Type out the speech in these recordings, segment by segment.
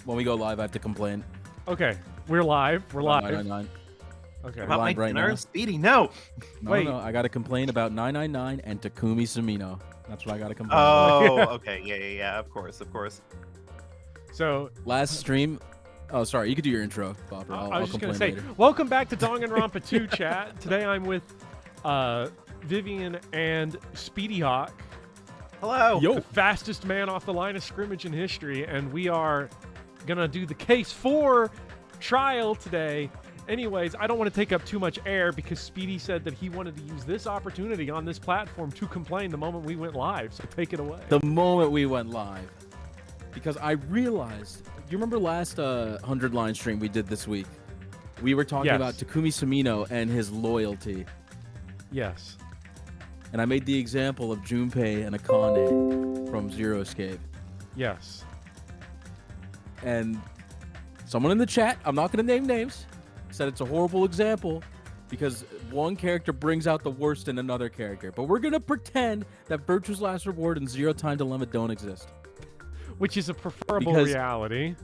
When we go live, I have to complain. Okay, we're live. We're live. 999. Okay. About my live right dinner, now. Speedy, no. Wait. No, I got to complain about 999 and Takumi Sumino. That's what I got to complain Oh, about. okay. Yeah. Of course. So Last stream. Oh, sorry. You could do your intro, Bopper. I I'll was just complain gonna say, later. welcome back to Danganronpa 2 chat. Today I'm with Vivian and Speedy Hawk, Hello. Yo. the fastest man off the line of scrimmage in history, and we are gonna do the case 4 trial today. Anyways, I don't want to take up too much air because Speedy said that he wanted to use this opportunity on this platform to complain the moment we went live. So take it away. The moment we went live. Because I realized, you remember last 100 line stream we did this week? We were talking Yes. about Takumi Sumino and his loyalty. Yes. And I made the example of Junpei and Akane from Zero Escape. Yes. And someone in the chat, I'm not going to name names, said it's a horrible example because one character brings out the worst in another character. But we're going to pretend that Virtue's Last Reward and Zero Time Dilemma don't exist. Which is a preferable Because- reality.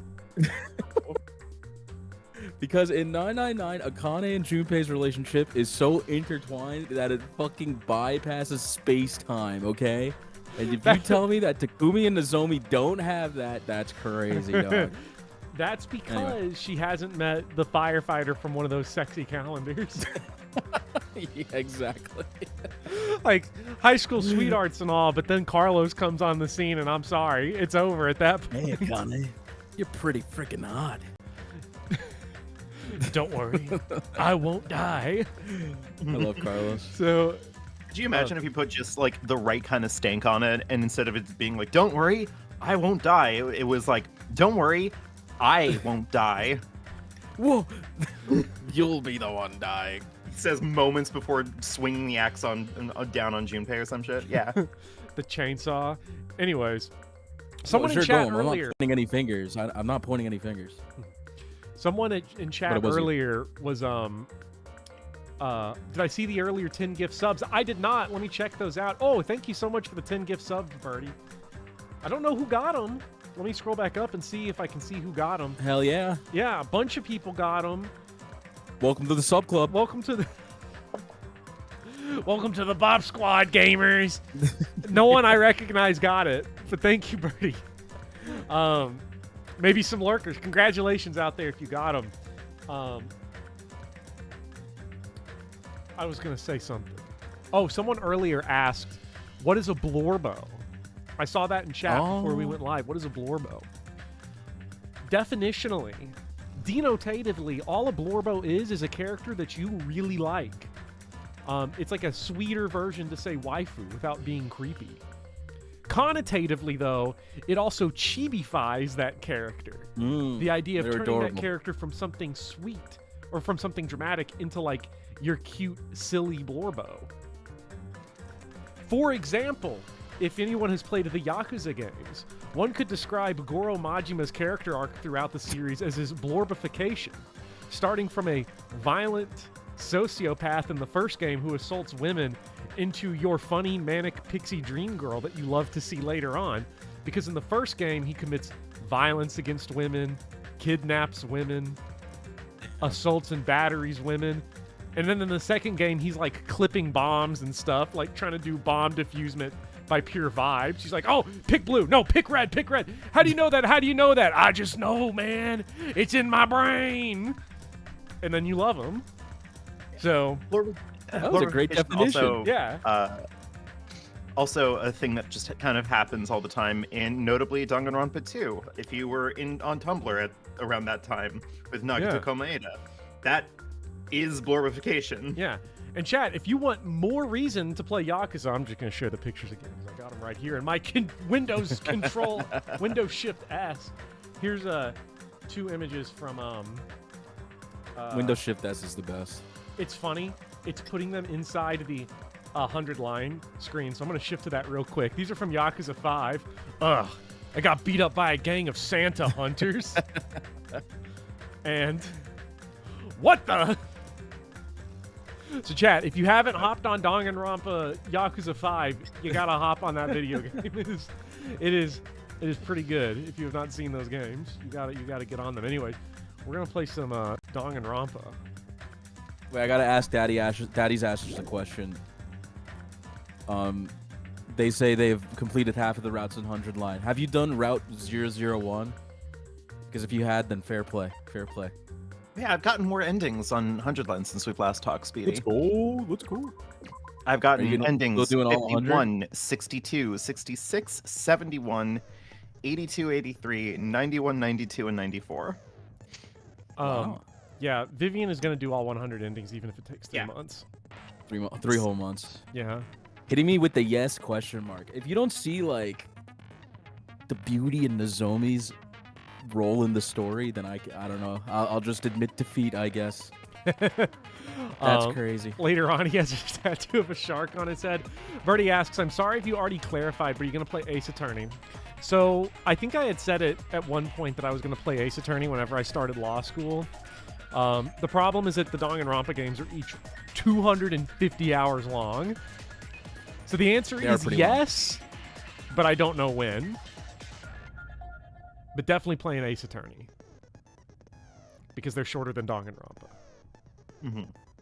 Because in 999, Akane and Junpei's relationship is so intertwined that it fucking bypasses space-time, okay? And if you tell me that Takumi and Nozomi don't have that, that's crazy, dog. That's because Anyway. she hasn't met the firefighter from one of those sexy calendars. Yeah, exactly. Like high school sweethearts and all, but then Carlos comes on the scene and I'm sorry, it's over at that point. Hey, Akane, you're pretty freaking hot. Don't worry, I won't die. I love Carlos. So Could you imagine if you put just like the right kind of stank on it, and instead of it being like, "Don't worry, I won't die," it was like, "Don't worry, I won't die." Whoa, you'll be the one dying. He says moments before swinging the axe on down on Junpei or some shit. Yeah. the chainsaw. Anyways, someone in Sure, chat go on. I'm earlier. not pointing any fingers. I'm not pointing any fingers. Someone in chat it wasn't. earlier was did I see the earlier 10 gift subs? I did not. Let me check those out. Oh, thank you so much for the 10 gift subs, Birdie. I don't know who got them. Let me scroll back up and see if I can see who got them. Hell yeah. Yeah, a bunch of people got them. Welcome to the sub club. Welcome to the Welcome to the Bob Squad, gamers. No one I recognize got it, but thank you, Birdie. Maybe some lurkers. Congratulations out there if you got them. I was gonna say something. Oh, someone earlier asked, "What is a blorbo?" I saw that in chat before we went live. What is a blorbo? Definitionally, denotatively, all a blorbo is a character that you really like. It's like a sweeter version to say waifu without being creepy. Connotatively, though, it also chibifies that character. The idea of they're turning adorable. that character from something sweet or from something dramatic into like your cute, silly blorbo. For example, if anyone has played the Yakuza games, one could describe Goro Majima's character arc throughout the series as his blorbification, starting from a violent sociopath in the first game who assaults women into your funny, manic pixie dream girl that you love to see later on. Because in the first game, he commits violence against women, kidnaps women, assaults and batteries women. And then in the second game, he's like clipping bombs and stuff, like trying to do bomb diffusement by pure vibes. He's like, oh, pick blue. No, pick red, pick red. How do you know that? How do you know that? I just know, man. It's in my brain. And then you love him. So, That was a great definition. Also, yeah. Also, a thing that just kind of happens all the time, and notably Danganronpa 2. If you were on Tumblr around that time with Nagito Yeah. Komaeda, that is blorbification. Yeah. And chat, if you want more reason to play Yakuza, I'm just going to show the pictures again because I got them right here in my Windows Control, Windows Shift S. Here's 2 images from Windows Shift S is the best. It's funny. It's putting them inside the 100 line screen. So I'm going to shift to that real quick. These are from Yakuza 5. Ugh. I got beat up by a gang of Santa hunters. And what the? So chat, if you haven't hopped on Danganronpa Yakuza 5, you got to hop on that video game. It is It is pretty good. If you have not seen those games, you gotta get on them. Anyways, we're gonna play some Danganronpa. Wait, I gotta ask Daddy's Ashes a question. They say they've completed half of the routes in 100 line. Have you done Route 001? Because if you had, then fair play. Fair play. Yeah, I've gotten more endings on 100 line since we've last talked, Speedy. Let's go. Let's go. I've gotten still endings doing all 51, 62, 66, 71, 82, 83, 91, 92, and 94. Wow. Yeah, Vivian is gonna do all 100 endings, even if it takes 3 months. 3 whole months. Yeah. Hitting me with the yes question mark. If you don't see like the beauty in Nozomi's role in the story, then I don't know. I'll just admit defeat, I guess. That's crazy. Later on, he has a tattoo of a shark on his head. Birdie asks, I'm sorry if you already clarified, but are you going to play Ace Attorney? So I think I had said it at one point that I was going to play Ace Attorney whenever I started law school. The problem is that the Danganronpa games are each 250 hours long. So the answer is yes, but I don't know when. But definitely playing Ace Attorney. Because they're shorter than Danganronpa.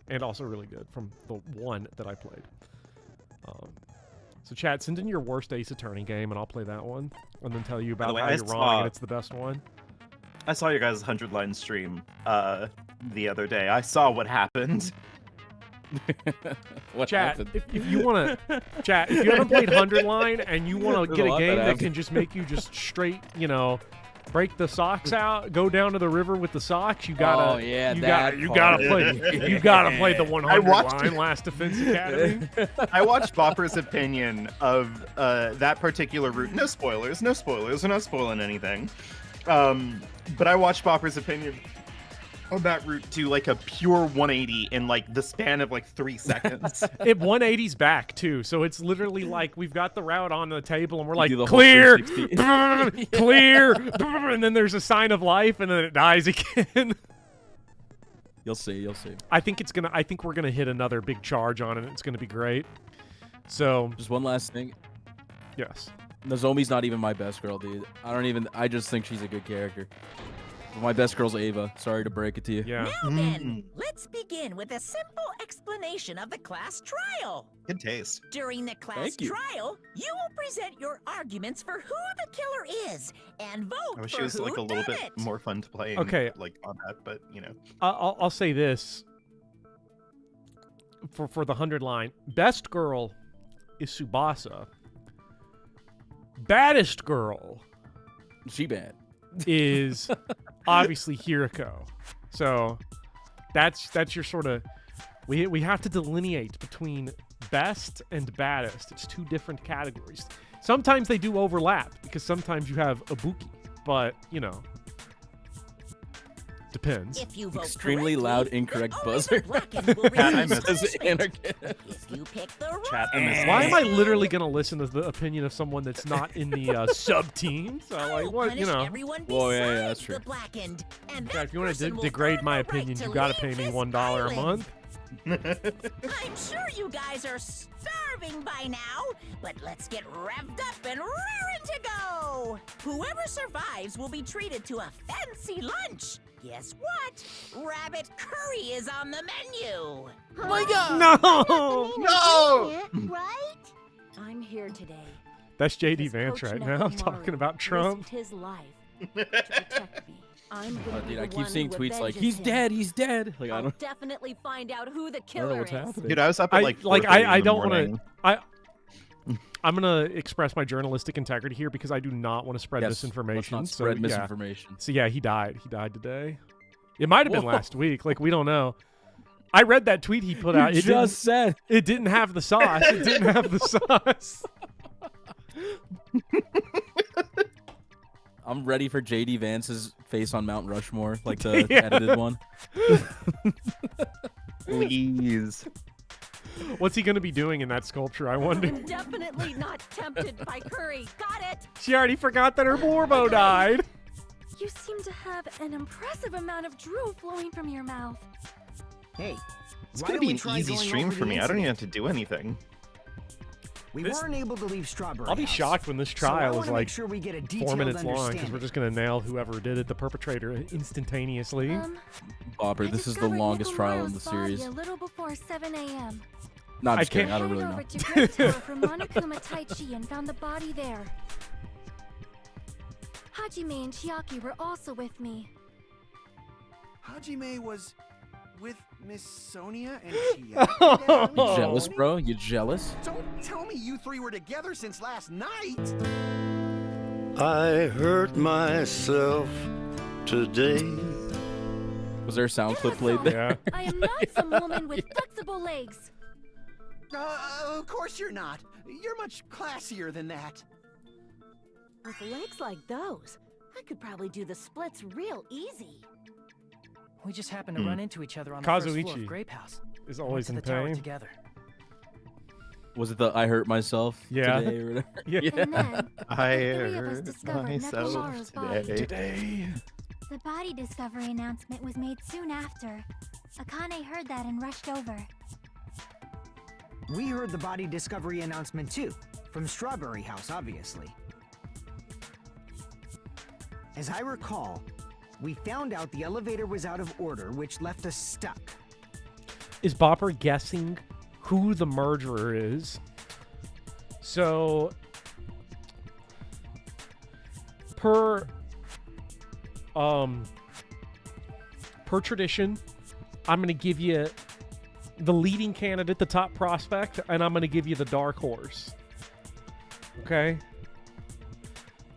And also really good from the one that I played. So chat, send in your worst Ace Attorney game and I'll play that one. And then tell you about how you're wrong and it's the best one. I saw your guys' 100 line stream the other day. I saw what happened. What chat, happened? if you want to chat, if you haven't played 100 line and you want to get a game that can just make you just straight, you know, break the socks out, go down to the river with the socks, you gotta you gotta play the 100 line Last Defense Academy. I watched Bopper's opinion of that particular route. No spoilers, we're not spoiling anything. But I watched Bopper's opinion on that route to like a pure 180 in like the span of like 3 seconds. It 180's back too, so it's literally like we've got the route on the table and we're like clear, clear, and then there's a sign of life and then it dies again. You'll see. I think we're gonna hit another big charge on it. It's gonna be great. So just one last thing. Yes. Nozomi's not even my best girl, dude. I just think she's a good character. My best girl's Ava. Sorry to break it to you. Yeah. Now then, let's begin with a simple explanation of the class trial. Good taste. During the class trial, you will present your arguments for who the killer is and vote I wish for it was who like a little did bit it. more fun to play. Okay. Like on that, but you know. I'll say this. For the 100 line, best girl is Tsubasa. Baddest girl She bad. is obviously Hiriko. So that's your sort of we have to delineate between best and baddest. It's 2 different categories. Sometimes they do overlap because sometimes you have Ibuki, but you know, depends. If you vote Extremely correctly, loud incorrect only the buzzer. blackened will I receive missed Says punishment. anarchist. If you pick the Chat, I wrong missed Why am I one, literally gonna listen to the opinion of someone that's not in the sub team? So I like, will what you punish know? everyone Well, yeah, besides that's true. the blackened, and Yeah, that if you want to person will degrade earn my the right opinion, to you gotta leave pay me this $1 a island. month. I'm sure you guys are starving by now, but let's get revved up and raring to go! Whoever survives will be treated to a fancy lunch. Guess what? Rabbit curry is on the menu. My God! No! No! Right? I'm here today. That's JD because Vance Coach right now Nekomaru talking about Trump. risked his life to protect me. I'm gonna be Dude, the I keep one seeing who tweets like, avenges he's him. dead, he's dead. Like, I I'll don't definitely find out who the know killer what's is. happening. Dude, I was up at like 4:30 I in the don't want morning. to. I'm gonna express my journalistic integrity here because I do not want to spread Yes, misinformation. Let's not spread so, misinformation. So yeah, he died. He died today. It might have been Whoa. last week. Like we don't know. I read that tweet he put out. You just said. It didn't have the sauce. It didn't have the sauce. I'm ready for JD Vance's face on Mount Rushmore, like the Yeah. edited one. Please. What's he gonna be doing in that sculpture? I wonder. I'm definitely not tempted by curry. Got it? She already forgot that her Borbo died. You seem to have an impressive amount of drool flowing from your mouth. Hey, It's why gonna don't be we an try easy going stream over for the me. I don't even incident? have to do anything. We weren't able to leave Strawberry I'll be House. shocked when this So I trial wanna is make like sure we get a 4 detailed minutes long, because we're understanding. just gonna nail whoever did it, the perpetrator, instantaneously. Bopper, this is the longest trial in the series. A little before 7 a.m. No, I'm I just kidding. can't- I don't really Headed know. over to Great Tower from Monokuma Taichi and found the body there. Hajime and Chiaki were also with me. Hajime was with Miss Sonia and Chiaki. You jealous, bro? You jealous? Don't tell me you three were together since last night. I hurt myself today. Was there a sound clip played there? Yeah. I am not some woman with flexible legs. Of course you're not. You're much classier than that. With legs like those, I could probably do the splits real easy. We just happened to run into each other on the first floor Kazuichi of Grape House. Is We always went in to the tower pain. together. Was it the I hurt myself Yeah. today or whatever? Yeah. And then, I the three of us hurt discovered myself Nekomaru's body. today. The body discovery announcement was made soon after. Akane heard that and rushed over. We heard the body discovery announcement too, from Strawberry House, obviously. As I recall, we found out the elevator was out of order, which left us stuck. Is Bopper guessing who the murderer is? So, per tradition, I'm gonna give you the leading candidate, the top prospect, and I'm gonna give you the dark horse. Okay?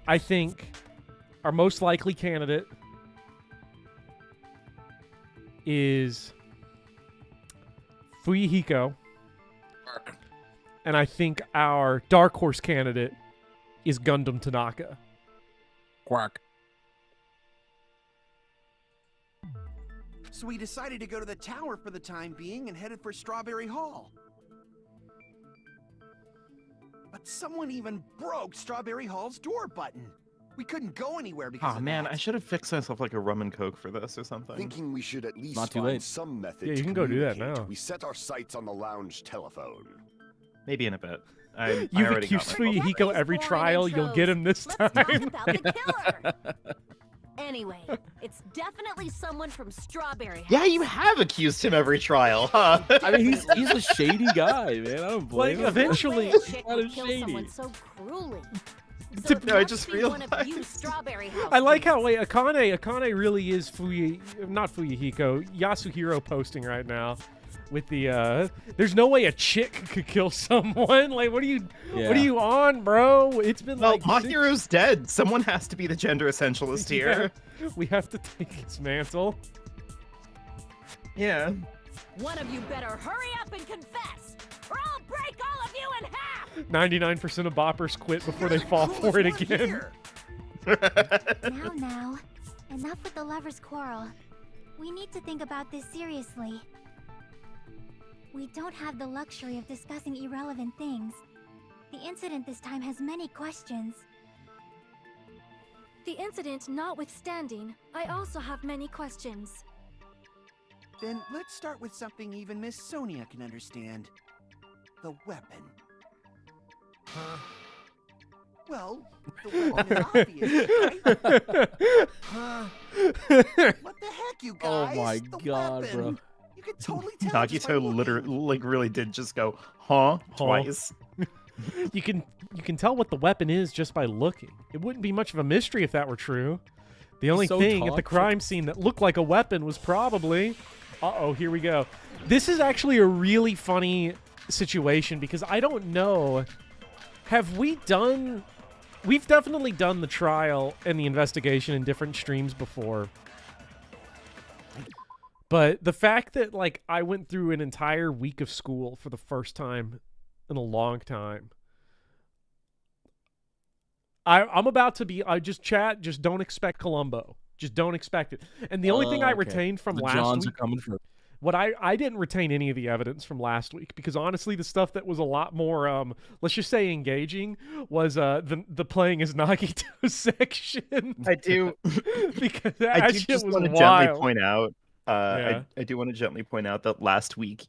I think our most likely candidate is Fuyuhiko. And I think our dark horse candidate is Gundam Tanaka. Quack. So we decided to go to the tower for the time being and headed for Strawberry Hall. But someone even broke Strawberry Hall's door button. We couldn't go anywhere because Oh of man, that. I should have fixed myself like a rum and coke for this or something. Thinking we should at least Not too find late. some method Yeah, you to can go do that communicate. now. We set our sights on the lounge telephone. Maybe in a bit. I You've already got accused my- Fuyuhiko every trial, you'll get him this Let's talk time. about the killer. Anyway, it's definitely someone from Strawberry House. Yeah, you have accused him every trial, huh? I mean, he's a shady guy, man. I don't blame Like, him. eventually- No way a chick Kind would of kill shady. someone so cruelly. To- So it No, I must just be one of you realized. Strawberry House. I like how, thieves. wait, Akane really is not Fuyuhiko, Yasuhiro posting right now with the, there's no way a chick could kill someone. Like, what are you on, bro? It's been Well, like my 6 hero's dead. Someone has to be the gender essentialist here. Yeah, we have to take his mantle. Yeah. One of you better hurry up and confess, or I'll break all of you in half. 99% of boppers quit before they fall Coolest for it one again. here. Now, enough with the lovers' quarrel. We need to think about this seriously. We don't have the luxury of discussing irrelevant things. The incident this time has many questions. The incident notwithstanding, I also have many questions. Then let's start with something even Miss Sonia can understand. The weapon. Huh? Well, the weapon is obvious, right? What the heck, you Oh guys? my The God, weapon. bro. You could totally tell. just by Nagito looking. literally, like, really did just go, huh? Twice. You can tell what the weapon is just by looking. It wouldn't be much of a mystery if that were true. The only so thing at the toxic. crime scene that looked like a weapon was probably... Uh-oh, here we go. This is actually a really funny situation because I don't know... Have we done... We've definitely done the trial and the investigation in different streams before. But the fact that, like, I went through an entire week of school for the first time in a long time. I'm about to be... just don't expect Columbo. Just don't expect it. And the only thing I Okay. retained from The last Johns week... are coming for. What I didn't retain any of the evidence from last week because honestly the stuff that was a lot more let's just say engaging was the playing as Nagito section. I do. Because I that do shit just was want to wild. gently point out. Yeah. I do want to gently point out that last week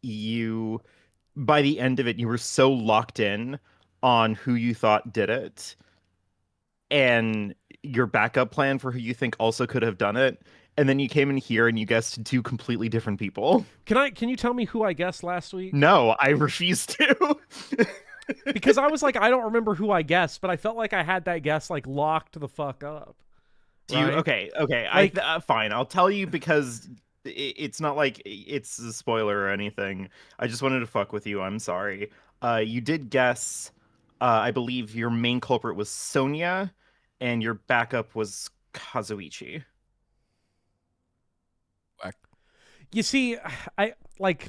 by the end of it, you were so locked in on who you thought did it, and your backup plan for who you think also could have done it, and then you came in here and you guessed 2 completely different people. Can you tell me who I guessed last week? No, I refuse to. Because I was like, I don't remember who I guessed, but I felt like I had that guess like locked the fuck up. Do you? Right? Okay. Like- Fine. I'll tell you because it's not like it's a spoiler or anything. I just wanted to fuck with you. I'm sorry. You did guess. I believe your main culprit was Sonia, and your backup was Kazuichi. You see, I like.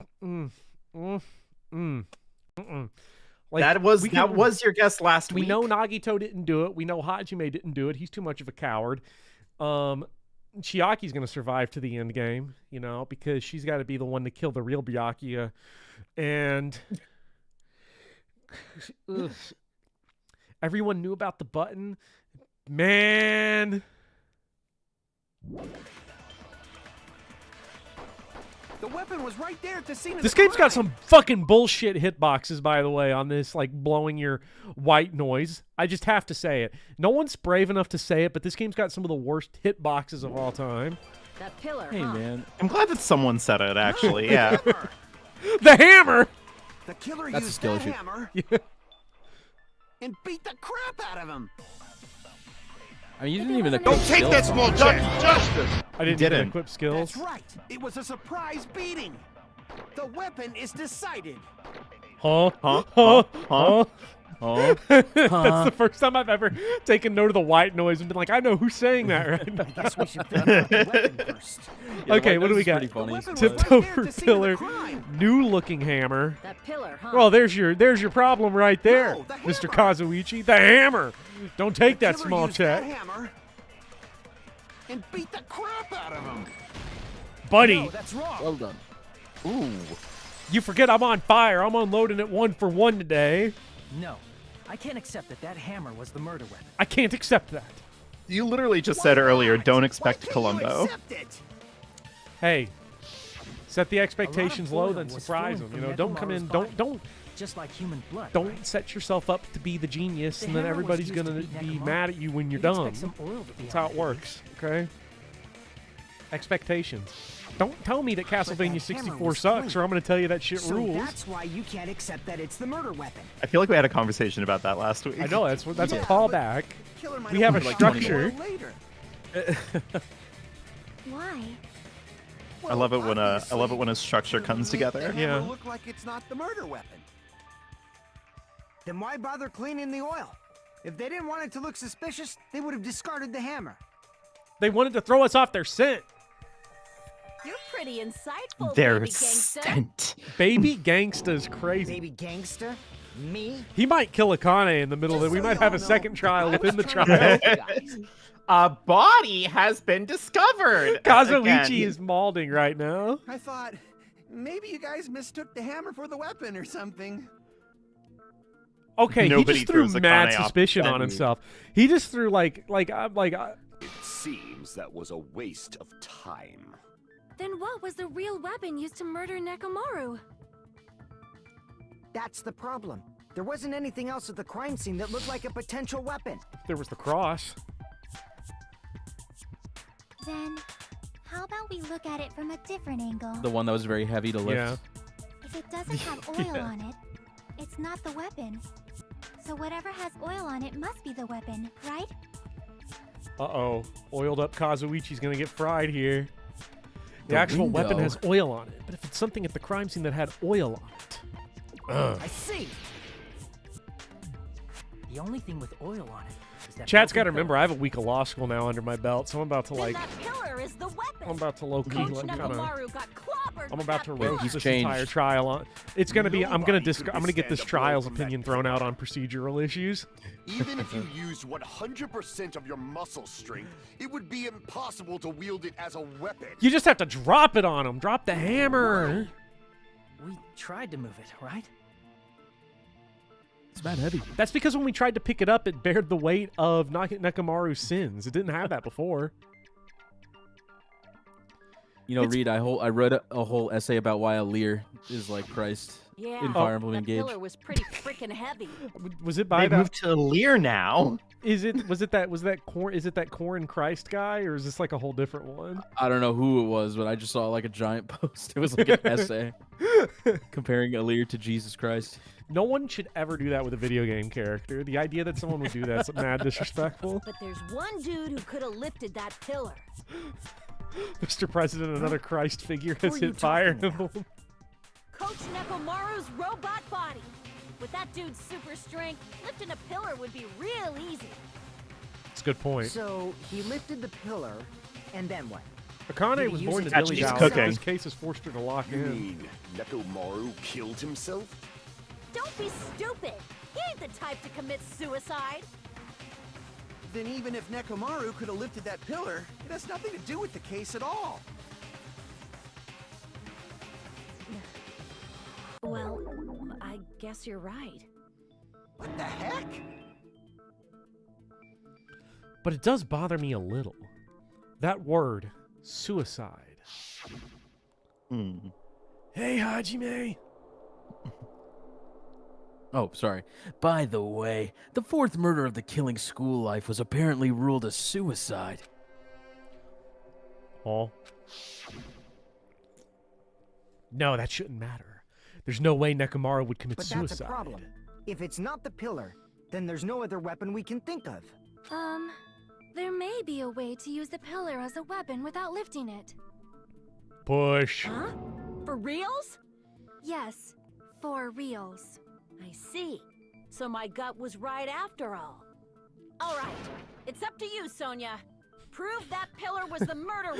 Like, that was your guess last week. We know Nagito didn't do it. We know Hajime didn't do it. He's too much of a coward. Chiaki's going to survive to the end game, you know, because she's got to be the one to kill the real Byakuya. And everyone knew about the button. Man. The weapon was right there at the scene of This the game's got crime. some fucking bullshit hitboxes, by the way, on this, like, blowing your white noise. I just have to say it. No one's brave enough to say it, but this game's got some of the worst hitboxes of all time. That pillar, Hey, huh? man. I'm glad that someone said it, actually. Yeah. The hammer! The killer That's a used skill that issue. hammer and beat the crap out of him. I mean, you didn't even Don't equip skills. small job to justice. I didn't didn't. even equip skills. That's right. It was a surprise beating. The weapon is decided. Huh? Huh? Huh? Huh? Oh, That's the first time I've ever taken note of the white noise and been like, I know who's saying that right now. I guess we should figure out the weapon first. yeah, Okay, the what do we white noise is got? pretty funny. weapon was Tipped right there over at the scene of the pillar, crime. new looking hammer. That pillar, huh? Well, there's your problem right there, No, the Mr. hammer. Kazuichi. The hammer. Don't take The that killer small used that check, hammer and beat the crap out of him. buddy. No, that's wrong. Well done. Ooh. You forget I'm on fire. I'm unloading it 1 for 1 today. No, I can't accept that hammer was the murder weapon. I can't accept that. You literally just said earlier, don't expect Why can't you Columbo. accept it? Hey, set the expectations low, oil then was surprise flowing them. You from know, don't come Nekomaru's in. body. Don't Just like human blood. don't right? set yourself up to be the genius, The and then hammer was everybody's used to gonna beat be Nekomaru. mad at you when you're You'd done. expect some oil to be That's on how it it at works. least. Okay. Expectations. Don't tell me that But Castlevania that hammer 64 was sucks, clean. or I'm gonna tell you that shit So rules. that's why you can't accept that it's the murder weapon. I feel like we had a conversation about that last week. I know that's Yeah, a but callback. Killer might We have a like structure. later. Why? I love it when obviously, a structure comes to make together. the Yeah. hammer look like it's not the murder weapon. Then why bother cleaning the oil? If they didn't want it to look suspicious, they would have discarded the hammer. They wanted to throw us off their scent. You're pretty insightful, Their baby gangsta. scent. Baby Gangsta's crazy. Baby gangster? Me? He might kill Akane in the middle of it. We so might have a y'all know, second trial I was within the trying trial. to help you guys. A body has been discovered. Kazuichi Again. is malding right now. I thought maybe you guys mistook the hammer for the weapon or something. Okay, Nobody he just threw throws mad Akane off suspicion on any- himself. He just threw like It seems that was a waste of time. Then what was the real weapon used to murder Nekomaru? That's the problem. There wasn't anything else at the crime scene that looked like a potential weapon. there was the cross. Then, how about we look at it from a different angle? The one that was very heavy to lift. Yeah. If it doesn't have oil Yeah. on it, it's not the weapon. So whatever has oil on it must be the weapon, right? Uh-oh. Oiled up Kazuichi's gonna get fried here. The The actual weapon window. has oil on it, but if it's something at the crime scene that had oil on it. I see. The only thing with oil on it is that. Chat's got to broken remember, I have a week of law school now under my belt, so I'm about to Then like, that pillar is the weapon. I'm about to low-key Coach like kind of, Nekomaru got clobbered I'm with about that to pillar. roast He's this changed. entire trial on. It's gonna be, I'm Nobody could gonna get this withstand a blow trial's from that opinion thrown out pillar. on procedural issues. Even if you used 100% of your muscle strength, it would be impossible to wield it as a weapon. You just have to drop it on him. Drop the hammer. We tried to move it, right? It's mad heavy. That's because when we tried to pick it up, it bared the weight of Nekomaru's sins. It didn't have that before. You know, It's- Reed, I wrote a whole essay about why a leer is like Christ Yeah, in Fire Emblem that Engage. pillar was pretty freaking heavy. Was it by They that? moved to Lear now. Was it that Corn Christ guy, or is this like a whole different one? I don't know who it was, but I just saw like a giant post. It was like an essay comparing Alir to Jesus Christ. No one should ever do that with a video game character. The idea that someone would do that's mad disrespectful. But there's one dude who could have lifted that pillar. Mr. President, another Christ figure has Who are you hit Fire talking Emblem. Coach Nekomaru's robot body. With that dude's super strength, lifting a pillar would be real easy. That's a good point. So he lifted the pillar, and then what? Akane Did he was use born it to to dilly cheese dally. cooking? This case has forced her to lock You in. mean Nekomaru killed himself? Don't be stupid. He ain't the type to commit suicide. Then even if Nekomaru could have lifted that pillar, it has nothing to do with the case at all. Well, I guess you're right. What the heck? But it does bother me a little. That word, suicide. Hey, Hajime. Oh, sorry. By the way, the fourth murder of the killing school life was apparently ruled a suicide. Oh. No, that shouldn't matter. There's no way Nekomaru would commit But suicide. that's a problem. If it's not the pillar, then there's no other weapon we can think of. There may be a way to use the pillar as a weapon without lifting it. Push. Huh? For reals? Yes, for reals. I see. So my gut was right after all. All right. It's up to you, Sonia. Prove that pillar was the murder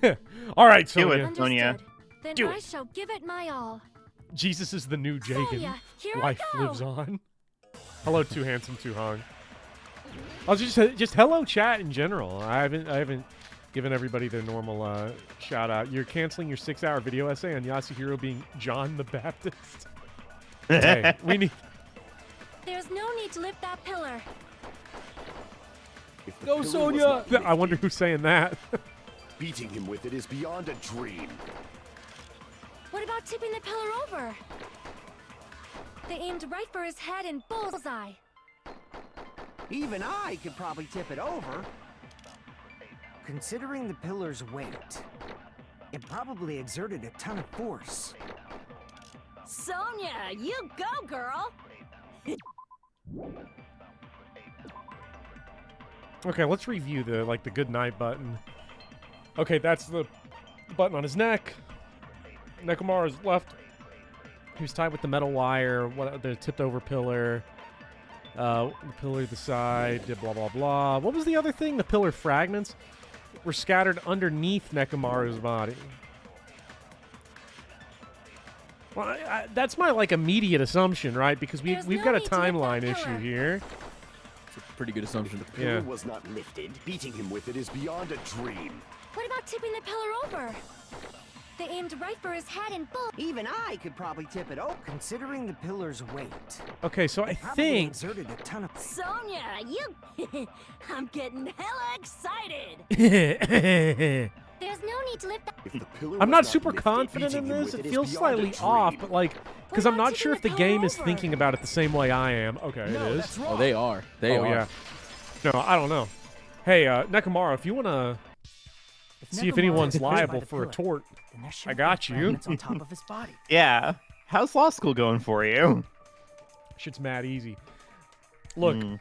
weapon. All right, Do Sonia. it. Sonia. Understood. Then Do I it. shall give it my all. Jesus is the new Jagan. Sonia, here Life I go. lives on. Hello, Too Handsome, Too Hung. I'll just hello chat in general. I haven't given everybody their normal shout out. You're canceling your 6-hour video essay on Yasuhiro being John the Baptist. Hey, we need. There's no need to lift that pillar. If the Go, pillar was Sonia! not I wonder lifted, who's saying that. beating him with it is beyond a dream. What about tipping the pillar over? They aimed right for his head and bullseye. Even I could probably tip it over. Considering the pillar's weight, it probably exerted a ton of force. Sonia, you go, girl. Okay, let's review the good night button. Okay, that's the button on his neck. Nekomaru's left. He was tied with the metal wire. The tipped over pillar. The pillar to the side. Blah blah blah. What was the other thing? The pillar fragments were scattered underneath Nekomaru's body. Well, that's my immediate assumption, right? Because we've There's got no a need to lift that timeline issue pillar. here. It's a pretty good assumption. The pillar Yeah. was not lifted. Beating him with it is beyond a dream. What about tipping the pillar over? They aimed right for his head and bull. Even I could probably tip it over. Considering the pillar's weight, Okay, so I it probably think exerted a ton of. Sonia, you... I'm getting hella excited. There's no need to lift that. If the pillar I'm was not super lifted, confident in beating him this. with It is feels beyond a slightly off, dream. but because I'm about not sure if the tipping the pillar game is over? thinking about it the same way I am. Okay, No, it is. that's wrong. Oh, they are. They are. Yeah. No, I don't know. Hey, Nekomaru, if you wanna see if Nekomaru anyone's is pushed by liable the for a pillar, tort, then there should I be got you. fragments on top of his body. Yeah. How's law school going for you? shit's mad easy. Look, Mm.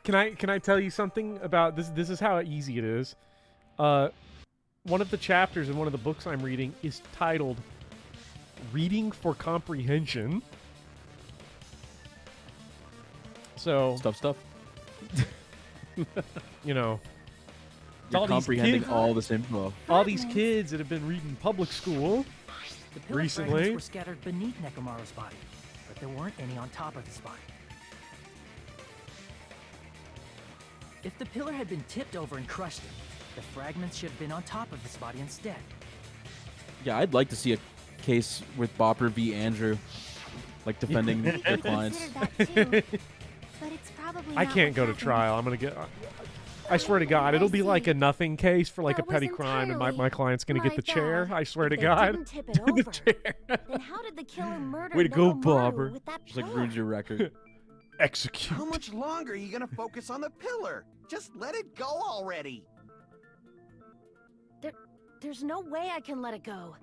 can I tell you something about this? This is how easy it is. One of the chapters in one of the books I'm reading is titled "Reading for Comprehension." So, Stuff. you know, You're all these comprehending kids- all this info. all these kids that have been reading public school. The pillar Recently. fragments were scattered beneath Nekomaru's body, but there weren't any on top of his body. If the pillar had been tipped over and crushed it, the fragments should have been on top of his body instead. Yeah, I'd like to see a case with Bopper v. Andrew, defending their We clients. considered that too, but it's probably I not can't what go to happened. trial. I'm gonna get. I swear to God, it'll be like a nothing case for like That a petty was crime, and entirely my client's gonna get the my chair. bad. I swear to They God. didn't tip it the over. chair. Then how did the killer murder Way to go, Nekomaru Bobber. with that Just like pillar? ruins your record. Execute. How much longer are you gonna focus on the pillar? Just let it go already. There's no way I can let it go.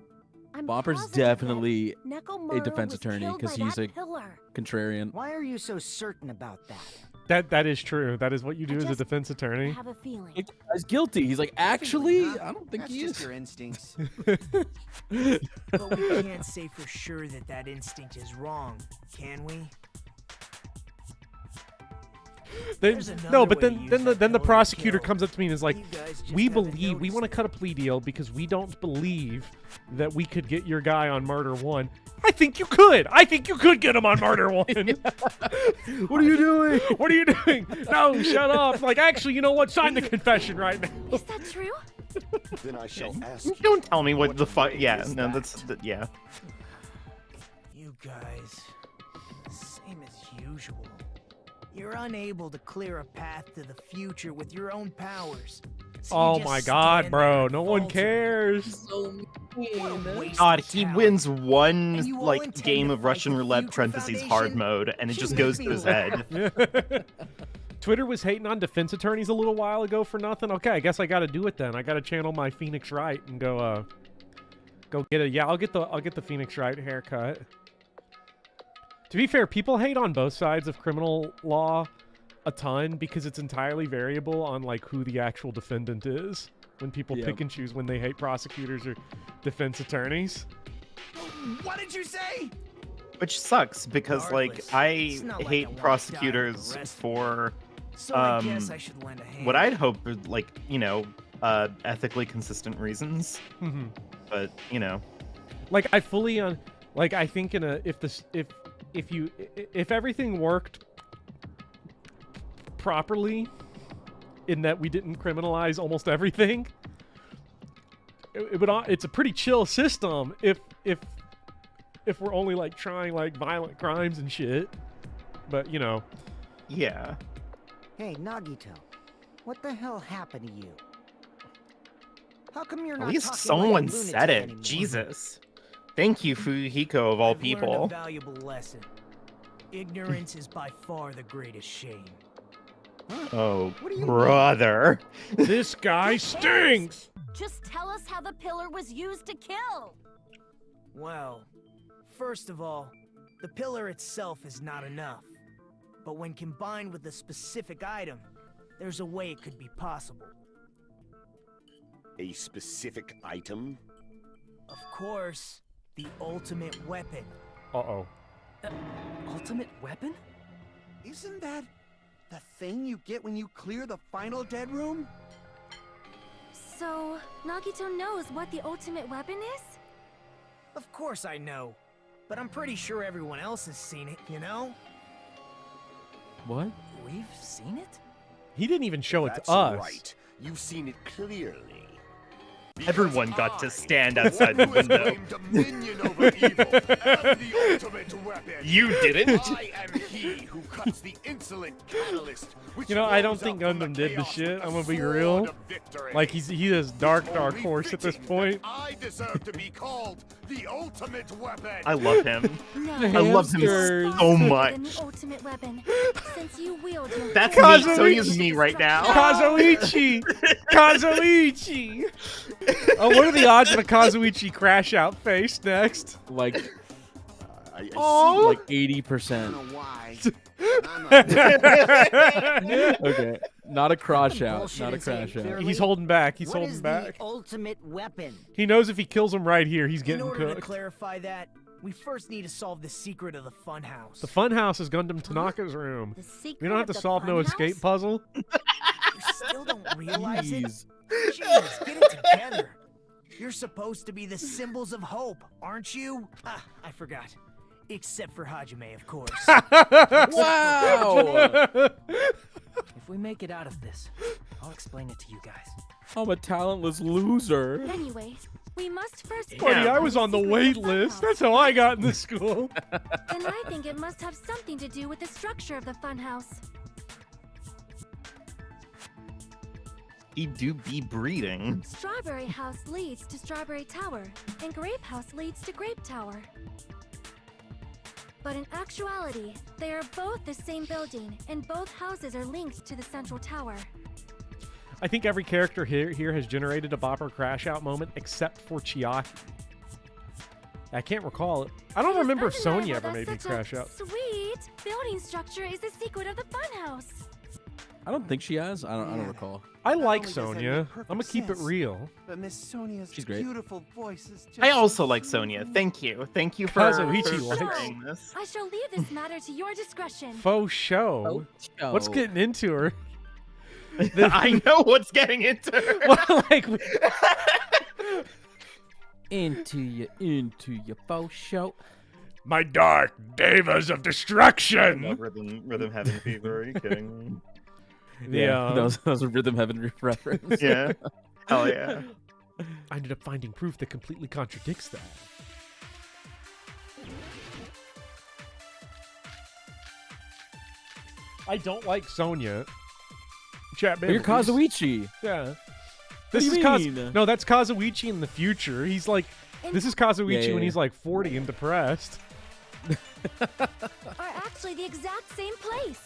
I'm Bopper's positive definitely that Nekomaru a defense was attorney killed because by he's that a pillar. contrarian. Why are you so certain about that? That is true. That is what you do as a just- defense I attorney. have a feeling. He's guilty. He's like, actually, Huh? I don't think That's he just is. your instincts. But we can't say for sure that that instinct is wrong, can we? There's another No, but way to then use then the that then the pillar to prosecutor kill. comes up to me and is like, You guys just "We haven't believe we want to noticed cut a plea deal because we don't believe that we could get your guy on murder one." I think you could. I think you could get him on murder one. What are you doing? What are you doing? No, shut up. Like, actually, you know what? Sign the confession right now. Is that true? Then I shall ask you. Don't tell me what the fuck. way Yeah, is no, that? yeah. You guys, same as usual. You're unable to clear a path to the future with your own powers. So you Oh just my God, stand bro! there No one faltering. cares. What a waste God, of he talent. wins And one you all like intend game to of fight Russian the roulette Future parentheses hard Foundation? mode, and it just Shouldn't goes be to his allowed. head. Twitter was hating on defense attorneys a little while ago for nothing. Okay, I guess I got to do it then. I got to channel my Phoenix Wright and go get a I'll get the Phoenix Wright haircut. To be fair, people hate on both sides of criminal law a ton because it's entirely variable on like who the actual defendant is. When people Yeah. pick and choose when they hate prosecutors or defense attorneys. What did you say? Which sucks because like Regardless, I it's not like I hate wanna die prosecutors arrested. for So I guess I should lend a hand. what I'd hope are like, you know, ethically consistent reasons. Mhm. But, you know. Like I fully like I think if everything worked properly in that we didn't criminalize almost everything, it's a pretty chill system if we're only like trying like violent crimes and shit. But you know. Yeah. Hey, Nagito, what the hell happened to you? How come you're At not least talking someone like a said lunatic it. anymore? Jesus. Thank you, Fuhiko of all I've learned people. a valuable lesson. Ignorance is by far the greatest shame. Oh, What do you brother. This guy stinks. Just tell us how the pillar was used to kill. Well, first of all, the pillar itself is not enough. But when combined with a specific item, there's a way it could be possible. A specific item? Of course, the ultimate weapon. Uh-oh. Ultimate weapon? Isn't that the thing you get when you clear the final dead room? So, Nagito knows what the ultimate weapon is? Of course I know, but I'm pretty sure everyone else has seen it, you know? What? We've seen it? He didn't even show it That's to us. right. You've seen it clearly. Everyone got to stand outside the window. Dominion over evil and the ultimate weapon. You didn't? I am he who cuts the insolent catalyst. Which You know, I don't flows think out from the Gundam did the chaos shit. with I'm the gonna be sword real. of victory. Like he is dark Only horse at this fitting point. that I deserve to be called the ultimate weapon. I love him. No. I love him Hamsters. so Than much. the ultimate weapon, since you wield your That's hands me. Kazuichi. Sonya's me right now. Kazuichi! Kazuichi! Oh, what are the odds of a Kazuichi crash out face next? Like I see. like I 80%. don't know why. I'm not Okay. Not a crash out. bullshit Not a is it, crash out. Fairly? He's holding back. He's What holding is back. the ultimate weapon? He knows if he kills him right here, he's In getting order to cooked. clarify that, we first need to solve the secret of the funhouse. The funhouse is Gundam Tanaka's room. The secret We don't have of to the solve no funhouse? escape puzzle. You still don't realize it? Jeez. Jeez, get it together. You're supposed to be the symbols of hope, aren't you? Ah, I forgot. Except for Hajime, of course. Wow. If we make it out of this, I'll explain it to you guys. I'm a talentless loser. Anyway, we must first. Buddy, I find was the on the secret wait of the list. funhouse. That's how I got into school. Then I think it must have something to do with the structure of the funhouse. He do be breeding. Strawberry House leads to Strawberry Tower, and Grape House leads to Grape Tower. But in actuality, they are both the same building, and both houses are linked to the central tower. I think every character here has generated a bopper crash out moment except for Chiaki. I can't recall it. I don't remember if Sonya ever made me crash out. Sweet building structure is the secret of the funhouse. I don't think she has. I don't recall. I like Not only does that Sonya. make perfect I'm gonna keep it sense, real. But Miss Sonia's She's great. beautiful voice is just I also so like Sonya. soothing. Thank you. Thank you for Kazuichi likes- sharing this. I shall leave this matter to your discretion. Faux show. What's getting into her? I know what's getting into her. Well, like, into your faux show. my dark devas of destruction. Rhythm having fever. Are you kidding me? That was a Rhythm Heaven reference. Yeah. Hell yeah. I ended up finding proof that completely contradicts that. I don't like Sonya. Chat, But you're Kazuichi. Yeah. What do you mean? No, that's Kazuichi in the future. He's like, this is Kazuichi Yeah. when he's like 40 and depressed. Are actually the exact same place.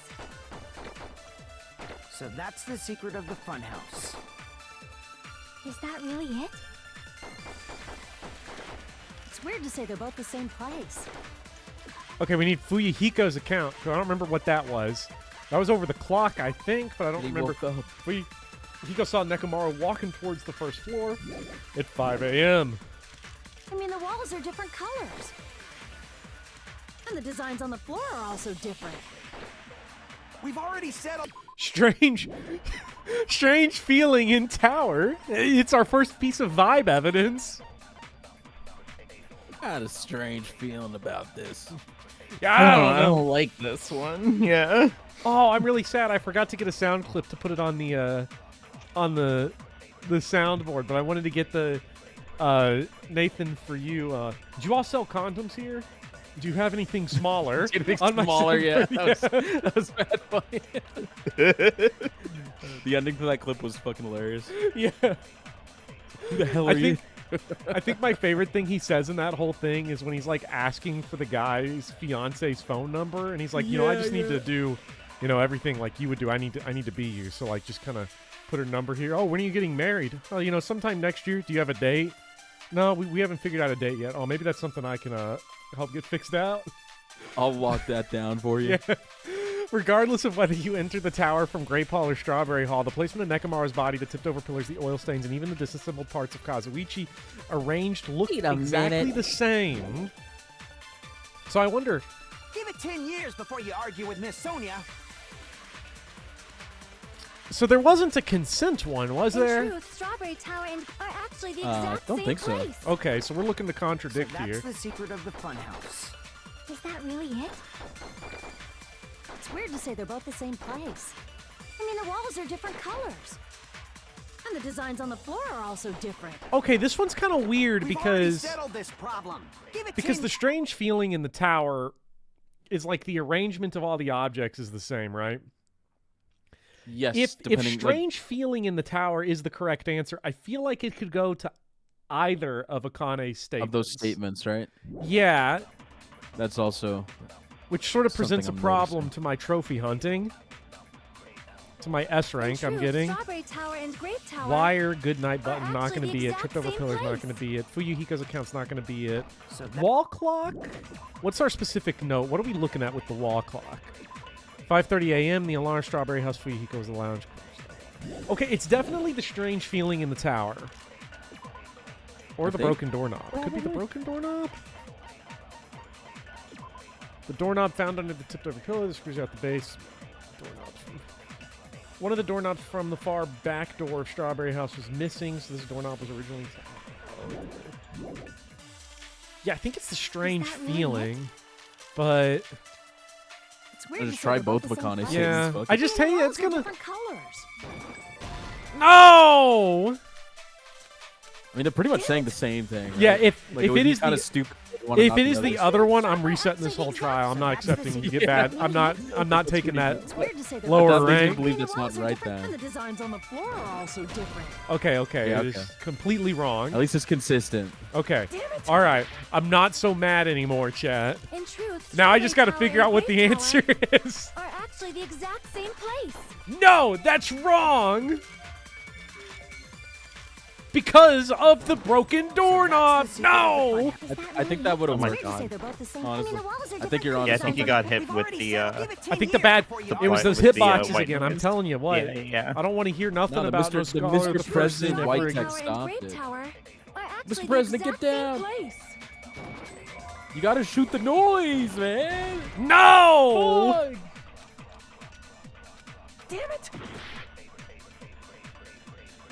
So that's the secret of the funhouse. Is that really it? It's weird to say they're both the same place. Okay, we need Fuyuhiko's account. I don't remember what that was. That was over the clock, I think, but I don't He remember. woke up. Fuyuhiko saw Nekomaru walking towards the first floor at 5 a.m. I mean, the walls are different colors. And the designs on the floor are also different. We've already settled. Strange feeling in tower. It's our first piece of vibe evidence. I had a strange feeling about this. Yeah, I don't know. like this one. Yeah. Oh, I'm really sad. I forgot to get a sound clip to put it on the soundboard, but I wanted to get the Nathan for you. Do you all sell condoms here? Do you have anything smaller? On my smaller, yeah. That was bad funny. The ending to that clip was fucking hilarious. Yeah. Who the hell are you? I think my favorite thing he says in that whole thing is when he's like asking for the guy's fiance's phone number, and he's like, I just need to do, everything like you would do. I need to be you. So like, just kind of put her number here. Oh, when are you getting married? Oh, sometime next year. Do you have a date? No, we haven't figured out a date yet. Oh, maybe that's something I can help get fixed out. I'll lock that down for you. Yeah. Regardless of whether you enter the tower from Grape Hall or Strawberry Hall, the placement of Nekomaru's body, the tipped over pillars, the oil stains, and even the disassembled parts of Kazuichi arranged look exactly the same. So I wonder... Give it 10 years before you argue with Miss Sonia. So there wasn't a consent one, was there? In truth, Strawberry Tower and are actually the exact don't same think so. place. Okay, so we're looking to contradict That's here. the secret of the funhouse. Is that really it? It's weird to say they're both the same place. I mean, the walls are different colors. And the designs on the floor are also different. Okay, this one's kind of weird We've already because settled this problem. Give it because 10 the strange feeling in the tower is like the arrangement of all the objects is the same, right? Yes. If depending, strange feeling in the tower is the correct answer, I feel like it could go to either of Akane's statements. of those statements, right? Yeah, That's also which sort of presents a something I'm problem noticing. to my trophy hunting. To my S rank In I'm truth, getting. Strawberry Tower and Grape Tower Wire, good night are button, not going to actually be the it. Tripped exact over same pillars, not place. going to be it. Fuyuhiko's account's not going to be it. So that- Wall clock? What's our specific note? What are we looking at with the wall clock? 5:30 a.m. The alarm, Strawberry House, Fuyuhiko's the lounge. Okay, it's definitely the strange feeling in the tower. Or the think. broken doorknob. Could be the broken doorknob. The doorknob found under the tipped over pillow that screws out the base. Doorknobs. One of the doorknobs from the far back door of Strawberry House was missing, so this doorknob was originally... Yeah, I think it's the strange that really feeling, but... It's weird I to just say try they're both the same Akane's place. yeah, Fuck I it. just The tell you, walls it's are gonna... different colors. No! I mean, they're pretty much saying the same thing. Right? Yeah, if it would it be is kind the- of stupid Wanna If knock it is others. the other one, I'm resetting this whole trial. I'm not accepting you get bad. I'm not taking that It's weird to say they're lower That leads me to rank. believe that's not right And the then. designs on the floor are also different. Okay, Yeah, it is okay. completely wrong. At least it's consistent. Okay. Damn it. All right. I'm not so mad anymore, chat. In truth, Now I just got to Strawberry figure Tower out what and the Great answer Tower is. are actually the exact same place. No, that's wrong. Because of the broken doorknob. No. I think that would have It's worked weird to say on. they're both the same. Honestly. the walls are I think different you're on. Yeah, I colors. think you got hit with the. I think the bad. It was those with the, hitboxes white again. I'm noise. telling you what. Yeah. I don't want to hear nothing No, the about Mr. no the scholar Mr. the person President ever white again. text Tower and stopped Great it. Tower are actually Mr. the President, get exact same down. place. You gotta shoot the noise, man. No. Fuck. Damn it!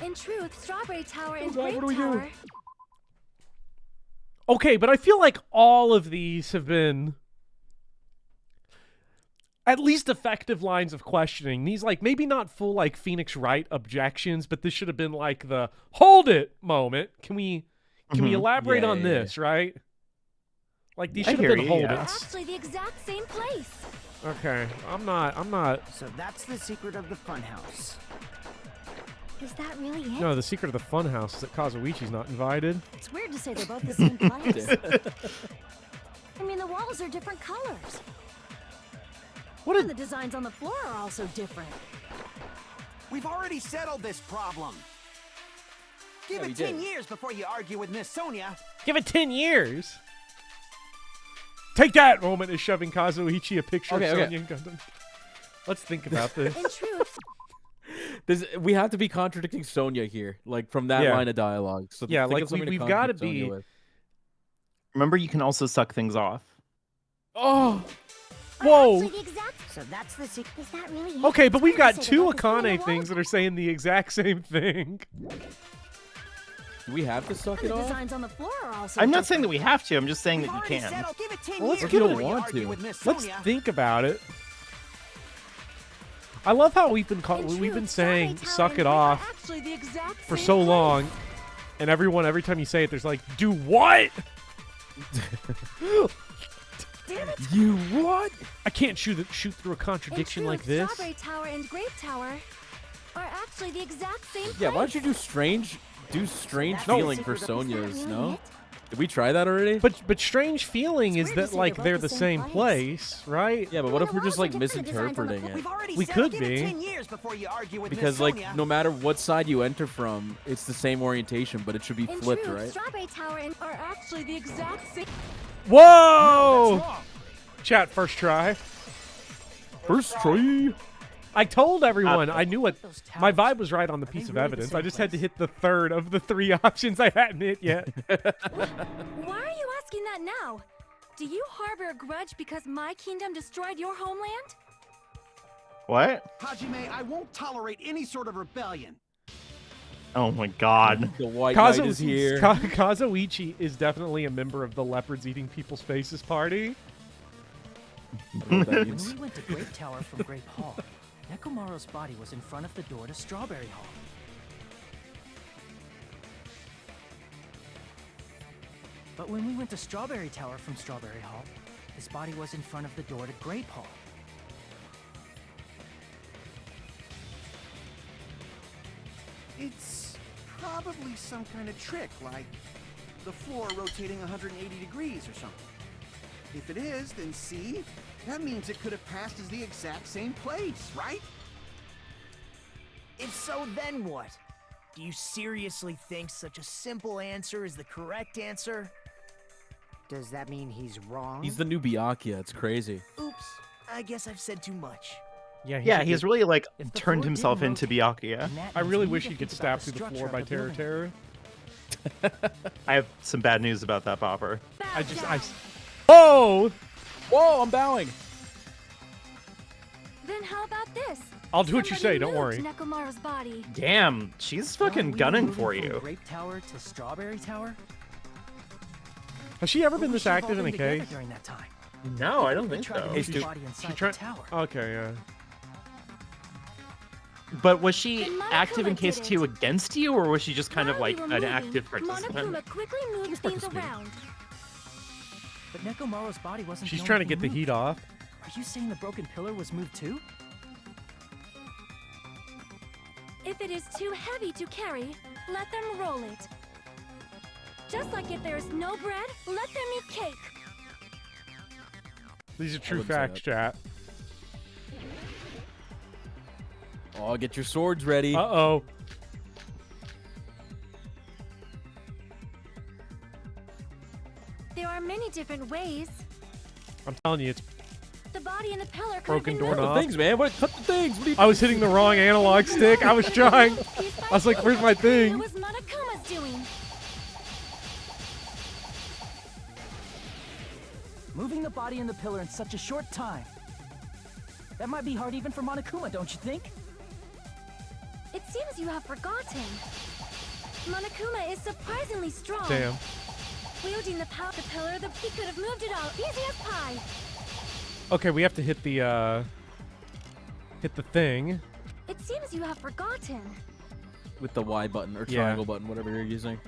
In truth, Strawberry Tower and God, Great what do we do? Tower. Okay, but I feel like all of these have been at least effective lines of questioning. These, like, maybe not full, like, Phoenix Wright objections, but this should have been, like, the hold it moment. Can we elaborate Yeah, on yeah, this, right? Like, these I should have hear been you, hold yeah. it's. Actually, the exact same place. Okay, I'm not. So that's the secret of the funhouse. Is that really it? No, the secret of the funhouse is that Kazuichi's not invited. It's weird to say they're both the same place. I mean, the walls are different colors. What And a the designs on the floor are also different. We've already settled this problem. Give Yeah, we it 10 did. years before you argue with Miss Sonia. give it 10 years. Take that moment is shoving Kazuichi a picture Okay, of okay. Sonya and Gundam. Let's think about this. In truth, We have to be contradicting Sonya here, like from that Yeah. line of dialogue. So Yeah, think like, of something to we've gotta contradict Sonya be- with. Remember, you can also suck things off. Oh, Whoa. actually the exact. So that's the secret. Is that really it? Okay, but we've It's weird got to say they're two both the same. Akane The things that are saying the exact same thing. do we have to suck And it the off? designs on the floor are also I'm not different. saying that we have to. I'm just saying We've that you already can. settled. Give it 10 Well, let's years get before it. you Want argue to. with Miss Let's Sonia. think about it. I love how we've been In we've been truth, saying Strawberry Tower "suck and it Great are off" actually the exact for same so place. long, and every time you say it, there's like, "Do what?" Damn it! You what? I can't shoot through a In contradiction truth, like this. Strawberry Tower and Great Tower are actually the exact same place. Yeah, why don't you do strange No. feeling for Is that Sonya's? really No, it? did we try that already? But strange feeling is weird to that say like they're they're both the the same same place, right? Yeah, but I what mean, if the we're just walls are like different, the designs on the misinterpreting floor- it? We've already We settled. could Give it be. 10 years before you argue with Because Miss like Sonia. no matter what side you enter from, it's the same orientation, but it should be In flipped, truth, right? Strawberry Tower and Are actually the exact same. Whoa! Chat first try. First try. I told everyone I knew what Those my towers, vibe was right on the are piece they of really the evidence. same I just had to place? hit the third of the three options I hadn't hit yet. Why are you asking that now? Do you harbor a grudge because my kingdom destroyed your homeland? What? Hajime, I won't tolerate any sort of rebellion. Oh my god. The white knight is here. Kazuichi is definitely a member of the leopards eating people's faces party. I don't know what that When means. we went to Great Tower from Grape Hall, Nekomaru's body was in front of the door to Strawberry Hall. But when we went to Strawberry Tower from Strawberry Hall, his body was in front of the door to Grape Hall. It's probably some kind of trick, like the floor rotating 180 degrees or something. If it is, then see? That means it could have passed as the exact same place, right? If so, then what? Do you seriously think such a simple answer is the correct answer? Does that mean he's wrong? He's the new Byakuya. It's crazy. Oops, I guess I've said too much. Yeah, he's really like If the turned floor himself didn't into rotate, Byakuya. then that I means really we wish need he'd to get think about stabbed through the structure floor of by the Terror building. Terror. I have some bad news about that, Popper. Oh! Whoa! I'm bowing. Then how about this? I'll do what you Somebody say, don't worry. moved Nekomaru's body. Damn, she's Well, fucking we were gunning moving for from you. Grape Tower to Strawberry Tower. Has she ever But been we this should have active all in a been together case? during that time. No, I don't We think tried to so. move She- his body inside the tried- tower. Okay, yeah. But was she Then Monokuma active in case did 2 it. against you, or was she just kind of While like we were an moving, active participant? Monokuma quickly moved things participating. around. But Nekomaru's body wasn't. She's the trying to only get the thing heat moved. off. Are you saying the broken pillar was moved too? If it is too heavy to carry, let them roll it. Just like if there's no bread, let them eat cake. These are true wouldn't say facts, chat. Oh, get your swords ready. Uh-oh. There are many different ways. I'm telling you, it's The body and the pillar could broken have been moved. The doorknob. things, man. What? Cut the things. What are you I was hitting the wrong analog stick. I was trying. I was like, where's my It thing? was Monokuma's doing. Moving the body and the pillar in such a short time. That might be hard even for Monokuma, don't you think? It seems you have forgotten. Monokuma is surprisingly strong. Damn. Wielding the power of the pillar, he could have moved it all easy as pie. Okay, we have to hit the thing. It seems you have forgotten. with the Y button or Yeah. triangle button, whatever you're using.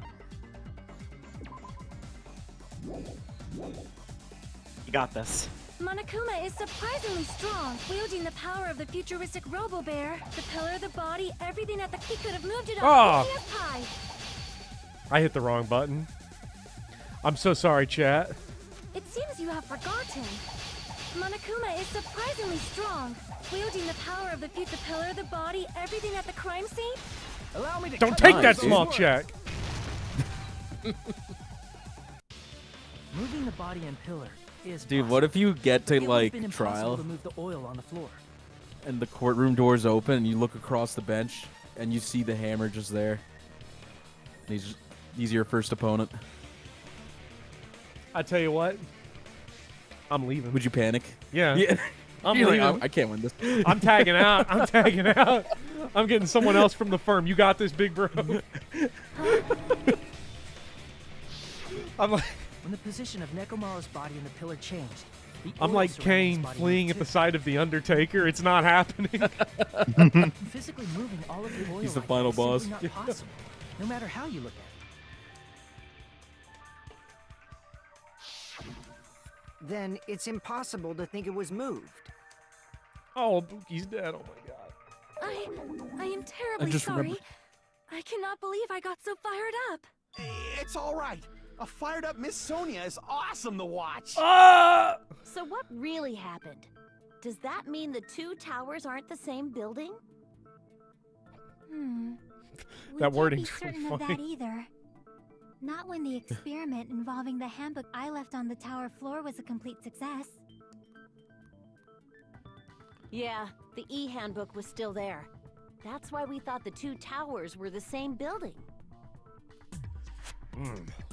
You got this. Monokuma is surprisingly strong, wielding the power of the futuristic Robo-Bear. The pillar, the body, everything at the... He could have moved it all easy as pie. I hit the wrong button. I'm so sorry, chat. It seems you have forgotten. Monokuma is surprisingly strong, wielding the power of the pillar, the body, everything at the crime scene. Allow me to Don't cut take down that those small words. check. Moving the body and pillar is Dude, what if you get to It would've like been impossible trial to move the oil on the floor. and the courtroom doors open and you look across the bench and you see the hammer just there? And he's your first opponent. I tell you what, I'm leaving. Would you panic? Yeah. Yeah. I'm You're like, leaving. I can't win this. I'm tagging out. I'm tagging out. I'm getting someone else from the firm. You got this, big bro. I'm like, When the position of Nekomaru's body and the pillar changed, the I'm oil like surrounding his Kane body fleeing moved at the too. side of the Undertaker. It's not happening. Physically moving all of the oil He's the like final that is boss. simply not possible, no matter how you look at it. Then it's impossible to think it was moved. Oh, Buki's dead. Oh my god. I am terribly just sorry. remembered. I cannot believe I got so fired up. It's all right. A fired up Miss Sonia is awesome to watch. Ah! So what really happened? Does that mean the two towers aren't the same building? We That can't wording's be really certain of that funny. either. Not when the experiment involving the handbook I left on the tower floor was a complete success. Yeah, the e-handbook was still there. That's why we thought the two towers were the same building.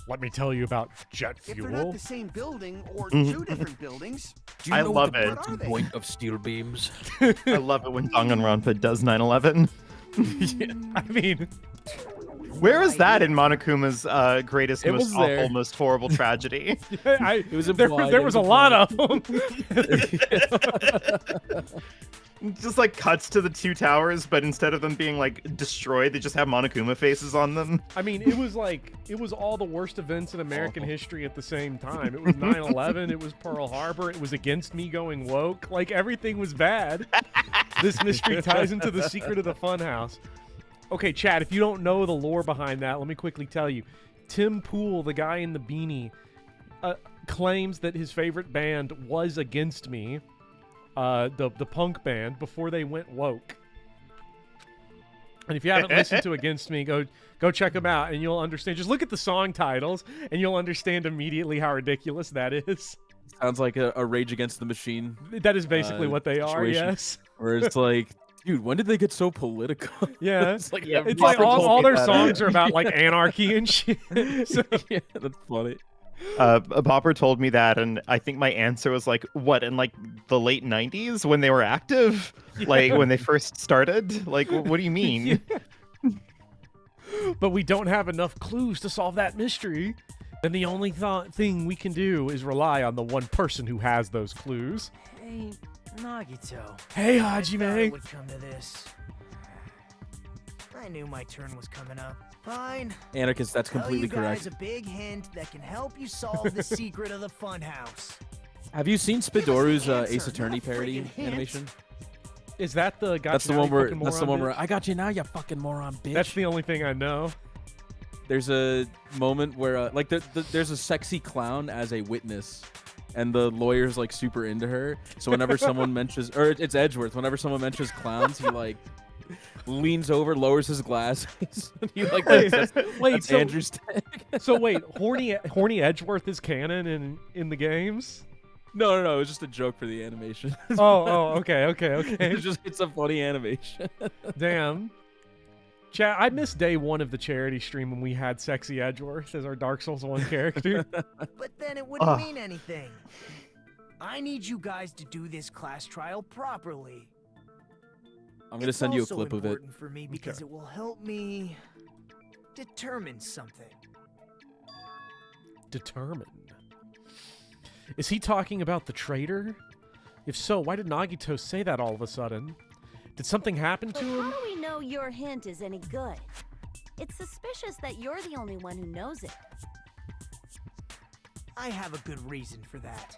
Let me tell you about jet If they're not fuel. the same building or two different buildings, Do you I know love the it. what are they? Point of steel beams. I love it when Danganronpa does 9/11. I mean, Where is that in Monokuma's greatest, It most was awful, there. most horrible tragedy? it was there, implied, there it was was a lot of them. Just like cuts to the two towers, but instead of them being like destroyed, they just have Monokuma faces on them. I mean, it was all the worst events in American history at the same time. It was 9/11, it was Pearl Harbor, it was against me going woke. Like, everything was bad. This mystery ties into the secret of the funhouse. Okay, chat, if you don't know the lore behind that, let me quickly tell you. Tim Pool, the guy in the beanie, claims that his favorite band was Against Me, the punk band, before they went woke. And if you haven't listened to Against Me, go check them out, and you'll understand. Just look at the song titles, and you'll understand immediately how ridiculous that is. Sounds like a Rage Against the Machine. That is basically what they are, situation, yes. Where it's like, dude, when did they get so political? Yeah, it's like, it's like all their songs are about like anarchy and shit. So, yeah, that's funny. Popper told me that, and I think my answer was like, what, in like the late 90s when they were active? Like when they first started? Like, what do you mean? Yeah. But we don't have enough clues to solve that mystery. Then the only thing we can do is rely on the one person who has those clues. Hey, Nagito. Hey, I thought Hajime. it would come to this. I knew my turn was coming up. Fine. Anarchist, that's completely Tell you guys correct. a big hint that can help you solve the secret of the funhouse. Have you seen Spidoru's answer, Ace Attorney not a parody friggin' hint. animation? Is that the gotcha That's the now, one you where fucking that's the moron one bitch? where I got you now, you fucking moron bitch. That's the only thing I know. There's a moment where like there's a sexy clown as a witness, and the lawyer's like super into her. So whenever someone mentions, or it's Edgeworth, whenever someone mentions clowns, he like leans over, lowers his glasses. And he like that's so, Andrew's tag. So wait, horny Edgeworth is canon in the games? No, it was just a joke for the animation. Okay. It's a funny animation. Damn. Chat, I missed day one of the charity stream when we had Sexy Edgeworth as our Dark Souls 1 character. But then it wouldn't mean anything. I need you guys to do this class trial properly. I'm gonna send you a also clip of it. important for me because it will help me determine something. Determine. Is he talking about the traitor? If so, why did Nagito say that all of a sudden? Did something happen to him? How do we know your hint is any good? It's suspicious that you're the only one who knows it. I have a good reason for that.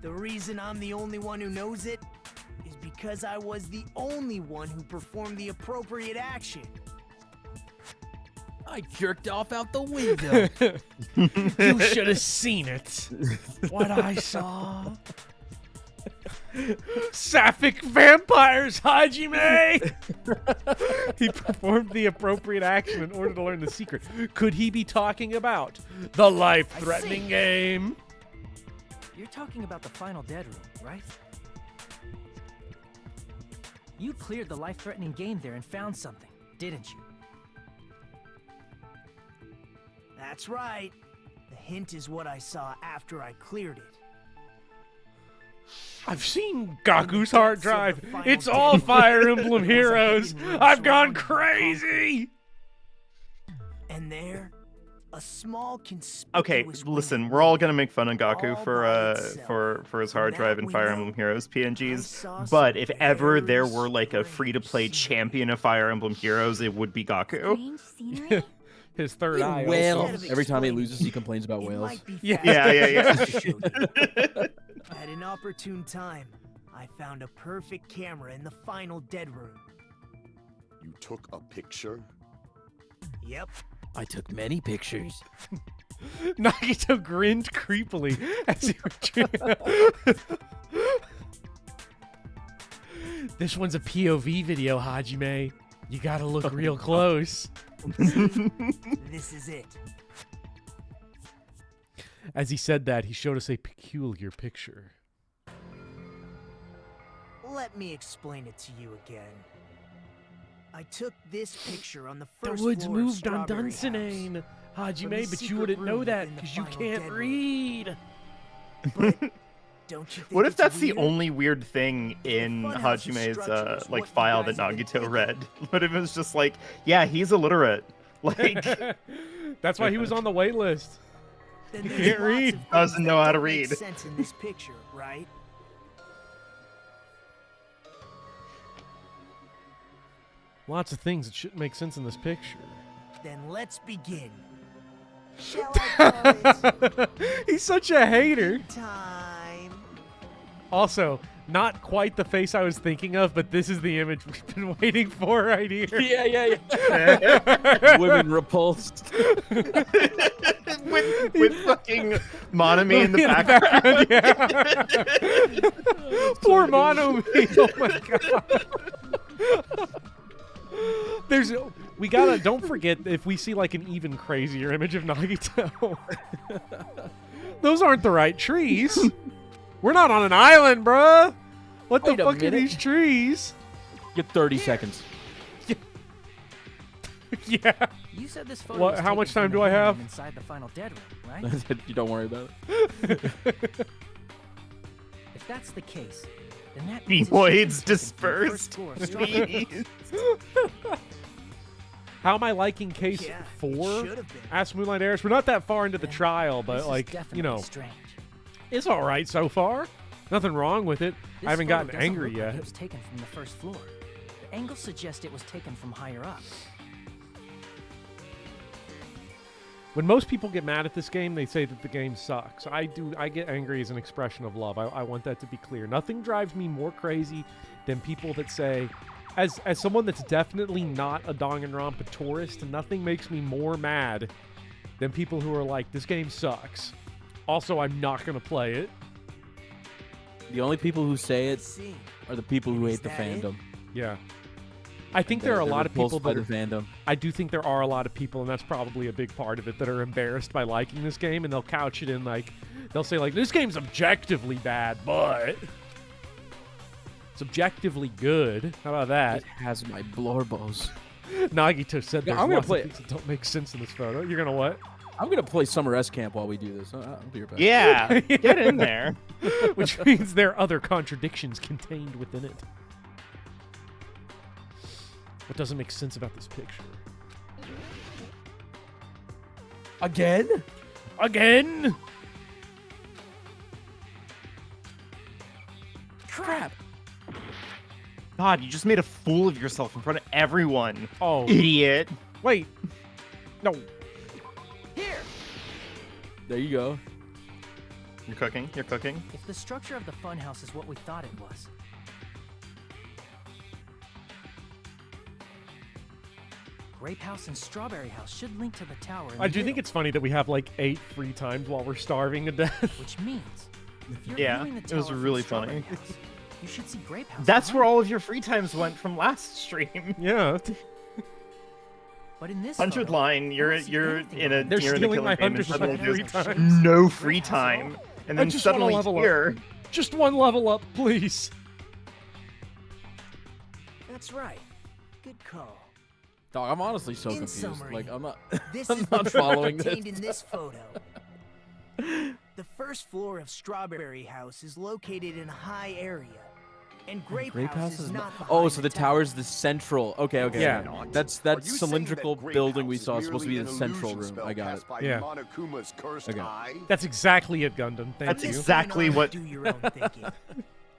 The reason I'm the only one who knows it is because I was the only one who performed the appropriate action. I jerked off out the window. You should have seen it. What I saw. Sapphic vampires, Hajime! He performed the appropriate action in order to learn the secret. Could he be talking about the life-threatening game? You're talking about the final dead room, right? You cleared the life-threatening game there and found something, didn't you? That's right. The hint is what I saw after I cleared it. I've seen Gaku's hard drive. It's all Fire Emblem Heroes. I've gone crazy. And there, a small conspicuous Okay, listen, we're all gonna make fun of Gaku for his hard drive and Fire Emblem Heroes PNGs, but if ever there were like a free-to-play champion of Fire Emblem Heroes, it would be Gaku. Strange scenery? His third eye. Whale. Also. Every time he loses, he complains about whales. Yeah. At an opportune time, I found a perfect camera in the final dead room. You took a picture? Yep. I took many pictures. Nagito grinned creepily as he retrieved. This one's a POV video, Hajime. You gotta look real close. This is it. As he said that, he showed us a peculiar picture. Let me explain it to you again. I took this picture on the The first woods floor of moved on Strawberry House. Hajime, From but the you secret wouldn't know room that within the because you final can't dead room. read. But don't you think What if it's that's the weird? only weird thing in funhouse's Hajime's structure is like what you file guys that have been Nagito read? What if it was just like, yeah, he's illiterate. Like That's why he was on the wait list. Then He there's can't lots read. of things Doesn't that know how to don't make read. sense in this picture, right? Lots of things that shouldn't make sense in this picture. Then let's begin. Shall I call it He's such a hater. time? Also, not quite the face I was thinking of, but this is the image we've been waiting for right here. Yeah. Women repulsed. with fucking Monami in the background. Yeah. Poor Monami. Oh my god. Don't forget, if we see like an even crazier image of Nagito. Those aren't the right trees. We're not on an island, bruh. What the Wait a fuck are minute. these trees? Get 30 seconds. Yeah. You said this photo What- was how taken much from time the do I living have? room inside the final dead room, right? You don't worry about it. If that's the case, then that means it should Phoeboids be taken from the first dispersed. floor of Strawberry House. How am I liking case Yeah, it 4? should have been. Ask Moonlight Airs. We're not that far into the Then trial, this but is like, definitely you know, strange. it's all right so far. Nothing wrong with it. This I haven't photo gotten doesn't angry look like yet. it was taken from the first floor. The Angles suggest it was taken from higher up. When most people get mad at this game, they say that the game sucks. I get angry as an expression of love. I want that to be clear. Nothing drives me more crazy than people that say, as someone that's definitely not a Danganronpa tourist, nothing makes me more mad than people who are like, this game sucks. Also, I'm not going to play it. The only people who say it are the people who hate the fandom. Yeah. I think there are a lot of people by that the fandom. I do think there are a lot of people, and that's probably a big part of it, that are embarrassed by liking this game, and they'll couch it in like, they'll say like, this game's objectively bad, but it's objectively good. How about that? It has my blorbos. Nagito said there's I'm gonna lots play of things that don't make sense in this photo. You're gonna what? I'm gonna play Summer S Camp while we do this. I'll be right back. Yeah, get in there. Which means there are other contradictions contained within it. What doesn't make sense about this picture? Again? Again? Crap. God, you just made a fool of yourself in front of everyone. Oh. Idiot. Wait. No. Here! There you go. You're cooking. You're cooking. If the structure of the funhouse is what we thought it was, Grape House and Strawberry House should link to the tower. I do think it's funny that we have like 8 free times while we're starving to death. Which means, if you're Yeah, viewing the it tower was from really Strawberry funny. House, you should see Grape House. That's behind where all of your free times went from last stream. Yeah. But in this 100th photo, line, you're I don't see in anything a wrong. They're you're in a stealing killing my game and 100th suddenly line free there's times. no free time, and I then just wanna suddenly level up. here. Just one level up, please. That's right. Good call. Dog, I'm honestly so In confused. summary, Like, I'm not. This I'm is not the following this. contained in this photo. The first floor of Strawberry House is located in a high area, and Grape, House is not. Oh, behind so the tower's the central. Okay, okay. Yeah. Okay. That's that cylindrical building we saw is supposed to be the central room. I got it. Yeah. Monokuma's cursed Okay. eye? That's exactly it, Gundam. Thank That's you. exactly Going on, what. Do your own thinking.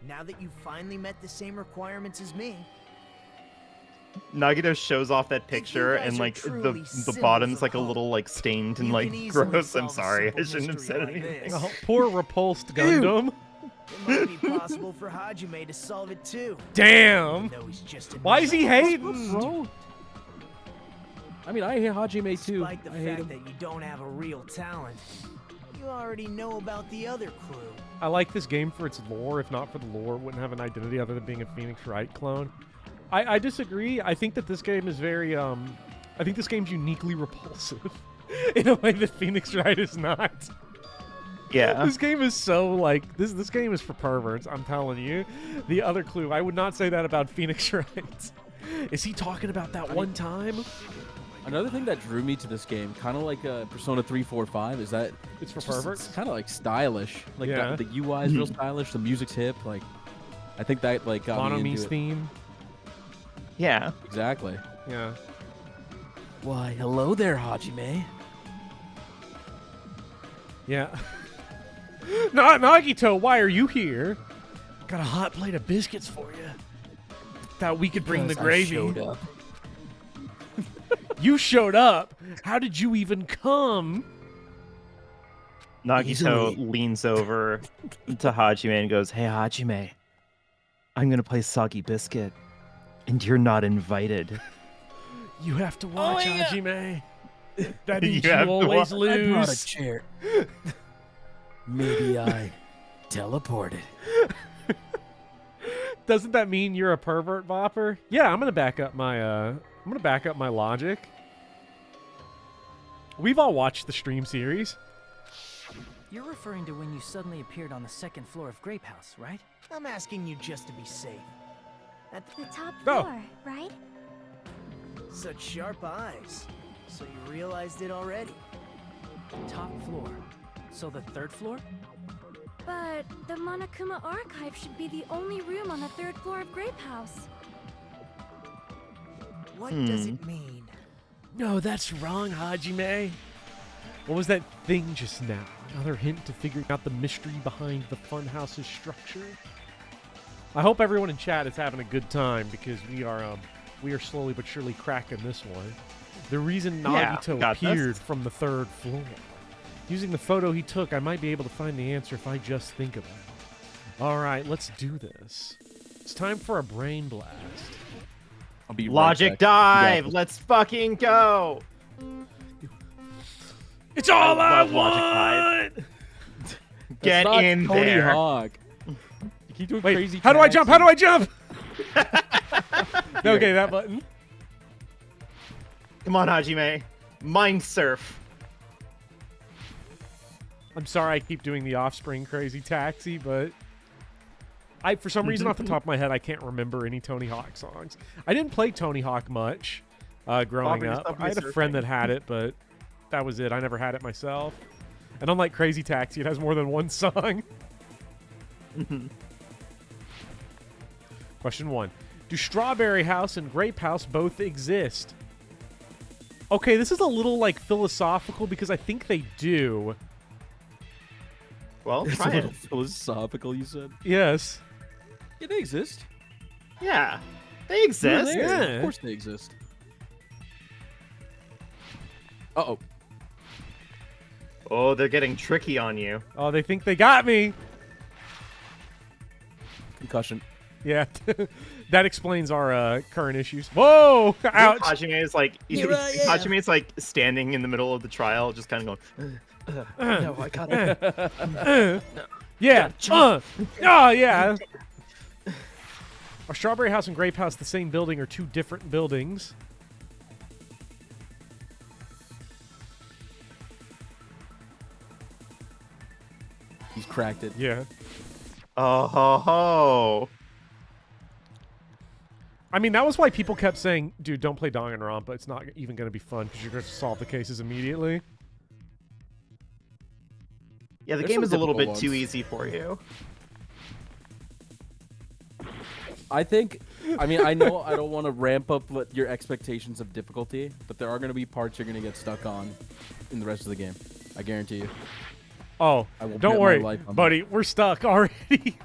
Now that you've finally met the same requirements as me, Nagito shows off that you picture, guys and are like truly the symbols bottom's of like a hope, little like stained and you like can easily gross. I'm solve a sorry, I simple shouldn't have mystery said like anything. this. Oh, poor repulsed Gundam. it might be possible for Hajime to solve it too. Damn. Even though he's just a Why is he normal hating? Bro. I mean, I hate Hajime too. Despite the I hate fact him. that you don't have a real talent, you already know about the other crew. I like this game for its lore. If not for the lore, it wouldn't have an identity other than being a Phoenix Wright clone. I disagree. I think that this game is very, I think this game's uniquely repulsive in a way that Phoenix Wright is not. Yeah. This game is so, like, this game is for perverts, I'm telling you. The other clue, I would not say that about Phoenix Wright. Is he talking about that one time? Another thing that drew me to this game, kind of like Persona 3, 4, 5, is that It's for just- perverts? It's kind of like stylish. Like Yeah. the UI is real stylish. The music's hip. Like, I think that like got me into Monomi's it. theme? Yeah. Exactly. Yeah. Why, hello there, Hajime. Yeah. Nagito, why are you here? Got a hot plate of biscuits for you. Thought we could bring the Because I gravy. showed up. You showed up. How did you even come? Nagito Easily. leans over to Hajime and goes, "Hey Hajime, I'm gonna play Soggy Biscuit, and you're not invited." You have to watch, yeah. Hajime. That means you, have to always watch. I brought a lose. chair. Maybe I teleported. Doesn't that mean you're a pervert, Vopper? Yeah, I'm gonna back up my logic. We've all watched the stream series. You're referring to when you suddenly appeared on the second floor of Grape House, right? I'm asking you just to be safe. At The top Oh. floor, right? such sharp eyes. So you realized it already. Top floor. So the third floor? But the Monokuma Archive should be the only room on the 3rd floor of Grape House. What does it mean? No, that's wrong, Hajime. What was that thing just now? Another hint to figuring out the mystery behind the Funhouse's structure? I hope everyone in chat is having a good time because we are slowly but surely cracking this one. The reason Nagito appeared from the 3rd floor. Using the photo he took, I might be able to find the answer if I just think about it. All right, let's do this. It's time for a brain blast. I'll be Logic right back. dive. Let's fucking go. It's all I love Logic want. Get That's not in Tony there. Hawk. You keep doing Wait, crazy. how do I jump? How do I taxis. jump? Okay, that button. Come on, Hajime. Mind surf. I'm sorry I keep doing the Offspring Crazy Taxi, but for some reason off the top of my head, I can't remember any Tony Hawk songs. I didn't play Tony Hawk much growing up. I had a friend that had it, but that was it. I never had it myself. And unlike Crazy Taxi, it has more than one song. Question 1. Do Strawberry House and Grape House both exist? Okay, this is a little, like, philosophical because I think they do. Well, It's a try little it. philosophical, you said? Yes. Yeah, they exist. Yeah, they exist. Yeah, Yeah. of course they exist. Uh-oh. Oh, they're getting tricky on you. Oh, they think they got me. Concussion. Yeah. That explains our current issues. Whoa! Ouch! Hajime is like Hajime is like standing in the middle of the trial, just kind of going. No, I got it. Yeah. Oh, yeah. Are Strawberry House and Grape House the same building or two different buildings? He's cracked it. Yeah. Oh ho ho! I mean, that was why people kept saying, dude, don't play Danganronpa. It's not even going to be fun because you're going to solve the cases immediately. Yeah, the There's game some is a little bit difficult too ones. easy for you. I think, I mean, I know I don't want to ramp up your expectations of difficulty, but there are going to be parts you're going to get stuck on in the rest of the game. I guarantee you. Oh, I will don't bet my worry, life on buddy. We're stuck already.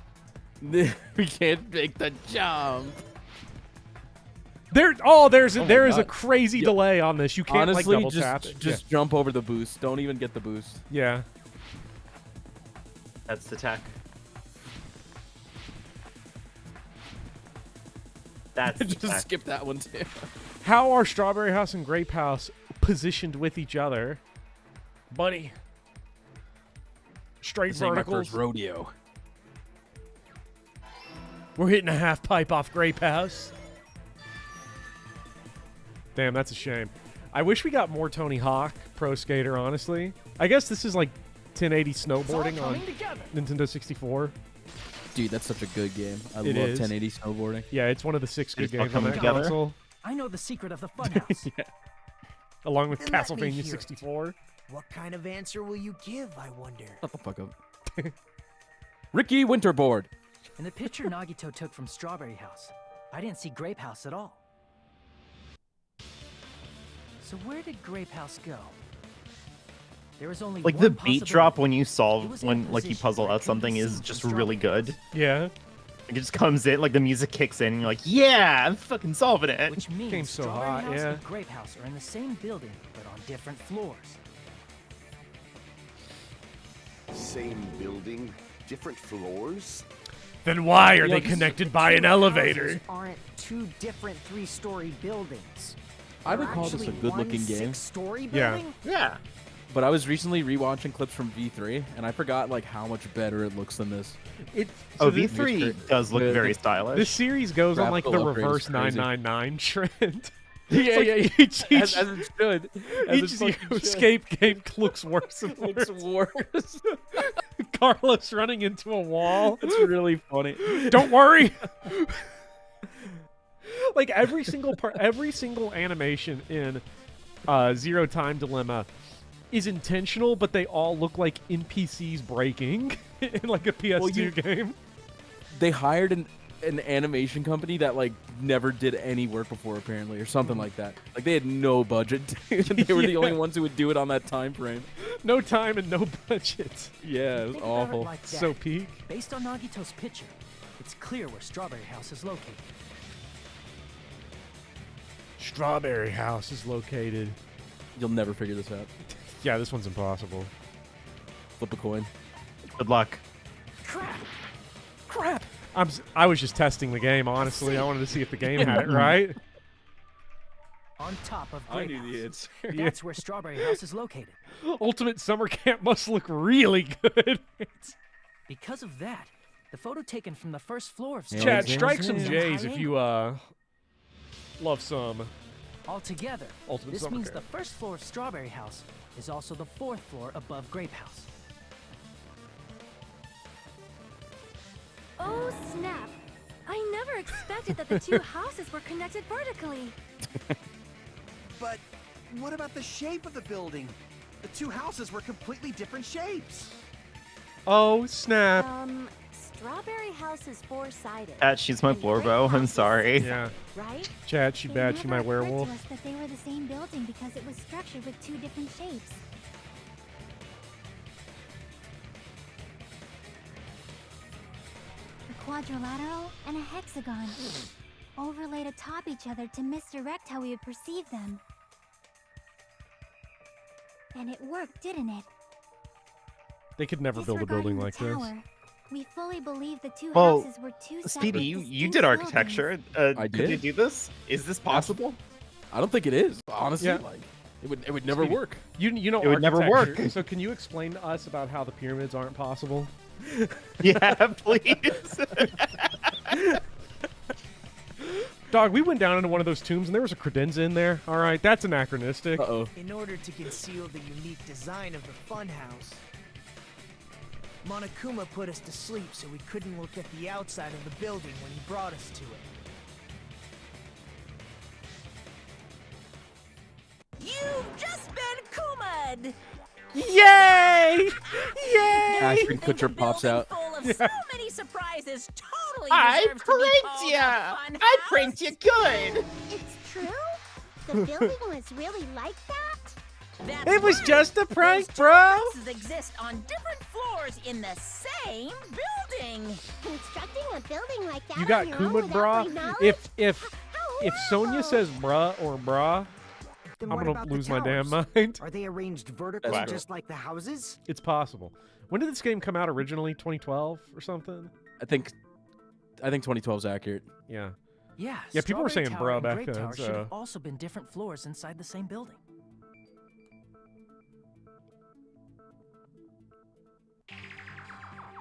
We can't make the jump. There is a crazy delay on this. You can't Honestly, like double tap it. just jump over the boost. Don't even get the boost. Yeah. That's the tech. That's the Just tech. skip that one too. How are Strawberry House and Grape House positioned with each other, buddy? Straight This ain't my verticals. first rodeo. We're hitting a half pipe off Grape House. Damn, that's a shame. I wish we got more Tony Hawk Pro Skater, honestly. I guess this is like 1080 snowboarding on Nintendo 64. Dude, that's such a good game. I It love is. 1080 snowboarding. Yeah, it's one of the 6 good It's all games on coming that together. console. I know the secret of the funhouse. Yeah. Along with Then let me Castlevania hear it. 64. What kind of answer will you give, I wonder? Shut the fuck up. Ricky Winterboard. In the picture Nagito took from Strawberry House, I didn't see Grape House at all. So where did Grape House go? There was only Like one the beat possibility. drop when you It solve was in when a like you position puzzle where it out couldn't something be is seen just from really Strawberry good. Yeah. It just comes in, like the music kicks in, and you're like, yeah, I'm fucking solving it. Which means Game's so Strawberry hot, House yeah. and Grape House are in the same building, but on different floors. Same building, different floors? Then why are Yeah, they this- connected by an Two elevator? houses aren't two different 3-story buildings. I would They're call this a actually good-looking one game. 6-story Yeah. building? Yeah. But I was recently rewatching clips from V3, and I forgot like how much better it looks than this. Oh, this, V3 does look the- very the- stylish. this series goes on like the Graphical upgrade is reverse crazy. 999 trend. Yeah, like yeah, each- as it should. As Each it fucking should. escape game looks worse and Looks worse. worse. Carlos running into a wall. It's really funny. Don't worry. Like every single part, every single animation in Zero Time Dilemma is intentional, but they all look like NPCs breaking in like a PS2 game. They hired an animation company that like never did any work before apparently, or something like that. Like they had no budget. Dude. They were the only Yeah. ones who would do it on that time frame. No time and no budget. Yeah, it was Think about it awful. like that. So peak. Based on Nagito's picture, it it's clear where Strawberry House is located. Strawberry House is located. You'll never figure this out. Yeah, this one's impossible. Flip a coin. Good luck. Crap. I was just testing the game, honestly. I wanted to see if the game had it right. On top of I Grape knew the House. answer. That's where Strawberry House is located. Ultimate Summer Camp must look really good. Because of that, the photo taken from the first floor of Chat, Strawberry strike House some is J's high if you love some. Altogether, Ultimate this Summer means Camp. the first floor of Strawberry House is also the 4th floor above Grape House. Oh, snap. I never expected that the two houses were connected vertically. But what about the shape of the building? The two houses were completely different shapes. Oh, snap. Strawberry House is four-sided. She's my Blorbo. I'm sorry. Yeah. Right? Chat, she bad, she my It never occurred werewolf. to us that they were the same building because it was structured with two different shapes. A quadrilateral and a hexagon, overlaid atop each other to misdirect how we would perceive them. And it worked, didn't it? They could never build a building like this. We fully believe the two Well, houses were two Speedy, separate, you distinct did buildings. architecture. I Could you did. do this? Is this possible? I don't think it is. Honestly, Yeah. like it would never Speedy, work. You know It would never architecture, work. So can you explain to us about how the pyramids aren't possible? Yeah, please. Dog, we went down into one of those tombs and there was a credenza in there. All right, that's anachronistic. Uh-oh. In order to conceal the unique design of the funhouse, Monokuma put us to sleep so we couldn't look at the outside of the building when he brought us to it. You've just been Kuma'd! Yay! Yay! Ashton Think a Kutcher pops building out. full of so many surprises totally I deserves to be print called ya! a fun I house. print you good! It's true? The building was really like that? That's It was right. just a prank, Those two bro. houses exist on different floors in the same building. Constructing a building like that You got on your own Kuma, without brah. my knowledge? If Sonya says bruh or brah, Then I'm what gonna about the lose my damn towers? mind. Are they arranged vertically That's just like the houses? It's possible. When did this game come out originally? 2012 or something? I think 2012 is accurate. Yeah. Yeah, Yeah, people were Strawberry saying Tower bruh and back Grape then, Tower should have so- also been different floors inside the same building.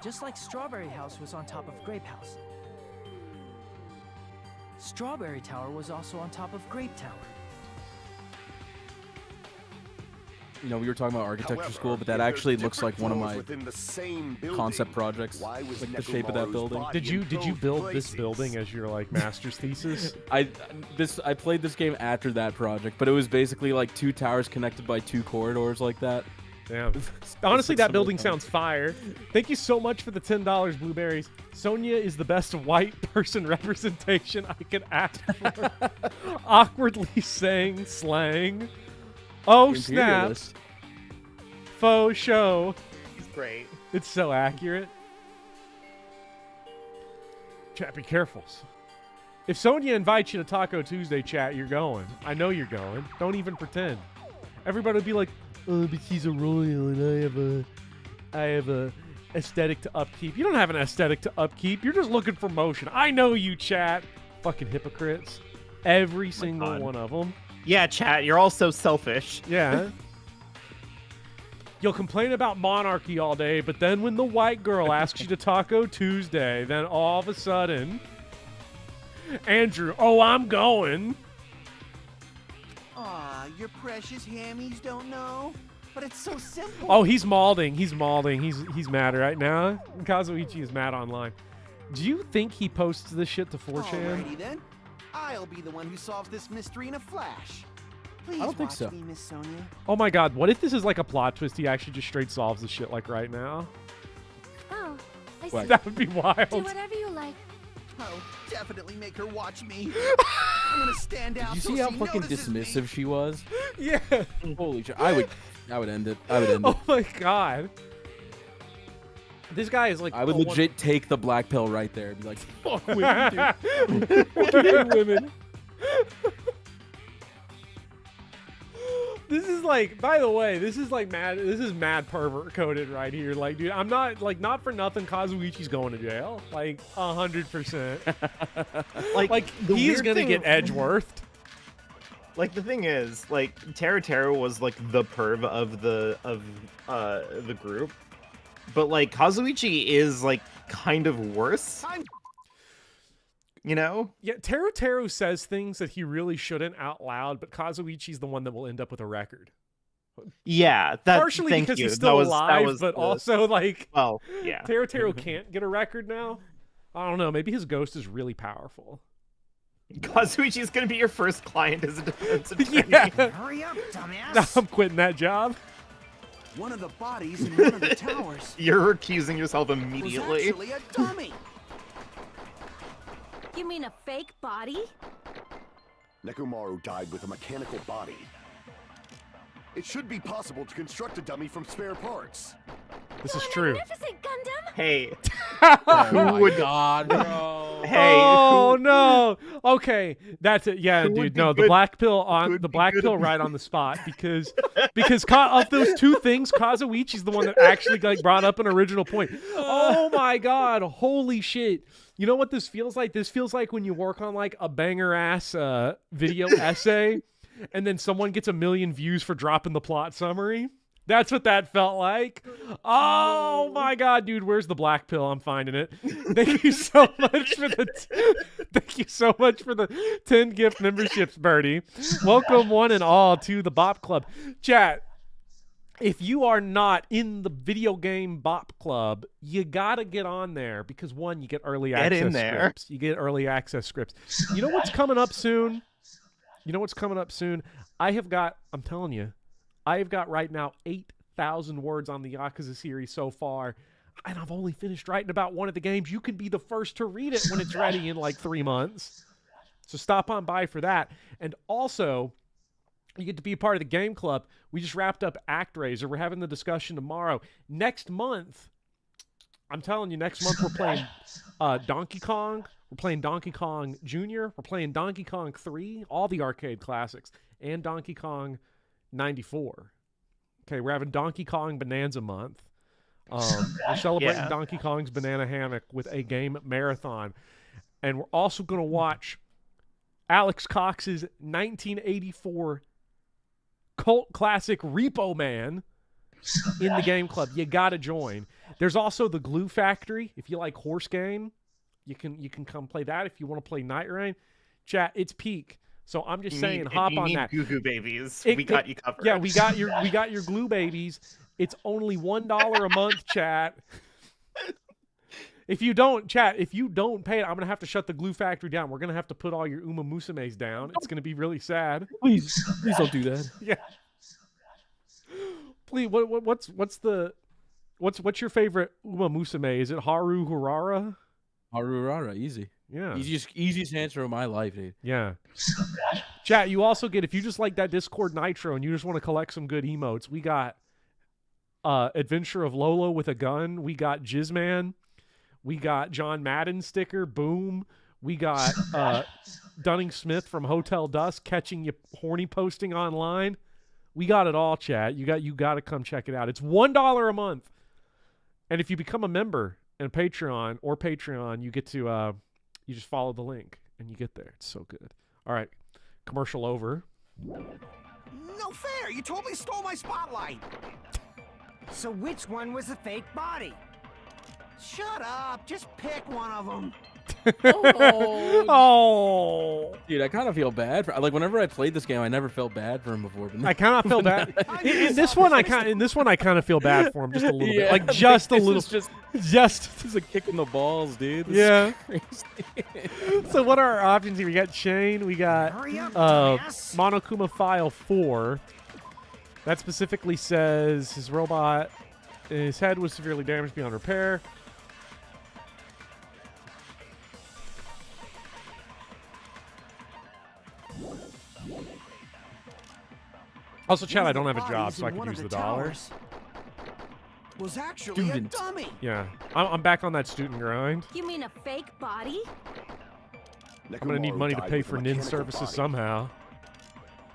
Just like Strawberry House was on top of Grape House. Strawberry Tower was also on top of Grape Tower. You know, we were talking about architecture However, school, but if that there's actually looks different like one of floors my within the same building, concept projects. why was Like the shape of that Nekomaru's building. body Did you in build both this places? building as your like master's thesis? I played this game after that project, but it was basically like two towers connected by two corridors like that. Damn. Honestly, that some building of the sounds fire. Thank you so much for the $10, Blueberries. Sonya is the best white person representation I could ask for. Awkwardly saying slang. Oh, snap. Imperialist. Faux show. He's great. It's so accurate. Chat, be careful. If Sonya invites you to Taco Tuesday, chat, you're going. I know you're going. Don't even pretend. Everybody would be like, oh, but she's a royal and I have a aesthetic to upkeep. You don't have an aesthetic to upkeep. You're just looking for motion. I know you, chat. Fucking hypocrites. Every single God. one of them. Yeah, chat. You're all so selfish. Yeah. You'll complain about monarchy all day, but then when the white girl asks you to Taco Tuesday, then all of a sudden, Andrew, oh, I'm going. Aw, your precious hammies don't know? But it's so simple. Oh, he's malding. He's malding. He's mad right now. Kazuichi is mad online. Do you think he posts this shit to 4chan? Alrighty then. I'll be the one who solves this mystery in a flash. Please don't think watch so. me, Miss Sonia. Oh my god, what if this is like a plot twist? He actually just straight solves this shit like right now? Oh, I What? see. That would be Do wild. whatever you like. Oh, definitely make her watch me. I'm gonna stand out. Did you till see how she fucking notices dismissive me. she was? Yeah. Holy shit! I would end it. I would end it. Oh my god. This guy is like. I would a one- legit take the black pill right there and be like, fuck women, dude. Fuck women. This is like, by the way, this is like mad. This is mad pervert coded right here. Like, dude, I'm not like not for nothing. Kazuichi's going to jail. Like 100%. Like the he's weird gonna thing- get Edgeworthed. Like the thing is, like Teru was like the perv of the group, but like Kazuichi is like kind of worse. You know? Yeah, Teru says things that he really shouldn't out loud, but Kazuichi's the one that will end up with a record. Yeah, that Partially thank because you. he's still that alive, was but the- also like, well, yeah. Teru can't get a record now. I don't know. Maybe his ghost is really powerful. Kazuichi's gonna be your first client as a defense attorney. Yeah. Hurry up, dumbass. I'm quitting that job. One of the bodies in one of the towers You're accusing yourself was immediately. actually a dummy. You mean a fake body? Nekomaru died with a mechanical body. It should be possible to construct a dummy from spare parts. This is true. Magnificent Gundam! Hey, Oh my god, bro. hey, Oh who- no. Okay, that's it. Yeah, Who would dude. be No, the good- black pill who on would the be black good pill at- right on the spot because of those two things, Kazuichi's the one that actually like brought up an original point. Oh my god, holy shit. You know what this feels like? This feels like when you work on like a banger ass video essay and then someone gets 1 million views for dropping the plot summary. That's what that felt like. Oh my god, dude, where's the black pill? I'm finding it. Thank you so much for the thank you so much for the 10 gift memberships, Birdie. Welcome one and all to the Bop Club. Chat, if you are not in the video game Bop Club, you gotta get on there because one, you get early Get access in there. scripts. You get early access scripts. You know what's coming up soon? I'm telling you, I have got right now 8,000 words on the Yakuza series so far, and I've only finished writing about one of the games. You can be the first to read it when it's ready in like 3 months. So stop on by for that. And also, you get to be a part of the game club. We just wrapped up ActRaiser. We're having the discussion tomorrow. Next month, I'm telling you, next month we're playing Donkey Kong. We're playing Donkey Kong Jr. We're playing Donkey Kong 3, all the arcade classics, and Donkey Kong 94. Okay, we're having Donkey Kong Bonanza month. We're celebrating Donkey Kong's Banana Hammock with a game marathon. And we're also going to watch Alex Cox's 1984 cult classic Repo Man in the game club. You got to join. There's also the Glue Factory. If you like horse game, you can come play that. If you want to play Night Rain, chat, it's peak. So I'm just saying, hop on that. Goo Goo babies. We got you covered. Yeah, we got your glue babies. It's only $1 a month, chat. If you don't pay it, I'm gonna have to shut the Glue Factory down. We're gonna have to put all your Uma Musumes down. It's gonna be really sad. Please don't do that. Yeah. Please, what's your favorite Uma Musume? Is it Haru Harara? Haru Rara, easy. Yeah. Easiest answer of my life, dude. Yeah. Chat, you also get, if you just like that Discord Nitro and you just want to collect some good emotes, we got Adventure of Lolo with a gun. We got Jizzman. We got John Madden sticker. Boom. We got Dunning Smith from Hotel Dusk catching you horny posting online. We got it all, chat. You got to come check it out. It's $1 a month. And if you become a member and Patreon, you get to you just follow the link and you get there. It's so good. All right. Commercial over. No fair! You totally stole my spotlight! So which one was the fake body? Shut up! Just pick one of them! Oh. Dude, I kind of feel bad for, like, whenever I played this game, I never felt bad for him before. But I kind of feel bad. In this one, I kind of feel bad for him just a little bit. Like just a little. This is a kick in the balls, dude. This Yeah. is crazy. So what are our options here? We got Shane. We got Hurry up, dumbass. Monokuma File 4. That specifically says his head was severely damaged beyond repair. Also, chat, I don't have a job, so I could use the dollar. was actually Student. a dummy. Yeah, I'm back on that student grind. You mean a fake body? I'm gonna need money to pay for nin services somehow.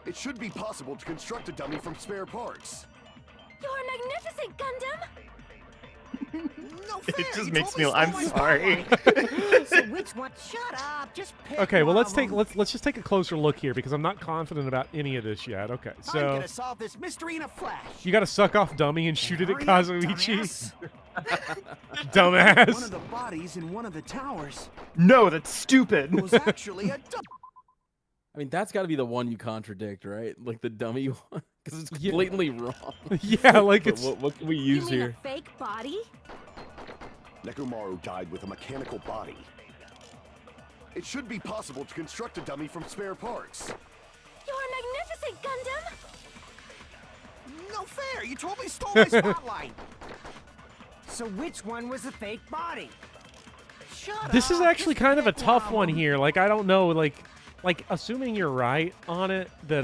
It should be possible to construct a dummy from spare parts. You're magnificent, Gundam! No fair. It just you makes told me. I'm so much sorry. So which one? Shut up. Just pick Okay, well one let's of them. let's just take a closer look here because I'm not confident about any of this yet. Okay, I'm so gonna solve this mystery in a flash. you got to suck off dummy and shoot it at Hurry up, Kazuichi. dumbass. Dumbass. One of the bodies in one of the towers No, that's stupid. was actually a dummy. I mean, that's got to be the one you contradict, right? Like the dummy one, because it's Yeah. blatantly wrong. Yeah, like But it's what can we You use mean here? a fake body? Nekomaru died with a mechanical body. It should be possible to construct a dummy from spare parts. You're magnificent, Gundam! No fair. You totally stole my spotlight. So which one was the fake body? Shut this is up, actually just kind of a pick tough one them. here. Like I don't know, like assuming you're right on it that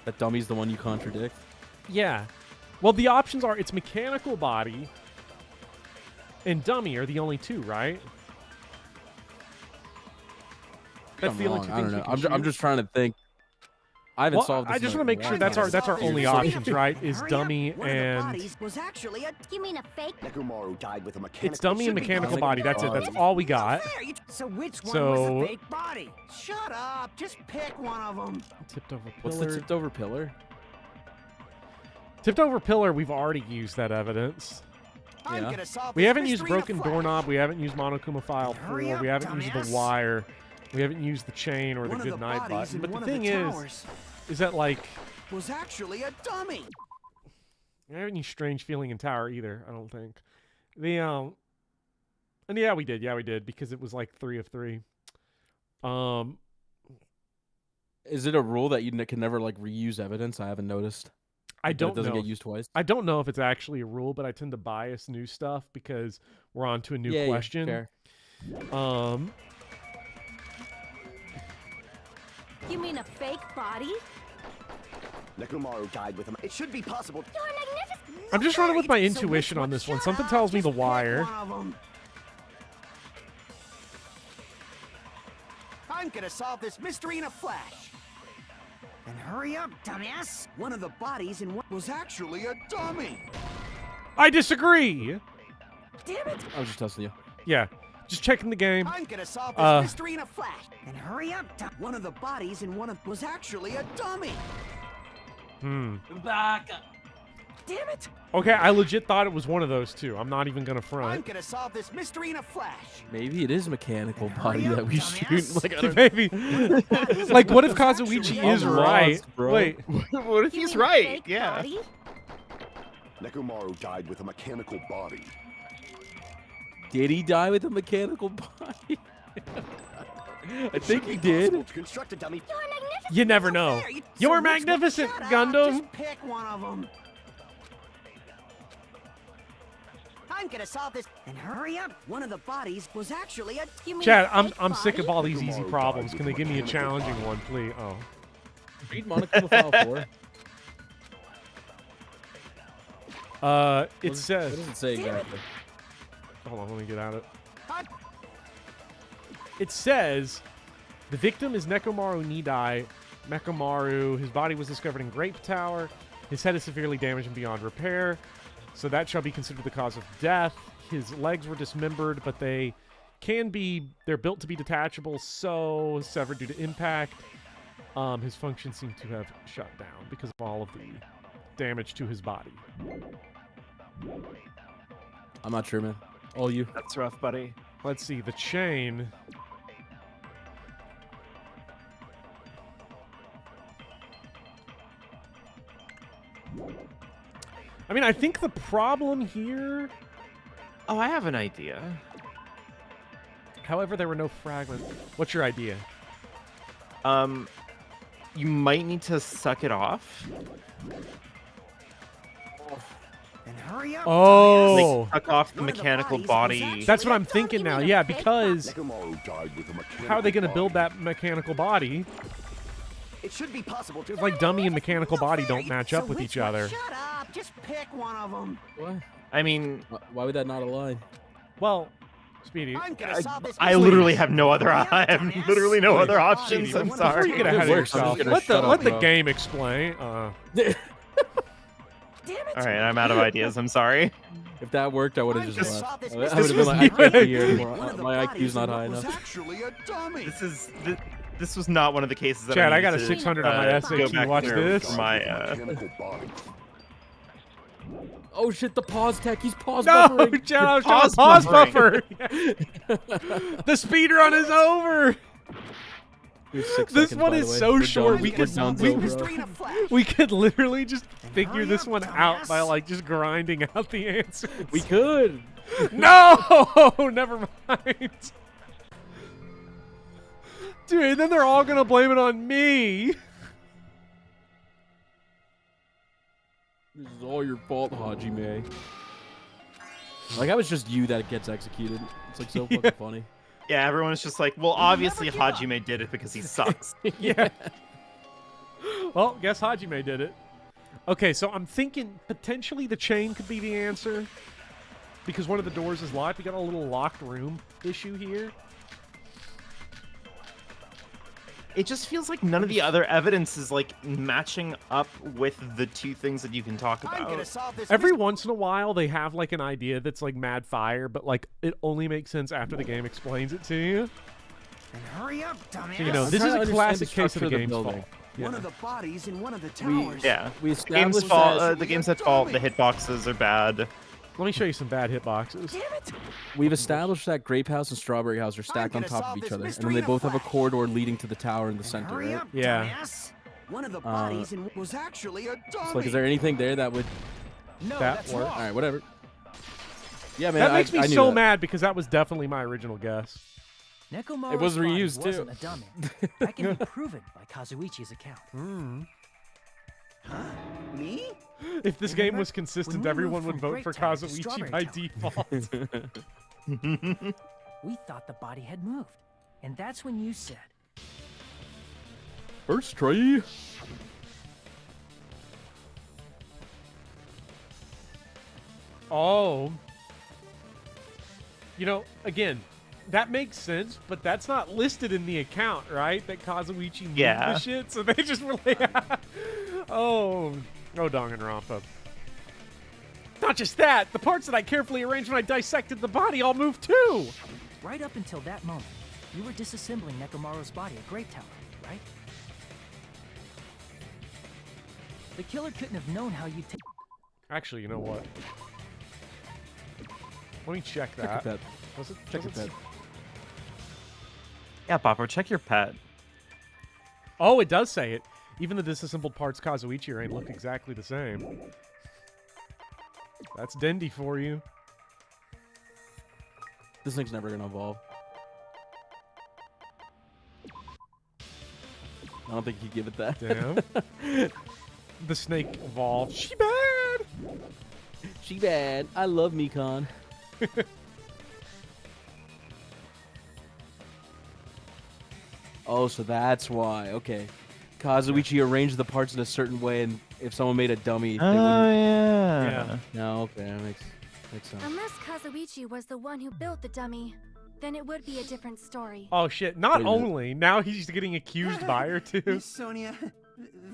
That dummy's the one you contradict. yeah. Well, the options are it's mechanical body and dummy are the only two, right? That's I'm the only wrong. two I things don't we know. can I'm shoot. just trying to think. I haven't Well, solved this. I just in want to a make sure while. that's our only options, right? Is Hurry up. dummy One of the and bodies was actually a. You mean a fake? Nekomaru died with a mechanical. it's dummy and should be mechanical possible- body. That's it. body. That's all we got. Fair. So which one So- was the fake body? Shut up. Just pick one of them. Tipped over What's the pillar. tipped over pillar? Tipped over pillar. We've already used that evidence. I'm Yeah. gonna solve We this haven't used mystery in a broken flash. doorknob. We haven't used Monokuma File 4. Hurry up, We haven't used the dumbass. wire. We haven't used the chain or the One of good the night bodies button. in But one the of thing the is towers that like was actually a dummy. I haven't used strange feeling in tower either. I don't think the and yeah we did because it was like 3 of 3. Is it a rule that you can never like reuse evidence? I haven't noticed. I That don't it doesn't know. get used twice. I don't know if it's actually a rule, but I tend to bias new stuff because we're on to a new Yeah, question. fair. You mean a fake body? Nekomaru died with a. It should be possible. You're magnificent! I'm just running with my So intuition which on this one. Shut Something up, tells me just the pick wire. one of 'em. I'm gonna solve this mystery in a flash. And hurry up, dumbass! One of the bodies in one was actually a dummy. I disagree. Damn it! I was just testing you. Yeah, just checking the game. I'm gonna solve this mystery in a flash. And hurry up, One of the bodies in one of was actually a dummy. Damn it! Okay, I legit thought it was one of those two. I'm not even gonna I'm front. gonna solve this mystery in a flash. Maybe it is mechanical body up, that we dumbass. shoot. Like, I don't Maybe. Like, what if Kazuichi I'm is right? lost, bro. Wait. What if You he's mean a right? fake Yeah. body? Nekomaru died with a mechanical body. Did he die with a mechanical body? I think he Should be did. possible to construct a dummy. You're magnificent! You never know. Fair, You're so which one- magnificent, Shut up, Gundam. Just pick one of them. I'm gonna solve this. and hurry up! One of the bodies was actually a. You mean Chad, a fake I'm sick body? of all these easy Nekomaru problems. died Can they with give me a mechanical challenging body. one, please? Oh. Read Monokuma File 4. It What says. does it say exactly? Hold on, let me get at it. It says the victim is Nekomaru Nidai. Nekomaru, his body was discovered in Grape Tower. His head is severely damaged and beyond repair. So that shall be considered the cause of death. His legs were dismembered, but they're built to be detachable, so severed due to impact. His functions seem to have shut down because of all of the damage to his body. I'm not sure, man. All you. That's rough, buddy. Let's see, the chain. I mean, I think the problem here... Oh, I have an idea. However, there were no fragments. What's your idea? You might need to suck it off. And hurry up! Oh! Like, suck off the One of the mechanical bodies was body. actually That's what a I'm thinking now. mean a Yeah, fake because Nekomaru died with a mechanical how are they going to body. build that mechanical body? It should be possible to... It's like dummy and mechanical body don't match up with each other. Shut up! Just pick one of them. What? I mean, Why would that not align? Well, Speedy, I literally have no other. I have literally no other options. I'm before sorry. you get ahead of yourself, let the game explain. Damn it! All right, I'm out of ideas. I'm sorry. If that worked, I would have just left. I would have was been like, I can't be here One anymore. of the My bodies IQ's not in what high was enough. actually a dummy. This was not one of the cases that Chad, I got a needed 600 to, on my go SAT. back Watch through this. for my, Mechanical body. Oh shit, the pause tech. He's pause No, buffering. Chad, I was trying to pause buffer. The speed run is over. This one is so short. We could literally just figure this one out by like just grinding out the answers. We could. No, never mind. Dude, then they're all gonna blame it on me. This is all your fault, Hajime. Like, I was just you that gets executed. It's like so fucking funny. Yeah, everyone's just like, well, obviously Hajime did it because he sucks. Yeah. Well, guess Hajime did it. Okay, so I'm thinking potentially the chain could be the answer. Because one of the doors is locked. We got a little locked room issue here. It just feels like none of the other evidence is like matching up with the two things that you can talk about. Every once in a while, they have like an idea that's like mad fire, but like it only makes sense after the game explains it to you. And hurry up, dumbass. So, you know, this is a classic case of the game's fault. One of the bodies in one of the towers. We the game's fault. The game's at fault. The hitboxes are bad. Let me show you some bad hitboxes. Damn it! We've established that Grape House and Strawberry House are stacked on top of each other, and then they both have a corridor leading to the tower in the center, Hurry right? up, Yeah. dumbass. One of the bodies in was actually a dummy. So, like, is there anything there that would... No, That that's works. wrong. All right, whatever. Yeah, man, That makes me I knew so that. mad because that was definitely my original guess. Nekomaru's It was body reused, too. wasn't a dummy. That can be proven by Kazuichi's account. Me? If this game Remember, was consistent, when we everyone moved would from vote for Grape Tower to Kazuichi Strawberry by Tower. default. We thought the body had moved. And that's when you said, First try. Oh. You know, again, that makes sense, but that's not listed in the account, right? That Kazuichi moved the shit, so they just were like, oh, Danganronpa. Not just that, the parts that I carefully arranged when I dissected the body all moved too. right up until that moment, you were disassembling Nekomaru's body at Great Tower, right? The killer couldn't have known how you'd take... Actually, you know what? Let me check that. Check your pet. Was it? Check your was it- pet. Yeah, Popper, check your pet. Oh, it does say it. Even the disassembled parts Kazuichi ain't look exactly the same. That's Dendi for you. This thing's never gonna evolve. I don't think you give it that. Damn. The snake evolved. She bad. She bad. I love Mikan. Oh, so that's why. Okay. Kazuichi arranged the parts in a certain way, and if someone made a dummy, they wouldn't... Yeah. No, okay, that makes sense. Unless Kazuichi was the one who built the dummy, then it would be a different story. Oh shit! Not Wait a minute. only now he's getting accused by her too. Miss Sonia,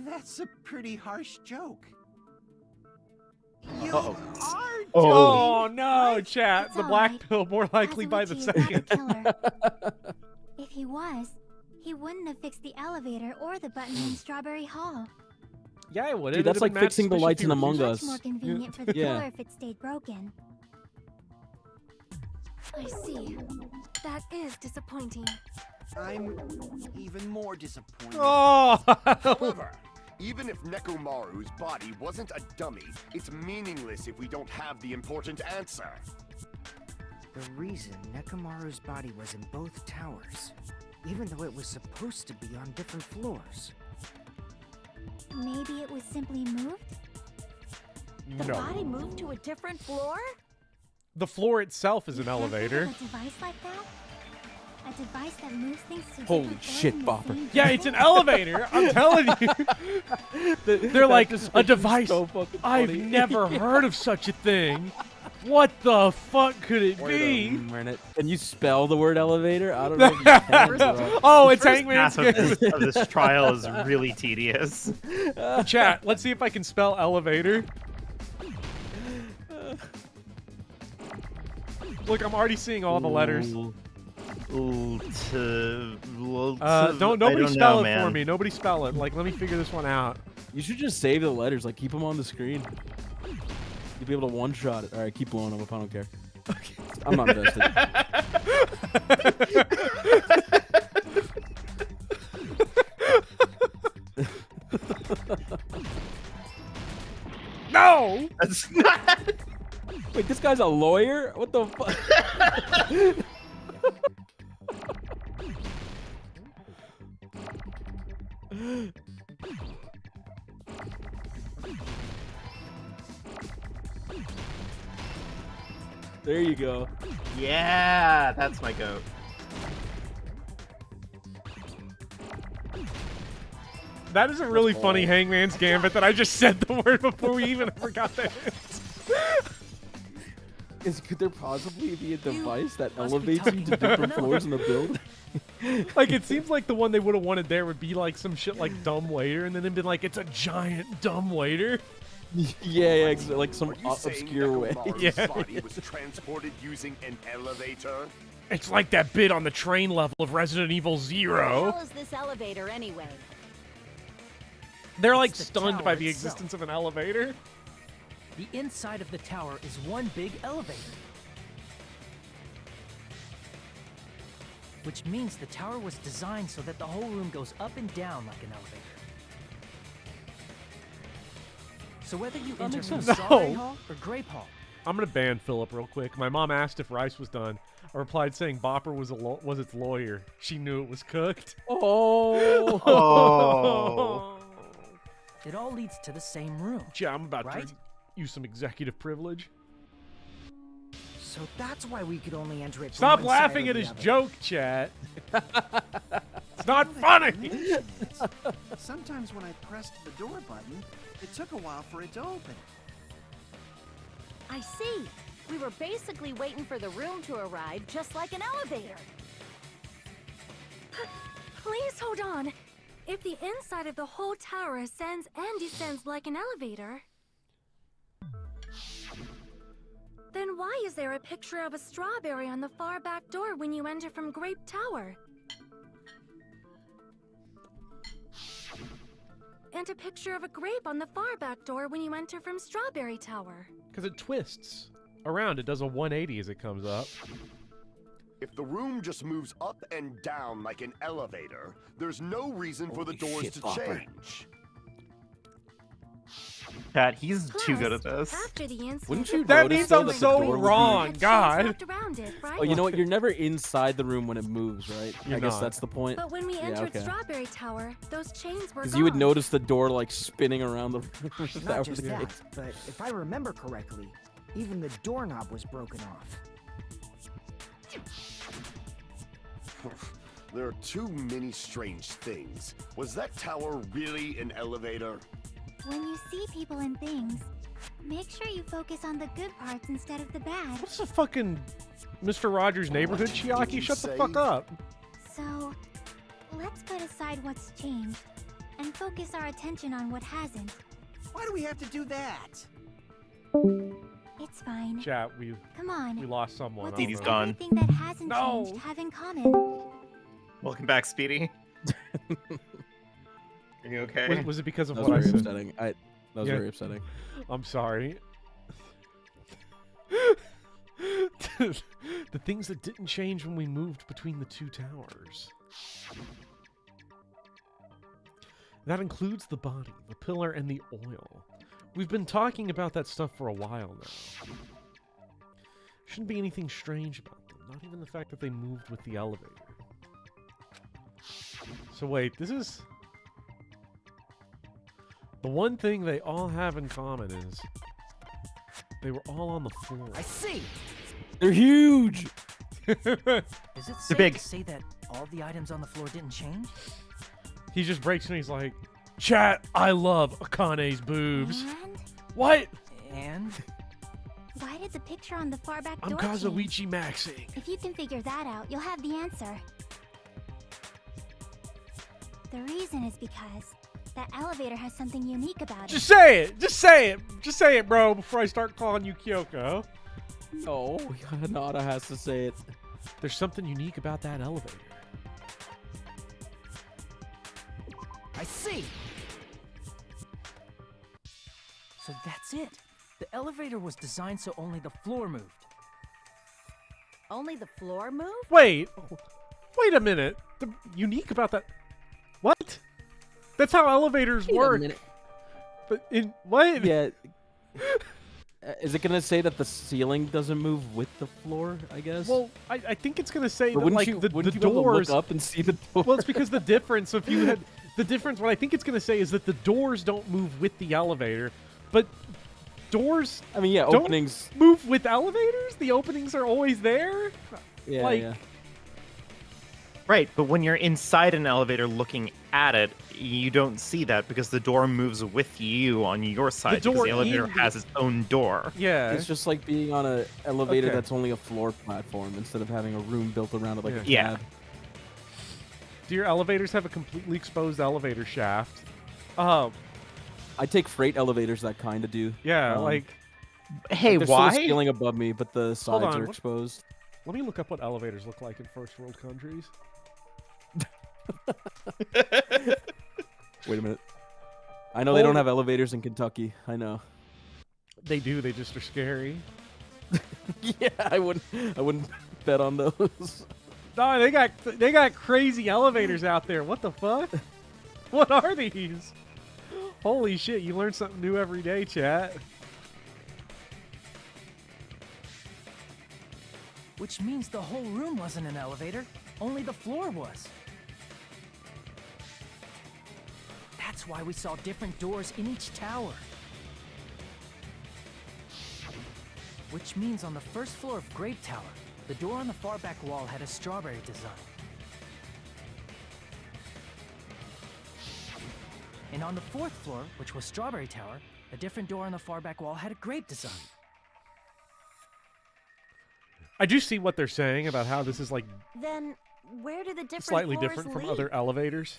that's a pretty harsh joke. You Uh-oh. are Oh no, chat! It's The all black right. pill more likely by the Kazuichi is not second. the killer. If he was, he wouldn't have fixed the elevator or the button in Strawberry Hall. Yeah, it would. Dude, that's like fixing the lights in Among Much Us. more convenient for the Yeah. killer if it stayed broken. I see. That is disappointing. I'm even more disappointed. Oh. However, even if Nekomaru's body wasn't a dummy, it's meaningless if we don't have the important answer. The reason Nekomaru's body was in both towers, even though it was supposed to be on different floors. Maybe it was simply moved? The No. body moved to a different floor? The floor itself is You an can't think of elevator. a device like that? A device that moves things to Holy different floors shit, in the Bopper. same Yeah, it's an elevator. I'm telling you. They're like, a device. So fucking I've funny. never heard of such a thing. What the fuck could it be? Minute. Can you spell the word elevator? I don't know. If you can, bro. Oh, it's First Hangman's half game. of this trial is really tedious. Chat, let's see if I can spell elevator. Look, I'm already seeing all the letters. Nobody spell it for me. Nobody spell it. Like, let me figure this one out. You should just save the letters. Like, keep them on the screen. You'll be able to one-shot it. All right, keep blowing them up. I don't care. Okay. I'm not invested. No! That's not... Wait, this guy's a lawyer? What the fuck? There you go. Yeah, that's my goat. That is a really funny Hangman's Gambit that I just said the word before we even forgot that. Could there possibly be a device that elevates you to different floors in the building? Like, it seems like the one they would have wanted there would be like some shit like dumb waiter, and then they'd been like, it's a giant dumb waiter. Yeah, like some obscure way. Nekomaru's body was transported using an elevator. It's like that bit on the train level of Resident Evil 0. What the hell is this elevator anyway? They're like It's the stunned by tower the itself. existence of an elevator. The inside of the tower is one big elevator. Which means the tower was designed so that the whole room goes up and down like an elevator. So whether you enter makes from sense. Strawberry No. Hall or Grape Hall, I'm gonna ban Philip real quick. My mom asked if rice was done. I replied saying Bopper was its lawyer. She knew it was cooked. Oh. Oh. it all leads to the same room. Yeah, I'm about Right? to use some executive privilege. So that's why we could only enter it from Stop one side laughing or at the his other. joke, chat. It's not funny. Sometimes when I pressed the door button, it took a while for it to open. I see. We were basically waiting for the room to arrive, just like an elevator. Please hold on. If the inside of the whole tower ascends and descends like an elevator, then why is there a picture of a strawberry on the far back door when you enter from Grape Tower? And a picture of a grape on the far back door when you enter from Strawberry Tower. Because it twists around. It does a 180 as it comes up. If the room just moves up and down like an elevator, there's no reason for the doors shit, to Bopper. change. Pat, he's too good at Plus, this. After the incident, Wouldn't you That notice, means though, I'm that the so door would be- wrong. God. Wrapped around it, right? Oh, you know what? You're never inside the room when it moves, right? You're I guess not. that's the point. But when we Yeah, entered okay. Strawberry Tower, those chains were Because you would gone. notice the door like spinning around the room. if that Not was just the that, case. but if I remember correctly, even the doorknob was broken off. There are too many strange things. Was that tower really an elevator? When you see people and things, make sure you focus on the good parts instead of the bad. What's the fucking Mr. Rogers' Neighborhood, did Chiaki? you Shut the say? fuck up. So, let's put aside what's changed and focus our attention on what hasn't. Why do we have to do that? It's fine. Chat, we Come on. lost someone. What I don't Speedy's does know. gone. everything that hasn't No. changed have in common? Welcome back, Speedy. Are you okay? Was it because of That was what I very said? upsetting. That was Yeah. very upsetting. I'm sorry. The things that didn't change when we moved between the two towers. That includes the body, the pillar, and the oil. We've been talking about that stuff for a while now. Shouldn't be anything strange about them, not even the fact that they moved with the elevator. So wait, this is... The one thing they all have in common is they were all on the floor. I see. They're huge. Is it safe big- to say that all the items on the floor didn't change? He just breaks and he's like, "Chat, I love Akane's boobs." And What? And why did the picture on the far back I'm door change? Kazuichi Maxing. If you can figure that out, you'll have the answer. The reason is because that elevator has something unique about Just it. say it. Just say it. Just say it, bro, before I start calling you Kyoko. Oh, Hanada has to say it. There's something unique about that elevator. I see. So that's it. The elevator was designed so only the floor moved. Only the floor moved? Wait a minute. The unique about that. What? That's how elevators Wait a work. minute. But in what? Yeah. Is it gonna say that the ceiling doesn't move with the floor? I guess. Well, I think it's gonna say But that wouldn't like you, the wouldn't you be able to doors. look up and see the door? Well, it's because the difference. So if you had the difference, what I think it's gonna say is that the doors don't move with the elevator, but doors. I mean, yeah, don't openings move with elevators. The openings are always there. Yeah, like, yeah. Right, but when you're inside an elevator looking at it, you don't see that because the door moves with you on your side. door because the elevator in the- has its own door. Yeah. It's just like being on an elevator Okay. that's only a floor platform instead of having a room built around it like a Yeah. cab. Do your elevators have a completely exposed elevator shaft? I take freight elevators that kind of do. Yeah, like. Hey, there's why? still a ceiling above me, but the sides on, are what- exposed. Let me look up what elevators look like in first world countries. Wait a minute. I know they don't have elevators in Kentucky. I know. They do. They just are scary. Yeah, I wouldn't bet on those. No, they got crazy elevators out there. What the fuck? What are these? Holy shit! You learn something new every day, chat. Which means the whole room wasn't an elevator, only the floor was. That's why we saw different doors in each tower. Which means on the first floor of Grape Tower, the door on the far back wall had a strawberry design. And on the fourth floor, which was Strawberry Tower, a different door on the far back wall had a grape design. I do see what they're saying about how this is like Then where do the different slightly floors different from lead? other elevators.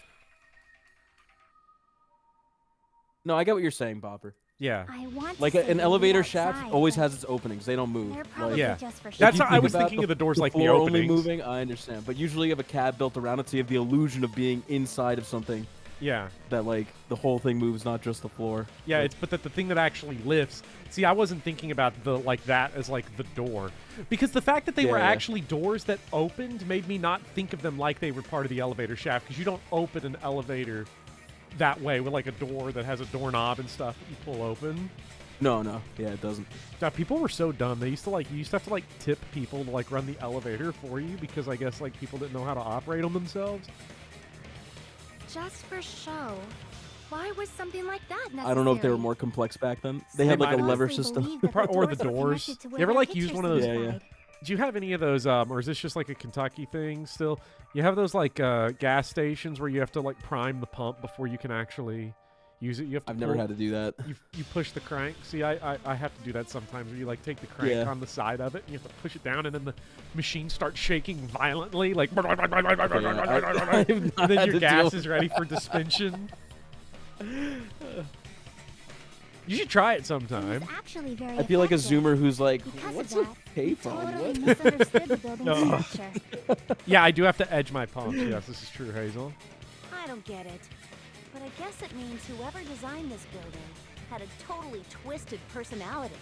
No, I get what you're saying, Bopper. Yeah. I want Like to say an they elevator lead shaft outside, always but has its openings. They don't move. They're Like, probably Yeah. just for show. That's if how you I was think about thinking of the doors like the floor only openings. moving. I understand, but usually you have a cab built around it, so you have the illusion of being inside of something Yeah. that like the whole thing moves, not just the floor. Yeah, Like, it's but that the thing that actually lifts. See, I wasn't thinking about the like that as like the door, because the fact that they were Yeah, yeah. actually doors that opened made me not think of them like they were part of the elevator shaft. Because you don't open an elevator that way with like a door that has a doorknob and stuff that you pull open. no, yeah, it doesn't. Now, people were so dumb. They used to have to like tip people to like run the elevator for you because I guess like people didn't know how to operate them themselves. Just for show. Why was something like that necessary? I don't know if they were more complex back then. They They had like might a have lever Honestly system. believe that Or the were doors. connected to You where ever, their like, use pictures one of those- Yeah, yeah. displayed. Do you have any of those, or is this just like a Kentucky thing still? You have those like gas stations where you have to like prime the pump before you can actually use it. You have to I've never pull- had to do that. You push the crank. See, I have to do that sometimes. Where you like take the crank Yeah. on the side of it, and you have to push it down, and then the machine starts shaking violently, like. I've not And then had your to deal gas with is ready for dispension. You should try it It was sometime. actually very I feel like a effective. zoomer who's like, Because "What's of a that, payphone? Totally What?" misunderstood the building's No. structure. Yeah, I do have to edge my pumps. Yes, this is true, Hazel. I don't get it. But I guess it means whoever designed this building had a totally twisted personality.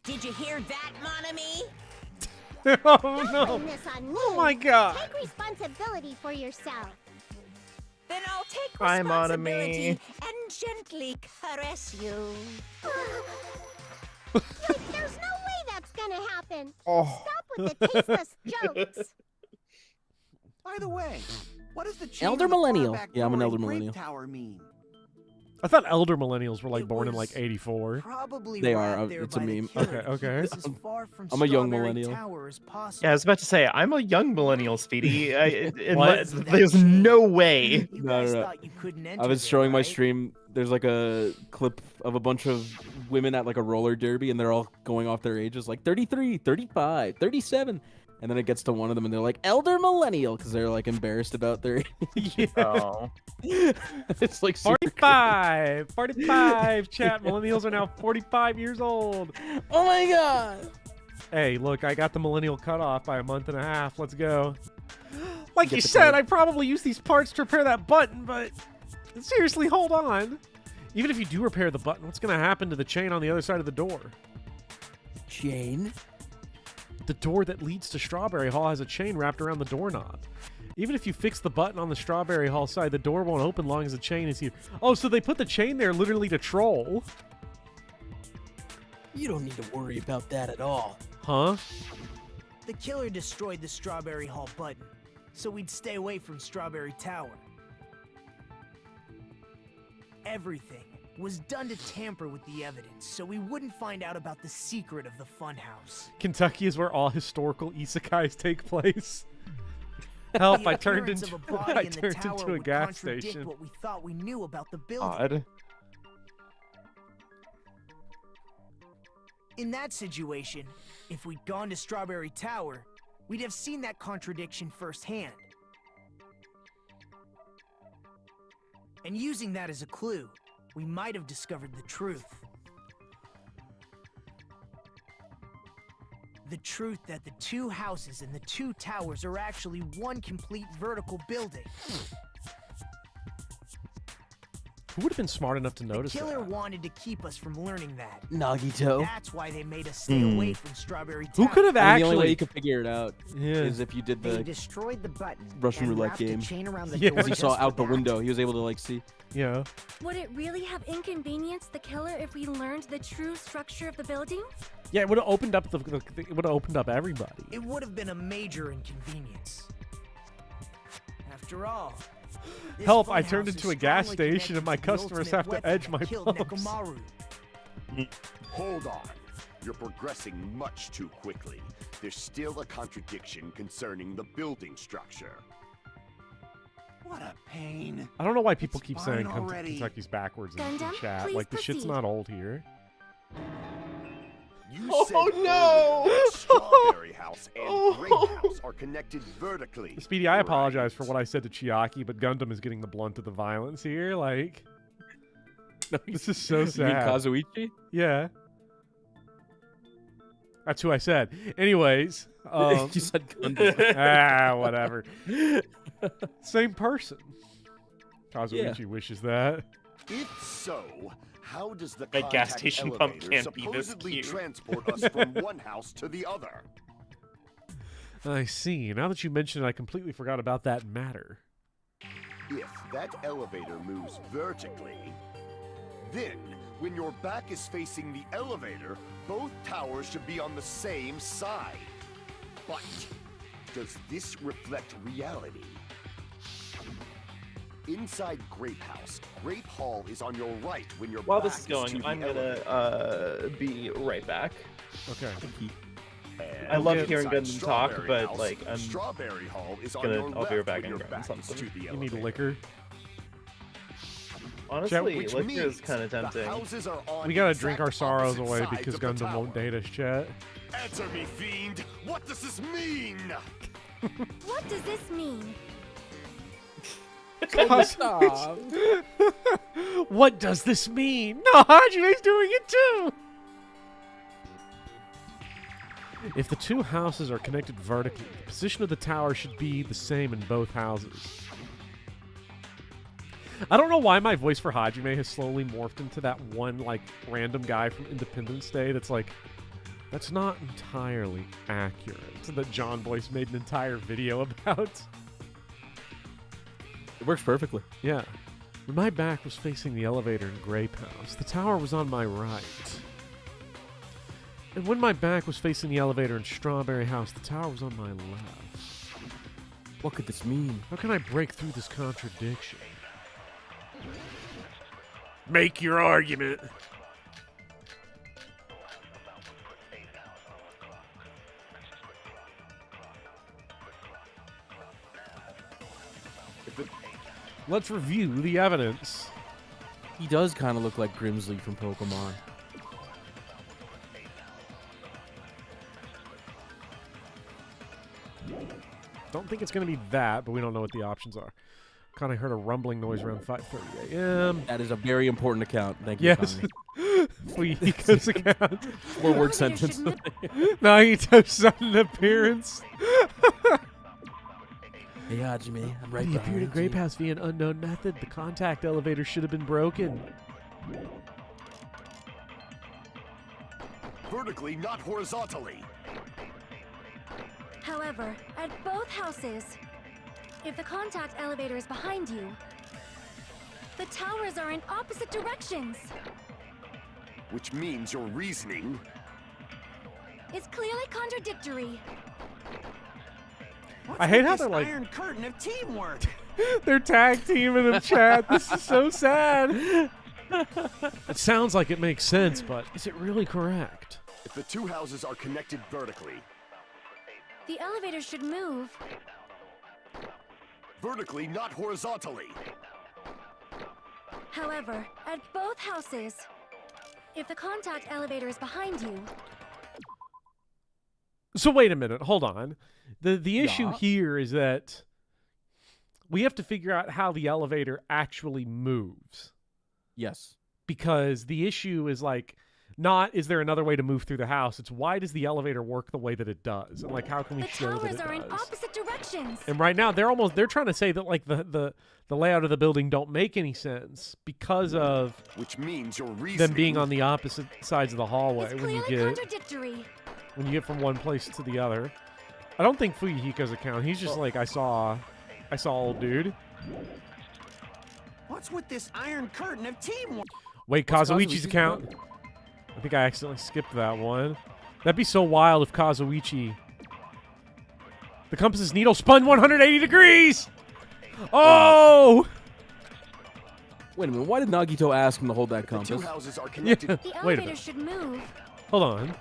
Did you hear that, mon ami? Oh no! Blame this on me. Oh my god! Take responsibility for yourself. Then I'll take Hi, mon responsibility ami. and gently caress you. There's no way that's gonna happen. Oh. Stop with the tasteless jokes. By the way, what does the Elder chamber on the far millennial. back Yeah, I'm an door elder in Grape millennial. Tower mean? I thought elder millennials were like born in like '84. Probably They right are. there It's a by the meme. killer Okay, to okay. keep us as far from I'm a young Strawberry millennial. Tower as possible. Yeah, I was about to say I'm a young millennial, Speedy. What? There's no way. You No, guys no, no. thought you couldn't enter I was there, showing my right? stream. There's like a clip of a bunch of women at like a roller derby, and they're all going off their ages, like 33, 35, 37. And then it gets to one of them, and they're like elder millennial because they're like embarrassed about their age. Oh. It's like super 45, 45. Chat, millennials are now 45 years old. Oh my god! Hey, look, I got the millennial cutoff by a month and a half. Let's go. Like Get you the said, code. I probably use these parts to repair that button, but seriously, hold on. Even if you do repair the button, what's going to happen to the chain on the other side of the door? Chain? The door that leads to Strawberry Hall has a chain wrapped around the doorknob. Even if you fix the button on the Strawberry Hall side, the door won't open long as the chain is here. Oh, so they put the chain there literally to troll. You don't need to worry about that at all. Huh? The killer destroyed the Strawberry Hall button, so we'd stay away from Strawberry Tower. Everything was done to tamper with the evidence, so we wouldn't find out about the secret of the funhouse. Kentucky is where all historical isekais take place. Help, The I turned appearance into of a body I in the turned tower into a would gas contradict station. what we thought we knew about the building. Odd. In that situation, if we'd gone to Strawberry Tower, we'd have seen that contradiction firsthand. And using that as a clue, we might have discovered the truth. The truth that the two houses and the two towers are actually one complete vertical building. Who would have been smart enough to The notice killer that? wanted to keep us from learning that. Nagito. That's why they made us stay away from Strawberry Tower. Who could have I mean, the only way actually? you could figure it out Yeah. is if you did They the destroyed the button. Russian and roulette wrapped a game. chain around the Yeah. door because he just saw for out the that. window. He was able to like see. Yeah. Would it really have inconvenienced the killer if we learned the true structure of the building? Yeah, it would have opened up it would have opened up everybody. It would have been a major inconvenience. After all, this Help, I funhouse turned is into a gas strongly station and connected my to the customers ultimate have to weapon edge that my killed pumps. Nekomaru. Hold on. You're progressing much too quickly. There's still a contradiction concerning the building structure. What a pain. I don't know why people It's keep fine saying already. Kentucky's backwards in Gundam, chat. please Like the shit's proceed. not old here. You Oh, said earlier no! that Strawberry House and Grape House are connected vertically. Speedy, I Right. apologize for what I said to Chiaki, but Gundam is getting the blunt of the violence here. Like, this is so You mean sad. Kazuichi? Yeah. That's who I said. Anyways, You said Gundam. whatever. Same person. Kazuichi wishes that. If so, how does the My gas contact station pump elevator can't be this supposedly cute. transport us from one house to the other? I see. Now that you mention it, I completely forgot about that matter. If that elevator moves vertically, then when your back is facing the elevator, both towers should be on the same side. But does this reflect reality? Inside Grape House, Grape Hall is on your right when your While back this is going, to the I'm elevator. gonna be right back. Okay. And I love inside hearing Gundam talk, Strawberry but House, like I'm Strawberry Hall is on gonna- your I'll be right left back when and your grab back is something. to the You need elevator. liquor. honestly Which liquor means is kind of the tempting. houses are on We gotta exact drink our sorrows opposite away sides because of the Gundam won't tower. date us, chat. Answer me, fiend! What does this mean? What does this mean? Stop. What does this mean? No, Hajime's doing it too! If the two houses are connected vertically, the position of the tower should be the same in both houses. I don't know why my voice for Hajime has slowly morphed into that one, like, random guy from Independence Day that's like, that's not entirely accurate. That John Boyce made an entire video about. It works perfectly. Yeah. When my back was facing the elevator in Grape House, the tower was on my right. And when my back was facing the elevator in Strawberry House, the tower was on my left. What could this mean? How can I break through this contradiction? Make your argument. Let's review the evidence. He does kind of look like Grimsley from Pokemon. Don't think it's going to be that, but we don't know what the options are. Kind of heard a rumbling noise around 5:30 a.m. That is a very important account. Thank you. Yes. Fuyika's account. 4-word sentence. Nagito's sudden appearance. Hey, Hajime, I'm right He appeared in behind Grape you. House via an unknown method. The contact elevator should have been broken. Vertically, not horizontally. However, at both houses, if the contact elevator is behind you, the towers are in opposite directions. Which means your reasoning... It's clearly contradictory. I hate how This they're like Iron Curtain of teamwork. they're tag teaming in chat. This is so sad. It sounds like it makes sense, but is it really correct? If the two houses are connected vertically... The elevator should move. Vertically, not horizontally. However, at both houses, if the contact elevator is behind you... So wait a minute, hold on. The issue here is that we have to figure out how the elevator actually moves. Yes. Because the issue is like not is there another way to move through the house? It's why does the elevator work the way that it does? And like how can we show that it The towers are in does? opposite directions. And right now they're trying to say that like the layout of the building don't make any sense because of which means your reasoning... them being on the opposite sides of the hallway It's when you clearly get contradictory. when you get from one place to the other. I don't think Fuyika's account. He's just like I saw old dude. What's with this Iron Curtain of teamwork? Wait, What's Kazuichi's account? I think I accidentally skipped that one. That'd be so wild if Kazuichi... The compass's needle spun 180 degrees! Oh! Wait a minute. Why did Nagito ask him to hold that The two compass? houses are connected The Wait a elevator minute. should move. Hold on.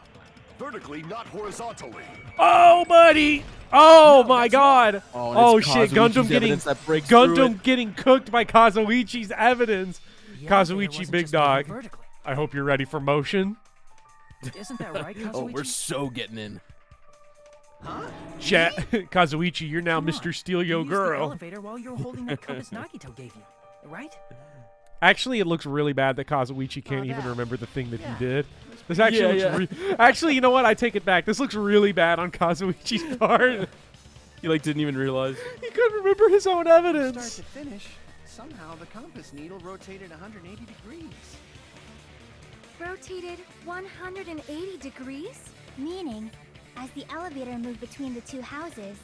vertically, not horizontally. Oh, buddy! Oh, my God! Oh, and Oh, it's shit. Kazuichi's Gundam evidence that breaks through Gundam it. getting cooked by Kazuichi's evidence. The elevator Kazuichi, wasn't big just moving dog. vertically. I hope you're ready for motion. Isn't that right, Kazuichi? Oh, we're so getting in. Huh? Chat, Kazuichi, you're now Come on. Mr. Steal You Yo used the Girl. elevator while you were holding that compass Nagito gave you, right? Actually, it looks really bad that Kazuichi can't even that. remember the thing that Yeah. he did. This actually looks actually, you know what? I take it back. This looks really bad on Kazuichi's part. He like didn't even realize. He couldn't remember his own Start evidence. to finish, somehow the compass needle rotated 180 degrees. Rotated 180 degrees? Meaning, as the elevator moved between the two houses,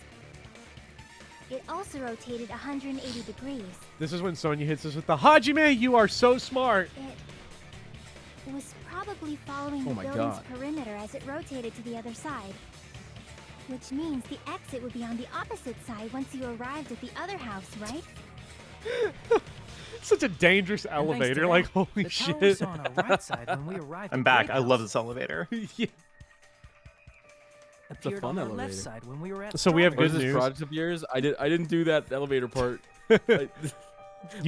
it also rotated 180 degrees. This is when Sonya hits us with the Hajime, you are so smart. It was probably following Oh the my building's God. perimeter as it rotated to the other side. Which means the exit would be on the opposite side once you arrived at the other house, right? Such a dangerous And thanks to elevator. that, Like, holy the tower shit. was on our right side when we arrived. I'm at back. Grape I love House. this elevator. Yeah. Appeared fun on our elevator. left side when we were at. So we have What is good this news. project of yours? I didn't do that elevator part. You Mine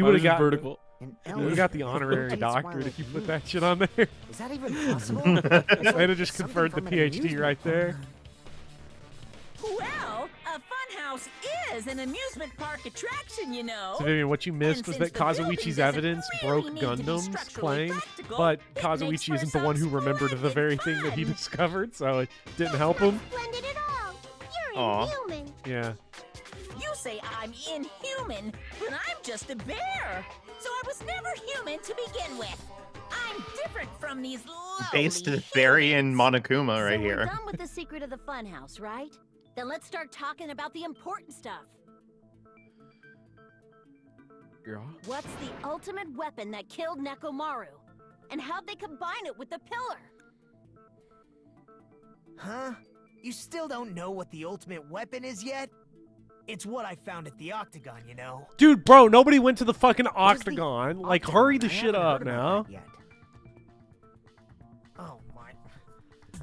would was have got vertical. An You would have got the honorary rotates doctorate while if you it put that moves. shit on there. Is that even possible? They'd have just Something conferred the from an PhD amusement right there. Well, a funhouse is an amusement park attraction, you know. So Vivian, what you missed And was since that the building Kazuichi's doesn't evidence really broke need to be Gundam's structurally claim, practical, but it Kazuichi makes for isn't the one who some remembered the very thing that he fun. discovered, so it didn't help him. Splendid at all! You're Aw. inhuman! Yeah. You say I'm inhuman, but I'm just a bear. So I was never human to begin with. I'm different from these lowly Based very in humans. Monokuma right So we're here. done with the secret of the funhouse, right? Then let's start talking about the important stuff. Yeah. What's the ultimate weapon that killed Nekomaru? And how'd they combine it with the pillar? Huh? You still don't know what the ultimate weapon is yet? It's what I found at the Octagon, you know. Dude, bro, nobody went to the fucking Octagon. The Like, Octagon? hurry the I shit haven't up heard about now. that yet. Oh my.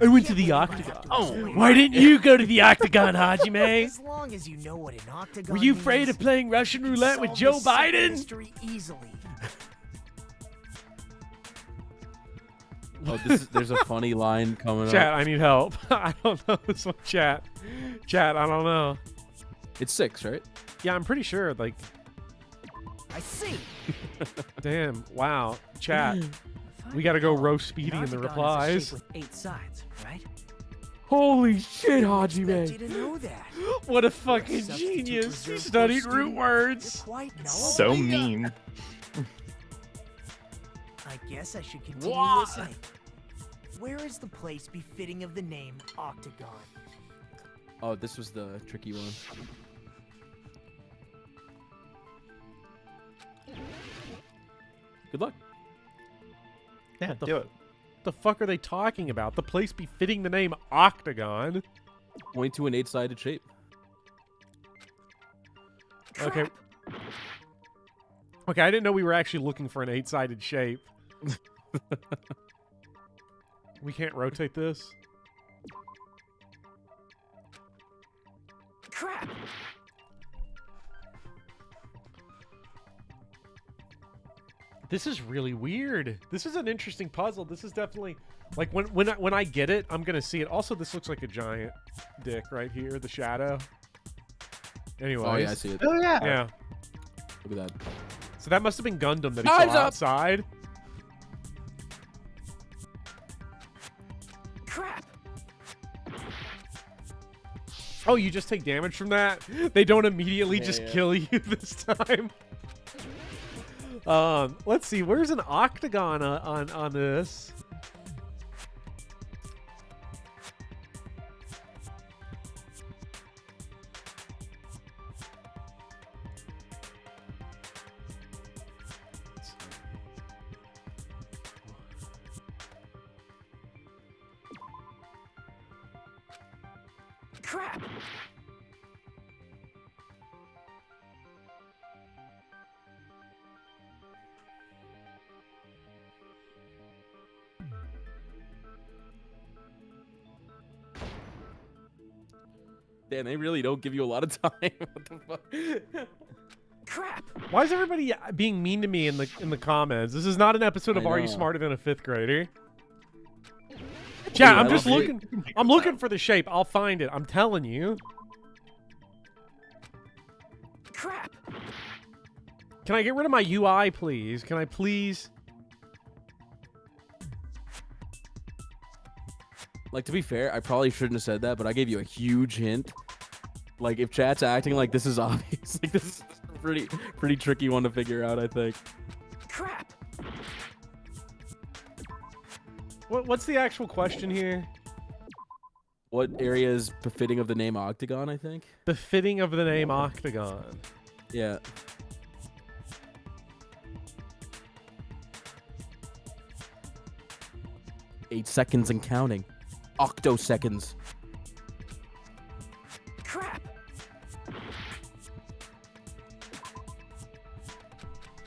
I went to can't the believe I have Octagon. to Oh, explain why that. didn't you go to the Octagon, Hajime? As long as you know what an Octagon Were you means, afraid of playing Russian you can roulette with solve Joe this simple Biden? mystery easily. Oh, there's a funny line coming Chat, up. I need help. I don't know this one, chat. Chat, I don't know. It's 6, right? Yeah, I'm pretty sure. Like, I see. damn, wow, chat. We gotta go roast Speedy in the replies. With 8 sides, right? Holy shit, Expect you Hajime! to know that. What a fucking Substitute genius! He reserved studied for root You're words. quite knowledgeable. So mean. I guess I should continue What? listening. Where is the place befitting of the name Octagon? Oh, this was the tricky one. Good luck. Yeah, The do it. The fuck are they talking about? The place befitting the name Octagon. Point to an 8-sided shape. Okay. Okay, I didn't know we were actually looking for an 8-sided shape. We can't rotate this. Crap! This is really weird. This is an interesting puzzle. This is definitely like when I get it, I'm gonna see it. Also, this looks like a giant dick right here, the shadow. Anyways. Oh yeah, I see it. Oh yeah. Yeah. Look at that. So that must have been Gundam that he Time's saw up. outside. Crap! Oh, you just take damage from that? They don't immediately Yeah, just yeah. kill you this time. Let's see. Where's an octagon on this? Crap! Damn, they really don't give you a lot of time. What the fuck? Crap! Why is everybody being mean to me in the comments? This is not an episode of I Are You know. Smarter Than a Fifth Grader? Chat, I I'm just love it. looking. I'm looking for the shape. I'll find it. I'm telling you. Crap! Can I get rid of my UI, please? Can I please? Like, to be fair, I probably shouldn't have said that, but I gave you a huge hint. Like, if chat's acting like this is obvious, like, this is a pretty tricky one to figure out, I think. Crap! What's the actual question here? What area is befitting of the name Octagon, I think? Befitting of the name Octagon. Yeah. Eight seconds and counting. Octoseconds. Crap!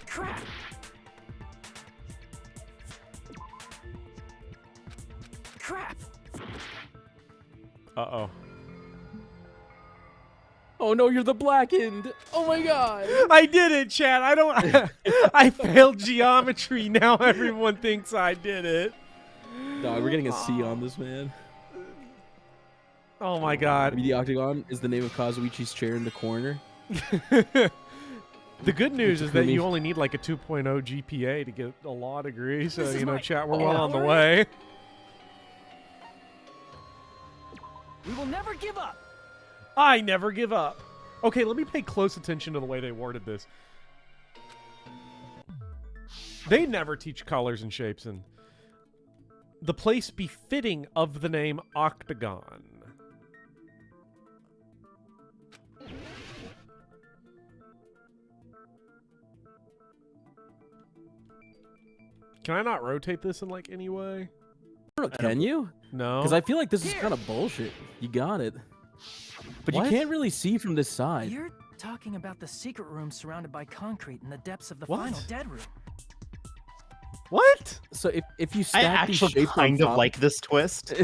Crap! Crap! Uh-oh. Oh no, you're the blackened. Oh my god. I did it, Chad. I don't. I failed geometry. Now everyone thinks I did it. Dog, we're getting a C on this, man. Oh my god. Maybe the Octagon is the name of Kazuichi's chair in the corner. The good news is that Kumi. you only need like a 2.0 GPA to get a law degree. So, This is you know, my chat, we're well on the priority. way. We will never give up! I never give up. Okay, let me pay close attention to the way they worded this. They never teach colors and shapes in the place befitting of the name Octagon. Can I not rotate this in like any way? I don't know, can you? No. Because I feel like this is kind of bullshit. You got it. But What? you can't really see from this side. You're talking about the secret room surrounded by concrete in the depths of the What? final dead room. What? So if you I stack these actually shapes on kind of top- like this twist.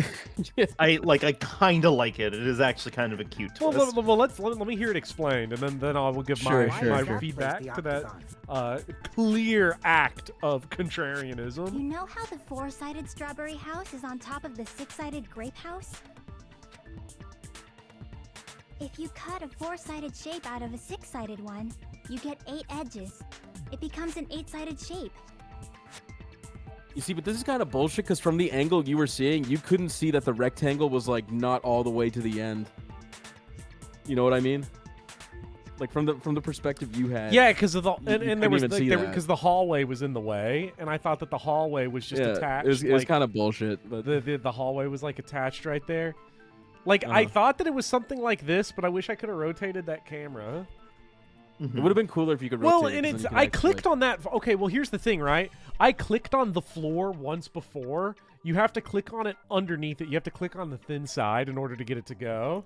Yeah. I kind of like it. It is actually kind of a cute twist. Well, let me hear it explained, and then I will give Sure, my, sure, my sure. feedback Place to the that clear act of contrarianism. You know how the 4-sided strawberry house is on top of the 6-sided grape house? If you cut a 4-sided shape out of a 6-sided one, you get 8 edges. It becomes an 8-sided shape. You see, but this is kind of bullshit because from the angle you were seeing, you couldn't see that the rectangle was like not all the way to the end. You know what I mean? Like from the perspective you had. Yeah, because of the you and there was couldn't even see that. because the hallway was in the way, and I thought that the hallway was just attached. It was like, kind of bullshit, but the hallway was like attached right there. Like I thought that it was something like this, but I wish I could have rotated that camera. it would have been cooler if you could Well, rotate it, and 'cause it's then you I could actually, clicked on that. Okay, well here's the thing, right? I clicked on the floor once before. You have to click on it underneath it. You have to click on the thin side in order to get it to go.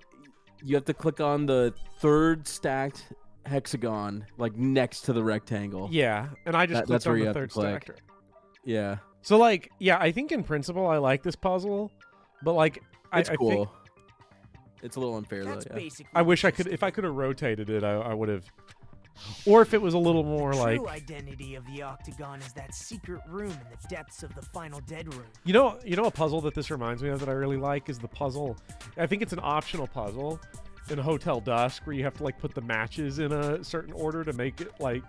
you have to click on the third stacked hexagon, like next to the rectangle. Yeah, and I just That's clicked where on you the have to third click. stacker. Yeah, So like, yeah, I think in principle I like this puzzle, but like it's I cool. think It's a little unfair That's though. Yeah. basically I wish I could just if I could have rotated it, I would have. Or if it was a little more the like, true identity of the octagon is that secret room in the depths of the final dead room. you know, a puzzle that this reminds me of that I really like is the puzzle. I think it's an optional puzzle in Hotel Dusk where you have to like put the matches in a certain order to make it like.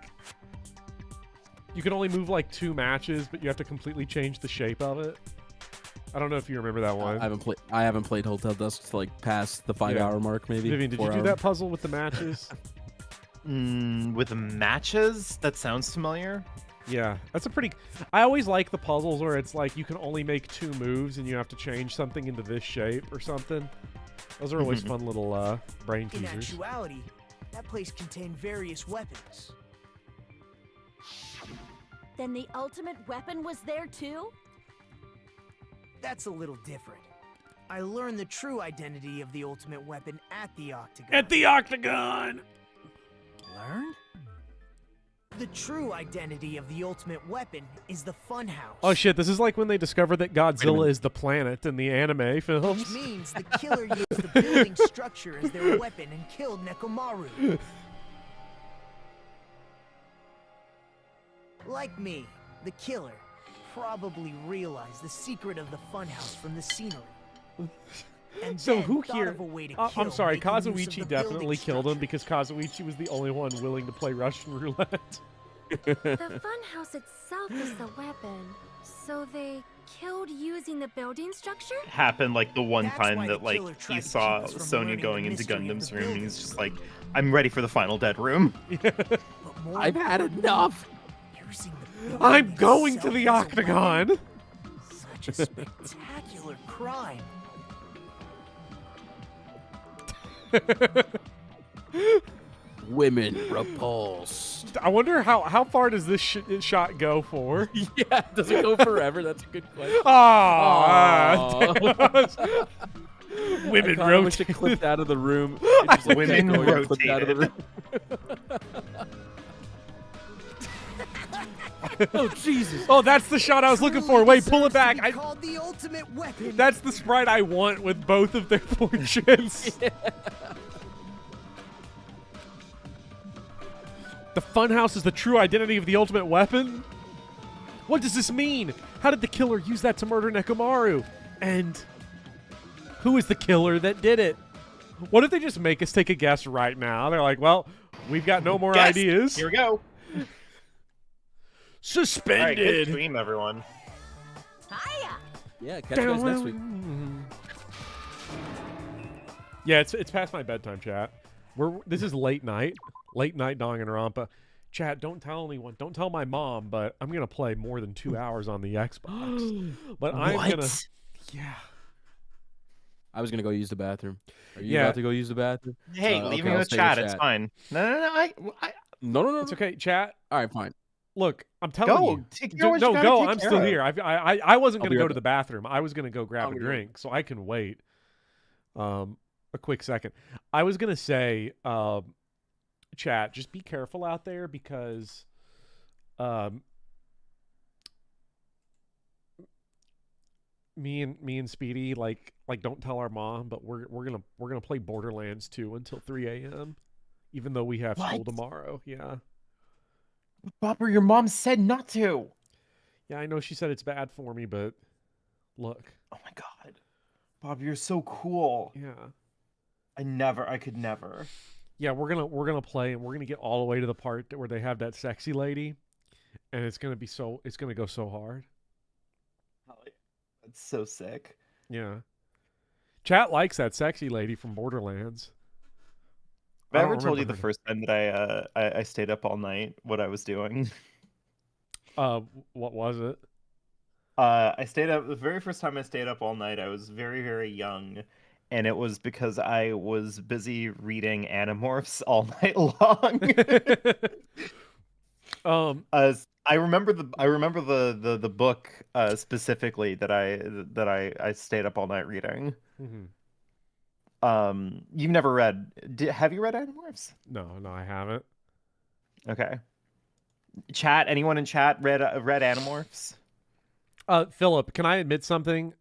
You can only move like 2 matches, but you have to completely change the shape of it. I don't know if you remember that one. I haven't played Hotel Dusk to like past the 5-hour mark maybe. Vivian, did you 4 do hour. that puzzle with the matches? With matches? That sounds familiar. Yeah, that's a pretty. I always like the puzzles where it's like you can only make 2 moves and you have to change something into this shape or something. Those are always fun little brain In teasers. actuality, that place contained various weapons. Then the ultimate weapon was there too? That's a little different. I learned the true identity of the ultimate weapon at the octagon. At the octagon. Learned? The true identity of the ultimate weapon is the funhouse. Oh shit! This is like when they discovered that Godzilla is the planet in the anime films. Which means the killer used the building structure as their weapon and killed Nekomaru. Like me, the killer probably realized the secret of the funhouse from the scenery. And So then who thought here? of a way to I'm kill, sorry, making use of Kazuichi the definitely building killed him because Kazuichi was the only one willing to play Russian roulette. The funhouse itself is the weapon. So they killed using the building structure? Happened like the one That's time why that the like killer tried he to saw keep us from Sonya learning going the into mystery of Gundam's the room, and buildings. he's just like, "I'm ready for the final dead room." But more I've had importantly, enough. using the building I'm going to itself the as a octagon. weapon. Such a spectacular crime. Women repulsed. I wonder how far does this shot go for? Yeah, does it go forever? That's a good question. Oh, women I wish it rotate. clipped out of the room. It just, like, Women kept going, clipped out of the room. Oh Jesus! Oh, that's the shot I was looking for. Wait, pull it back. Deserves to be called the ultimate weapon. That's the sprite I want with both of their portraits. The funhouse is the true identity of the ultimate weapon? What does this mean? How did the killer use that to murder Nekomaru? And who is the killer that did it? What if they just make us take a guess right now? They're like, well, we've got no more Guess. ideas. Here we go. All right, Suspended. good stream, everyone. Hiya! Yeah, catch you guys next week. Yeah, it's past my bedtime, chat. This is late night Danganronpa. Chat, don't tell anyone. Don't tell my mom, but I'm gonna play more than 2 hours on the Xbox. But I'm gonna. Yeah. I was gonna go use the bathroom. Are you Yeah. about to go use the bathroom? Hey, Okay, leave me I'll in the stay with chat. It's fine. No. No. It's okay, chat. All right, fine. Look, I'm telling Go. you. Take care of what you No, gotta go. take I'm care still of. here. I wasn't I'll gonna be go right to the bathroom. I was gonna go grab I'll a be right drink, so I can wait. Okay, a quick second. I was gonna say, chat, just be careful out there because, me and Speedy like don't tell our mom, but we're gonna play Borderlands 2 until 3 a.m. even though we have school tomorrow. Yeah. Bopper, your mom said not to. Yeah, I know she said it's bad for me, but look. Oh my god. Bob, you're so cool. Yeah. I could never. Yeah, we're gonna play, and we're gonna get all the way to the part where they have that sexy lady, and it's gonna go so hard. That's so sick. Yeah. Chat likes that sexy lady from Borderlands. Have I ever told you the first time that I stayed up all night, what I was doing? What was it? I stayed up the very first time I stayed up all night. I was very, very young, and it was because I was busy reading Animorphs all night long. I remember the book specifically that I stayed up all night reading. Mm-hmm. You've never read? Have you read Animorphs? No, I haven't. Okay. Chat. Anyone in chat read Animorphs? Philip, can I admit something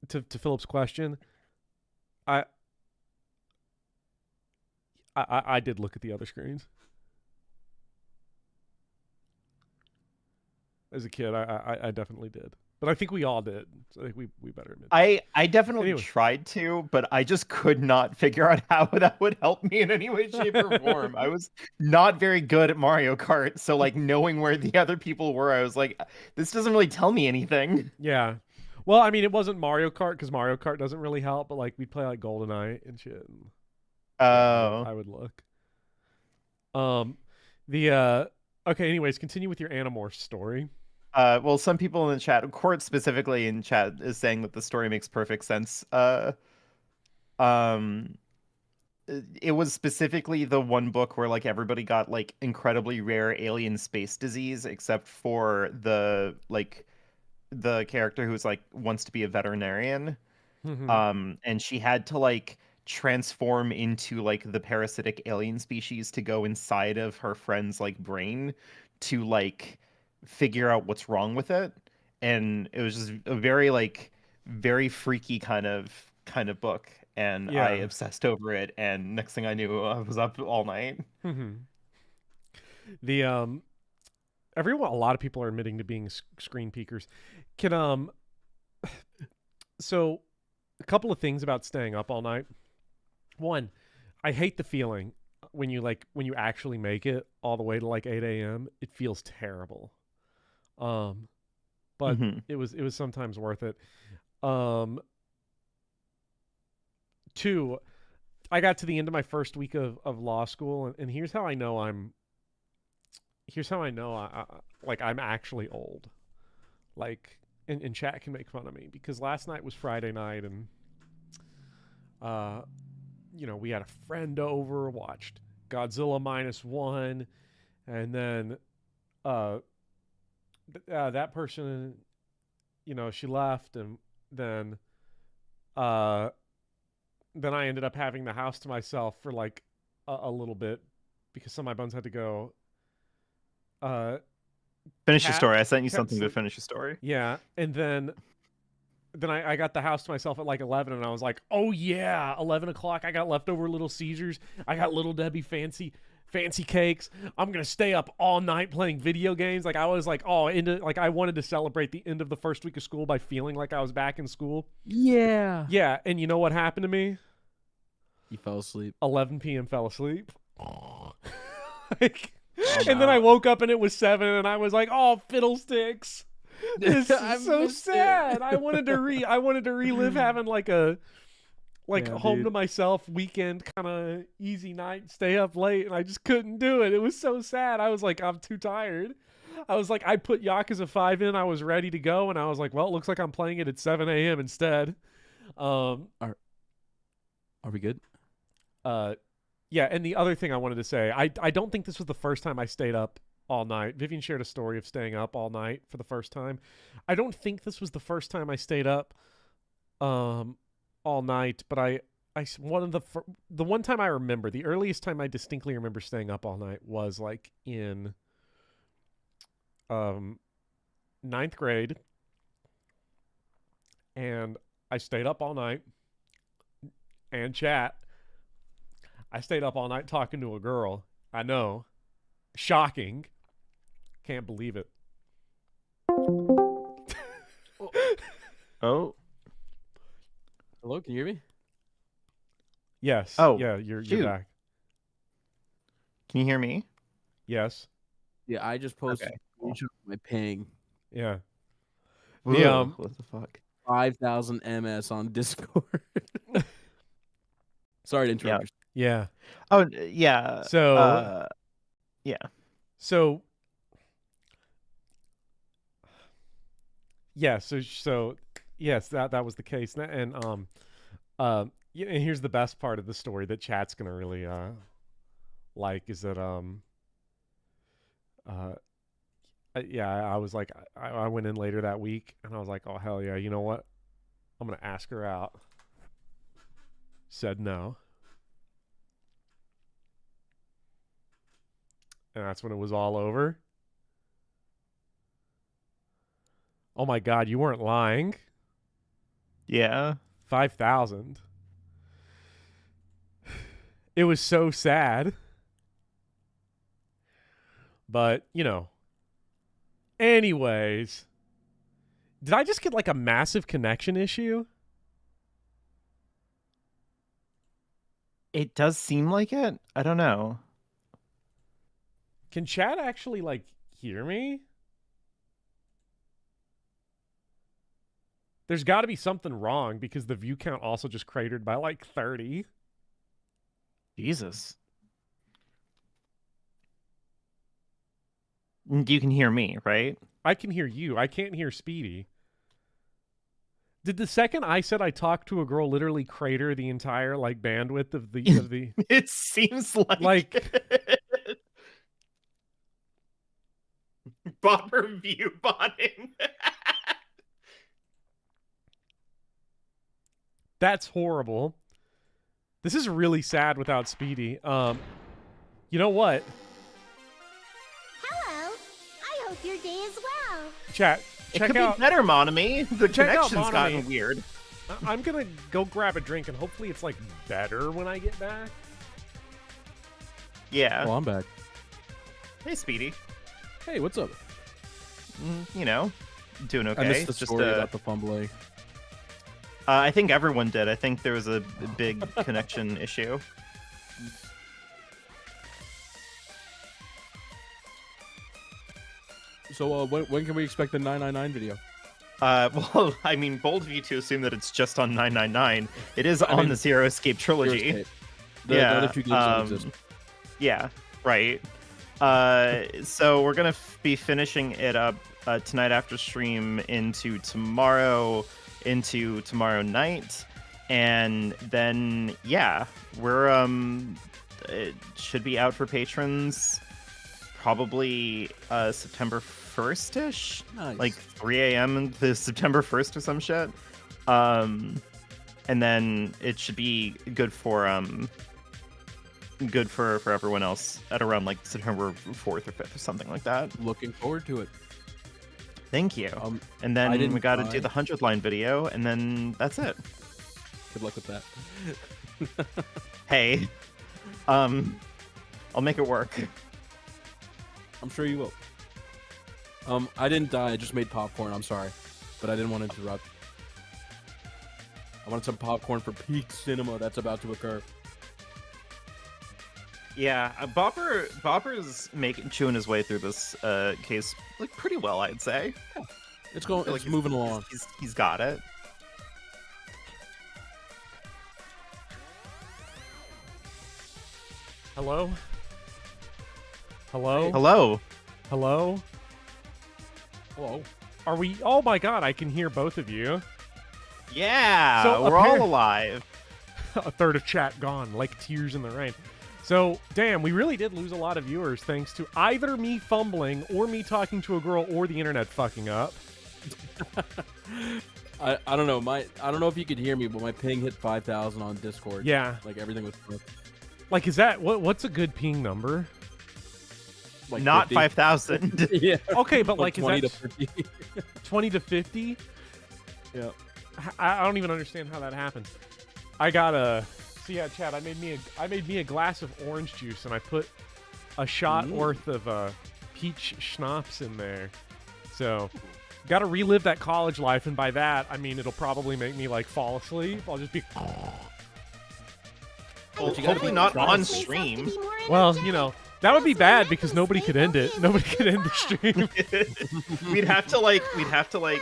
to Philip's question? I did look at the other screens. As a kid, I definitely did. But I think we all did. So I think we better admit that. I definitely tried to, but I just could not figure out how that would help me in any way, shape, or form. I was not very good at Mario Kart, so like knowing where the other people were, I was like, this doesn't really tell me anything. Yeah. Well, I mean, it wasn't Mario Kart because Mario Kart doesn't really help, but like we'd play like GoldenEye and shit. And I would look. Okay, anyways, continue with your Animorphs story. Well, some people in the chat, Court specifically in chat, is saying that the story makes perfect sense. It was specifically the one book where like everybody got like incredibly rare alien space disease, except for the character who's like wants to be a veterinarian. And she had to like transform into like the parasitic alien species to go inside of her friend's like brain to like figure out what's wrong with it. And it was just a very freaky kind of book, and I obsessed over it, and next thing I knew I was up all night. The a lot of people are admitting to being screen peekers. So a couple of things about staying up all night. One, I hate the feeling when you actually make it all the way to like 8 a.m. It feels terrible. But it was sometimes worth it. Two, I got to the end of my first week of law school, and here's how I know I'm actually old. Like, and chat can make fun of me because last night was Friday night, and we had a friend over, watched Godzilla -1, and then that person, she left, and then I ended up having the house to myself for like a little bit because some of my buns had to go. Finish your story. I sent you something to finish your story. Yeah, and then I got the house to myself at like 11, and I was like, oh yeah, 11 o'clock. I got leftover Little Caesars. I got Little Debbie fancy cakes. I'm gonna stay up all night playing video games. Like I was like, I wanted to celebrate the end of the first week of school by feeling like I was back in school. Yeah. Yeah, and you know what happened to me? You fell asleep. 11 p.m. fell asleep. And then I woke up and it was 7, and I was like, oh, fiddlesticks. This is so sad. I wanted to relive having like a home to myself weekend kind of easy night, stay up late, and I just couldn't do it. It was so sad. I was like, I'm too tired. I was like, I put Yakuza 5 in, I was ready to go, and I was like, well, it looks like I'm playing it at 7 a.m. instead. Are we good? Yeah, and the other thing I wanted to say, I don't think this was the first time I stayed up all night. Vivian shared a story of staying up all night for the first time. I don't think this was the first time I stayed up all night, but the one time I remember, the earliest time I distinctly remember staying up all night was like in ninth grade, and I stayed up all night and chat. I stayed up all night talking to a girl. I know. Shocking. Can't believe it. Oh. Hello, can you hear me? Yes. Oh, yeah, you're shoot. back. Can you hear me? Yes. Yeah, I just posted a screenshot of my ping. Yeah. Whoa, what the fuck? 5,000 MS on Discord. Sorry to interrupt. Yeah. Oh, yeah. So, yeah. So, yeah. So, yes, that was the case. And yeah, and here's the best part of the story that chat's gonna really like is that yeah, I was like, I went in later that week and I was like, oh hell yeah, you know what? I'm gonna ask her out. Said no. And that's when it was all over. Oh my God, you weren't lying. Yeah. 5,000. It was so sad. But, you know. Anyways. Did I just get like a massive connection issue? It does seem like it. I don't know. Can chat actually like hear me? There's got to be something wrong because the view count also just cratered by like 30. Jesus. You can hear me, right? I can hear you. I can't hear Speedy. Did the second I said I talked to a girl literally crater the entire like bandwidth of the It seems like Bopper view botting. That's horrible. This is really sad without Speedy. You know what? Hello. I hope your day is well. Chat. It Check could out be better, Monomy. The check out connection's Monomy. gotten weird. I'm gonna go grab a drink and hopefully it's like better when I get back. Yeah. Oh, I'm back. Hey, Speedy. Hey, what's up? You know, doing okay. I missed the Just, story about the fumbling. I think everyone did. I think there was a big connection issue. So when can we expect the 999 video? Well, I mean, bold of you to assume that it's just on 999. It is on mean, the Zero Escape trilogy. Zero Escape. The other two games don't exist. Yeah, right. So we're gonna be finishing it up tonight after stream into tomorrow night, and then yeah, we're it should be out for patrons probably September 1st-ish. Nice. Like 3 a.m. the September 1st or some shit. And then it should be good for everyone else at around like September 4th or 5th or something like that. Looking forward to it. Thank you. And then we got to buy- do the 100 line video, and then that's it. Good luck with that. Hey, I'll make it work. I'm sure you will. I didn't die. I just made popcorn. I'm sorry, but I didn't want to interrupt. I wanted some popcorn for peak cinema that's about to occur. Yeah, Bopper's chewing his way through this case like pretty well, I'd say. Yeah. It's going. Like It's moving along. He's got it. Hello? Hello? Hello. Hello? Hello. Are we? Oh my God! I can hear both of you. Yeah, So we're all alive. A third of chat gone, like tears in the rain. So, damn, we really did lose a lot of viewers thanks to either me fumbling or me talking to a girl or the internet fucking up. I don't know. I don't know if you could hear me, but my ping hit 5,000 on Discord. Yeah. Like everything was. Like, is that what's a good ping number? Like Not 50. 5,000. Yeah. Okay, but like, 20 is to that 50. 20 to 50? Yeah. I don't even understand how that happened. I got so yeah, Chad. I made me a glass of orange juice and I put a shot worth of peach schnapps in there. So, got to relive that college life, and by that I mean it'll probably make me like fall asleep. I'll just be. Well, hopefully not on stream. Well, you know. That would be bad because nobody could end it. Nobody could end the stream. we'd have to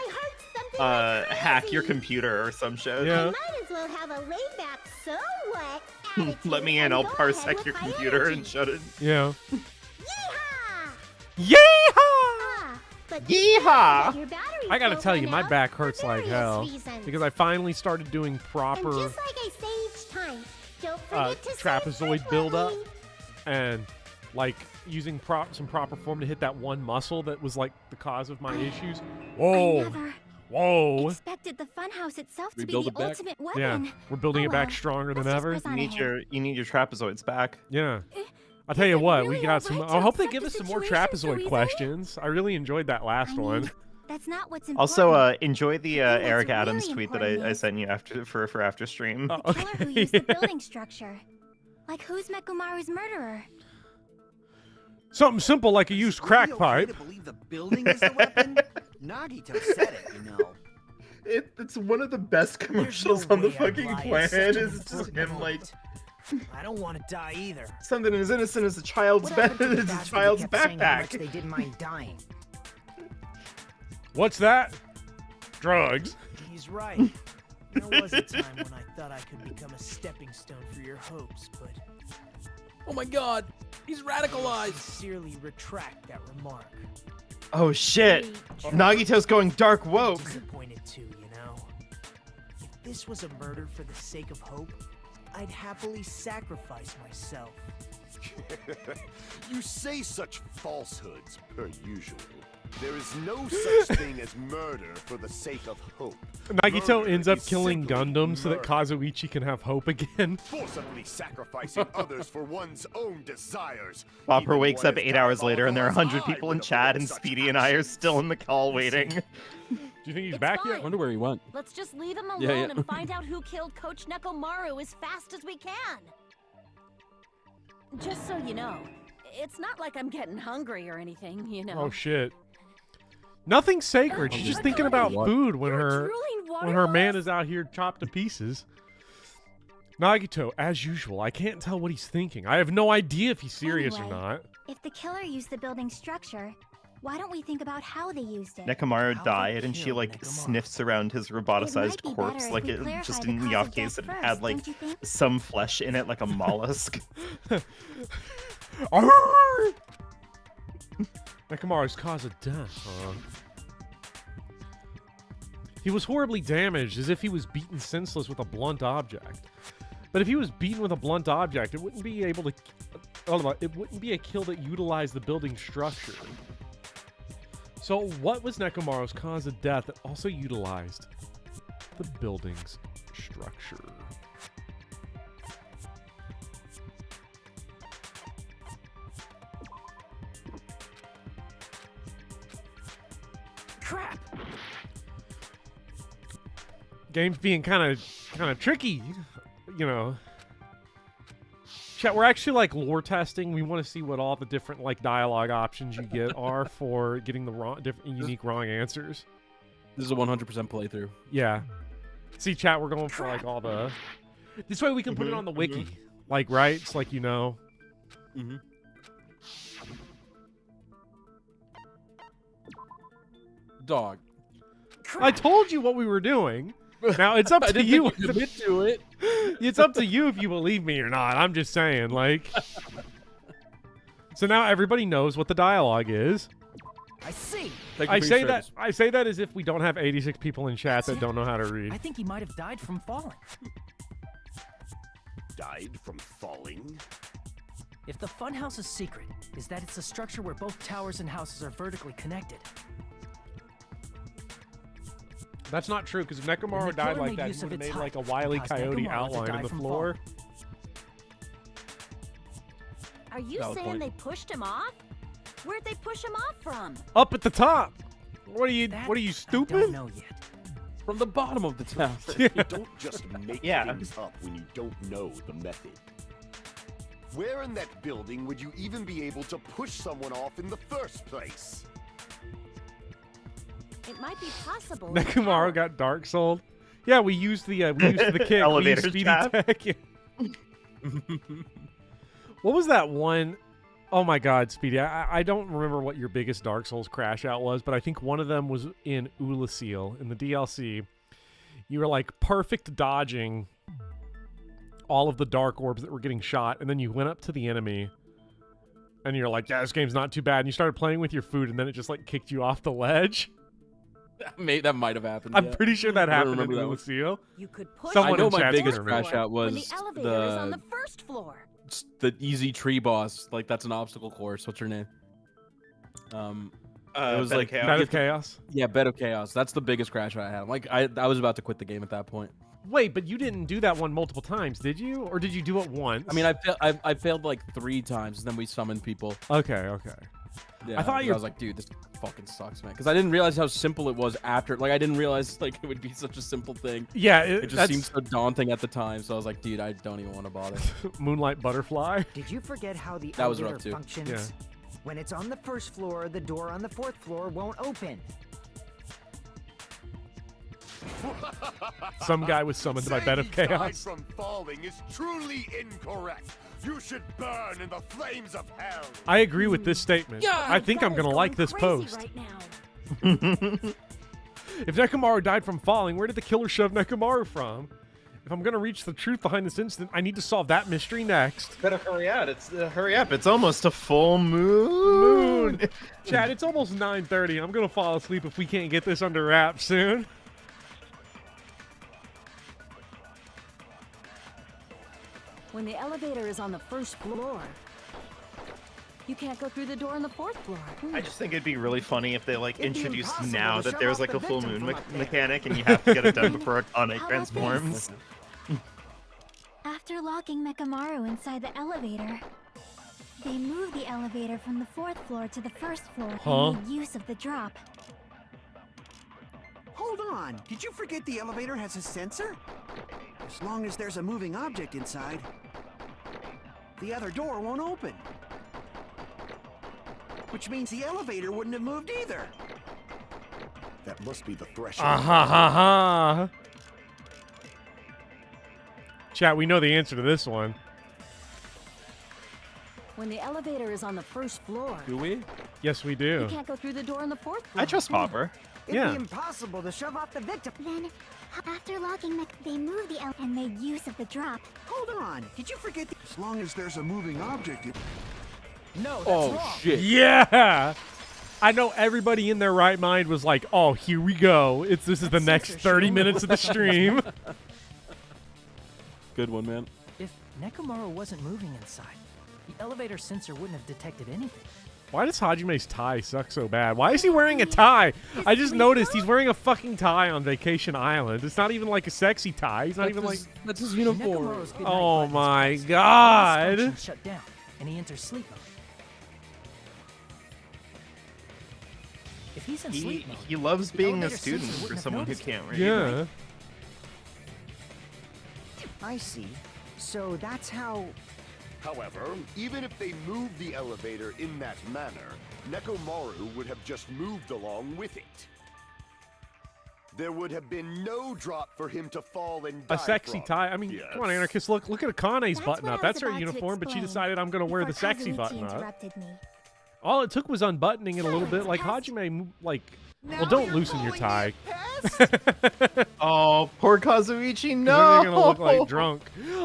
hack your computer or some shit. Yeah. Might as well have a laid-back so what Let me in. I'll parsec your computer and shut it. Yeah. Yeehaw! Yeehaw! But Yeehaw! your battery's I gotta still tell you, run my out back for hurts like various hell reasons. because I finally started doing And proper just like I say each time, don't forget to trapezoid buildup and like using some proper form to hit that one muscle that was like the cause of my issues. Whoa. I never Whoa. expected the funhouse itself to be Rebuild the it back? ultimate weapon. Yeah, we're building Oh it back well. stronger than Let's just ever. press on You ahead. need your trapezoids back. Yeah. I'll tell you what, we really got some. alright I to hope they accept give the us some more situation, trapezoid Teresa? questions. I really enjoyed that last one. That's not what's important. Also, enjoy the what's Eric really Adams tweet that important I is- sent you for after stream. Oh, The killer who used the building structure. Like who's Nekomaru's murderer? Something simple like a used crack Really okay pipe. to believe the building is the weapon? Nagito said it, you know. It's one of the best commercials no on the way I'd fucking lie at planet. such an It's just him important like I don't want to die either. something as innocent as a child's What happened to the it's a bastard who child's kept saying how much backpack. they didn't mind dying. What's that? Drugs. He's right. There was a time when I thought I could become a stepping stone for your hopes, but Oh my God, he's I radicalized. sincerely retract that remark. Oh shit! Nagito's going dark woke. Disappointed too, you know. If this was a murder for the sake of hope, I'd happily sacrifice myself. You say such falsehoods, per usual. There is no such thing as murder for the sake of hope. Nagito Murder ends up is killing simply Gundam so that murder. Kazuichi can have hope again. Forcibly sacrificing others for one's own desires. Bopper Even wakes one up as 8 hours later and there are diabolical 100 as I people in would chat avoid and such Speedy and I are still in the call waiting. Do you think he's It's back fine. yet? I wonder where he went. Let's just leave him alone Yeah, yeah. and find out who killed Coach Nekomaru as fast as we can. Just so you know, it's not like I'm getting hungry or anything, you know. Oh shit. Nothing's sacred. She's just thinking about food when her man is out here chopped to pieces. Nagito, as usual, I can't tell what he's thinking. I have no idea if he's serious or Anyway, not. If the killer used the building structure, why don't we think about how they used it? Nekomaru How they died and she killed like Nekomaru. sniffs around his roboticized might be corpse better if like we it clarify just the in the cause off of case death that it first, had like don't you think? some flesh in it like a mollusk. Nekomaru's cause of death, huh? He was horribly damaged, as if he was beaten senseless with a blunt object. But if he was beaten with a blunt object, it wouldn't be able to. It wouldn't be a kill that utilized the building structure. So, what was Nekomaru's cause of death that also utilized the building's structure? Crap! Game's being kind of tricky, you know. Chat, we're actually like lore testing. We want to see what all the different like dialogue options you get are for getting the wrong, different, unique wrong answers. This is a 100% playthrough. Yeah. See, chat, we're going for like all the. This way we can put it on the wiki, like right? It's like you know. Mm-hmm. Dog. I told you what we were doing. Now it's up I to didn't you. think you commit to it. It's up to you if you believe me or not. I'm just saying, like. So now everybody knows what the dialogue is. I see. Thank you I for say your that. service. I say that as if we don't have 86 people in chat that That's it. don't know how to read. I think he might have died from falling. Died from falling? If the funhouse's secret is that it's a structure where both towers and houses are vertically connected. That's not true, because if When Nekomaru the died killer like made that, use he of would have its made like a height, Wile E. caused Coyote Nekomaru to outline die on the from floor. Are you Valid saying point. they pushed him off? Where'd they push him off from? Up at the top. What are you? That What are you, I stupid? don't know yet. From the bottom of the town. You don't just make Yeah. things up when you don't know the method. Where in that building would you even be able to push someone off in the first place? It might be possible. in the tower. Nekomaru got Dark Souled. Yeah, we used the kick. We Elevator used speedy trap. tech. What was that one? Oh my God, Speedy! I don't remember what your biggest Dark Souls crash out was, but I think one of them was in Ulasil in the DLC. You were like perfect dodging all of the dark orbs that were getting shot, and then you went up to the enemy, and you're like, "Yeah, this game's not too bad." And you started playing with your food, and then it just like kicked you off the ledge. That might have happened. I'm yeah. pretty sure that I don't happened in remember that one. Ulasil. You could push Someone I know in my chat's biggest gonna remember. crash out when was the elevator is on the first floor. the easy tree boss. Like that's an obstacle course. What's her name? It was Bed of like Chaos. Bed of Chaos. Yeah, Bed of Chaos. That's the biggest crash I had. Like I was about to quit the game at that point. Wait, but you didn't do that one multiple times, did you? Or did you do it once? I mean, I failed like 3 times, and then we summoned people. Okay. Yeah, I thought 'cause you I was like, dude, this fucking sucks, man. Because I didn't realize how simple it was after. Like, I didn't realize like it would be such a simple thing. Yeah, It just seemed so daunting at the time. So I was like, dude, I don't even want to bother. Moonlight Butterfly. Did you forget how the That was rough, elevator too. functions? Yeah. When it's on the first floor, the door on the 4th floor won't open. Some guy was summoned by Bed of Saying he died Chaos. from falling is truly incorrect. You should burn in the flames of hell. I agree with this statement. Yeah, I think I'm that is gonna like going this crazy post. right now. If Nekomaru died from falling, where did the killer shove Nekomaru from? If I'm gonna reach the truth behind this incident, I need to solve that mystery next. Better hurry out. Hurry up. It's almost a full moon. Chad, it's almost 9:30. I'm gonna fall asleep if we can't get this under wraps soon. When the elevator is on the first floor, you can't go through the door on the 4th floor. I just think it'd be really funny if they like It'd be introduced impossible now to that shove there's off like the a full victim moon from up there. mechanic and you have to get it done before Akane How about transforms. After locking Nekomaru inside the elevator, they moved the elevator from the 4th floor to the 1st floor Huh? and made use of the drop. Hold on. Did you forget the elevator has a sensor? As long as there's a moving object inside, the other door won't open. Which means the elevator wouldn't have moved either. That must be the threshold. Ah ha ha ha. Chat, we know the answer to this one. When the elevator is on the first floor, Do we? Yes, we you do. can't go through the door on the 4th floor. I trust Hopper. It'd Yeah. be impossible to shove off the victim. Then, after locking they moved the elevator and made use of the drop. Hold on. Did you forget the... As long as there's a moving object, No, that's Oh wrong. shit. Yeah. I know everybody in their right mind was like, "Oh, here we go. This is the next 30 minutes of the stream." Good one, man. If Nekomaru wasn't moving inside, the elevator sensor wouldn't have detected anything. Why does Hajime's tie suck so bad? Why is he wearing a tie? I just noticed he's wearing a fucking tie on Vacation Island. It's not even like a sexy tie. He's not even like... That's his uniform. Nekomaru's good night Oh button's my pressed. god. His functions shut down, and he enters sleep mode. If he's in sleep mode, He loves the being a elevator student sensor for wouldn't have someone who noticed it. can't read. Yeah. I see. So that's how... However, even if they moved the elevator in that manner, Nekomaru would have just moved along with it. There would have been no drop for him to fall and die A sexy from. tie. I mean, come on, Anarchist. Look at Akane's That's button what up. I was That's her about to uniform, but she explain decided I'm going to wear the before sexy Kazuichi button up. interrupted me. All it took was unbuttoning it a little bit, like Hajime, like... Well, don't loosen your tie. Oh, poor Kazuichi, Then no! you're gonna look like drunk.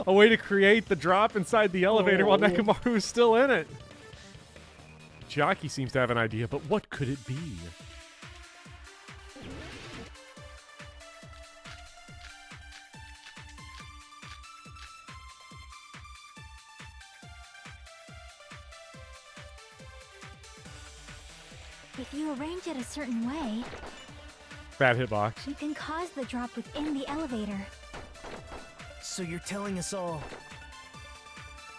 A way to create the drop inside the elevator while Nekomaru is still in it. Jockey seems to have an idea, but what could it be? If you arrange it a certain way, Bad hitbox. You can cause the drop within the elevator. So you're telling us all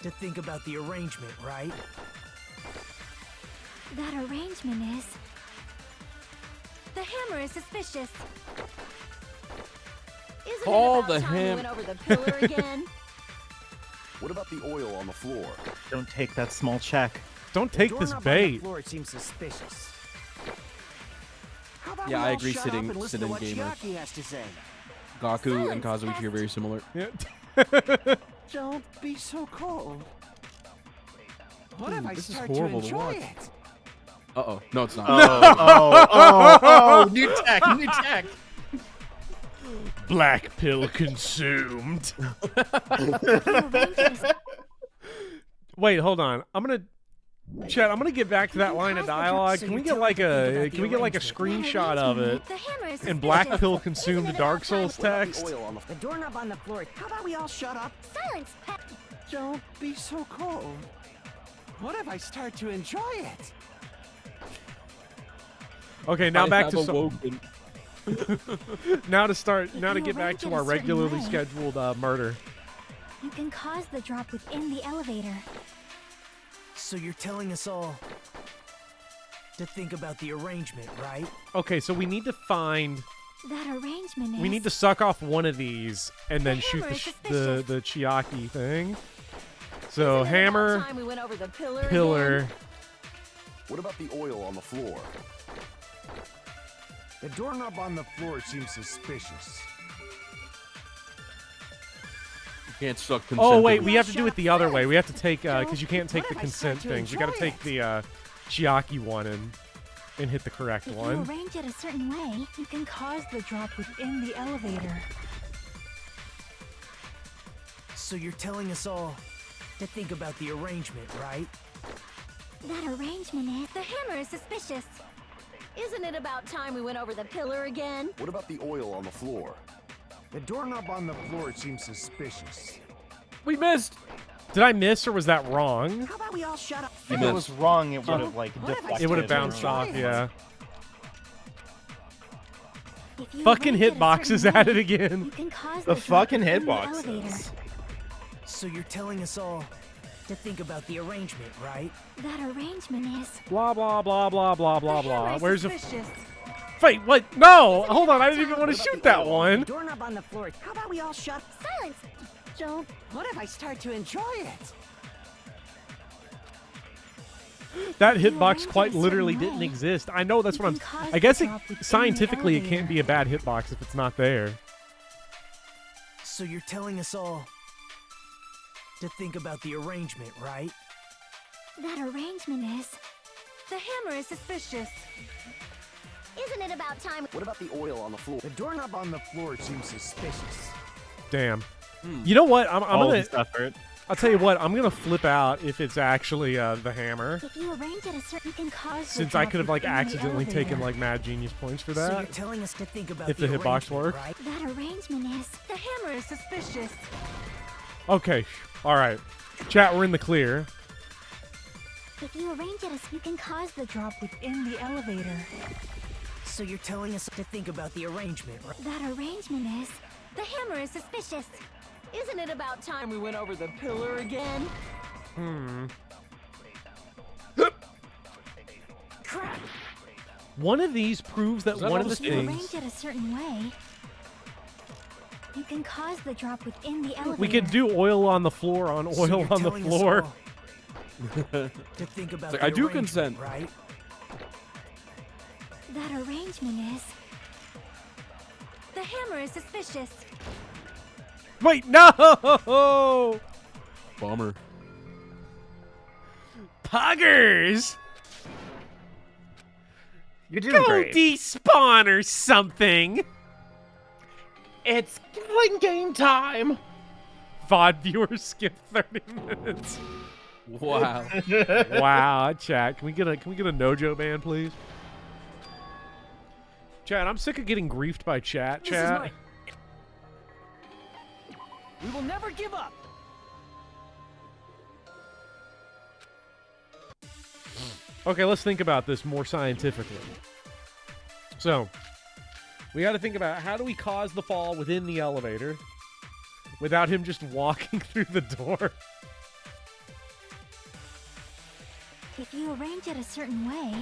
to think about the arrangement, right? That arrangement is... The hammer is suspicious. Isn't Call it the about time we ham- went over the pillar again? What about the oil on the floor? Don't take that small check. Don't take this Doorknob on the bait. floor seems suspicious. How about Yeah, we I all agree, shut sitting- up and listen sitting to what gamer. Chiaki has to say? Gaku and Kazuichi are very similar. Yeah. Don't be so cold. What if I this is start to horrible to enjoy watch. it? Uh-oh. No, it's not. Oh, new tech, new tech. Black pill consumed. Wait, hold on. Chad, I'm gonna get back to that line of dialogue. Can we get like a screenshot of it The hammer is in black suspicious. pill consumed Isn't it Dark about time- Souls text? The doorknob on the floor. How about we all shut up? Silence, Pep. Don't be so cold. What if I start to enjoy it? Okay, now I back have to awoken. now to you get back arrange to it our a certain regularly way- scheduled murder. You can cause the drop within the elevator. So you're telling us all to think about the arrangement, right? Okay, so we need to find. That arrangement is... We need to suck off one of these and then The shoot hammer the is Chiaki thing. So Isn't it about hammer, time we went over the pillar pillar. again? What about the oil on the floor? The doorknob on the floor seems suspicious. You can't suck consent. Oh wait, to we it. have to do it the other way. We have to take because you can't take the What if I consent start to things. We got to enjoy take the Chiaki one and hit the correct If one. you arrange it a certain way, you can cause the drop within the elevator. So you're telling us all to think about the arrangement, right? That arrangement is... The hammer is suspicious. Isn't it about time we went over the pillar again? What about the oil on the floor? The doorknob on the floor seems suspicious. We missed. Did I miss or was that wrong? How about we all shut up? If it was wrong, it would have like What if I deflected. It would have to bounced enjoy off. it? Yeah. If you Fucking arrange it a hitbox is certain at it way, again. You can cause The drop fucking within the hitboxes. elevator. So you're telling us all to think about the arrangement, right? That arrangement is... Blah blah blah blah blah blah The blah. hammer is Where's the? suspicious. Wait, what? No! Hold on, I didn't even want to shoot that The one. doorknob on the floor. How about we all shut? Silence. Don't... What if I start to enjoy it? That You hitbox arrange quite it a literally certain didn't way, exist. I know that's you what I'm. can cause I guess the it drop within the scientifically it elevator. can't be a bad hitbox if it's not there. So you're telling us all to think about the arrangement, right? That arrangement is... The hammer is suspicious. Isn't it about time? What about the oil on the floor? The doorknob on the floor seems suspicious. Damn. You know what? I'm All gonna. this effort. I'll tell you what. I'm gonna flip out if it's actually the hammer, If you arrange it a certain... You can cause the since I drop could have like within the accidentally taken elevator. like mad genius points for So you're that. telling us to think about If the hitbox arrangement, worked. right? That arrangement is... The hammer is suspicious. Okay. All right. Chat, we're in the clear. If you arrange it, you can cause the drop within the elevator. So you're telling us to think about the arrangement, right? That arrangement is... The hammer is suspicious. Isn't it about time we went over the pillar again? Crap. One of these proves that that one all of the the If you things. arrange it a certain way, you can cause the drop within the elevator. We could do oil on the floor on So oil you're on the telling us floor. all to think about Like, the I do arrangement, consent. right? That arrangement is... The hammer is suspicious. Wait, no! Bummer. Puggers! You're doing Go great. despawn or something! It's killing game time. VOD viewers skip 30 minutes. Wow. Wow, chat. Can we get a Nojo ban, please? Chat, I'm sick of getting griefed by chat. This is Chat. my... We will never give up. Okay, let's think about this more scientifically. So, We got to think about how do we cause the fall within the elevator without him just walking through the door. If you arrange it a certain way,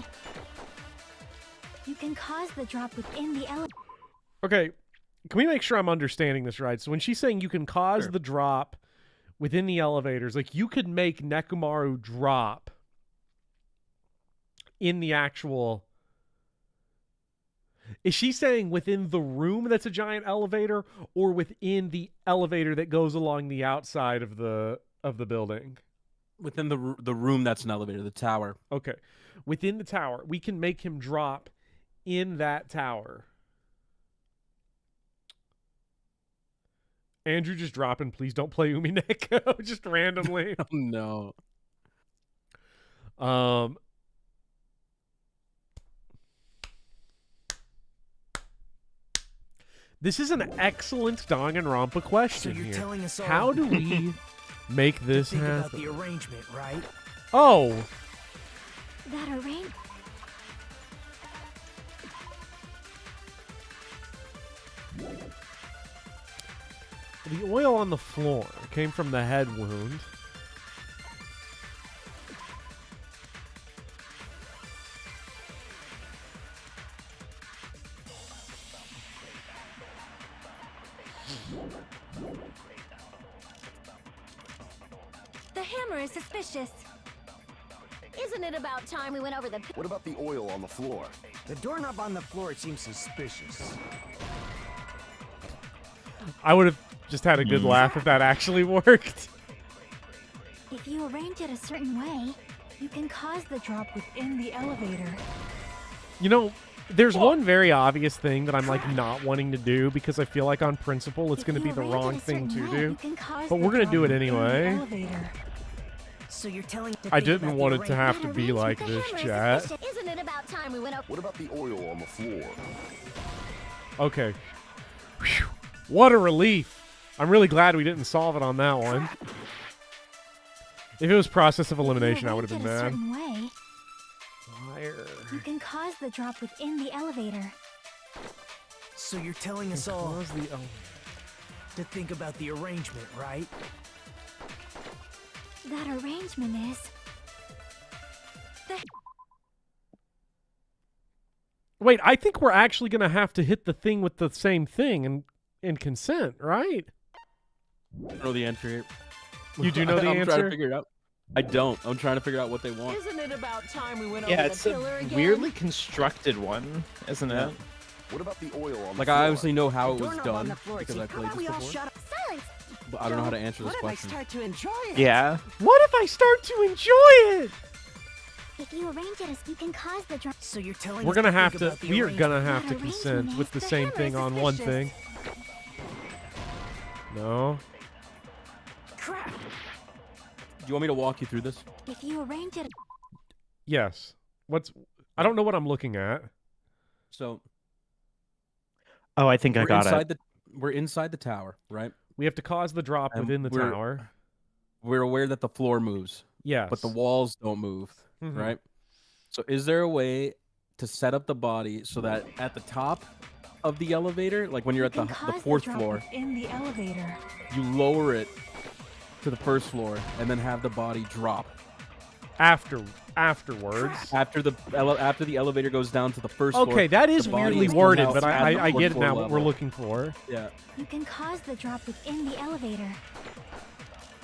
you can cause the drop within the elevator. Okay, can we make sure I'm understanding this right? So when she's saying you can cause the drop within the elevators, like you could make Nekomaru drop in the actual... Is she saying within the room that's a giant elevator, or within the elevator that goes along the outside of the building? Within the room that's an elevator, the tower. Okay. Within the tower. We can make him drop in that tower. Andrew just dropping, please don't play Umineko just randomly. Oh, no. This is an excellent Danganronpa question. So you're telling us all how do we make this think happen? about the arrangement, right? Oh. That arrange. The oil on the floor came from the head wound. The hammer is suspicious. Isn't it about time we went over the... What about the oil on the floor? The doorknob on the floor seems suspicious. I would have just had a good laugh if that actually worked. If you arrange it a certain way, you can cause the drop within the elevator. You know, there's one very obvious thing that I'm like not wanting to do because I feel like on principle it's going to be the wrong thing to do. But we're going to do it anyway. So you're telling... I didn't want it to have to be like this, chat. Isn't it about time we went over... What about the oil on the floor? Okay. Whew. What a relief. I'm really glad we didn't solve it on that one. If it was process of elimination, I would have been mad. Way, Fire. you can cause the drop within the elevator. So you're telling us all to think about the arrangement, right? That arrangement is... Wait, I think we're actually going to have to hit the thing with the same thing and consent, right? I don't know the answer here. You do know the I'm answer? trying to figure it out. I don't. I'm trying to figure out what they want. Isn't it about time we went Yeah, over it's the a pillar again? weirdly constructed one, isn't it? What about the oil on the Like, floor? I obviously know how it was Doorknob done on the floor, because see, I how played about this we all before. shut up? Silence! But I don't know how to answer this What if I question. start to enjoy it? Yeah. What if I start to enjoy it? If you arrange it, you can cause the drop. So you're telling We're us gonna to have think to. about the We are arrangement. gonna have to That consent arrangement with the is the same hammer thing is on one suspicious. thing. No. Crap. Do you want me to walk you through this? If you arrange it... Yes. What's? I don't know what I'm looking at. So Oh, I think I got it. We're inside the tower, right? We have to cause the drop And within the we're- tower. We're aware that the floor moves, Yes. but the walls don't move, Mhm. right? So is there a way to set up the body so that at the top of the elevator, like when you're at the fourth floor, in the elevator. you lower it to the first floor and then have the body drop Afterwards. after the elevator goes down to the first floor? Okay, that is the body weirdly is worded, somehow but at the I fourth get it floor now. What we're level. looking for. Yeah. You can cause the drop within the elevator.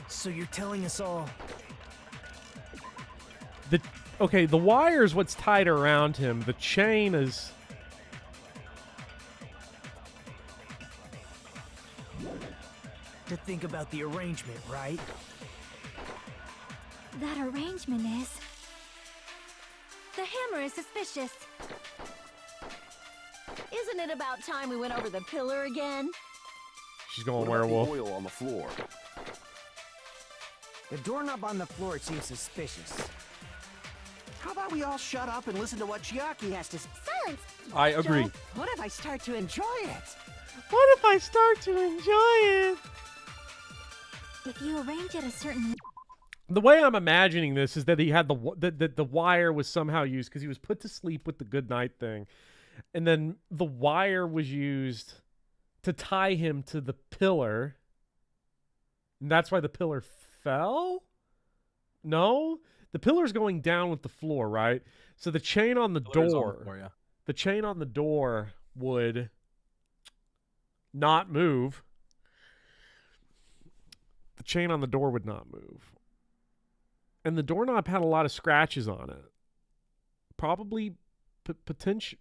So you're telling us all... Okay, the wire is what's tied around him. The chain is. to think about the arrangement, right? That arrangement is... The hammer is suspicious. Isn't it about time we went over the pillar again? She's going What about werewolf. the oil on the floor? The doorknob on the floor seems suspicious. How about we all shut up and listen to what Chiaki has to say? Silence! I agree. What if I start to enjoy it? What if I start to enjoy it? If you arrange it a certain... The way I'm imagining this is that he had the wire was somehow used because he was put to sleep with the good night thing, and then the wire was used to tie him to the pillar. And that's why the pillar fell? No? The pillar's going down with the floor, right? So the chain on the door, the chain on the door would not move. The chain on the door would not move. And the doorknob had a lot of scratches on it. Probably potential.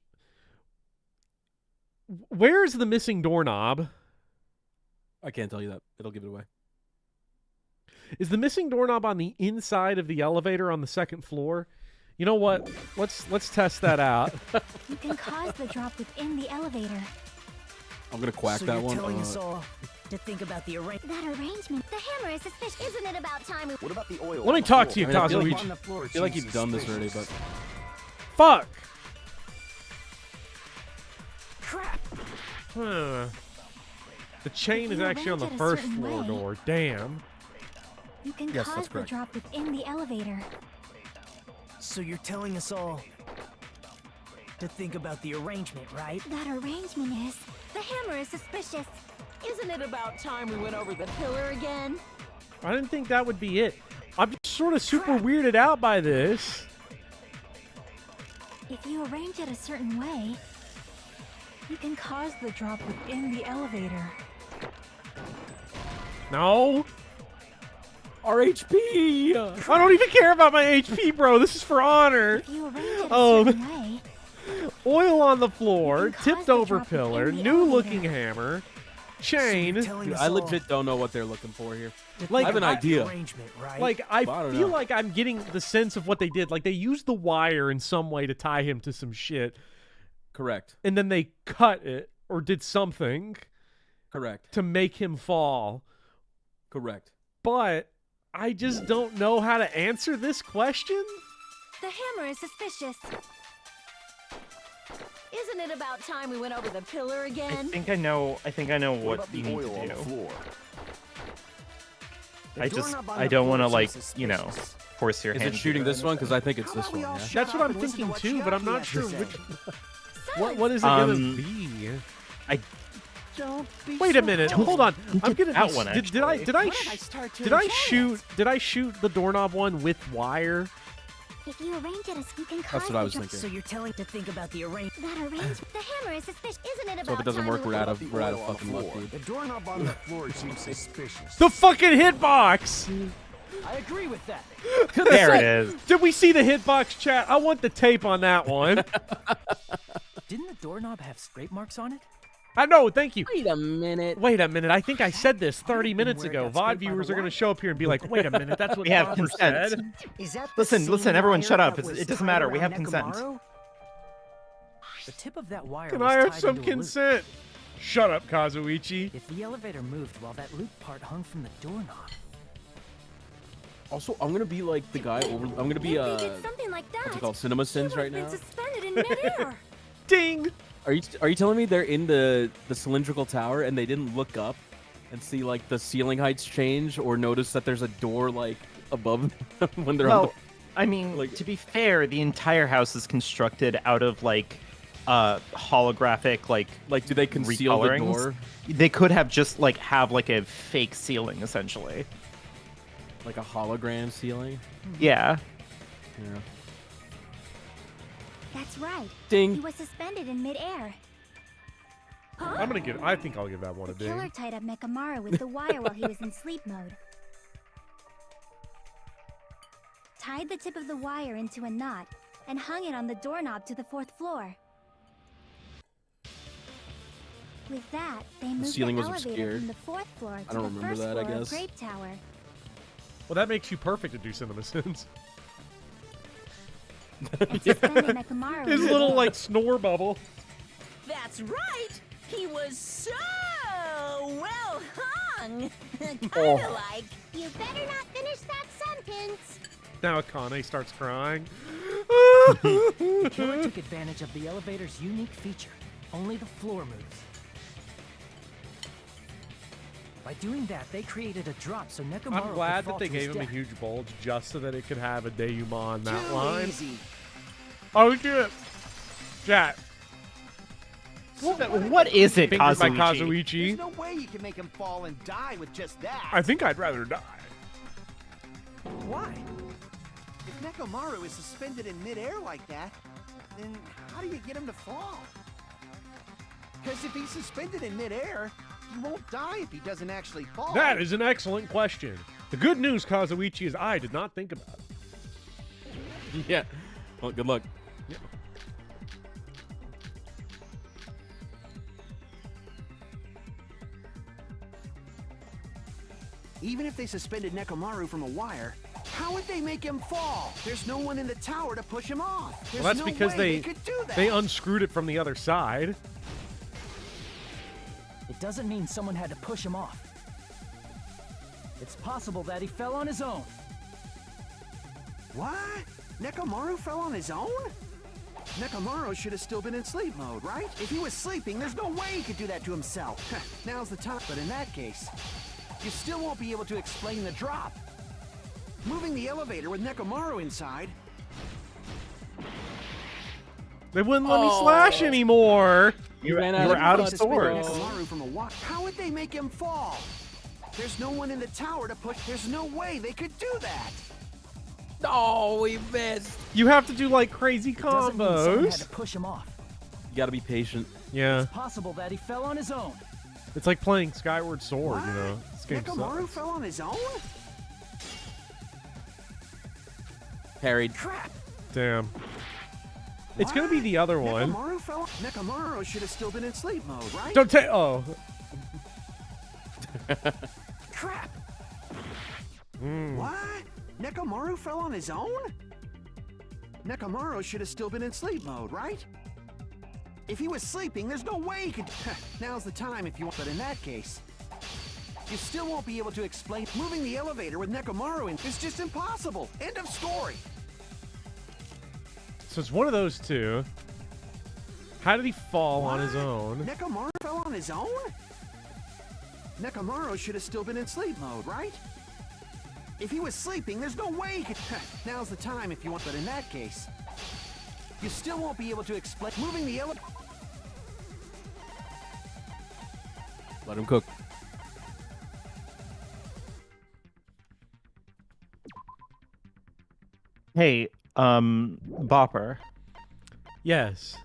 Where's the missing doorknob? I can't tell you that. It'll give it away. Is the missing doorknob on the inside of the elevator on the second floor? You know what? Let's test that out. You can cause the drop within the elevator. I'm gonna quack so that you're one. telling us all to think about the arrangement. That arrangement. The hammer is suspicious. Isn't it about time we... What about the oil? Let me talk to you, I feel Kazuichi. I feel like you've done this already, but Fuck. Crap. Huh. The chain is you actually on the arrange it a first certain floor way- door. Damn. You can Yes, cause that's the correct. drop within the elevator. So you're telling us all to think about the arrangement, right? That arrangement is... The hammer is suspicious. Isn't it about time we went over the pillar again? I didn't think that would be it. I'm just sort of super weirded out by this. If you arrange it a certain way, you can cause the drop within the elevator. No. RHP. I don't even care about my HP, bro. This is for honor. If you arrange it a certain way, Oil on the floor, You can cause tipped the over drop pillar, within the new elevator. looking hammer, chain. Dude, I legit don't know what they're looking for here. Like, I have an idea. Arrangement, right? Like, I Well, I don't feel know. like I'm getting the sense of what they did. Like, they used the wire in some way to tie him to some shit, Correct. and then they cut it or did something Correct. to make him fall. Correct. But I just don't know how to answer this question. the hammer is suspicious. Isn't it about time we went over the pillar I again? think I know what about you the need oil on to the do. floor? I don't want to like, force your Is hand. it shooting this one? Because I think it's How this about we one. all Yeah. shut That's what up I'm and listen to thinking what too, but I'm Chiaki not has sure to say? which. What is it gonna Um, be? Don't be Wait a so minute. cold. Hold on. I'm gonna. that one, Did I What if I sh- start to did I enjoy shoot? it? Did I shoot the doorknob one with wire? If you arrange it, you can cause That's what I the was drop. So thinking. you're telling to think about the arrangement. That arrangement. The hammer is suspicious. Isn't it about So if it doesn't time work, we we're out went- of we're out of Oil on the fucking luck, floor. dude. The doorknob on the floor seems suspicious. The fucking hitbox. I agree with that. There it is. Did we see the hitbox chat? I want the tape on that one. Didn't the doorknob have scrape marks on it? I know. Thank you. Wait a minute. Wait a minute. I think I said this 30 And minutes where it ago. got VOD scraped by viewers the are going to wire? show up here and be like, wait a minute. That's what We have Bopper consent. said. Is that Listen, the same everyone, wire shut up. that was It doesn't tied matter. We around have consent. Nekomaru? The tip of that wire Can was I have tied some into a loop. consent? Shut up, Kazuichi. If the elevator moved while that loop part hung from the doorknob, Also, I'm gonna be like the guy over. I'm gonna be If they did something like that, what's it called? Cinema Sins right been now. suspended in midair. Ding. Are you telling me they're in the cylindrical tower and they didn't look up and see like the ceiling heights change or notice that there's a door like above them when they're on Well, I mean, Like- to be fair, the entire house is constructed out of like holographic like do they conceal the recolorings. door They could have just like have like a fake ceiling essentially. like a hologram ceiling? Yeah. Yeah. That's right. Ding. He was suspended in midair. I'm gonna give. I think I'll give that one a The killer ding. tied up Nekomaru with the wire while he was in sleep mode. Tied the tip of the wire into a knot and hung it on the doorknob to the 4th floor. With that, they moved the, ceiling was elevator obscured. from the 4th floor to I don't the remember 1st that, I floor of guess. Grape Tower. Well, that makes you perfect to do Cinema Sins. And suspended Nekomaru His in little midair. like snore bubble. That's right. He was so well hung. Kinda Oh. like. You better not finish that sentence. Now Akane starts crying. the killer took advantage of the elevator's unique feature. Only the floor moves. By doing that, they created a drop so Nekomaru I'm glad could fall that they to his gave him a death. huge bulge just so that it could have a denouement on that Too line. easy. Oh shit! Chat. What is it, Fingered by Kazuichi? There's no way you can make him fall and die with just that. I think I'd rather die. Why? If Nekomaru is suspended in midair like that, then how do you get him to fall? Because if he's suspended in midair, he won't die if he doesn't actually fall. That is an excellent question. The good news, Kazuichi, is I did not think about it. Yeah. Well, good luck. Yeah. Even if they suspended Nekomaru from a wire, how would they make him fall? There's no one in the tower to push him off. There's Well, that's no because way they could do that. they unscrewed it from the other side. It doesn't mean someone had to push him off. It's possible that he fell on his own. What? Nekomaru fell on his own? Nekomaru should have still been in sleep mode, right? If he was sleeping, there's no way he could do that to himself. Now's the time. But in that case, you still won't be able to explain the drop. Moving the elevator with Nekomaru inside. They wouldn't let me slash anymore. You ran were out of Suspended swords. Nekomaru from a wire. How would they make him fall? There's no one in the tower to push. There's no way they could do that. Oh, we missed. You have to do like crazy It doesn't mean someone had combos. to push him off. You gotta be patient. Yeah, It's possible that he fell on his own. it's like playing Skyward Sword. You know, this game Nekomaru sucks. fell on his own? Parried. Crap. Damn. It's gonna be the other one. Nekomaru fell. Nekomaru should have still been in sleep mode, right? Don't take. Oh. Crap. Mm. What? Nekomaru fell on his own? Nekomaru should have still been in sleep mode, right? If he was sleeping, there's no way he could. Now's the time if you want. But in that case, you still won't be able to explain. Moving the elevator with Nekomaru in is just impossible. End of story. So it's one of those two. How did he fall on his own? Nekomaru fell on his own? Nekomaru should have still been in sleep mode, right? If he was sleeping, there's no way he could. Now's the time if you want. But in that case, you still won't be able to explain. Moving the elevator. Let him cook. Hey, Bopper. Yes.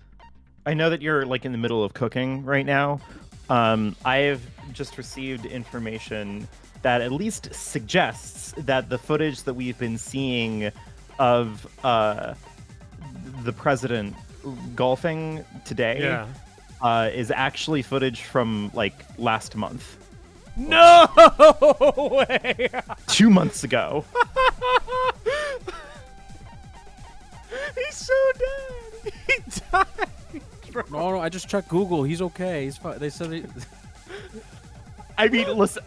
I know that you're like in the middle of cooking right now. I have just received information that at least suggests that the footage that we've been seeing of the president golfing today is actually footage from like last month. No way! 2 months ago. He's so dead. He died. Bro. No, I just checked Google. He's okay. He's fine. They said he... I mean, listen.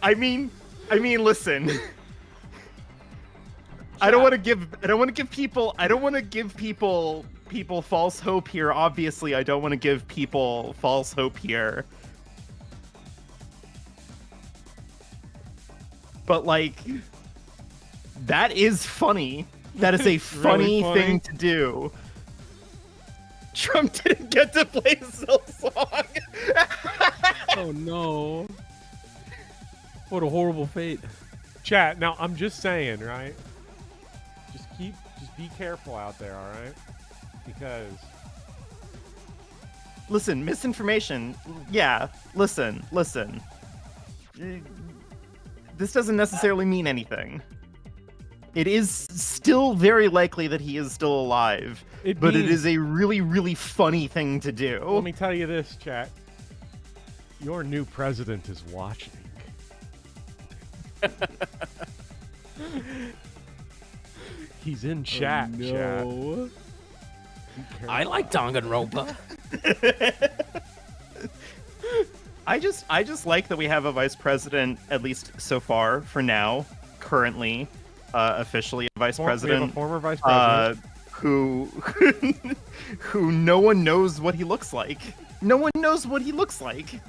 Listen. I don't want to give people false hope here. Obviously, I don't want to give people false hope here. But like, that is funny. That is a funny thing to do. Trump didn't get to play the song. Oh no. What a horrible fate. Chat, now I'm just saying, right? Just be careful out there, all right? Because listen, misinformation. Yeah, listen. This doesn't necessarily mean anything. It is still very likely that he is still alive, but it is a really, really funny thing to do. Let me tell you this, chat. Your new president is watching. He's in chat, chat. I like Danganronpa. I just like that we have a vice president, at least so far, for now, currently, officially a vice president. We have a former vice president. Who no one knows what he looks like. No one knows what he looks like.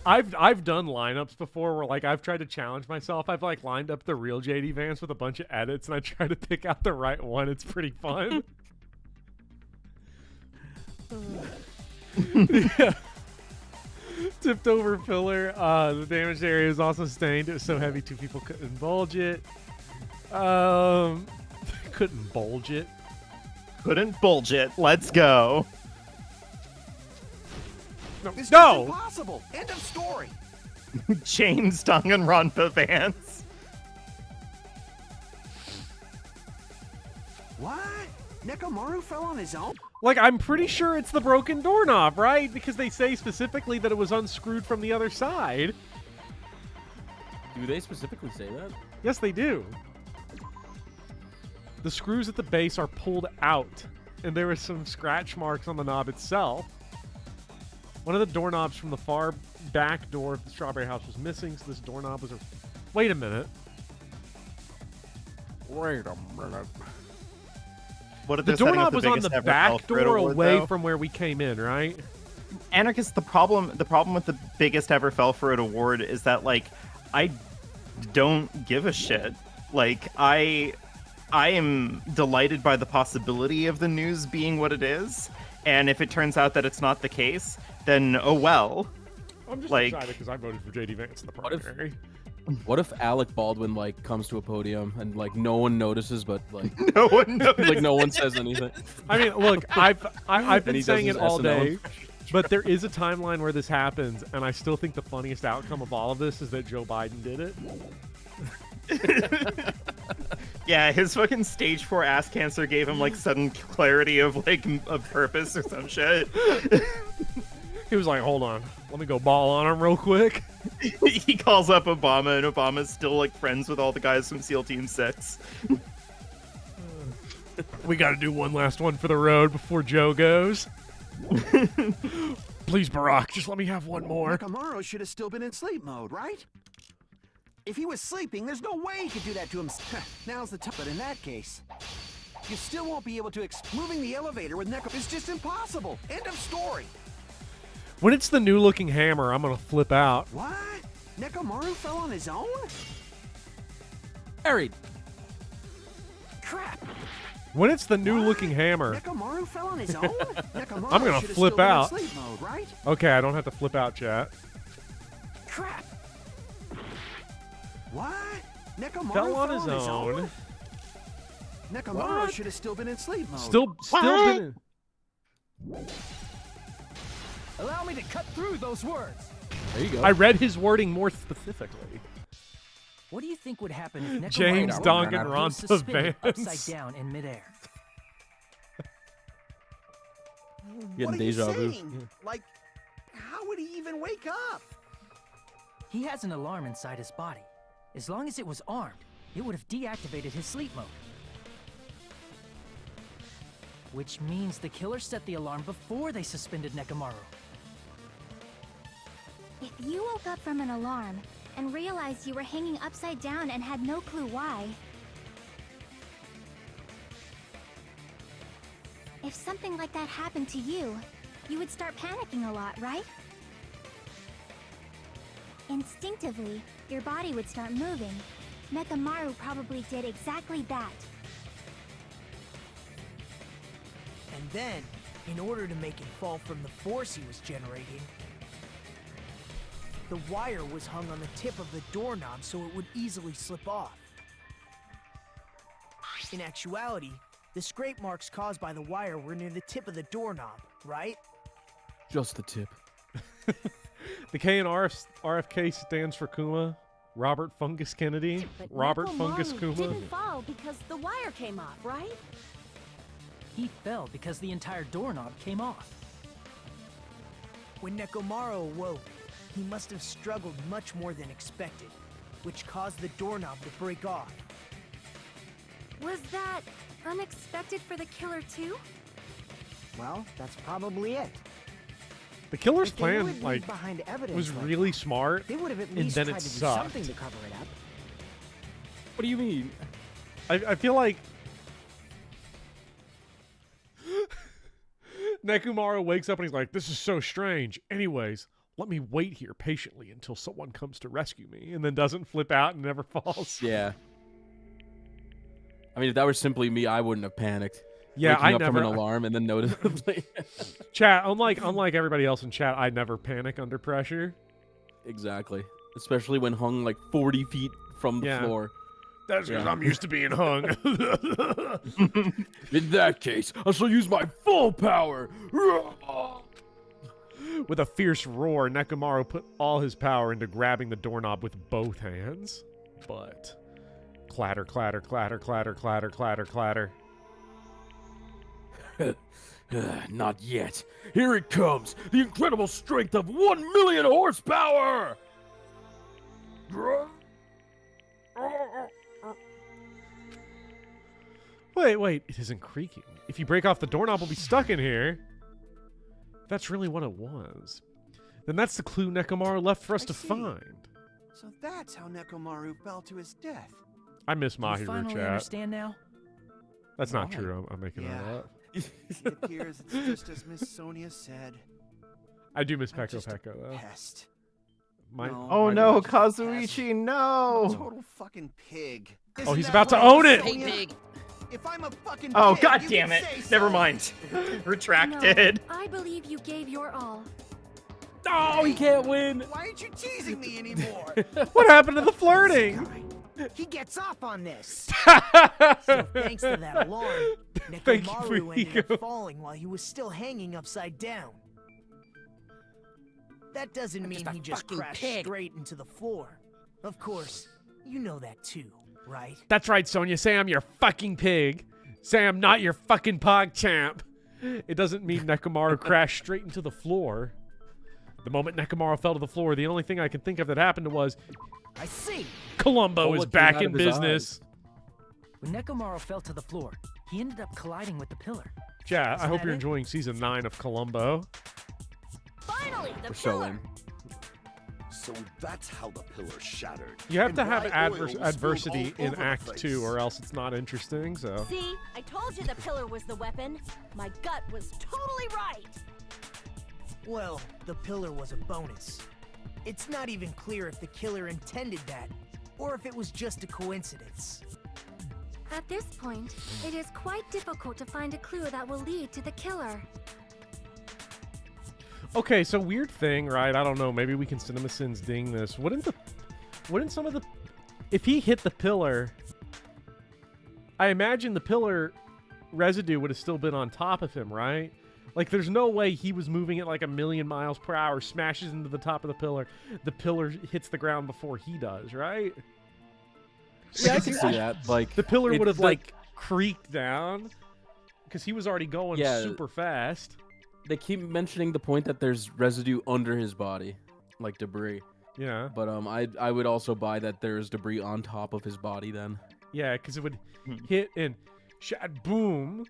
I've done lineups before where like I've tried to challenge myself. I've like lined up the real JD Vance with a bunch of edits and I try to pick out the right one. It's pretty fun. Yeah. Tipped over pillar. The damaged area is also stained. It was so heavy 2 people couldn't bulge it. Couldn't bulge it. Couldn't bulge it. Let's go. It's No! just impossible. End of story. James Danganronpa fans. What? Nekomaru fell on his own? Like, I'm pretty sure it's the broken doorknob, right? Because they say specifically that it was unscrewed from the other side. Do they specifically say that? Yes, they do. The screws at the base are pulled out, and there were some scratch marks on the knob itself. One of the doorknobs from the far back door of the Strawberry House was missing, so this doorknob was a... Wait a minute. Wait a minute. What if The they're setting doorknob up the was on biggest the ever back Alfred door award, away though? from where we came in, right? Anarchist, the problem with the biggest ever fell for it award is that, like, I don't give a shit. Like, I am delighted by the possibility of the news being what it is, and if it turns out that it's not the case, then oh well. I'm just Like- excited because I voted for J.D. Vance in the primary. What if Alec Baldwin like comes to a podium and like no one notices, but like no one notices. like no one says anything? I mean, look, I've And been he does saying his it all SNL day, but there is a timeline where this happens, and I still think the funniest outcome of all of this is that Joe Biden did it. Yeah, his fucking stage 4 ass cancer gave him like sudden clarity of like of purpose or some shit. He was like, hold on, let me go ball on him real quick. He calls up Obama, and Obama's still like friends with all the guys from SEAL Team 6. We got to do one last one for the road before Joe goes. Please, Barack, just let me have one more. Nekomaru should have still been in sleep mode, right? If he was sleeping, there's no way he could do that to him. Now's the time. But in that case, you still won't be able to. Moving the elevator with Neko is just impossible. End of story. When it's the new-looking hammer, I'm gonna flip out. What? Nekomaru fell on his own? Harry. Crap. When it's the new-looking hammer, Nekomaru fell on his own? Nekomaru I'm gonna should have flip still been in out. sleep mode, right? Okay, I don't have to flip out, chat. Crap. What? Nekomaru Fell on his own? own. Nekomaru should have still been in sleep mode. Still been in. Allow me to cut through those words. There you go. I read his wording more specifically. What do you think would happen if Nekomaru James was Danganronpa suspended Vance. upside down in midair? Getting What are deja you vu. saying? Like, how would he even wake up? He has an alarm inside his body. As long as it was armed, it would have deactivated his sleep mode. Which means the killer set the alarm before they suspended Nekomaru. If you woke up from an alarm and realized you were hanging upside down and had no clue why, if something like that happened to you, you would start panicking a lot, right? Instinctively, your body would start moving. Nekomaru probably did exactly that. And then, in order to make him fall from the force he was generating, the wire was hung on the tip of the doorknob so it would easily slip off. In actuality, the scrape marks caused by the wire were near the tip of the doorknob, right? Just the tip. The K in RFK stands for Kuma. Robert Fungus Kennedy. But Robert Nekomaru Fungus Kuma. didn't fall because the wire came off, right? He fell because the entire doorknob came off. When Nekomaru awoke, he must have struggled much more than expected, which caused the doorknob to break off. Was that unexpected for the killer too? Well, that's probably it. The killer's If they knew plan, it'd leave like, behind evidence was like really that, smart, They would have at and least then tried it to do sucked. something to cover it up. What do you mean? I feel like Nekomaru wakes up and he's like, this is so strange. Anyways, let me wait here patiently until someone comes to rescue me, and then doesn't flip out and never falls. Yeah. I mean, if that were simply me, I wouldn't have panicked. Yeah, waking I up never. from an alarm and then noticeably. Chat, unlike everybody else in chat, I never panic under pressure. Exactly. Especially when hung like 40 feet from the floor. That's because I'm used to being hung. In that case, I shall use my full power. With a fierce roar, Nekomaru put all his power into grabbing the doorknob with both hands. But clatter, clatter, clatter, clatter, clatter, clatter, clatter. Not yet. Here it comes. The incredible strength of 1 million horsepower. Wait, it isn't creaking. If you break off the doorknob, we'll be stuck in here. If that's really what it was, then that's the clue Nekomaru left for us to find. So that's how Nekomaru fell to his death. I miss Do you Mahiru finally chat. understand now? That's not true. I'm making that up. It appears it's just as Miss Sonia said. I do miss I'm Peko just a Peko though. pest. Oh no, Kazuichi, no! Total fucking pig. Oh, he's about to own it! Pig. If I'm a fucking Oh, pig, god you damn can it! say Never so. mind. Retracted. No, I believe you gave your all. Oh, he can't win. Why aren't you teasing me anymore? What happened to the flirting? He gets off on this. So thanks to that alarm, Thank you Nekomaru for ended ego. up falling while he was still hanging upside down. That doesn't I'm mean just a he just fucking crashed pig. straight into the floor. Of course, you know that too, right? That's right, Sonia. Say I'm your fucking pig. Say I'm not your fucking pog champ. It doesn't mean Nekomaru crashed straight into the floor. The moment Nekomaru fell to the floor, the only thing I can think of that happened was I see. Columbo is Bullet came back out in of his business. When Nekomaru fell to the floor, he ended up colliding with the pillar. Chat, I Isn't hope that you're it? enjoying season 9 of Columbo. Finally, the We're so pillar. in. So that's how the pillar shattered. You have and to have why oil was spilled adversity all in over the Act place. 2, or else it's not interesting, so. See, I told you the pillar was the weapon. My gut was totally right. Well, the pillar was a bonus. It's not even clear if the killer intended that, or if it was just a coincidence. At this point, it is quite difficult to find a clue that will lead to the killer. Okay, so weird thing, right? I don't know. Maybe we can CinemaSins ding this. Wouldn't some of the, if he hit the pillar, I imagine the pillar residue would have still been on top of him, right? Like, there's no way he was moving at like 1,000,000 miles per hour, smashes into the top of the pillar hits the ground before he does, right? Yeah, I can see that. Like The pillar it- would have the- like creaked down because he was already going Yeah. super fast. They keep mentioning the point that there's residue under his body, like debris. Yeah. But I would also buy that there's debris on top of his body then, Yeah, because it would hit and boom.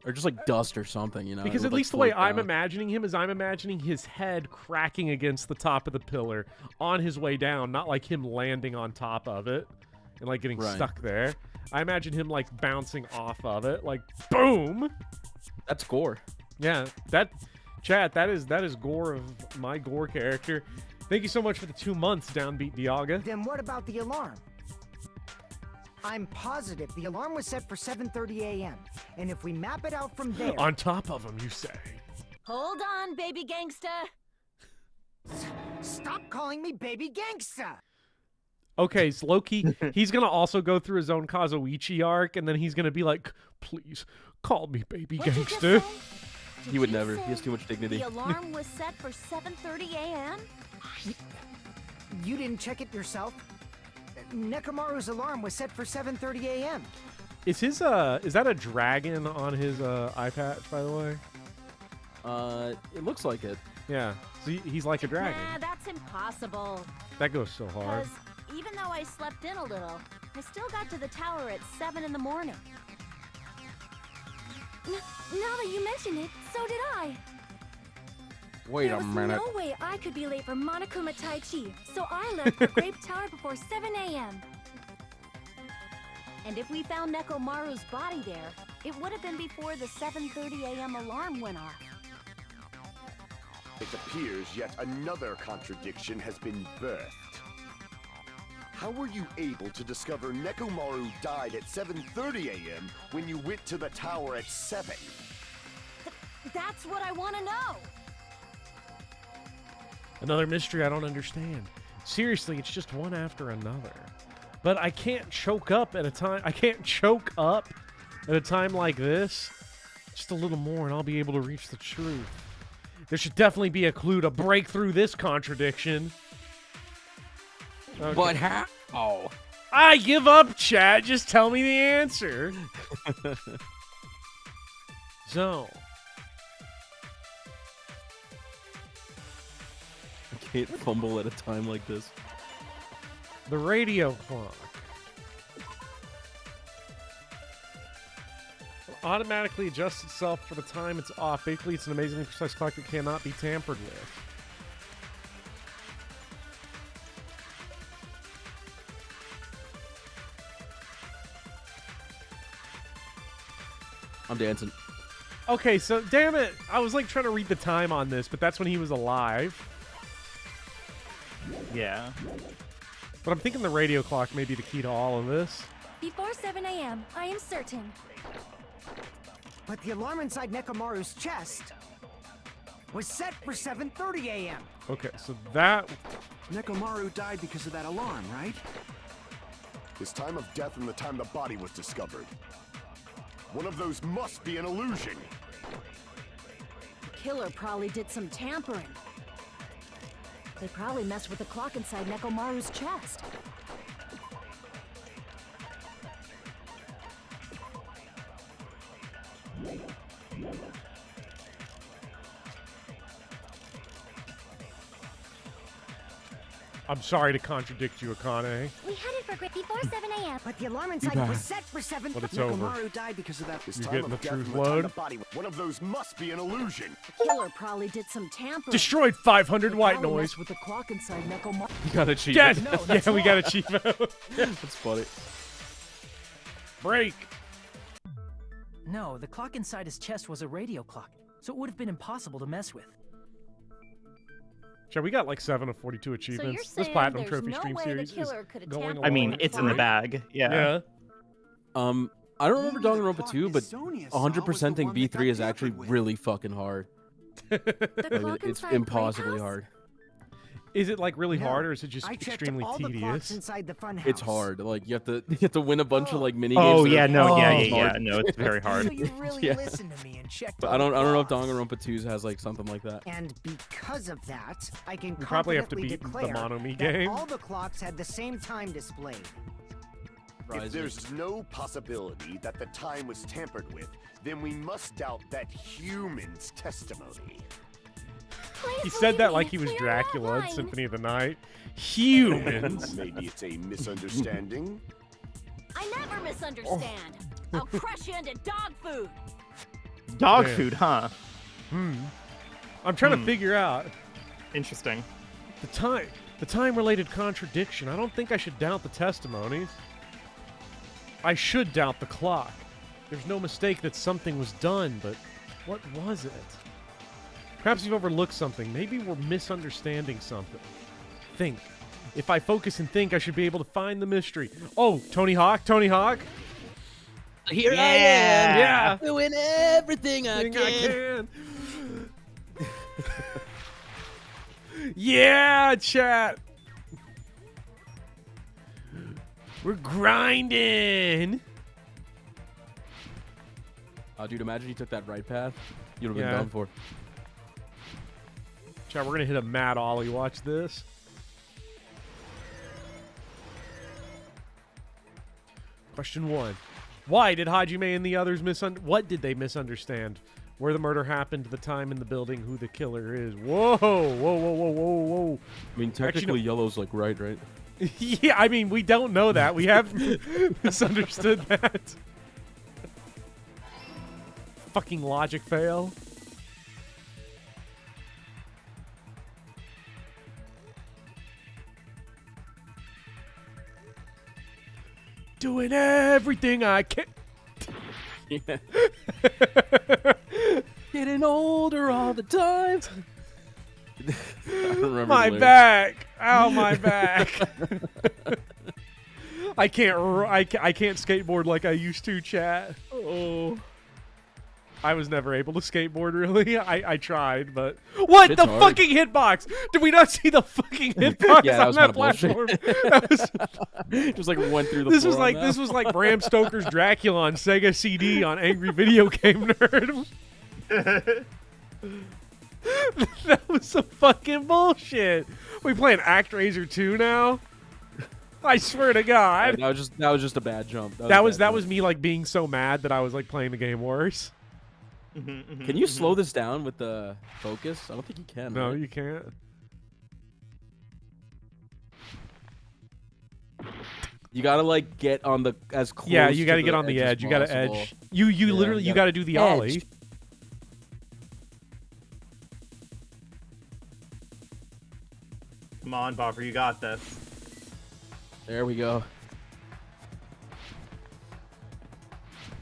or just like dust or something, you know. Because it at would, least the like, way float I'm down. imagining him is I'm imagining his head cracking against the top of the pillar on his way down, not like him landing on top of it and like getting Right. stuck there. I imagine him like bouncing off of it, like boom. That's gore. Yeah, that is gore of my gore character. Thank you so much for the 2 months, Downbeat Diaga. Then what about the alarm? I'm positive the alarm was set for 7:30 a.m. And if we map it out from there... On top of him, you say. Hold on, baby gangsta. Stop calling me baby gangsta! Okay, so Loki, he's gonna also go through his own Kazuichi arc, and then he's gonna be like, please, call me baby What'd you just gangster. say? He Did would you never. say He has too much dignity. The alarm was set for 7:30 a.m.? You didn't check it yourself? Nekomaru's alarm was set for 7:30 a.m. Is his is that a dragon on his eye patch, by the way? It looks like it. Yeah. So he's like a dragon. Nah, that's impossible. That goes so hard. Because even though I slept in a little, I still got to the tower at 7 in the morning. Now that you mention it, so did I. Wait there a was minute. no way I could be late for Monokuma Tai Chi, so I left the Grape Tower before 7 a.m. And if we found Nekomaru's body there, it would have been before the 7:30 a.m. alarm went off. It appears yet another contradiction has been birthed. How were you able to discover Nekomaru died at 7:30 a.m. when you went to the tower at 7? That's what I want to know. Another mystery I don't understand. Seriously, it's just one after another. But I can't choke up at a time. I can't choke up at a time like this. Just a little more and I'll be able to reach the truth. There should definitely be a clue to break through this contradiction. Okay. But how? Oh. I give up, chat. Just tell me the answer. So. I can't fumble at a time like this. The radio clock will automatically adjusts itself for the time it's off. Basically, it's an amazingly precise clock that cannot be tampered with. I'm dancing. Okay, so damn it. I was like trying to read the time on this, but that's when he was alive. Yeah. But I'm thinking the radio clock may be the key to all of this. Before 7 a.m., I am certain. But the alarm inside Nekomaru's chest was set for 7:30 a.m. Okay, so that... Nekomaru died because of that alarm, right? His time of death and the time the body was discovered. One of those must be an illusion. The killer probably did some tampering. They probably messed with the clock inside Nekomaru's chest. I'm sorry to contradict you, Akane. We headed for before 7 a.m. But the alarm inside was set for 7. But it's over. Nekomaru died because of that. His You're time getting of the death truth and the time load? the body. One of those must be an illusion. The killer probably did some tampering. Destroyed 500 They white probably noise. messed with the clock inside Nekomaru. You got a cheat. Yes! No, yeah, that's we not. got a cheat vote. That's funny. Break. No, the clock inside his chest was a radio clock, so it would have been impossible to mess with. Sure, we got like 7 of 42 achievements. This saying Platinum there's Trophy no Stream way the series is killer could have going tampered along. I mean, it's in the fine. bag. Yeah. Yeah. I don't remember Maybe the Danganronpa clock 2, but Sonia saw was the 100%ing one that B3 is got actually tampered with. really fucking hard. The Like, clock it's inside impossibly Playhouse? Is hard. it like really No, hard, or is it just I checked extremely all the clocks tedious? inside the funhouse. It's hard. Like you have to win a bunch of like mini games. Oh that yeah, are no, yeah, fucking yeah, yeah. hard. No, it's very So hard. you really Yeah. listened to me and checked. But all I don't know if the Danganronpa 2 has like something like that. And because of that, I can We probably have to confidently beat the declare Monomi that game. all the clocks had the same time displayed. If Rising. there's no possibility that the time was tampered with, then we must doubt that human's testimony. He said that like he was Dracula in Symphony of the Night. Humans. Maybe it's a misunderstanding. I never misunderstand. I'll crush you into dog food. Dog Yeah. food, huh? I'm trying to figure out Interesting. the time-related contradiction. I don't think I should doubt the testimonies. I should doubt the clock. There's no mistake that something was done, but what was it? Perhaps you've overlooked something. Maybe we're misunderstanding something. Think. If I focus and think, I should be able to find the mystery. Oh, Tony Hawk, Tony Hawk. Here I am. Yeah. Doing everything I Thing can. Yeah, chat. We're grinding. Dude, imagine you took that right path. You'd have been Yeah. done for. Chat, we're gonna hit a mad ollie. Watch this. Question 1. Why did Hajime and the others what did they misunderstand? Where the murder happened, the time in the building, who the killer is. Whoa, whoa, whoa, whoa, whoa, whoa. I mean, technically, yellow's like right? Yeah, I mean, we don't know that. We have misunderstood that. Fucking logic fail. Doing everything I can. Yeah. Getting older all the time. I don't remember My the lyrics. back. Ow, my back. I can't skateboard like I used to, chat. Oh. I was never able to skateboard, really. I tried, but... What? It's the hard. fucking hitbox? Did we not see the fucking hitbox Yeah, that on was that kinda bullshit. platform? That was... Just like went through the This was floor on like that. this was like Bram Stoker's Dracula on Sega CD on Angry Video Game Nerd. That was some fucking bullshit. We playing ActRaiser 2 now? I swear to God. That was just a bad jump. That a bad was jump. me like being so mad that I was like playing the game worse. Can you slow this down with the focus? I don't think you can. No, right? you can't. You gotta like get on the as close. Yeah, you got gotta to get on the edge. You gotta possible. edge. You Yeah, literally you gotta do the edge. ollie. Come on, Bopper, you got this. There we go.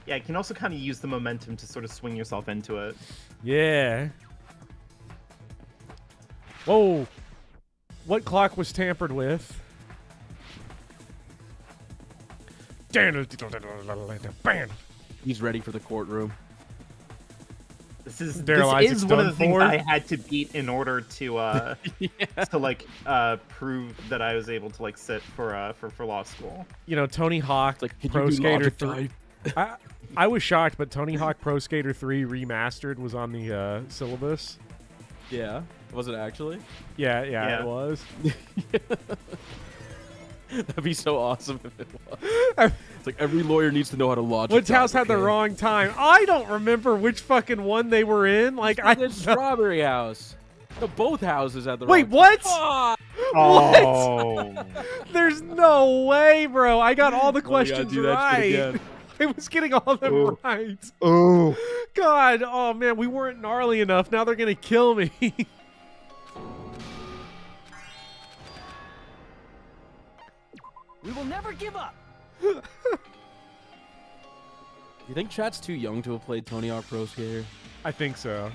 Yeah, you can also kind of use the momentum to sort of swing yourself into it. Yeah. Whoa. What clock was tampered with? He's ready for the courtroom. This is Daryl this Isaac's is one of done the things for. I had to beat in order to to like prove that I was able to like sit for law school. You know, Tony Hawk Like, could Pro you do Skater Logic 3. I was shocked, but Tony Hawk Pro Skater 3 Remastered was on the syllabus. Yeah, was it actually? Yeah, Yeah. it was. That'd be so awesome if it was. It's like every lawyer needs to know how to logic. Which house had the okay? wrong time? I don't remember which fucking one they were in. Like I The Strawberry House. No, both houses had the Wait, wrong. what? Oh, Oh, There's no way, bro. I got all the Well, you gotta questions do that shit right. again. I was getting all of them Ooh. right. oh, God, oh man, we weren't gnarly enough. Now they're gonna kill me. We will never give up. You think chat's too young to have played Tony Hawk Pro Skater? I think so.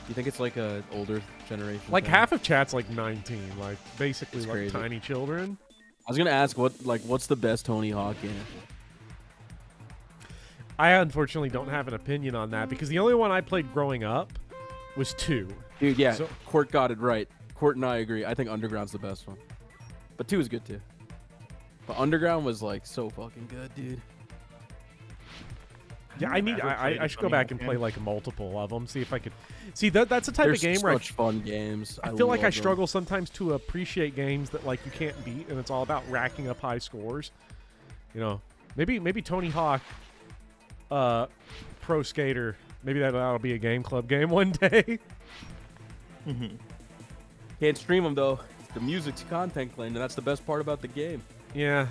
You think it's like a older generation? Like thing? half of chat's like 19, like basically It's like crazy. tiny children. I was gonna ask what's the best Tony Hawk game? I unfortunately don't have an opinion on that because the only one I played growing up was 2. Dude, yeah, So- Court got it right. Court and I agree. I think Underground's the best one, but 2 is good too. But Underground was like so fucking good, dude. Yeah, I should go Tony back Hawk and game. play like multiple of them. See if I could. See that's the type They're of game where such fun games. I feel like I love them. struggle sometimes to appreciate games that like you can't beat, and it's all about racking up high scores. You know, maybe Tony Hawk, Pro Skater. Maybe that'll be a game club game one day. Can't stream them though. The music's content claimed, and that's the best part about the game. Yeah,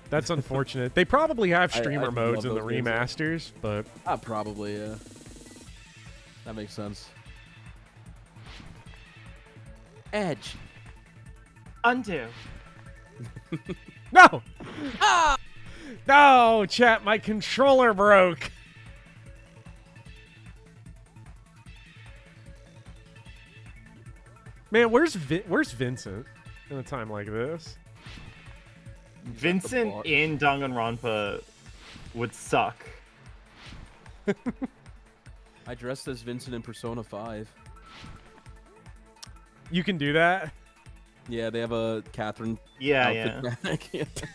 that's unfortunate. They probably have I streamer love modes in the those games. remasters, but Probably, yeah. That makes sense. Edge. undo. no, no, chat. My controller broke. Man, where's Vincent in a time like this? Vincent bar. in Danganronpa would suck. I dressed as Vincent in Persona 5. You can do that. Yeah, they have a Catherine. Yeah, outfit yeah. back.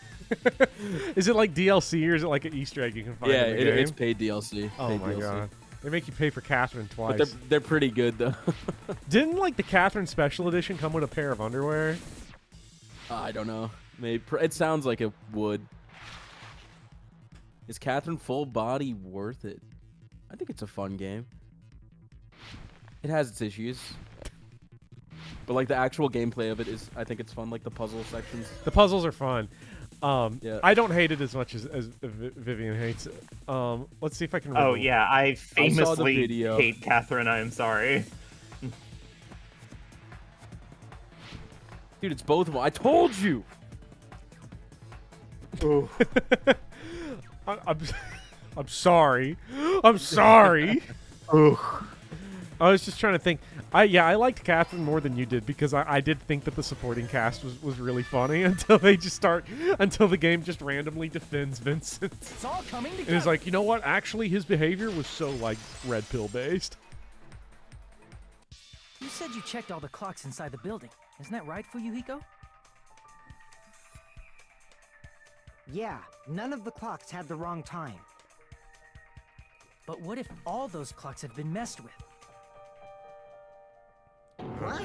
Is it like DLC or is it like an Easter egg you can find? Yeah, in the game? it's paid DLC. Oh paid my DLC. god, they make you pay for Catherine But twice. they're pretty good though. Didn't like the Catherine Special Edition come with a pair of underwear? I don't know. Maybe it sounds like it would. Is Catherine full body worth it? I think it's a fun game. It has its issues. But like the actual gameplay of it is, I think it's fun. Like the puzzle sections. The puzzles are fun. Yeah. I don't hate it as much as Vivian hates it. Let's see if I can. Oh remember. yeah, I saw the famously video. hate Catherine. I am sorry. Dude, it's both of them. I told you. Ooh. I'm sorry. I'm sorry. Ooh. I was just trying to think. I liked Catherine more than you did because I did think that the supporting cast was really funny until the game just randomly defends Vincent. It's all coming together. And it's like, you know what? Actually, his behavior was so like red pill based. You said you checked all the clocks inside the building. Isn't that right, Fuyuhiko? Yeah, none of the clocks had the wrong time. But what if all those clocks have been messed with? What?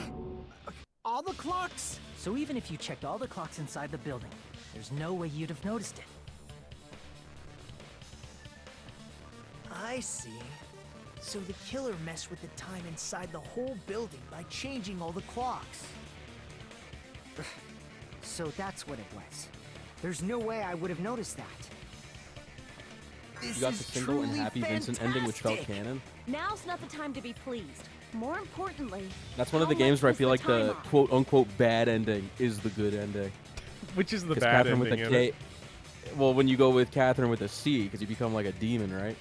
All the clocks? So even if you checked all the clocks inside the building, there's no way you'd have noticed it. I see. So the killer messed with the time inside the whole building by changing all the clocks. So that's what it was. There's no way I would have noticed that. You got the single and Happy Vincent ending, which felt canon. Now's not the time to be pleased. More importantly, That's one of the games where I feel like the quote-unquote bad ending is the good ending. Which is the 'Cause bad Catherine ending with a in K. it. Well, when you go with Catherine with a C, because you become like a demon, right?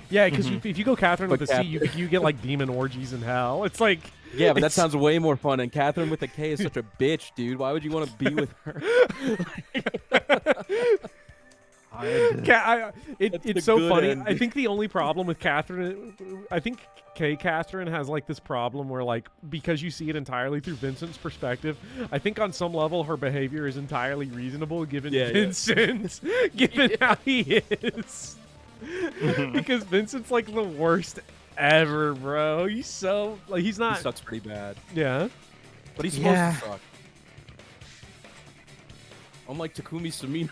Yeah, because if you go Catherine But with a C, you get like demon orgies in hell. It's like Yeah, but that it's- sounds way more fun. And Catherine with a K is such a bitch, dude. Why would you want to be with her? It's so funny. I think the only problem with Catherine, I think Catherine has like this problem where like because you see it entirely through Vincent's perspective, I think on some level her behavior is entirely reasonable given Vincent, given how he is. Because Vincent's like the worst ever, bro. He's so like he's not. He sucks pretty bad. Yeah, but he's supposed to suck. Unlike Takumi Sumino,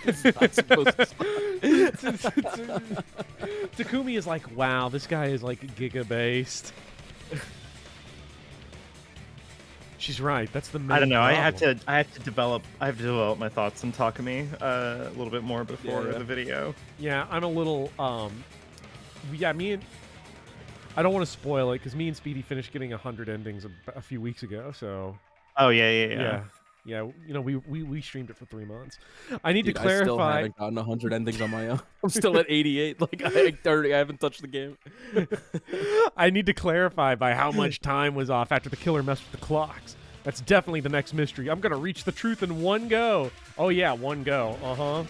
he's not supposed to suck. Takumi is like, wow, this guy is like giga based. She's right. That's the main I don't know. problem. I have to develop my thoughts on Takumi a little bit more before the video. Yeah, I'm a little yeah, I don't want to spoil it because me and Speedy finished getting 100 endings a few weeks ago. So. Oh yeah. Yeah, you know, we streamed it for 3 months. I need to I clarify. still haven't gotten 100 endings on my own. I'm still at 88. Like I haven't touched the game. I need to clarify by how much time was off after the killer messed with the clocks. That's definitely the next mystery. I'm gonna reach the truth in one go. Oh yeah, one go. Uh-huh.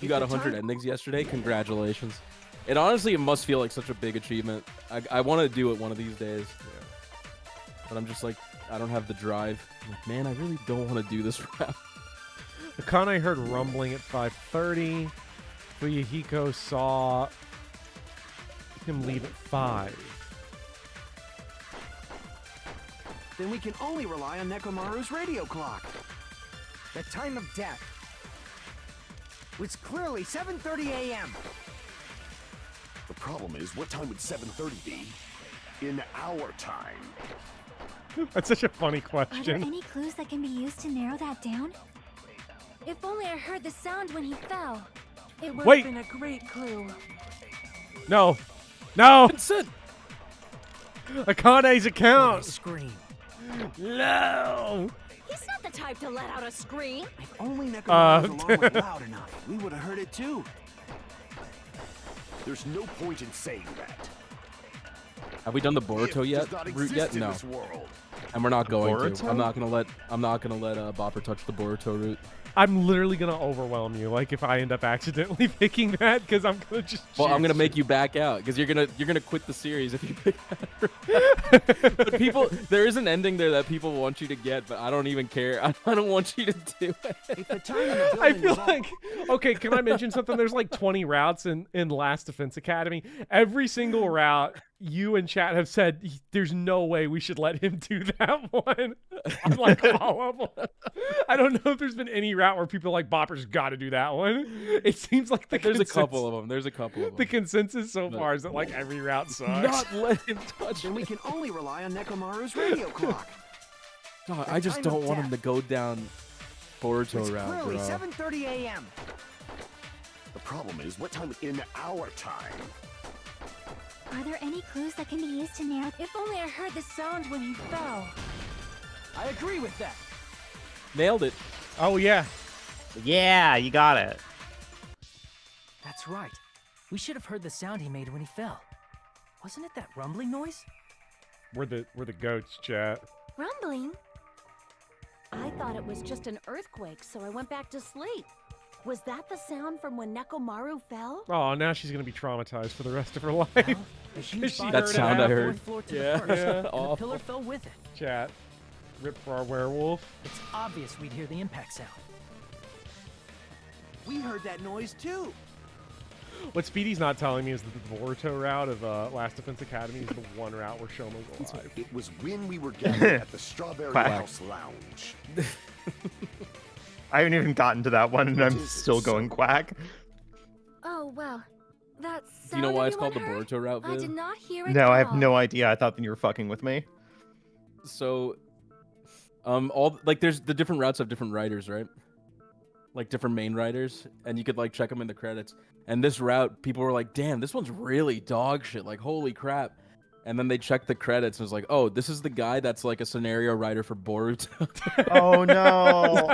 You got 100 endings yesterday. Congratulations. It must feel like such a big achievement. I want to do it one of these days. But I'm just like, I don't have the drive. I'm like, man, I really don't want to do this route. Akane heard rumbling at 5:30. Fuyuhiko saw him leave at 5. Then we can only rely on Nekomaru's radio clock. The time of death was clearly 7:30 a.m. The problem is, what time would 7:30 be in our time? That's such a funny Are there question. any clues that can be used to narrow that down? If only I heard the sound when he fell. It would Wait. have been a great clue. No. No. Vincent! Akane's account. Scream. No. He's not the type to let out a scream. If only Nekomaru's alarm was loud enough, we would have heard it too. There's no point in saying that. Have we done the Boruto If yet? does not Route yet? exist in No. this world. And we're not going to. Boruto? I'm not gonna let Bopper touch the Boruto route. I'm literally gonna overwhelm you. Like if I end up accidentally picking that, because I'm gonna just. Well, I'm gonna make you back out because you're gonna quit the series if you pick that. But people, there is an ending there that people want you to get, but I don't even care. I don't want you to do it. If the time in the I building feel was like, okay, can I mention something? There's like 20 routes in Last Defense Academy. Every single route, you and chat have said there's no way we should let him do that one. I'm like all of them. I don't know if there's been any route where people are like Bopper's got to do that one. It seems like There's a couple of them. There's a couple of them. The consensus so far is that like every route sucks. Not let him touch then we can only rely on Nekomaru's radio clock. God, I just don't want him to go down Boruto It's route, clearly bro. 7:30 a.m. The problem is, what time in our time? Are there any clues that can be used to narrow? If only I heard the sound when he fell. I agree with that. Nailed it. Oh, yeah. Yeah, you got it. That's right. We should have heard the sound he made when he fell. Wasn't it that rumbling noise? We're the goats, chat. Rumbling? I thought it was just an earthquake, so I went back to sleep. Was that the sound from when Nekomaru fell? Oh, now she's gonna be traumatized for the rest of her life. Well, the huge She body That heard sound it I happen. heard. fourth floor to Yeah. the first, Yeah. and the Awful. pillar fell with it. Chat. Rip for our werewolf. It's obvious we'd hear the impact sound. We heard that noise too. What Speedy's not telling me is that the Boruto route of Last Defense Academy is the one route where Shoma's alive. It was when we were gathered at the Strawberry Quack. House Lounge. I haven't even gotten to that one, and I'm What is it, still going quack. Oh, well. That sound Do you know why it's called the everyone heard? Boruto route, I Viv? did not hear it No, at I have all. no idea. I thought that you were fucking with me. So, all like there's the different routes have different writers, right? Like different main writers, and you could like check them in the credits. And this route, people were like, "Damn, this one's really dog shit! Like, holy crap!" And then they checked the credits and it was like, "Oh, this is the guy that's like a scenario writer for Boruto." Oh no!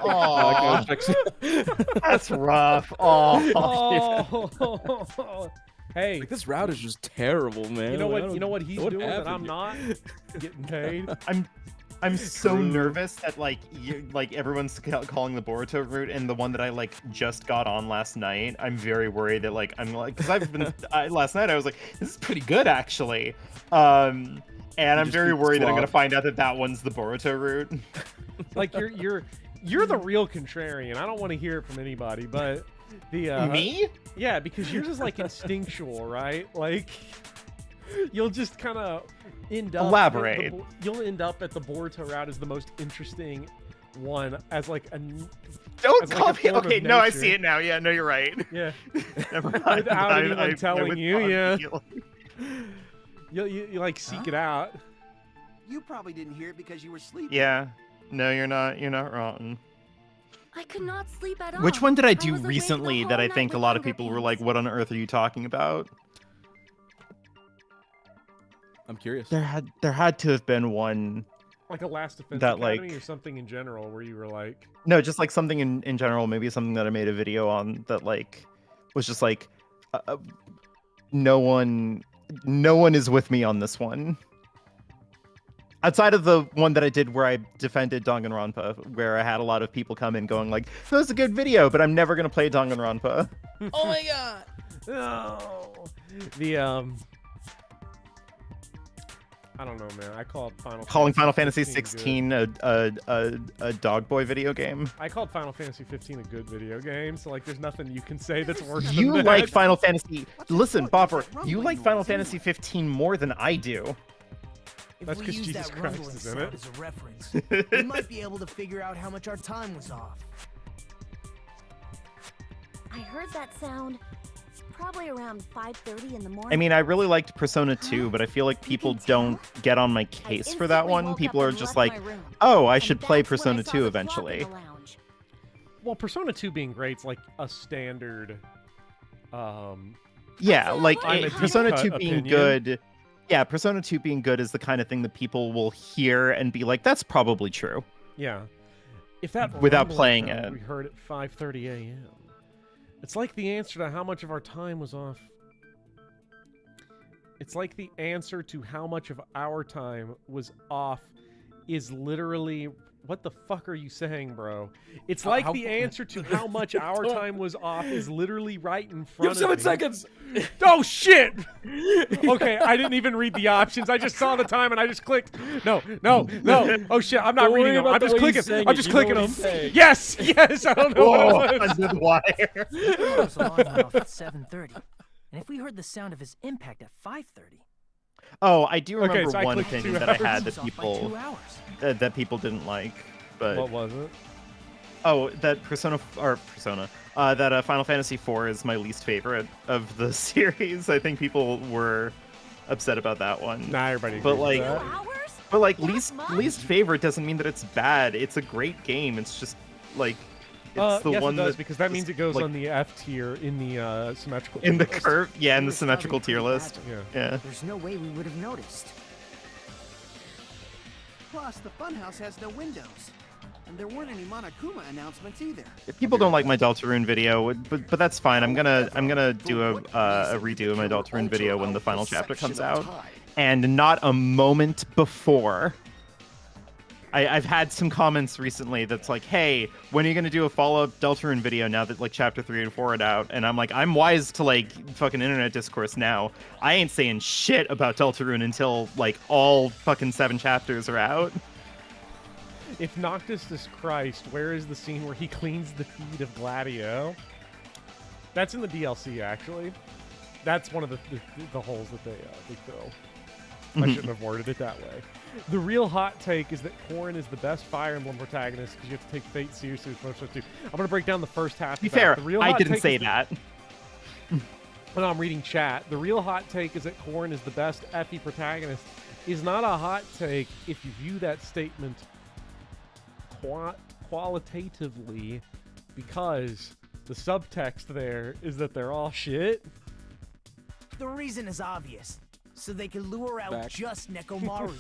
Aw. That's rough. Oh. Hey, Like, this route is just terrible, man. you know I what? don't You know what he's know doing that I'm happened not getting paid. I'm so True. nervous that like everyone's calling the Boruto route, and the one that I like just got on last night. I'm very worried that like I'm like because I've been last night I was like, this is pretty good actually. And I'm just very keep worried that I'm gonna swapped. find out that that one's the Boruto route. Like you're the real contrarian. I don't want to hear it from anybody, but the Me? Yeah, because yours is like instinctual, right? Like you'll just kind of end up Elaborate. You'll end up at the Boruto route as the most interesting one, as like a Don't as, like, call a me. form of Okay, no, I nature. see it now. Yeah, no, you're right. Yeah, Never mind. without anyone telling you. withdraw Yeah, immediately. you like seek it out. You probably didn't hear it because you were sleeping. Yeah. No, you're not. You're not wrong. I could not sleep at all. Which one did I I do was awake the recently whole that I night think a with lot of hunger people were pains. like, "What on earth are you talking about?" I'm curious. There had to have been one. Like a Last Defense That, Academy like- or something in general, where you were like, No, just like something in general, maybe something that I made a video on that like was just like no one is with me on this one. Outside of the one that I did where I defended Danganronpa, where I had a lot of people come in going like, that was a good video, but I'm never gonna play Danganronpa. Oh my god! no. The I don't know, man. I called Calling Final Fantasy 15 16 a dog boy video game. I called Final Fantasy 15 a good video game, so like, there's nothing you can say that's worse You than like that. Final Fantasy. Listen, Bopper, rumbling you like noise Final anyway? Fantasy 15 more than I do. If That's we 'cause use Jesus that Christ rumbling is in sound it. as a reference, we might be able to figure out how much our time was off. I heard that sound probably around 5:30 in the morning. I mean, I really liked Persona 2, but I feel like people don't get on my case for that instantly one. woke People up are and just left like, my room. oh, I And should play that's when I Persona saw 2 the clock in eventually. the lounge. Well, Persona 2 being great's like a standard. Yeah, like I'm a Persona deep 2 cut being opinion. good. Yeah, Persona 2 being good is the kind of thing that people will hear and be like, that's probably true. Yeah. If that Without rumbling playing sound it. we heard at 5:30 a.m. It's like the answer to how much of our time was off. It's like the answer to how much of our time was off is literally, what the fuck are you saying, bro? It's like the answer to how much our time was off is literally right in You front have 7 of me. seconds. Oh shit! Okay, I didn't even read the options. I just saw the time and I just clicked. No. Oh shit, I'm not Don't worry reading them. about I'm the just way clicking. he's saying I'm it. just You know clicking what them. he's saying. Yes. I don't know Whoa, what it was. under the wire. Pillar's alarm went off at 7:30, and if we heard the sound of his impact at 5:30, Oh, I do remember so I one clicked opinion 2 that I hours. had it was that off by people 2 hours. that people didn't like, but What was it? oh, that Final Fantasy IV is my least favorite of the series. I think people were upset about that one. Nah, everybody. But, agrees with like- that. 2 hours? But like That least much? favorite doesn't mean that it's bad. It's a great game. It's just like it's the yes, one it does that because that means it goes like, on the F tier in the symmetrical. in the tier list. curve. Yeah, in It the was symmetrical probably tier pretty list. magic. Yeah. There's no way we would have noticed. Plus, the funhouse has no windows. And And there weren't any Monokuma announcements either. If people don't like my Deltarune video, but that's fine. I'm gonna do a redo of my Deltarune video when the final chapter comes out, and not a moment before. I've had some comments recently that's like, hey, when are you gonna do a follow-up Deltarune video now that like chapter 3 and 4 are out? And I'm like, I'm wise to like fucking internet discourse now. I ain't saying shit about Deltarune until like all fucking 7 chapters are out. If Noctis is Christ, where is the scene where he cleans the feet of Gladio? That's in the DLC, actually. That's one of the holes that they fill. I shouldn't have worded it that way. The real hot take is that Corrin is the best Fire Emblem protagonist because you have to take Fate seriously with most of the. I'm going to break down the first half. To be fair, I didn't say that. When I'm reading chat, the real hot take is that Corrin is the best Effie protagonist is not a hot take if you view that statement qualitatively, because the subtext there is that they're all shit. The reason is obvious. So they can lure out just Nekomaru.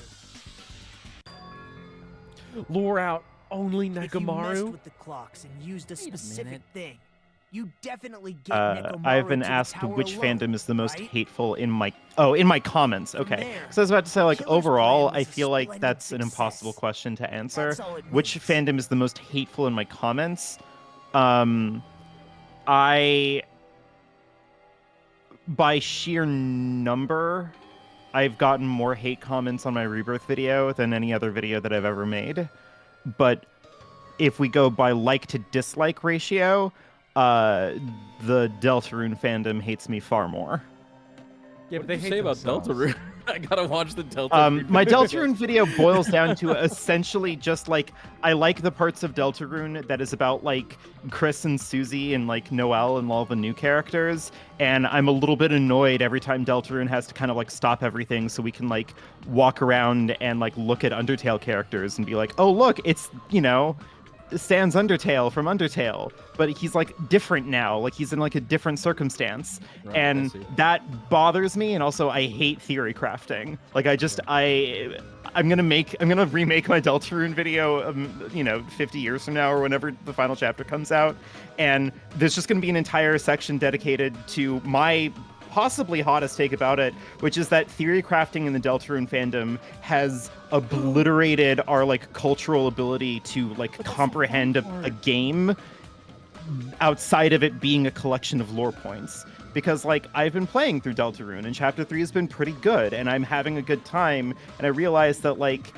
Lure out only Nekomaru? If you messed with the clocks and used a specific thing, you definitely get Nekomaru. I've been to the asked tower which alone, fandom is the most right? hateful in my comments. Okay, so I was about to say, like, overall, I feel like that's an impossible question to answer. Which fandom is the most hateful in my comments? By sheer number, I've gotten more hate comments on my Rebirth video than any other video that I've ever made. But if we go by like to dislike ratio, the Deltarune fandom hates me far more. Yeah, What but they did you hate say about themselves. Deltarune? I gotta watch the Deltarune. My Deltarune video boils down to essentially just like, I like the parts of Deltarune that is about like Chris and Susie and like Noelle and all the new characters, and I'm a little bit annoyed every time Deltarune has to kind of like stop everything so we can like walk around and like look at Undertale characters and be like, oh look, it's, you know, Sans Undertale from Undertale, but he's like different now, like he's in like a different circumstance, Right, and that bothers me. And also I hate theory crafting. Like I'm gonna remake my Deltarune video 50 years from now or whenever the final chapter comes out, and there's just gonna be an entire section dedicated to my possibly hottest take about it, which is that theory crafting in the Deltarune fandom has obliterated our like cultural ability to like comprehend a game outside of it being a collection of lore points. Because like I've been playing through Deltarune and chapter 3 has been pretty good and I'm having a good time, and I realized that like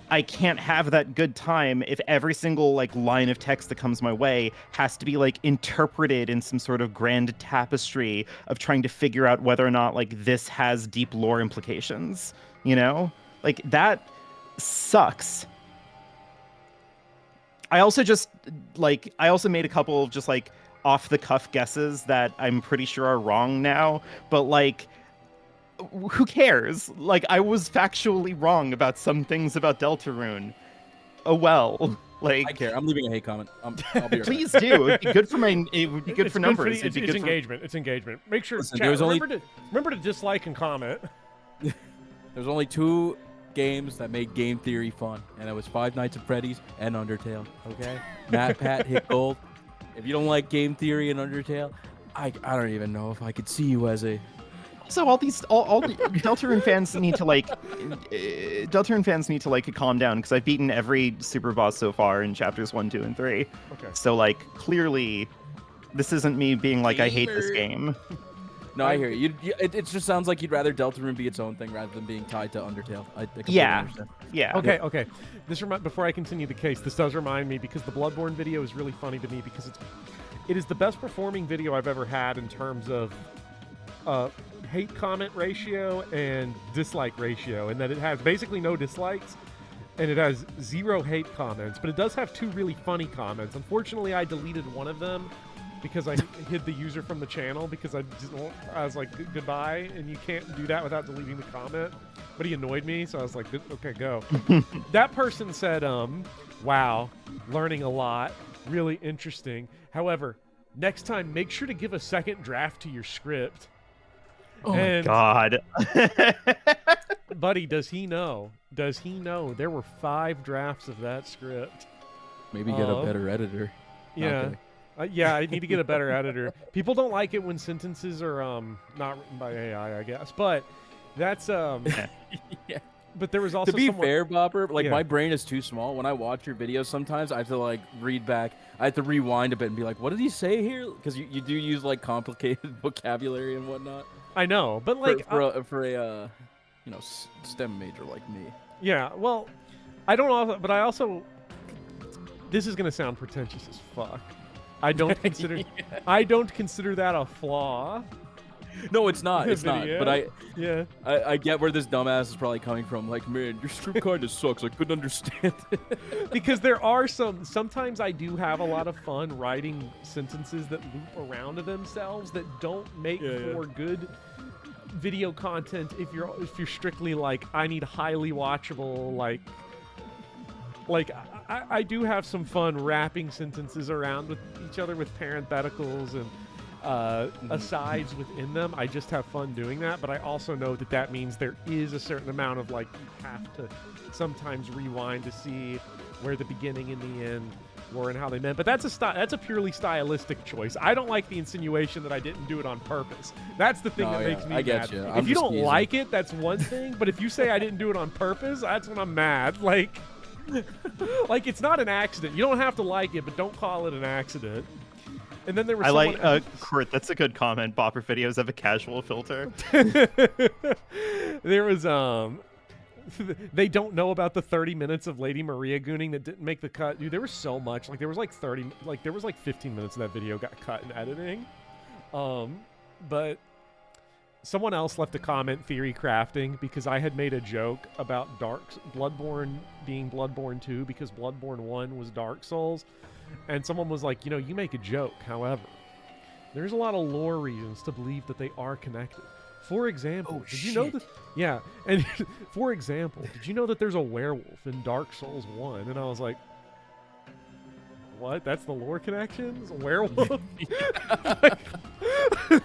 I can't have that good time if every single like line of text that comes my way has to be like interpreted in some sort of grand tapestry of trying to figure out whether or not like this has deep lore implications, you know? Like that sucks. I also made a couple of just like off the cuff guesses that I'm pretty sure are wrong now, but like who cares? Like, I was factually wrong about some things about Deltarune. Oh well. Like, I care. I'm leaving a hate comment. I'll be right please back. do. It'd be good for it would be good for numbers. It's engagement. It's engagement. Make sure. Listen, Chat, there's only- remember to dislike and comment. There's only 2 games that made game theory fun, and it was Five Nights at Freddy's and Undertale. Okay, Matt Pat hit gold. If you don't like game theory and Undertale, I don't even know if I could see you as a. So all the Deltarune fans need to like calm down, because I've beaten every super boss so far in chapters 1, 2, and 3. Okay. So like clearly, this isn't me being like I hate this game. No, I hear you. It just sounds like you'd rather Deltarune be its own thing rather than being tied to Undertale. I completely understand. Yeah. Okay. Before I continue the case, this does remind me, because the Bloodborne video is really funny to me because it is the best performing video I've ever had in terms of hate comment ratio and dislike ratio, and that it has basically no dislikes and it has 0 hate comments, but it does have 2 really funny comments. Unfortunately, I deleted one of them because I hid the user from the channel because I was like, goodbye, and you can't do that without deleting the comment. But he annoyed me, so I was like, okay, go. That person said, wow, learning a lot, really interesting. However, next time, make sure to give a second draft to your script. Oh my god. Buddy, does he know? Does he know there were 5 drafts of that script? Maybe get a better editor. Yeah. Yeah, I need to get a better editor. People don't like it when sentences are not written by AI, I guess. But that's yeah. But there was also to be fair, Bopper, like Yeah. my brain is too small. When I watch your videos, sometimes I have to like read back. I have to rewind a bit and be like, "What did he say here?" Because you do use like complicated vocabulary and whatnot. I know, but like for a you know STEM major like me. Yeah, well, I don't know, but I also this is gonna sound pretentious as fuck. I don't consider I don't consider that a flaw. No, it's not. It's not. But I get where this dumbass is probably coming from. Like, man, your script kind of sucks. I couldn't understand it. Because there are sometimes I do have a lot of fun writing sentences that loop around to themselves that don't make for good video content if you're strictly like, I need highly watchable, like I do have some fun wrapping sentences around with each other with parentheticals and asides within them. I just have fun doing that, but I also know that means there is a certain amount of like you have to sometimes rewind to see where the beginning and the end were and how they meant. But that's a purely stylistic choice. I don't like the insinuation that I didn't do it on purpose. That's the thing that makes me I get mad. you. If you don't like it, that's one thing. But if you say I didn't do it on purpose, that's when I'm mad. Like it's not an accident. You don't have to like it, but don't call it an accident. And then there was Kurt, that's a good comment. Bopper videos have a casual filter. There was they don't know about the 30 minutes of Lady Maria gooning that didn't make the cut. Dude, there was so much. Like there was like 15 minutes of that video got cut in editing. But someone else left a comment theory crafting because I had made a joke about Bloodborne being Bloodborne 2 because Bloodborne 1 was Dark Souls. And someone was like, you make a joke. However, there's a lot of lore reasons to believe that they are connected. For example, did you know that? Yeah, and for example, did you know that there's a werewolf in Dark Souls 1? And I was like, what? That's the lore connections? A werewolf?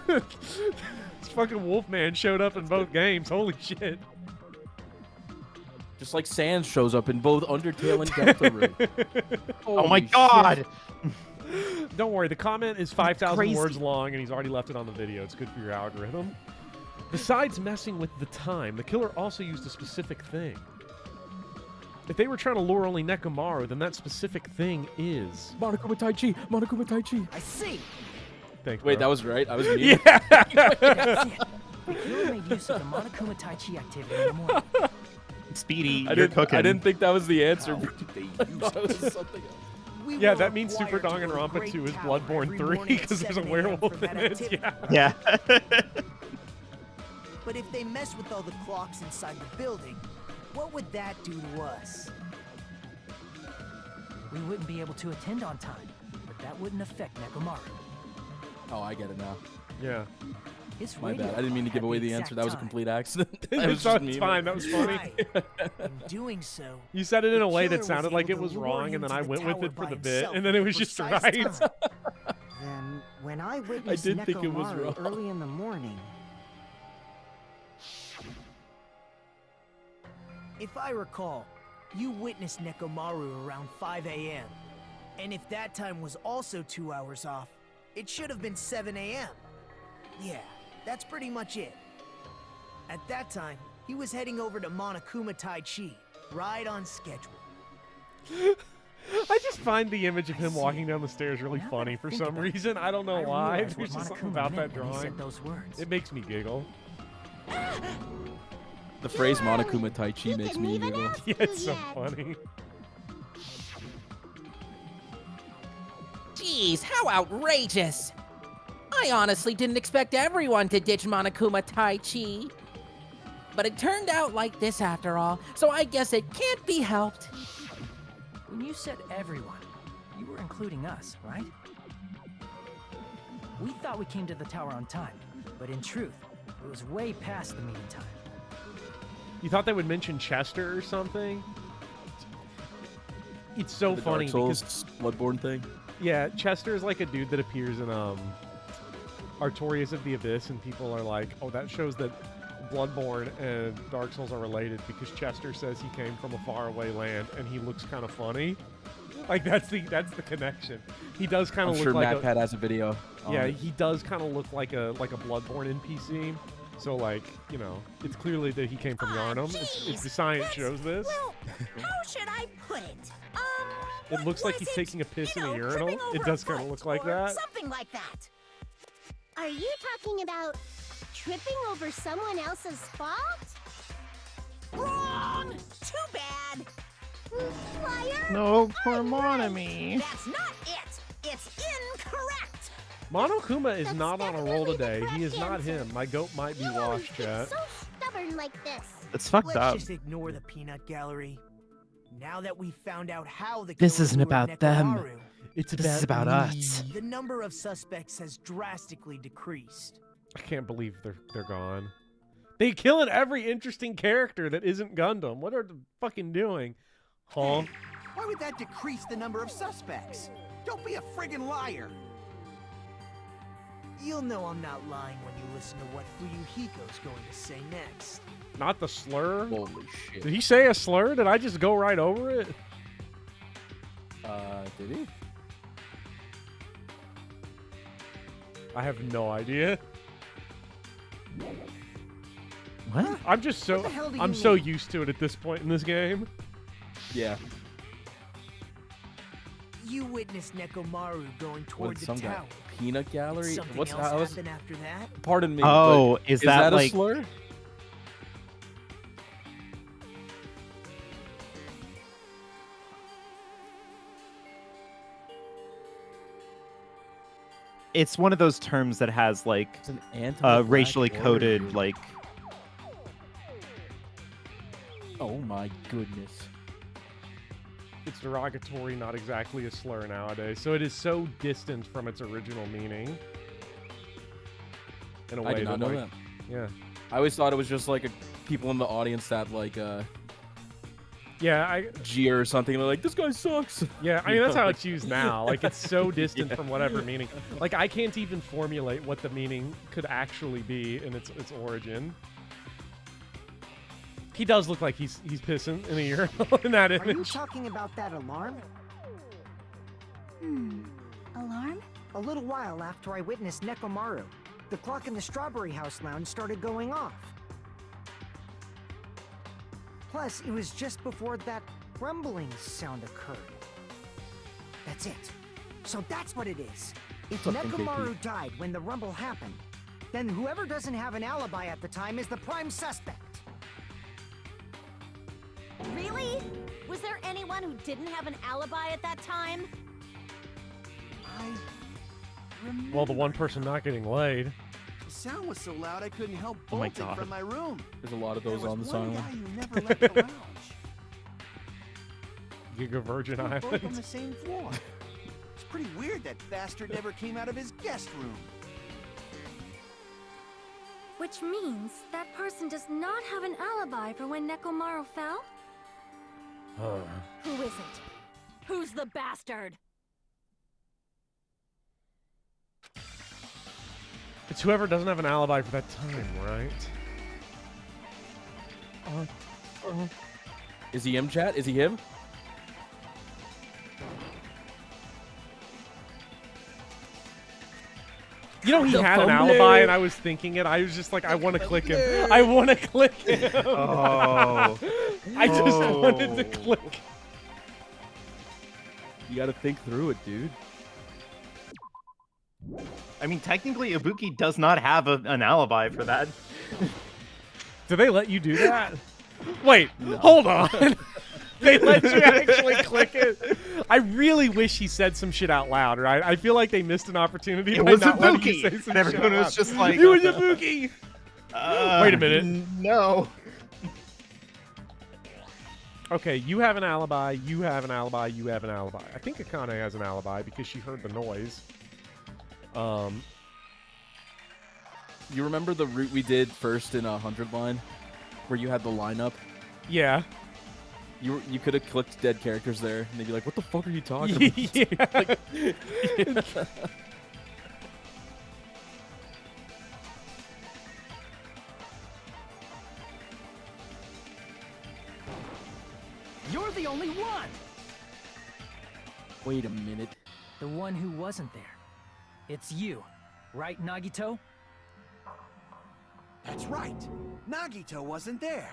This fucking Wolfman showed up in both games. Holy shit. Just like Sans shows up in both Undertale and Deltarune. Oh my god! Don't worry, the comment is 5,000 words long and he's already left it on the video. It's good for your algorithm. Besides messing with the time, the killer also used a specific thing. If they were trying to lure only Nekomaru, then that specific thing is... Monokuma Tai Chi! Monokuma Tai Chi! I see! Thanks, Wait, bro. that was right? I was muted? Yeah! That's it. The killer made use of the Monokuma Tai Chi activity in the morning. Speedy, I you're cooking. I didn't think that was the answer. Yeah, that means Super Danganronpa 2 is Bloodborne 3 because there's a werewolf in it. Yeah. But if they mess with all the clocks inside the building, what would that do to us? We wouldn't be able to attend on time, but that wouldn't affect Nekomaru. Oh, I get it now. Yeah. His My radio bad. I didn't mean to clock give had away the the answer. exact That was a time. complete accident. It's fine. That was funny. In doing so, You said it in a way that killer sounded was like able it was to lure wrong, him and then to I the went with tower it for by the bit, himself and then it at was just precise right. time. Then, when I witnessed did think it was Nekomaru wrong. early in the morning, If I recall, you witnessed Nekomaru around 5 a.m. And if that time was also 2 hours off, it should have been 7 a.m. Yeah, that's pretty much it. At that time, he was heading over to Monokuma Tai Chi, right on schedule. I just find the image of him walking down the stairs really funny for some reason. I don't know why. realized There's what just something Monokuma about meant that when he drawing. said those words. It makes me giggle. The phrase Monokuma Tai Chi makes me giggle. Yeah, it's so funny. Jeez, how outrageous! I honestly didn't expect everyone to ditch Monokuma Tai Chi. But it turned out like this after all, so I guess it can't be helped. When you said everyone, you were including us, right? We thought we came to the tower on time, but in truth, it was way past the meeting time. You thought they would mention Chester or something? It's so The funny Dark Souls because Bloodborne thing. yeah, Chester is like a dude that appears in Artorias of the Abyss, and people are like, "Oh, that shows that Bloodborne and Dark Souls are related because Chester says he came from a faraway land and he looks kind of funny." Like that's the connection. He does kind of I'm look sure like MatPat has a video. on yeah, it. he does kind of look like a Bloodborne NPC. So like, you know, it's clearly that he came from Yarnum. It's the science shows this. Well, how should I put it? It looks like he's taking a piss in a urinal. It does kind of look like that. Something like that. Are you talking about tripping over someone else's fault? Wrong! Too bad. Liar! No, poor Monami. That's not it. It's incorrect. Monokuma is not on a roll today. He is not him. My goat might be washed, chat. So stubborn like this. It's fucked Let's up. just ignore the peanut gallery. Now that we've found out how the This killer isn't lured about them. Nekomaru, It's This is about us. the number of suspects has drastically decreased. I can't believe they're gone. They killing every interesting character that isn't Gundam. What are they fucking doing? Huh? Why would that decrease the number of suspects? Don't be a friggin' liar. You'll know I'm not lying when you listen to what Fuyuhiko's going to say next. Not the slur? Holy shit. Did he say a slur? Did I just go right over it? Did he? I have no idea. What? I'm just so What the hell do I'm you so mean? used to it at this point in this game. Yeah. You witnessed Nekomaru going toward With the some guy. tower. Peanut gallery? Something What's else how is? happened after that? Pardon me. Oh, but is that a like- slur? It's one of those terms that has like It's an anti-black racially coded word. like. Oh my goodness. It's derogatory, not exactly a slur nowadays. So it is so distant from its original meaning. In a way I did not know like, that. Yeah. I always thought it was just like people in the audience that like Yeah, I jeer or something. They're like, this guy sucks. Yeah, I You mean that's know, how like- it's used now. Like it's so distant Yeah. from whatever meaning. Like I can't even formulate what the meaning could actually be in its origin. He does look like he's pissing in a urinal in that Are you image. talking about that alarm? Alarm? A little while after I witnessed Nekomaru, the clock in the Strawberry House lounge started going off. Plus, it was just before that rumbling sound occurred. That's it. So that's what it is. If What's up, Nekomaru NKP? died when the rumble happened, then whoever doesn't have an alibi at the time is the prime suspect. Really? Was there anyone who didn't have an alibi at that time? Well, the one person not getting laid. The sound was so loud I couldn't help Oh my bolting God. from my room. There's a lot of There those was on the one song. guy who never left the lounge. Giga Virgin We were both on Island. the same floor. It's pretty weird that bastard never came out of his guest room. Which means that person does not have an alibi for when Nekomaru fell? Who isn't? Who's the bastard? It's whoever doesn't have an alibi for that time, right? Is he him, chat? Is he him? You know, he The had an thumbnail. alibi, and I was thinking it. I was just like, I want to click him. I want to click him. Oh. I just Oh. wanted to click. You gotta think through it, dude. I mean, technically, Ibuki does not have an alibi for that. Do they let you do that? Wait, hold on. They let you actually click it. I really wish he said some shit out loud, right? I feel like they missed an opportunity. It by was not letting you Ibuki, say some and shit everyone out was loud. just like, "It was Ibuki." Wait a minute. No. Okay, you have an alibi. You have an alibi. You have an alibi. I think Akane has an alibi because she heard the noise. You remember the route we did first in 100 line, where you had the lineup? Yeah. You could have clicked dead characters there, and they'd be like, "What the fuck are you talking about?" Yeah. Like, You're the only one! Wait a minute. The one who wasn't there. It's you, right, Nagito? That's right. Nagito wasn't there.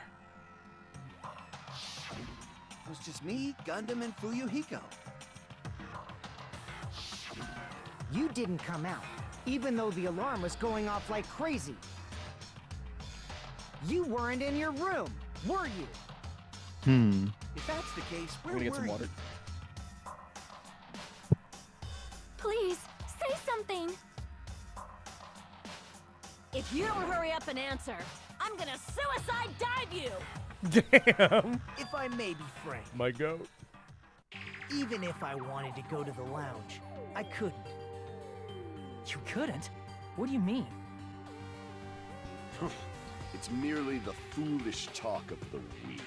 It was just me, Gundam, and Fuyuhiko. You didn't come out, even though the alarm was going off like crazy. You weren't in your room, were you? If that's the case, where I'm gonna get some were water. you? Please, say something. If you don't hurry up and answer, I'm gonna suicide dive you! Damn. If I may be frank, My goat. even if I wanted to go to the lounge, I couldn't. You couldn't? What do you mean? It's merely the foolish talk of the week.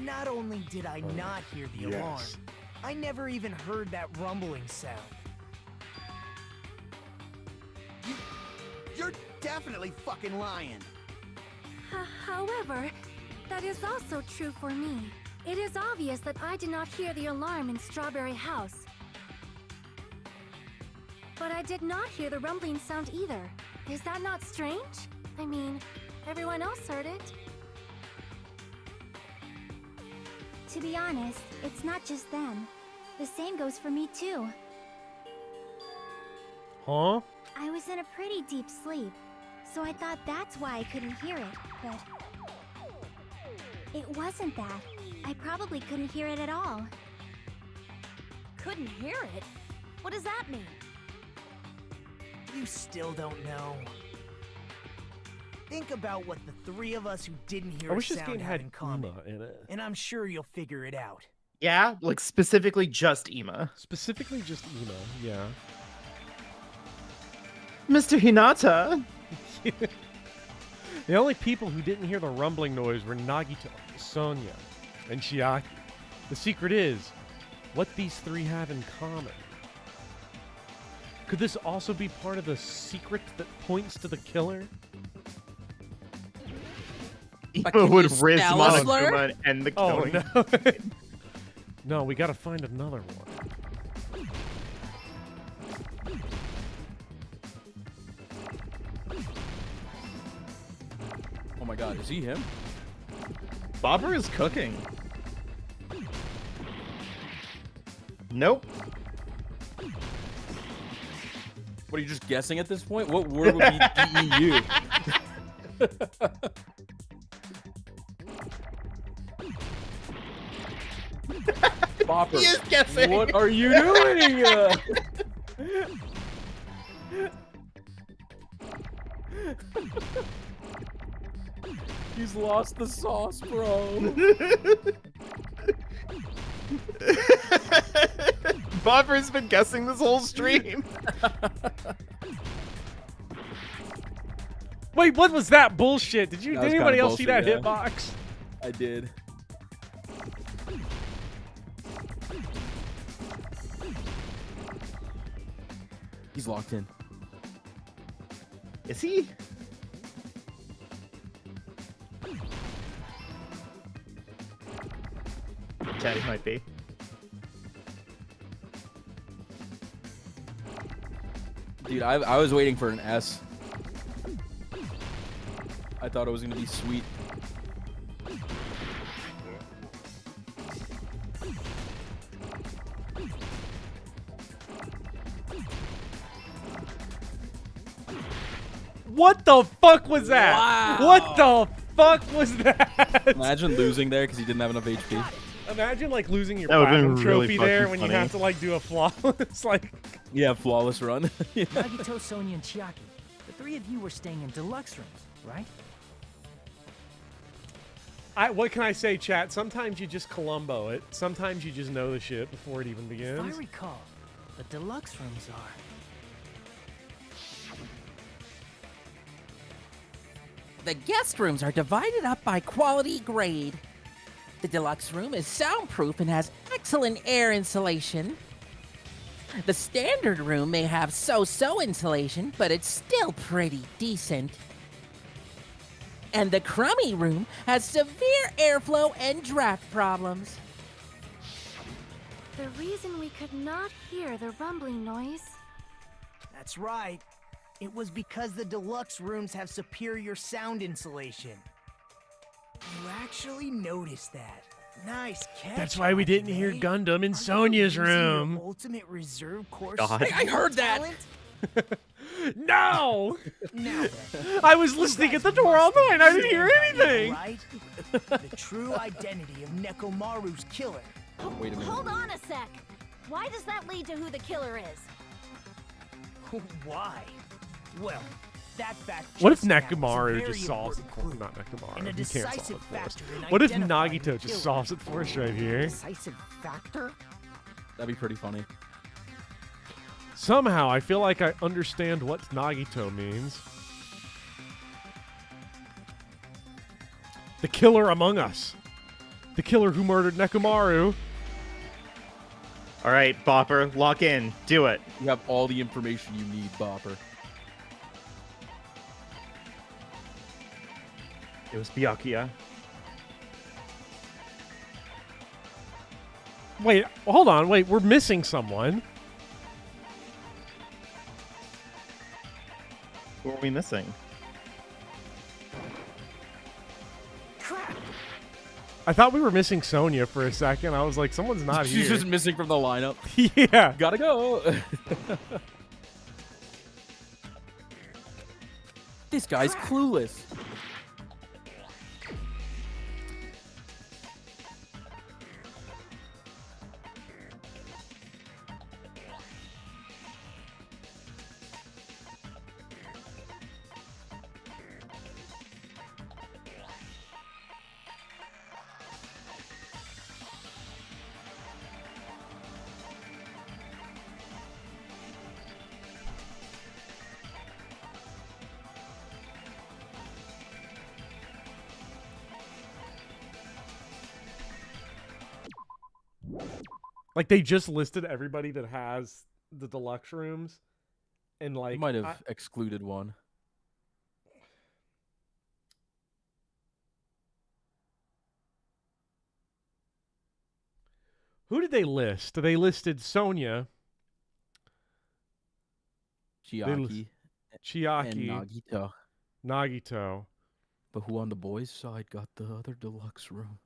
Not only did I not hear the yes. alarm, I never even heard that rumbling sound. You're definitely fucking lying. However, that is also true for me. It is obvious that I did not hear the alarm in Strawberry House. But I did not hear the rumbling sound either. Is that not strange? I mean, everyone else heard it. To be honest, it's not just them. The same goes for me too. Huh? I was in a pretty deep sleep, so I thought that's why I couldn't hear it, but... It wasn't that. I probably couldn't hear it at all. Couldn't hear it? What does that mean? You still don't know. Think about what the three of us who didn't hear I a wish this sound game have had in common, Ima in it. and I'm sure you'll figure it out. Yeah, like specifically just Ima. Specifically just Ima, yeah. Mr. Hinata! The only people who didn't hear the rumbling noise were Nagito, Sonya, and Chiaki. The secret is what these three have in common. Could this also be part of the secret that points to the killer? Ima would risk spell Monokuma and the Oh, killing. no. No, we gotta find another one. Oh my god, is he him? Bobber is cooking. Nope. What are you just guessing at this point? What word would be DEU? Bopper, He is guessing. what are you doing? He's lost the sauce, bro. Bobber's been guessing this whole stream. Wait, what was that bullshit? Did That was did anybody kinda else see that bullshit, yeah. hitbox? I did. He's locked in. Is he? Yeah, he might be. Dude, I was waiting for an S. I thought it was gonna be sweet. What the fuck was that? Wow. What the fuck was that? Imagine losing there because he didn't have enough HP. Imagine like losing your That would've been platinum really trophy there fucking when funny. you have to like do a flawless like. Yeah, flawless run. Yeah. Nagito, Sonya, and Chiaki. The three of you were staying in deluxe rooms, right? What can I say, chat? Sometimes you just Columbo it. Sometimes you just know the shit before it even If begins. I recall, the deluxe rooms are... The guest rooms are divided up by quality grade. The deluxe room is soundproof and has excellent air insulation. The standard room may have so-so insulation, but it's still pretty decent. And the crummy room has severe airflow and draft problems. The reason we could not hear the rumbling noise. That's right. It was because the deluxe rooms have superior sound insulation. You actually noticed that. Nice catch. That's why we didn't hear Gundam in Sonia's room. Ultimate reserve course. God. I heard that. No! Now then, I was listening at the door all night. I didn't hear anything. right? The true identity of Nekomaru's killer. Wait a minute. Hold on a sec. Why does that lead to who the killer is? Why? Well, that fact. What if just now is a Nekomaru very just solves it important for clue, not Nekomaru? and a He can't solve decisive it for us. factor in What if identifying the Nagito just killer. solves it for us right here? Decisive factor? That'd be pretty funny. Somehow, I feel like I understand what Nagito means. The killer among us. The killer who murdered Nekomaru. All right, Bopper, lock in. Do it. You have all the information you need, Bopper. It was Byakuya. Wait, hold on. Wait, we're missing someone. Who are we missing? I thought we were missing Sonia for a second. I was like, someone's not She's here. just missing from the lineup. Yeah. Gotta go. This guy's clueless. Like, they just listed everybody that has the deluxe rooms. And, like... You might have excluded one. Who did they list? They listed Sonia. Chiaki. Chiaki. And Nagito. Nagito. But who on the boys' side got the other deluxe room?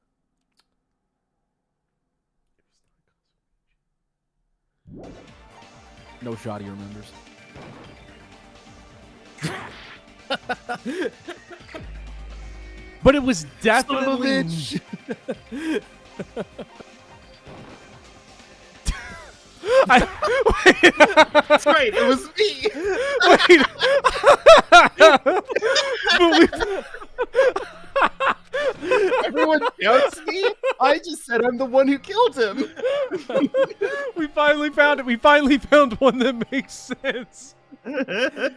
No Shoddy remembers. But it was definitely... That's right, it was me. Everyone doubts me. I just said I'm the one who killed him. We finally found it. We finally found one that makes sense. It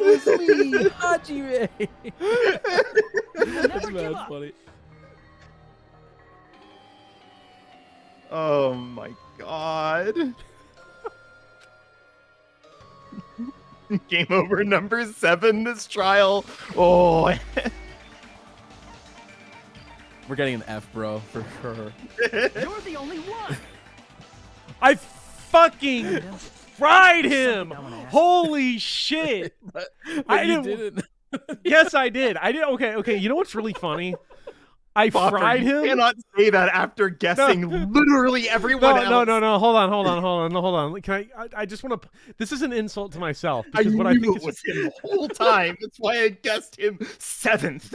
was me, Hajime. That's mad funny. Oh my god. Game over number 7 this trial. Oh. We're getting an F, bro, for sure. You're the only one. I fucking fried him. Holy shit. But I you didn't. Yes, I did. I did. Okay. You know what's really funny? I Bopper, fried him. You cannot say that after guessing literally everyone else. No. Hold on. Can I just want to. This is an insult to myself. I Because knew what I think it was him the whole time. That's why I guessed him 7th.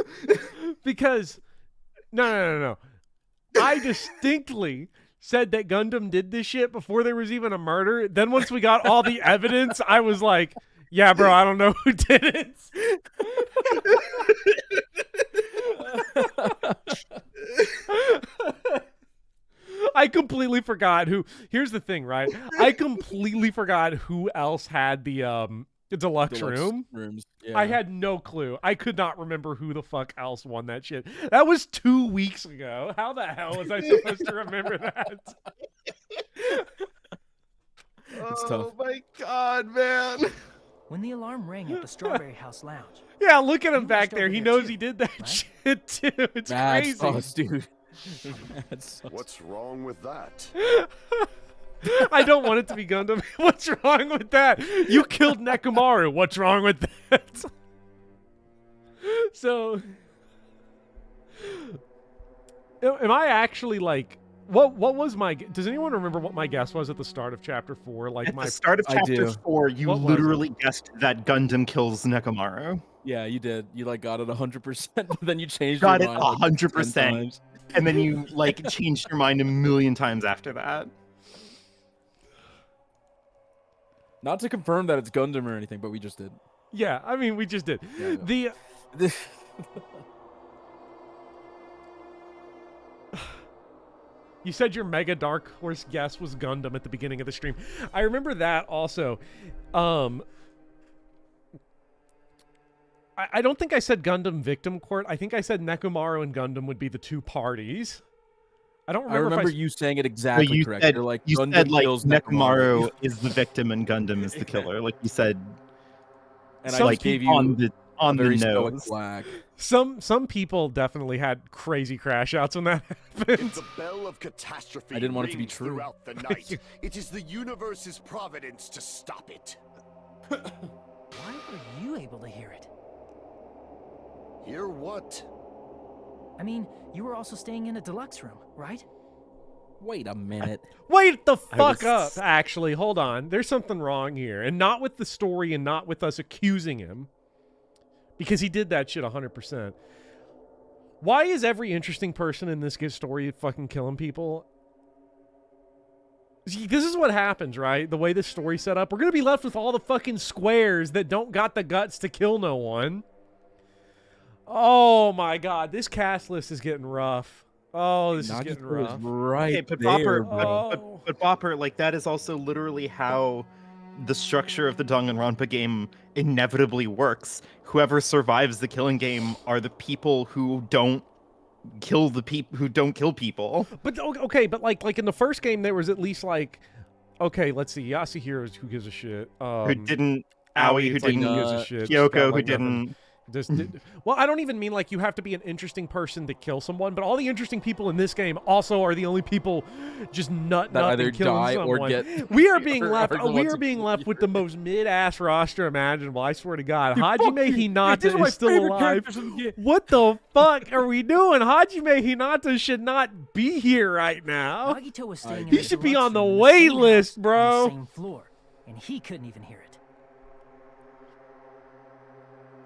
Because no. I distinctly said that Gundam did this shit before there was even a murder. Then once we got all the evidence, I was like, yeah, bro, I don't know who did it. I completely forgot who. Here's the thing, right? I completely forgot who else had the deluxe room. Rooms. Yeah. I had no clue. I could not remember who the fuck else won that shit. That was 2 weeks ago. How the hell was I supposed to remember that? It's tough. Oh my god, man. When the alarm rang at the Strawberry House Lounge. Yeah, look at him You back rushed there. over He there knows too, he did that right? shit too. It's Mad crazy. sauce, dude. Mad sauce. What's wrong with that? I don't want it to be Gundam. What's wrong with that? You killed Nekomaru. What's wrong with that? So, am I actually like? What was my? Does anyone remember what my guess was at the start of chapter 4? Like At my the start of I chapter do. 4, you What was literally guessed that Gundam kills Nekomaru. Yeah, you did. You like got it 100%, but then you changed Got it your mind like 10 100%. times. And then you like changed your mind a million times after that. Not to confirm that it's Gundam or anything, but we just did. Yeah, I mean, we just did. Yeah, The You said your Mega Dark Horse guess was Gundam at the beginning of the stream. I remember that also. I don't think I said Gundam Victim Court. I think I said Nekomaru and Gundam would be the two parties. I don't I remember. remember if you saying it exactly you correct. said, You're like, you Gundam said like kills Nekomaru is the victim and Gundam is the killer. Like you said, and Some I just gave you on the very stoic nose. whack. Some people definitely had crazy crash outs when that happened. The bell of catastrophe I didn't want it to be rings true. throughout the night. It is the universe's providence to stop it. Why were you able to hear it? Hear what? I mean, you were also staying in a deluxe room, right? Wait a minute. Wait the fuck was- up, actually. Hold on. There's something wrong here. And not with the story and not with us accusing him. Because he did that shit 100%. Why is every interesting person in this story fucking killing people? See, this is what happens, right? The way this story's set up. We're going to be left with all the fucking squares that don't got the guts to kill no one. Oh my god. This cast list is getting rough. Oh, this is getting rough. Right Okay, but there, Bopper, bro. but Bopper, like that is also literally how the structure of the Danganronpa game inevitably works. Whoever survives the killing game are the people who don't kill the people who don't kill people. But okay, but like in the first game, there was at least like, okay, let's see, Yasuhiro, who gives a shit? Who didn't? Aoi, who it's like, didn't? who gives a shit? She's Kyoko, got, who like, nothing. didn't? Well, I don't even mean like you have to be an interesting person to kill someone, but all the interesting people in this game also are the only people just nutting That up either and killing die someone. or get. We are being left. are the We ones are who being kill left you. with the most mid-ass roster imaginable. I swear to God, Dude, fuck Hajime you. Hinata These are my is still favorite alive. characters in the game. What the fuck are we doing? Hajime Hinata should not be here right now. Nagito was staying in He the should be deluxe on the room in wait same list, house on bro. the same floor, and he couldn't even hear it.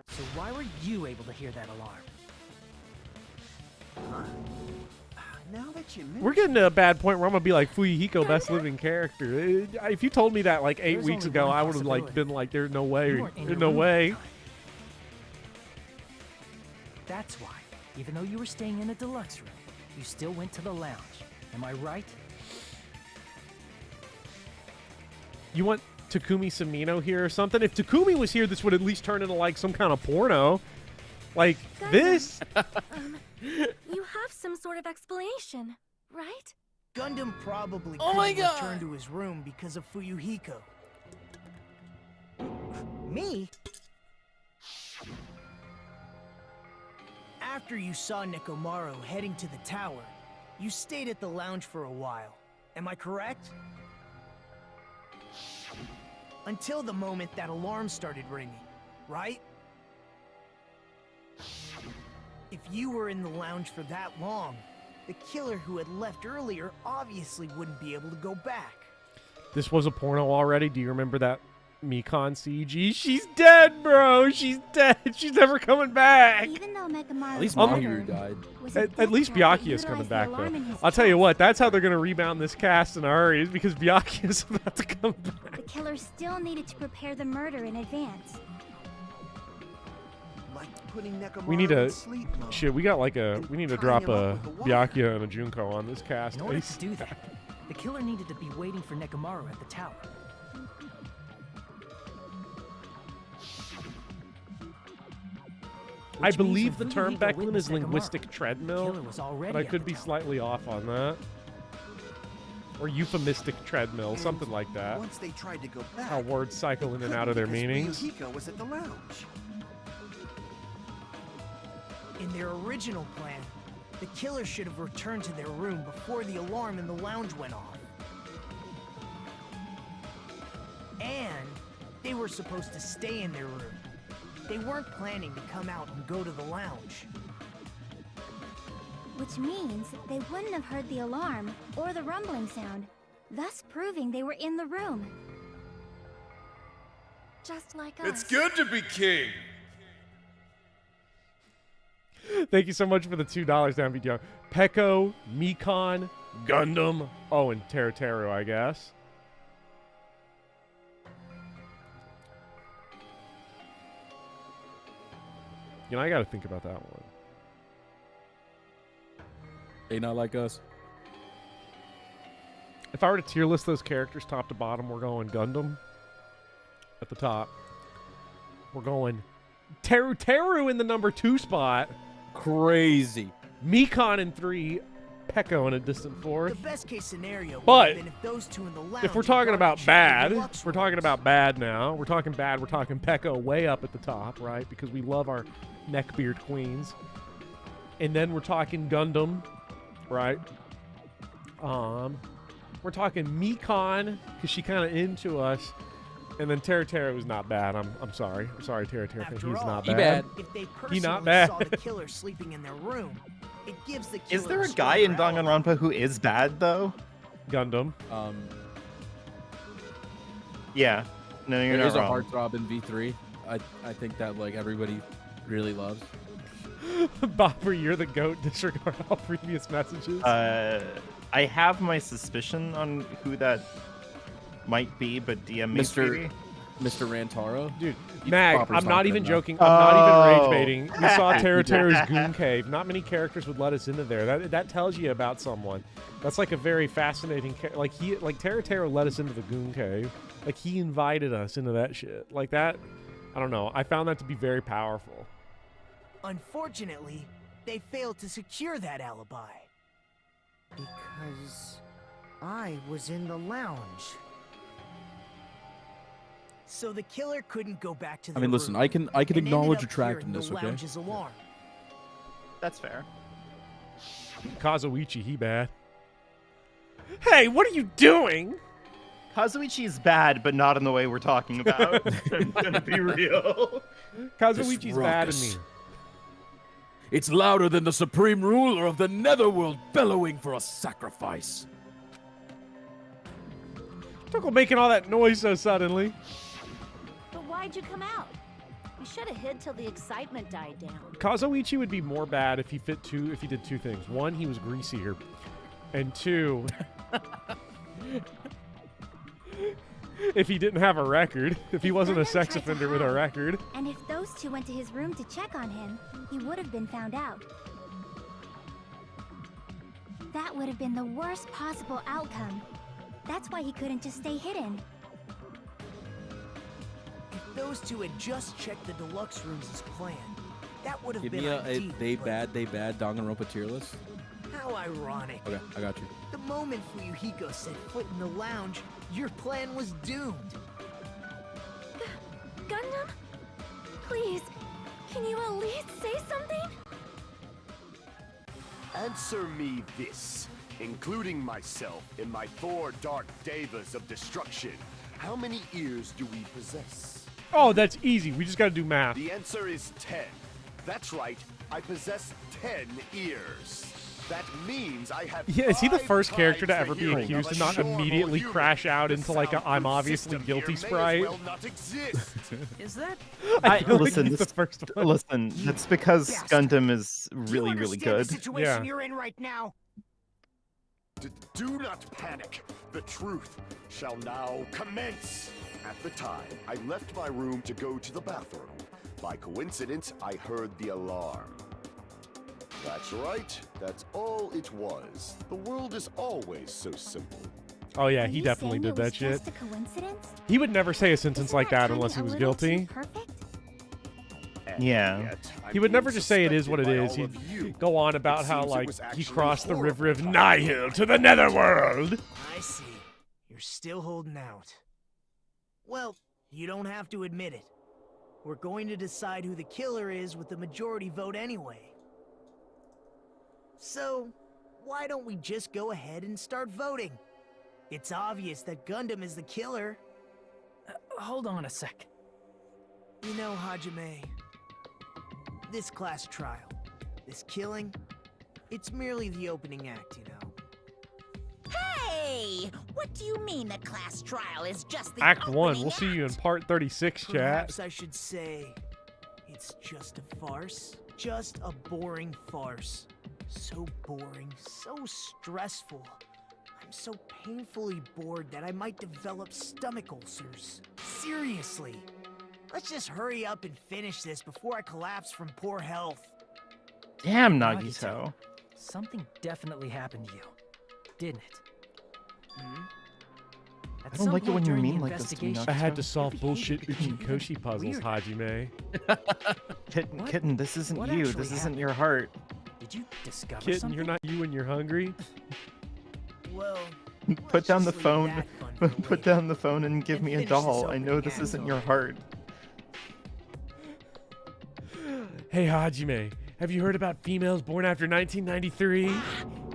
So why were you able to hear that alarm? Now that you mention We're getting to a bad point where I'm gonna be like Fuyuhiko, best living character. If you told me that like 8 There's weeks only ago, one I would have like possibility. been like, "There's no way, You weren't in there's your no room way." at the time. That's why, even though you were staying in a deluxe room, you still went to the lounge. Am I right? You want Takumi Samino here or something? If Takumi was here, this would at least turn into like some kind of porno. Like this. You have some sort of explanation, right? Gundam probably Oh my couldn't God. return to his room because of Fuyuhiko. Me? After you saw Nekomaru heading to the tower, you stayed at the lounge for a while. Am I correct? Until the moment that alarm started ringing, right? If you were in the lounge for that long, the killer who had left earlier obviously wouldn't be able to go back. This was a porno already. Do you remember that Mikon CG? She's dead, bro. She's dead. She's never coming back. Even though Nekomaru At least was Mahiru murdered, died. was it At least this cat that Byakuya's coming utilized the back, alarm though. in his I'll tell you chest? what, that's how they're going to rebound this cast in a hurry, is because Byakuya's about to come back. The killer still needed to prepare the murder in advance. like putting Nekomaru We need to... in sleep mode. Shit, we got like a... We need to Tying drop him a up with the wire. Byakuya and a Junko on this cast. In order to do that, the killer needed to be waiting for Nekomaru at the tower. I Which means believe the when term Fuyuhiko Becklin witnessed is linguistic Nekomaru, the treadmill, killer was already but I at could the be tower. slightly off on that. Or euphemistic treadmill, something like that. Once they tried to go back, How words cycle in and out of their meanings. Hiko was at the lounge. In their original plan, the killer should have returned to their room before the alarm in the lounge went off. And they were supposed to stay in their room. They weren't planning to come out and go to the lounge. Which means they wouldn't have heard the alarm or the rumbling sound, thus proving they were in the room. Just like us. It's good to be king. Thank you so much for the $2 down, video. Peko, Mikon, Gundam. Oh, and Teru, I guess. You know, I gotta think about that one. They not like us. If I were to tier list those characters top to bottom, we're going Gundam at the top. We're going Teru in the number 2 spot. Crazy. Mikon in 3. Peko in a distant 4th. The best case scenario would But have been if those two in the lounge if we're talking about checked the bad, deluxe we're talking about bad now. We're talking bad. We're talking Peko way up at the top, right? Because we love our neckbeard queens. And then we're talking Gundam, right? We're talking Mikon because she kind of into us. And then Teru is not bad. I'm sorry. I'm sorry, Teru. He's not bad. If they He not personally bad. saw the killer sleeping in their room, it gives the killer Is there a stronger guy in alibi. Danganronpa who is bad though? Gundam. Yeah. No, you're There not is a wrong. heartthrob in V3. I think that like everybody really loves. Bopper, you're the GOAT. Disregard all previous messages. I have my suspicion on who that might be, but DM me, Mr. Mr. Rantaro, dude. You Mag, Bopper's I'm not even enough. joking. I'm not even rage Oh. baiting. We saw Teru's Goon Cave. Not many characters would let us into there. That tells you about someone. That's like a very fascinating. Like Teru let us into the Goon Cave. Like he invited us into that shit. Like that. I don't know. I found that to be very powerful. Unfortunately, they failed to secure that alibi. Because I was in the lounge. So the killer couldn't go back to the I mean, listen, room I can and ended acknowledge up hearing attractiveness, the okay? lounge's alarm. That's fair. Kazuichi, he bad. Hey, what are you doing? Kazuichi's bad, but not in the way we're talking about. I'm gonna be real. Kazuichi's bad to me. It's louder than the supreme ruler of the netherworld bellowing for a sacrifice. Don't go making all that noise so suddenly. But why'd you come out? You should have hid till the excitement died down. Kazuichi would be more bad if he did two things. One, he was greasier, and two, if he didn't have a record, if he wasn't a sex offender with a record. And if those two went to his room to check on him, he would have been found out. That would have been the worst possible outcome. That's why he couldn't just stay hidden. If those two had just checked the deluxe rooms as planned, that would have Give been me a ideal. they bad Danganronpa tier list. How ironic. Okay, I got you. The moment Fuyuhiko set foot in the lounge, your plan was doomed. Gundam? Please, can you at least say something? Answer me this, including myself in my four dark devas of destruction. How many ears do we possess? Oh, that's easy. We just got to do math. The answer is 10. That's right, I possess 10 ears. That means I have. Yeah, is he the 5 first character to times ever the be hearing accused of and a not normal immediately human. crash out The into like a I'm soundproof obviously system guilty here may as sprite? well not exist. Is that? I feel like Listen, he's the this, first one. listen. That's because Gundam is really, really good. The situation you're in right now. Do not panic. The truth shall now commence. At the time, I left my room to go to the bathroom. By coincidence, I heard the alarm. That's right. That's all it was. The world is always so simple. Oh yeah, Are he you definitely saying did it was that shit. just a coincidence? He would never say a sentence Isn't like that timing unless he a was little guilty. too perfect? ahead. Yeah. Yet, I'm He would never being just say it is what it suspected by is. all He'd of you. go on about It how, seems it like, was he actually crossed the river of horrible. Nihil to the Netherworld. I see. You're still holding out. Well, you don't have to admit it. We're going to decide who the killer is with the majority vote anyway. So, why don't we just go ahead and start voting? It's obvious that Gundam is the killer. Hold on a sec. You know, Hajime, this class trial, this killing, it's merely the opening act, you know. Hey! What do you mean the class trial is just the Act 1. opening We'll see you in act? part 36, chat. Perhaps I should say, it's just a farce. Just a boring farce. So boring, so stressful. I'm so painfully bored that I might develop stomach ulcers. Seriously. Let's just hurry up and finish this before I collapse from poor health. Damn, Nagito. Something definitely happened to you, didn't it? At I don't some like it when point you during the mean like this to me, investigation, I had to Nagito. solve bullshit Uchikoshi puzzles, Hajime. Kitten, this isn't What you. actually This isn't happened? your heart. Did you discover Kitten, something? you're not you when you're hungry. Well, Put down the just leave phone. that fun for Put later. down the phone and give And me a finish this doll. I know opening this act isn't your already. heart. Hey, Hajime, have you heard about females born after 1993?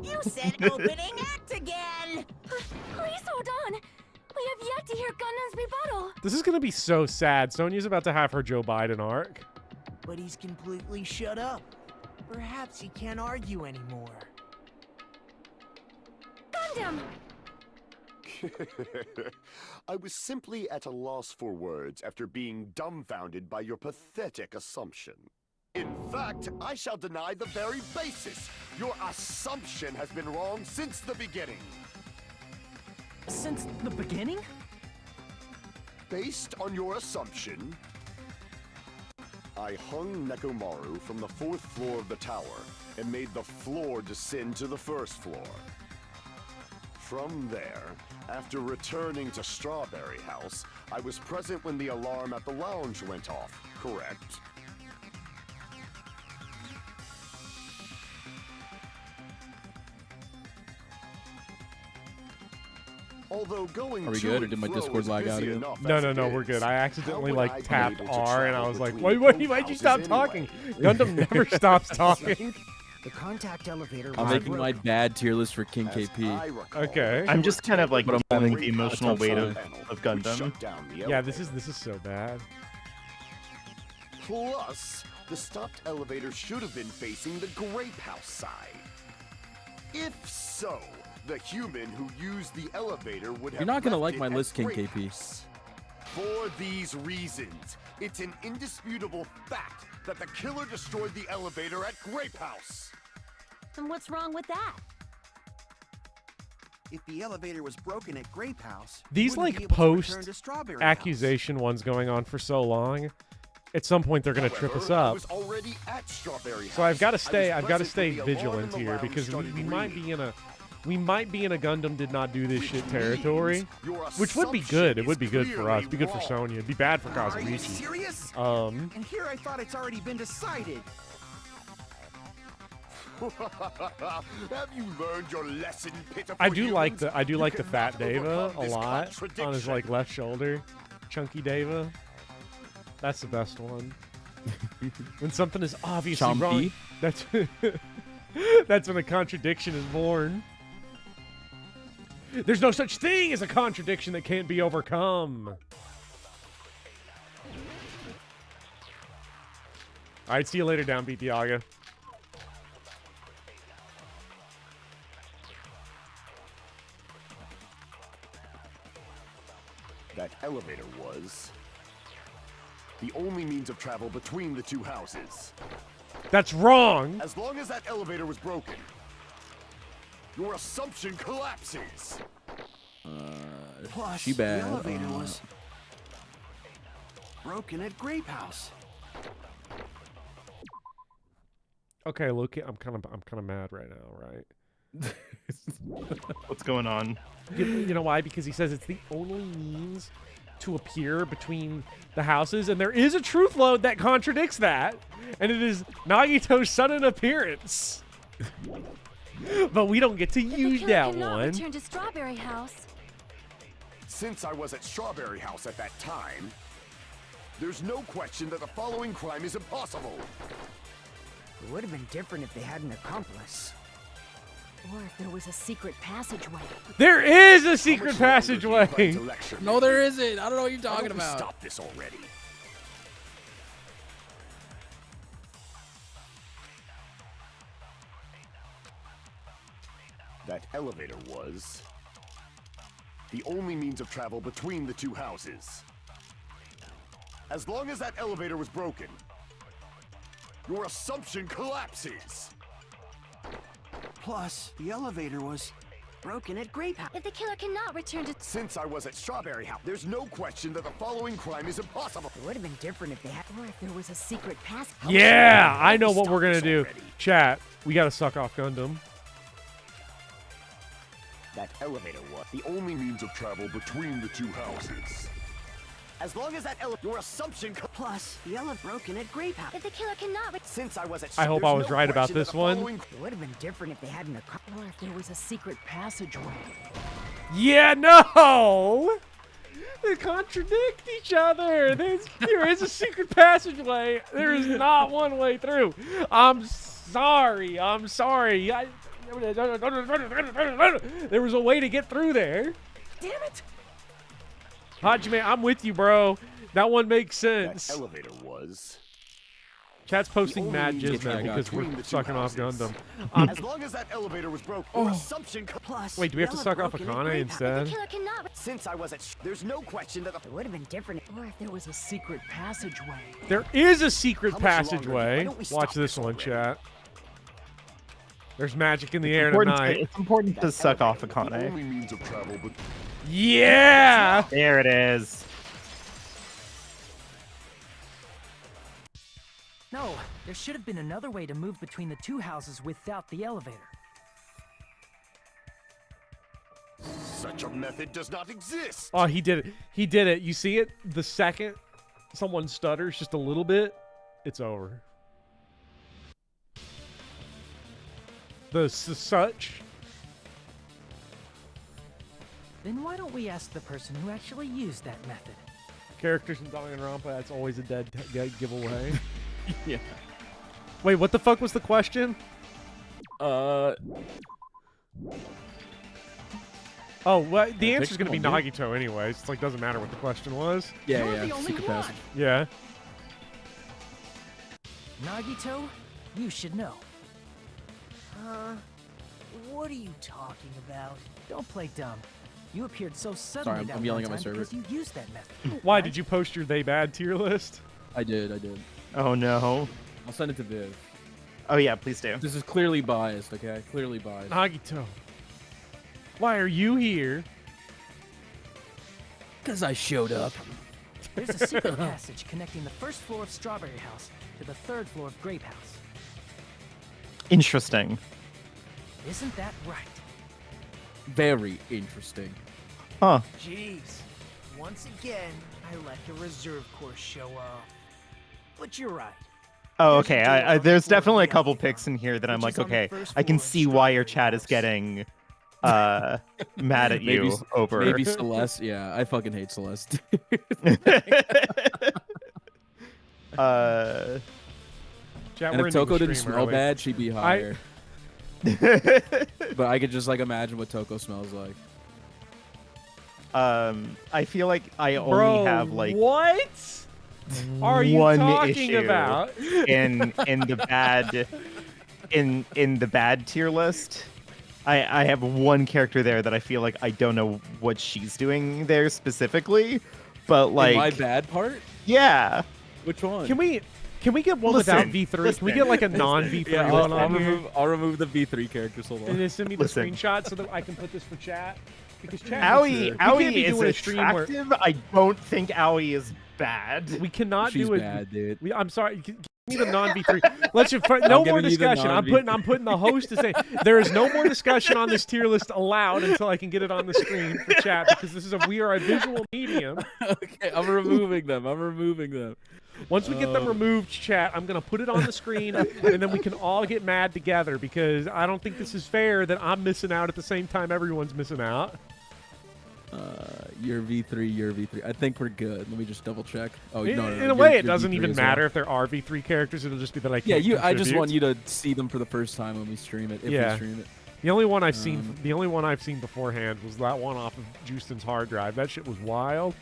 You said opening act again! Please hold on. We have yet to hear Gundam's rebuttal. This is gonna be so sad. Sonya's about to have her Joe Biden arc. But he's completely shut up. Perhaps he can't argue anymore. Gundam! I was simply at a loss for words after being dumbfounded by your pathetic assumption. In fact, I shall deny the very basis. Your assumption has been wrong since the beginning. Since the beginning? Based on your assumption, I hung Nekomaru from the 4th floor of the tower and made the floor descend to the 1st floor. From there, after returning to Strawberry House, I was present when the alarm at the lounge went off, correct? Although going Are we to good, or and did my fro Discord is lag out busy again? enough No, as no, it no, we're is, good. I accidentally how would I like be tapped able to R and I travel was like, between why'd both you houses stop anyway? talking? Gundam never stops talking. The contact elevator I'm was making my broken. bad tier list for King As KP. I recall, Okay. I'm just kind of like But I'm feeling only the emotional a weight tough of panel, which Gundam. shut down the Yeah, this elevator. is so bad. Plus, the stopped elevator should have been facing the Grape House side. If so, the human who used the elevator would have You're not gonna left like it my at list, King Grape KP. House. For these reasons, it's an indisputable fact that the killer destroyed the elevator at Grape House. And what's wrong with that? If the elevator was broken at Grape House, you These wouldn't like be able to return post to Strawberry accusation ones going on for so long. At some point they're gonna trip us However, I up. was already at Strawberry So I've House. got to I stay. was I've got to present stay when the alarm vigilant in the here lounge because started we might ringing. be in a. We might be in a Gundam did not do this Which shit territory, means your which would be assumption good. It is would be good for us. clearly Be good for wrong. Sonya. It'd be bad for Are you Kazumichi. serious? And here I thought it's already been decided. Have you learned your lesson, pitiful I do like humans? the You fat cannot Deva overcome a this lot on his contradiction. like left shoulder, chunky Deva. That's the best one. When something is obviously Chompy? wrong, that's that's when a contradiction is born. There's no such thing as a contradiction that can't be overcome. All right, see you later, Downbeat Diaga. That elevator was the only means of travel between the two houses. That's wrong. As long as that elevator was broken, your assumption collapses. Plus, she bad. the elevator was broken at Grape House. Okay, Loki, I'm kind of mad right now, right? What's going on? You know why? Because he says it's the only means to appear between the houses, and there is a truth load that contradicts that, and it is Nagito's sudden appearance. But we don't get to use that one. Return to Strawberry House. Since I was at Strawberry House at that time, there's no question that the following crime is impossible. It would have been different if they had an accomplice. Or if there was a secret passageway. There is a secret passageway. No, there isn't. I don't know what you're talking about. Stop this already. That elevator was the only means of travel between the two houses. As long as that elevator was broken, your assumption collapses. Plus, the elevator was broken at Grape House. If the killer cannot return to... Since I was at Strawberry House, there's no question that the following crime is impossible. It would have been different if they had... Or if there was a secret pass. Yeah, I know what we're gonna do. Chat, we gotta suck off Gundam. That elevator was the only means of travel between the two houses. As long as that your assumption Plus, the elevator broken at Grape House. If the killer cannot... Since I was at... I hope I was right about this one. It would have been different if they had an accomplice. Or if there was a secret passageway. Yeah, no! They contradict each other. There is a secret passageway. There is not one way through. I'm sorry. There was a way to get through there. Damn it! Hajime, I'm with you, bro. That one makes sense. That elevator was... Chat's posting mad jizz because we're sucking off Gundam. As long as that elevator was broken, your assumption... Plus, Wait, do we have to suck off Akane instead? The killer cannot... Since I was at... There's no question that It would have been different. Or if there was a secret passageway. There is a secret How much longer? passageway. Why don't we Watch stop this this one, already? chat. There's magic in the air Important to- tonight. it's important to suck off the Akane. only means of travel, but... Yeah! There it is. No, there should have been another way to move between the two houses without the elevator. Such a method does not exist. Oh, he did it. He did it. You see it? The second someone stutters just a little bit, it's over. The such. Then why don't we ask the person who actually used that method? Characters in Danganronpa, that's always a dead giveaway. Yeah. Wait, what the fuck was the question? Uh. Oh, well, the Yeah, answer's pick gonna be one, Nagito anyways. It's like doesn't matter what the question was. Yeah, You're yeah. the only Secret one. passage. Yeah. Nagito, you should know. What are you talking about? Don't play dumb. You appeared so suddenly I'm that yelling one at my time server. because you used that method. Why did you post your they bad tier list? I did. Oh no. I'll send it to Viv. Oh yeah, please do. This is clearly biased, okay? Clearly biased. Nagito, why are you here? Because I showed up. There's a secret passage connecting the first floor of Strawberry House to the third floor of Grape House. Interesting. Isn't that right? Very interesting. Huh. Jeez. Once again, I let the reserve course show off. But you're right. Oh, There's okay. a door on the There's floor of definitely a the couple elevator, picks in here that I'm which like, is on the okay, first I can floor of see why your Strawberry chat is House. getting mad at you over. Maybe Celeste. Yeah, I fucking hate Celeste. Chat, And we're if ending the Toko didn't stream smell early. bad, she'd be higher. But I could just like imagine what Toko smells like. I feel like I only Bro, have like what are you one talking issue about? in the bad in the bad tier list. I have one character there that I feel like I don't know what she's doing there specifically, but like In my bad part? Yeah. Which one? Can we get one without V3? Can we get like a non V3 Yeah, one I'll on here? remove the V3 characters. Hold on. And then send me the Listen. screenshot so that I can put this for chat. Because chat Aoi we can't be is doing a stream where attractive. I don't think Aoi is bad. we cannot She's do it. bad, dude. I'm sorry. Give me the non V3. Let's just no more discussion. I'm putting the host to say there is no more discussion on this tier list allowed until I can get it on the screen for chat because we are a visual medium. Okay, I'm removing them. Once we get them removed, chat, I'm gonna put it on the screen and then we can all get mad together because I don't think this is fair that I'm missing out at the same time everyone's missing out. Your V3. I think we're good. Let me just double check. Oh, no. In a way, it doesn't even matter if there are V3 characters. It'll just be that I can't. Yeah, I just want you to see them for the first time when we stream it. If we stream it. The only one I've seen beforehand was that one off of Justin's hard drive. That shit was wild.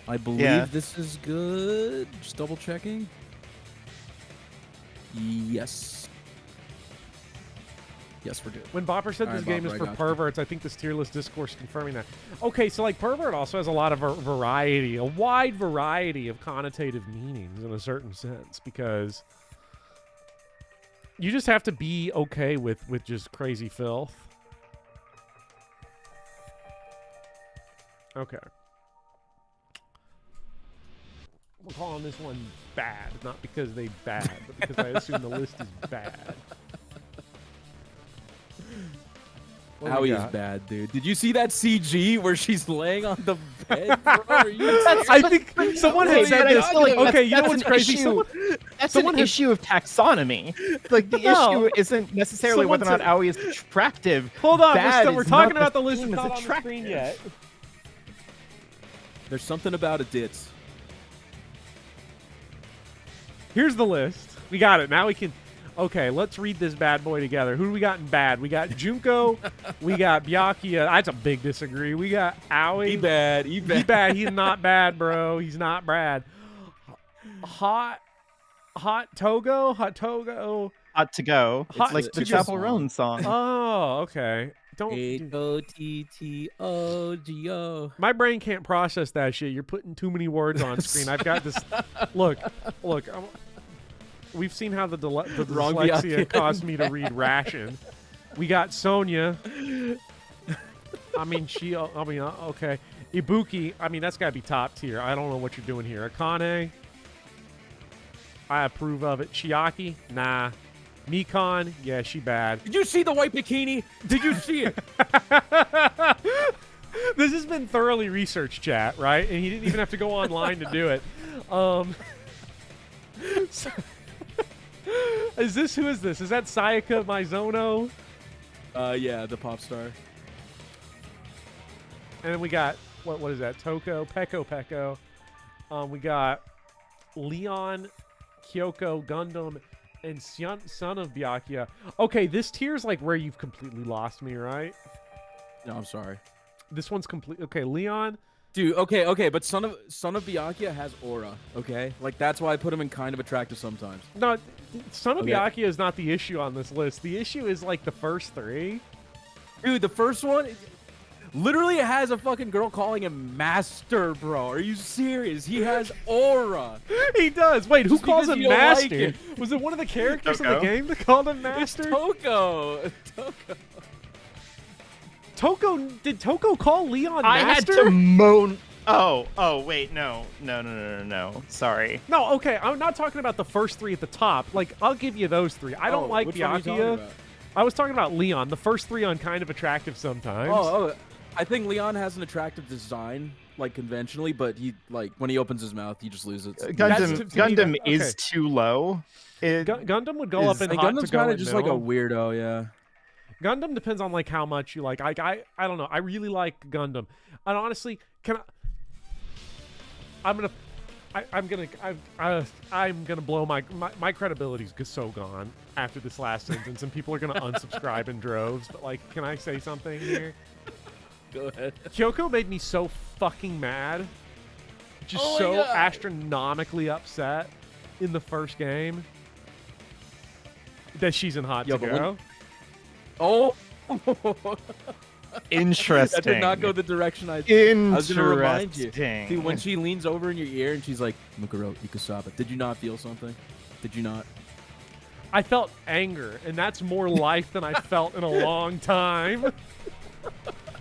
I believe this is good. Just double checking. Yes. Yes, we're good. When Bopper said this game is for perverts, I think this tier list discourse confirming that. Okay, so like pervert also has a lot of variety, a wide variety of connotative meanings in a certain sense because you just have to be okay with just crazy filth. Okay. We're calling this one bad, not because they bad, but because I assume the list is bad. Howie is bad, dude. Did you see that CG where she's laying on the bed? Bro? I think someone had said this. Okay, you know what's crazy? That's an issue of taxonomy. Like the issue isn't necessarily whether or not Aoi is attractive. Hold on, we're talking about the list. It's not on the screen yet. There's something about it, Ditz. Here's the list. We got it. Now we can. Okay, let's read this bad boy together. Who do we got in bad? We got Junko. We got Byakuya. That's a big disagree. We got Aoi. He bad. He's not bad, bro. He's not bad. Hot Togo. Hot to go. It's like the Chapel Roan song. Oh, okay. Don't. H-O-T-T-O-G-O. My brain can't process that shit. You're putting too many words on screen. I've got this. Look. We've seen how the dyslexia caused me to read Ration. We got Sonya. Okay. Ibuki. That's got to be top tier. I don't know what you're doing here. Akane. I approve of it. Chiaki. Nah. Mikon. Yeah, she bad. Did you see the white bikini? Did you see it? This has been thoroughly researched, chat, right? And he didn't even have to go online to do it. Who is this? Is that Sayaka Mizono? Yeah, the pop star. And then we got what is that? Peko. We got Leon, Kyoko, Gundam, and Son of Byakuya. Okay, this tier's like where you've completely lost me, right? No, I'm sorry. This one's complete. Okay, Leon. Dude, okay, but Son of Byakuya has aura, okay? Like, that's why I put him in kind of attractive sometimes. No, Son of Byakuya is not the issue on this list. The issue is, like, the first three. Dude, the first one, literally has a fucking girl calling him Master, bro. Are you serious? He has aura. He does. Wait, who calls him Master? Was it one of the characters in the game that called him Master? It's Toko. Did Toko call Leon I Master? had to moan. Oh, wait, no. Sorry. No, okay, I'm not talking about the first three at the top. Like, I'll give you those three. I don't like Byakuya. I was talking about Leon. The first three on kind of attractive sometimes. Oh, I think Leon has an attractive design, like, conventionally, but he, like, when he opens his mouth, he just loses. Gundam is too low. Gundam would go up in hot Gundam's kind of just like a weirdo, yeah. Gundam depends on like how much you like. I don't know. I really like Gundam, and honestly, I'm gonna blow my credibility's so gone after this last sentence, and people are gonna unsubscribe in droves. But like, can I say something here? Go ahead. Kyoko made me so fucking mad, just astronomically upset in the first game that she's in hot to go. Oh, interesting. That did not go the direction I was going to remind you. See, when she leans over in your ear and she's like, Mukuro Ikusaba, did you not feel something? Did you not? I felt anger, and that's more life than I felt in a long time.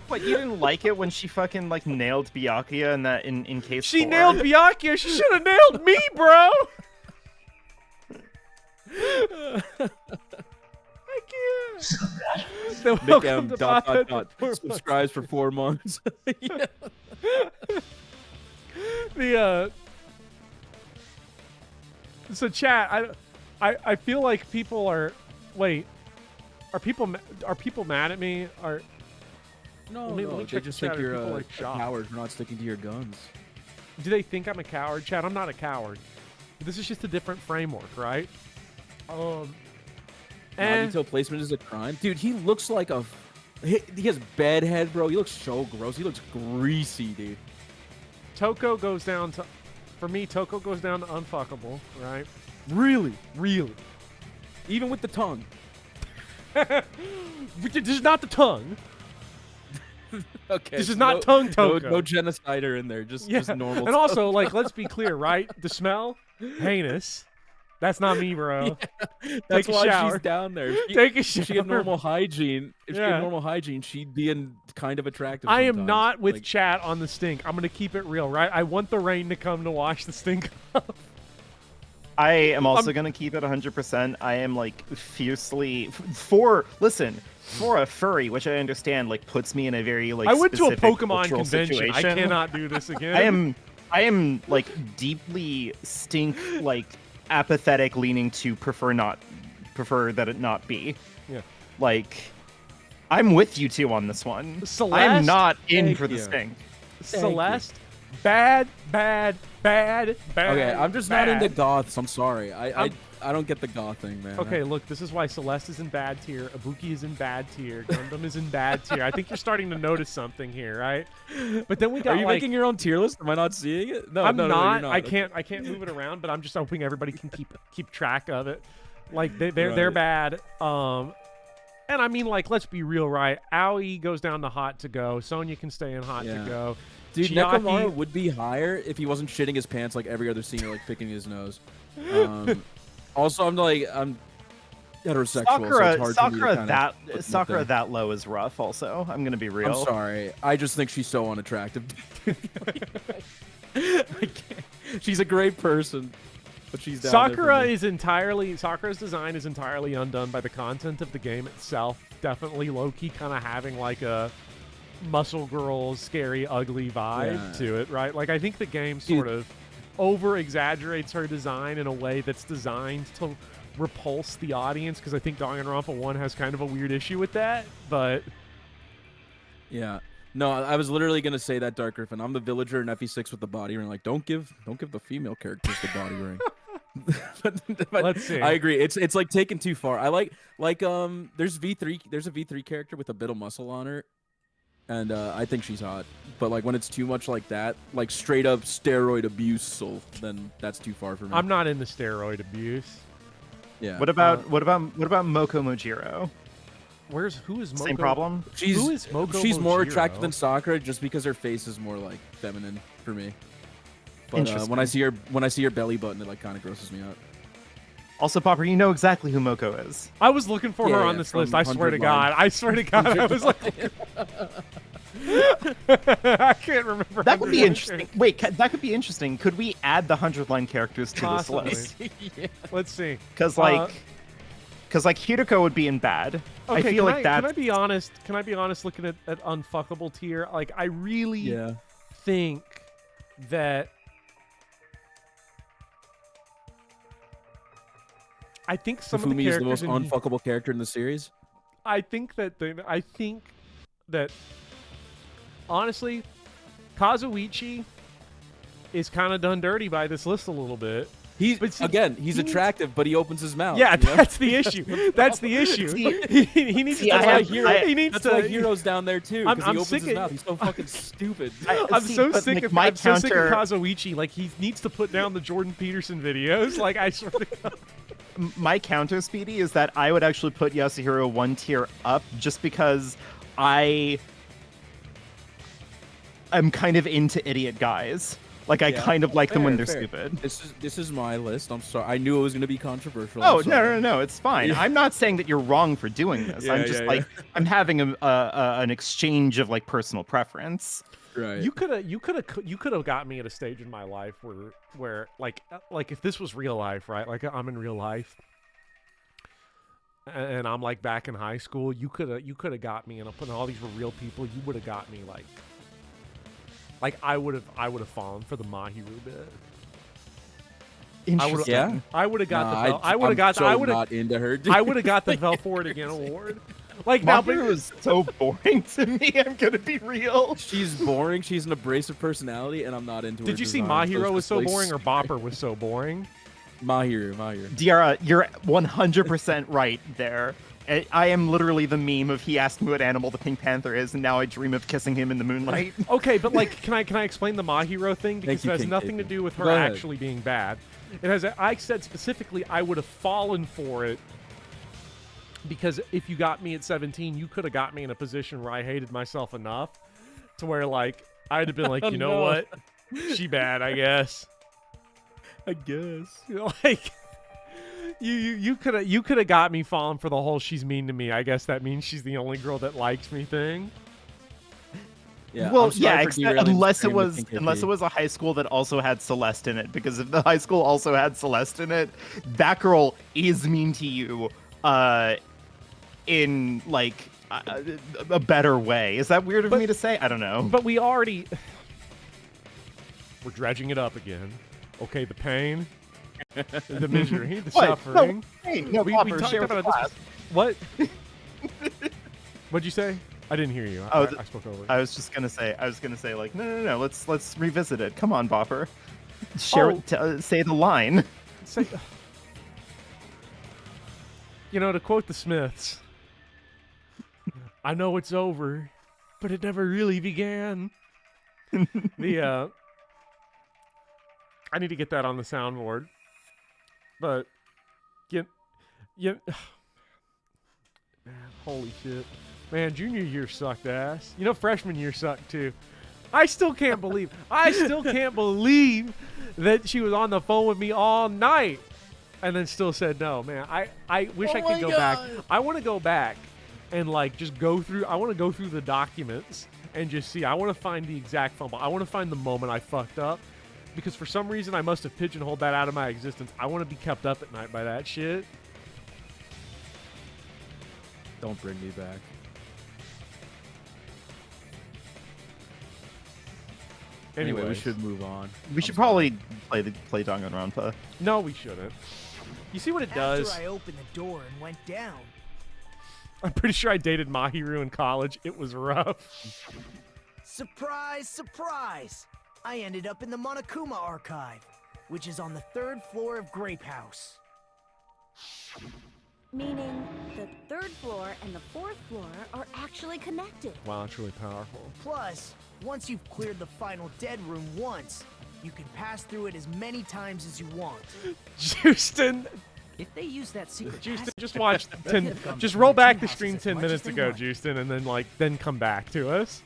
What, you didn't like it when she fucking like nailed Byakuya in case she nailed Byakuya? She should have nailed me, bro! I can't. Then Nick welcome M. to dot, Bothead dot, for 4 dot, months. subscribes for 4 months. Yeah. So chat, I feel like people are. Wait, are people mad at me? No, let me they check just the think chat. Are you're people, a like, shocked? coward for not sticking to your guns. Do they think I'm a coward? Chad, I'm not a coward. This is just a different framework, right? Body And toe placement is a crime, dude. He looks like a. He has bed head, bro. He looks so gross. He looks greasy, dude. Toko goes down to, for me, Toko goes down to unfuckable, right? Really? Really. Even with the tongue. This is not the tongue. Okay. This is so not tongue Toko. No genocider in there. Just normal. And also, like, let's be clear, right? The smell, heinous. That's not me, bro. Yeah, that's Take a why shower. she's down there. Take a If she had shower. normal hygiene, if she Yeah. had normal hygiene, she'd be in kind of attractive. I am sometimes. not with Like, chat on the stink. I'm gonna keep it real, right? I want the rain to come to wash the stink off. I am also going to keep it 100%. I am like fiercely for a furry, which I understand like puts me in a very like I went to a specific Pokemon cultural convention. I situation. cannot do this again. I am like deeply like apathetic, leaning to prefer that it not be. Yeah. Like I'm with you two on this one. Celeste, I'm not in thank for the you. stink. Celeste, bad. Okay, I'm just not into bad. goths. I'm sorry. I I'm- don't get the goth thing, man. Okay, look, this is why Celeste is in bad tier, Ibuki is in bad tier, Gundam is in bad tier. I think you're starting to notice something here, right? But then we got Are you like, making your own tier list? Am I not seeing it? No, I'm no, not. you're not. I can't move it around, but I'm just hoping everybody can keep track of it. Like they're Right. bad. And I mean, like, let's be real, right? Aoi goes down to hot to go. Sonya can stay in hot to Yeah. go. Dude, Chiaki- Nekomaru would be higher if he wasn't shitting his pants like every other scene or like picking his nose. Also, I'm heterosexual. so it's hard for me to kinda put them Sakura there. that low is rough. Also, I'm gonna be real. I'm sorry. I just think she's so unattractive. I can't. She's a great person, but she's down there for me. Sakura's design is entirely undone by the content of the game itself. Definitely low-key kind of having like a muscle girl, scary, ugly vibe Yeah. to it, right? Like I think the game sort of over-exaggerates her design in a way that's designed to repulse the audience, because I think Danganronpa 1 has kind of a weird issue with that, but Yeah. No, I was literally gonna say that, Dark Griffin. I'm the villager in FE6 with the body ring. Like, don't give the female characters the body ring. but Let's see. I agree. It's like taken too far. I like there's V3. There's a V3 character with a bit of muscle on her, and I think she's hot. But like when it's too much like that, like straight up steroid abuse, then that's too far for me. I'm not into steroid abuse. Yeah. What about Moko Mojiro? Who is Moko? Same problem. Who is Moko She's more Mojiro? attractive than Sakura just because her face is more like feminine for me. But Interesting. when I see her belly button, it like kind of grosses me out. Also, Popper, you know exactly who Moko is. I was looking for her on this from list. I swear to 100 God. Line. I swear to God. I was like, I can't remember. That would be 100 interesting. Wait, that could be interesting. Could we add the 100-line characters to Possibly. this list? Let's see. Because like Hiroko would be in bad. Okay, I feel like that. Can I be honest? Can I be honest? Looking at unfuckable tier, like I really think that. I think some of the Fumi is the characters most in unfuckable character in the series. I think that honestly, Kazuichi is kind of done dirty by this list a little bit. He's attractive, but he opens his mouth. Yeah, you know? that's the issue. That's the issue. He needs to. That's why Hero's down there too. Because he opens his mouth. He's so fucking stupid. I'm so sick of Kazuichi. Like he needs to put down the Jordan Peterson videos. Like I swear to God. My counter, Speedy, is that I would actually put Yasuhiro one tier up just because I'm kind of into idiot guys. Like I kind of like them when they're stupid. This is my list. I'm sorry. I knew it was going to be controversial. Oh no! It's fine. Yeah. I'm not saying that you're wrong for doing this. Yeah, I'm just yeah. I'm having an exchange of like personal preference. Right. You could have got me at a stage in my life where like if this was real life, right? Like I'm in real life, and I'm like back in high school, you could have got me, and I'm putting all these were real people. You would have got me like I would have fallen for the Mahiru bit. Interesting. I would have got not into her. Dude. I would have got the Fell For It Again award. Like Mahiru is so boring to me. I'm gonna be real. She's boring. She's an abrasive personality, and I'm not into her. Did you see design. Mahiro was so Like, boring, or Bopper was so boring? Mahiru. Diara, you're 100% right there. I am literally the meme of he asked me what animal the Pink Panther is, and now I dream of kissing him in the moonlight. Okay, but like, can I explain the Mahiro thing, because it has nothing to do with her actually being bad. It has. I said specifically I would have fallen for it, because if you got me at 17, you could have got me in a position where I hated myself enough to where like I'd have been like, you know what, she bad, I guess. Like. You could have got me falling for the whole she's mean to me. I guess that means she's the only girl that likes me thing. Yeah. Well, yeah, unless it was a high school that also had Celeste in it. Because if the high school also had Celeste in it, that girl is mean to you, in like a better way. Is that weird of me to say? I don't know. But we're dredging it up again. Okay, the pain. The misery, the suffering. No, we talked about this. What? What'd you say? I didn't hear you. I spoke over. I was gonna say like, no. Let's revisit it. Come on, Bopper. Say the line. To quote the Smiths, I know it's over, but it never really began. I need to get that on the soundboard. But, holy shit. Man, junior year sucked ass. Freshman year sucked too. I still can't believe that she was on the phone with me all night and then still said no. Man, I wish I could go back. I want to go back and like just go through, I want to go through the documents and just see. I want to find the exact fumble. I want to find the moment I fucked up. Because for some reason, I must have pigeonholed that out of my existence. I want to be kept up at night by that shit. Don't bring me back. Anyway, we should move on. We should probably play Danganronpa. No, we shouldn't. You see what it does? After I opened the door and went down. I'm pretty sure I dated Mahiru in college. It was rough. Surprise, surprise! I ended up in the Monokuma archive, which is on the 3rd floor of Grape House. Meaning the 3rd floor and the 4th floor are actually connected. Wow, it's really powerful. Plus, once you've cleared the final dead room once, you can pass through it as many times as you want. Houston! If they use that secret Houston, just watch just roll back the stream 10 minutes ago, Houston, and then come back to us.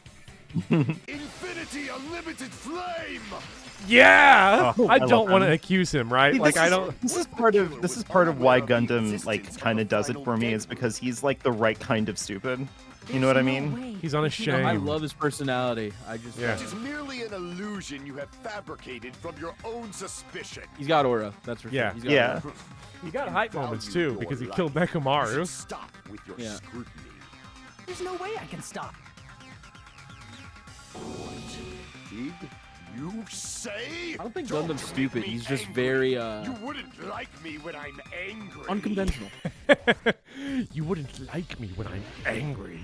Infinity Unlimited Flame! Yeah, Oh, I don't want to accuse him, right? This is part of why Gundam like kind of does it for me, is because he's like the right kind of stupid. You know what I mean? He's unashamed. I love his personality. Which is merely an illusion you have fabricated from your own suspicion. He's got aura. That's for sure. Yeah. He's got aura. He got hype moments too because he killed Nekomaru. Stop with your scrutiny. There's no way I can stop. Did you say? I don't think Gundam's stupid. He's just very You wouldn't like me when I'm angry. unconventional. You wouldn't like me when I'm angry.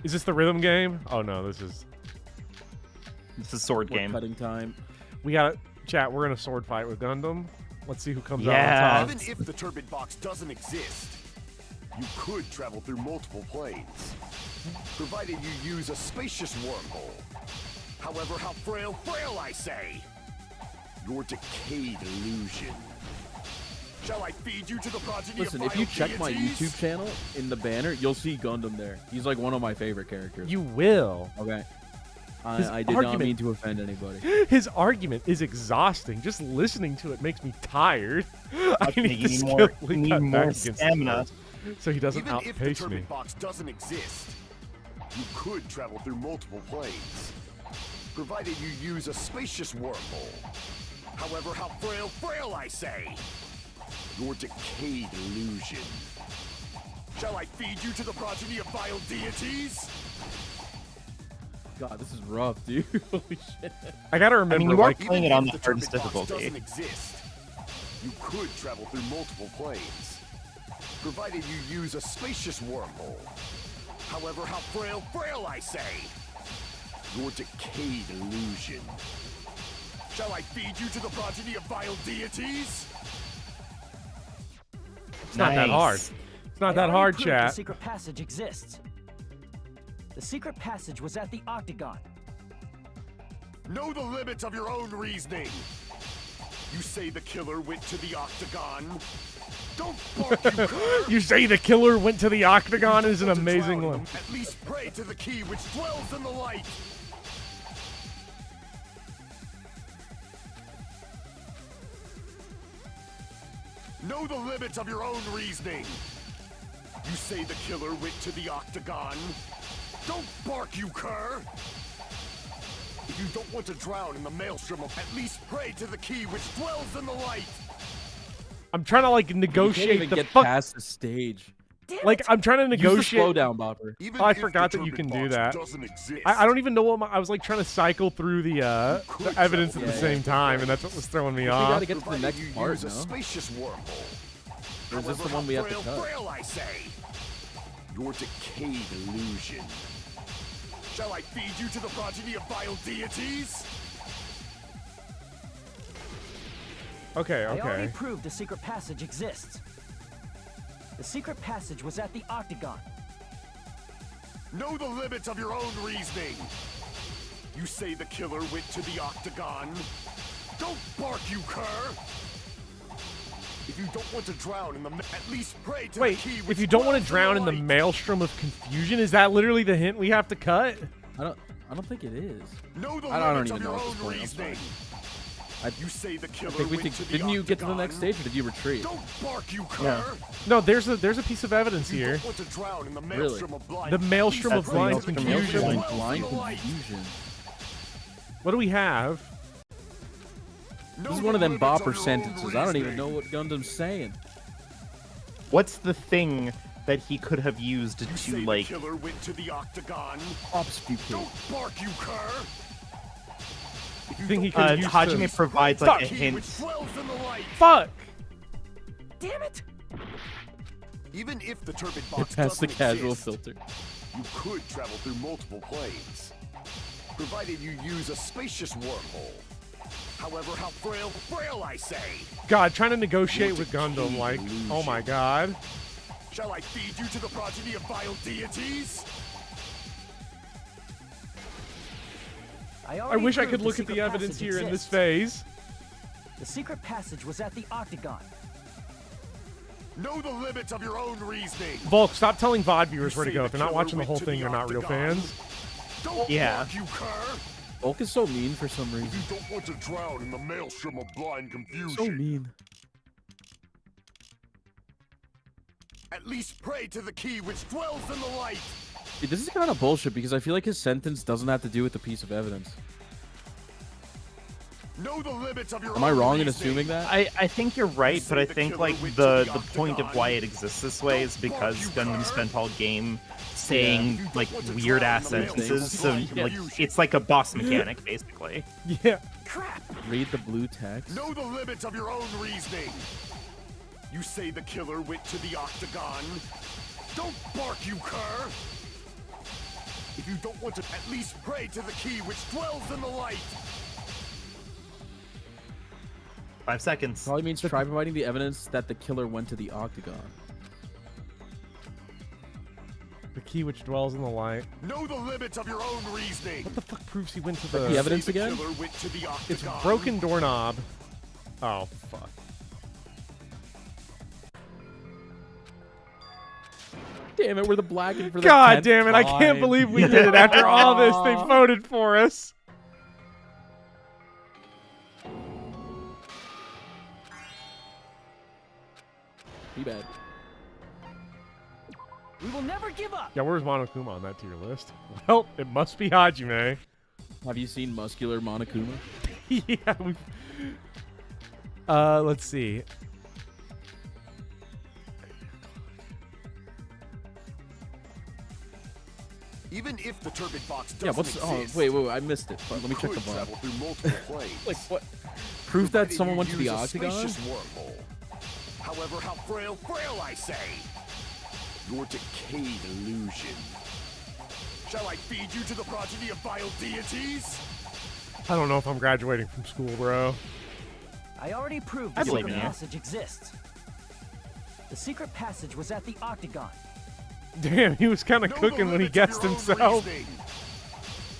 Is this the rhythm game? Oh no, this is sword game. Cutting time. We got chat. We're in a sword fight with Gundam. Let's see who comes out on top. Even if the turbine box doesn't exist, you could travel through multiple planes, provided you use a spacious wormhole. However, how frail I say! Your decayed illusion. Shall I feed you to the progeny Listen, of if you check my deities? YouTube channel in the banner, you'll see Gundam there. He's like one of my favorite characters. You will. Okay. I did not mean to offend anybody. His argument is exhausting. Just listening to it makes me tired. I need to skillfully need cut more back against stamina. him so he doesn't Even if the outpace turbine me. box doesn't exist, you could travel through multiple planes, provided you use a spacious wormhole. However, how frail I say! Your decayed illusion. Shall I feed you to the progeny of vile deities? God, this is rough, dude. Holy shit. I gotta remember, I mean, you are like, playing it Even on if the the hardest turbid box difficulty. doesn't exist, you could travel through multiple planes, provided you use a spacious wormhole. However, how frail I say! Your decayed illusion. Shall I feed you to the progeny of vile deities? it's not that hard. It's not that hard, The chat. secret passage exists. The secret passage was at the Octagon. Know the limits of your own reasoning. You say the killer went to the Octagon. Don't bark, you cur! You say the killer went to the Octagon is an amazing one. At least pray to the key which dwells in the light. Know the limits of your own reasoning. You say the killer went to the Octagon. Don't bark, you cur! If you don't want to drown in the maelstrom of, at least pray to the key which dwells in the light. I'm trying to like You can't negotiate even the get fuck. past the stage. Like I'm trying to Use the negotiate. slow down, Bopper. Oh, I forgot that you can do that. I don't even know what I was like trying to cycle through the evidence at the same time, and that's what was throwing me We off. gotta get to the next part, Use a no? spacious wormhole. Or is this the However, one we have to how cut? frail I say. Your decayed illusion. Shall I feed you to the progeny of vile deities? Okay, I already okay. proved the secret passage exists. The secret passage was at the Octagon. Know the limits of your own reasoning. You say the killer went to the Octagon. Don't bark, you cur! If you don't want to drown in the at least pray to Wait, the key if which you don't want dwells to drown in the light. maelstrom of confusion, is that literally the hint we have to cut? I don't think it is. Know the I don't limits even of know your at this own point. I'm sorry. reasoning. You say the I killer think we went think, to the didn't you get to the next Octagon. stage, or did you retreat? Don't bark, you cur! Yeah. No, there's a piece of evidence You here. don't want to drown in the Really? maelstrom of blind The maelstrom of Please pray blind to the key confusion. which Blind, dwells blind in the light. confusion. What do we have? This is one of them bopper sentences. I don't even know what Gundam's saying. What's the thing that he could have used You to say like? the killer went to the Octagon. Obfuscate. Don't bark, you cur! Thing he could use Hajime to... provides Fuck. like a Key hint. which dwells in the light. Fuck! Damn it! Even if the turbid It box passed the doesn't casual exist, filter. you could travel through multiple planes, provided you use a spacious wormhole. However, how frail I say. God, trying to negotiate with Gundam, like, oh my god. Shall I feed you to the progeny of vile deities? I wish I could look at the evidence here in this phase. The secret passage was at the Octagon. Know the limits of your own reasoning. Volk, stop telling VOD viewers where to say go. the If they're not killer watching the went whole to thing, the they're not real Octagon. fans. Don't Yeah. bark, you cur! Bulk is so mean for some reason. You don't want to drown in the maelstrom of blind confusion. So mean. At least pray to the key which dwells in the light. Dude, this is kind of bullshit because I feel like his sentence doesn't have to do with the piece of evidence. Know the limits of your Am I own wrong in reasoning. assuming that? I think you're right, but I think like the point of why it exists this way is because Gundam spent all game saying like weird ass sentences, so like it's like a boss mechanic basically. Yeah. Crap! Read the blue text. Know the limits of your own reasoning. You say the killer went to the Octagon. Don't bark, you cur! If you don't want to, at least pray to the key which dwells in the light. 5 seconds. Probably means try providing the evidence that the killer went to the Octagon. The key which dwells in the light. Know the limits of your own reasoning. What the fuck proves he went to The the... evidence Say the again? killer went to the It's Octagon. broken doorknob. Oh, fuck. Damn it, we're the blackened for the God 10th damn it, I can't time. believe we did it. After all this, they voted for us. Be bad. We will never give up. Yeah, where's Monokuma on that tier list? Well, it must be Hajime. Have you seen muscular Monokuma? Yeah. Let's see. Even if the turbid box doesn't Yeah, what's... exist, Oh, wait, I missed it. But let me check the could bar. travel through multiple planes. Like, what? Proof that Provided someone you went to the use a octagon? spacious wormhole. However, how frail I say. Your decayed illusion. Shall I feed you to the progeny of vile deities? I don't know if I'm graduating from school, bro. I already proved I the believe secret in you. passage exists. The secret passage was at the octagon. Damn, he was kind of Know the cooking when he limits of guessed your own himself. reasoning.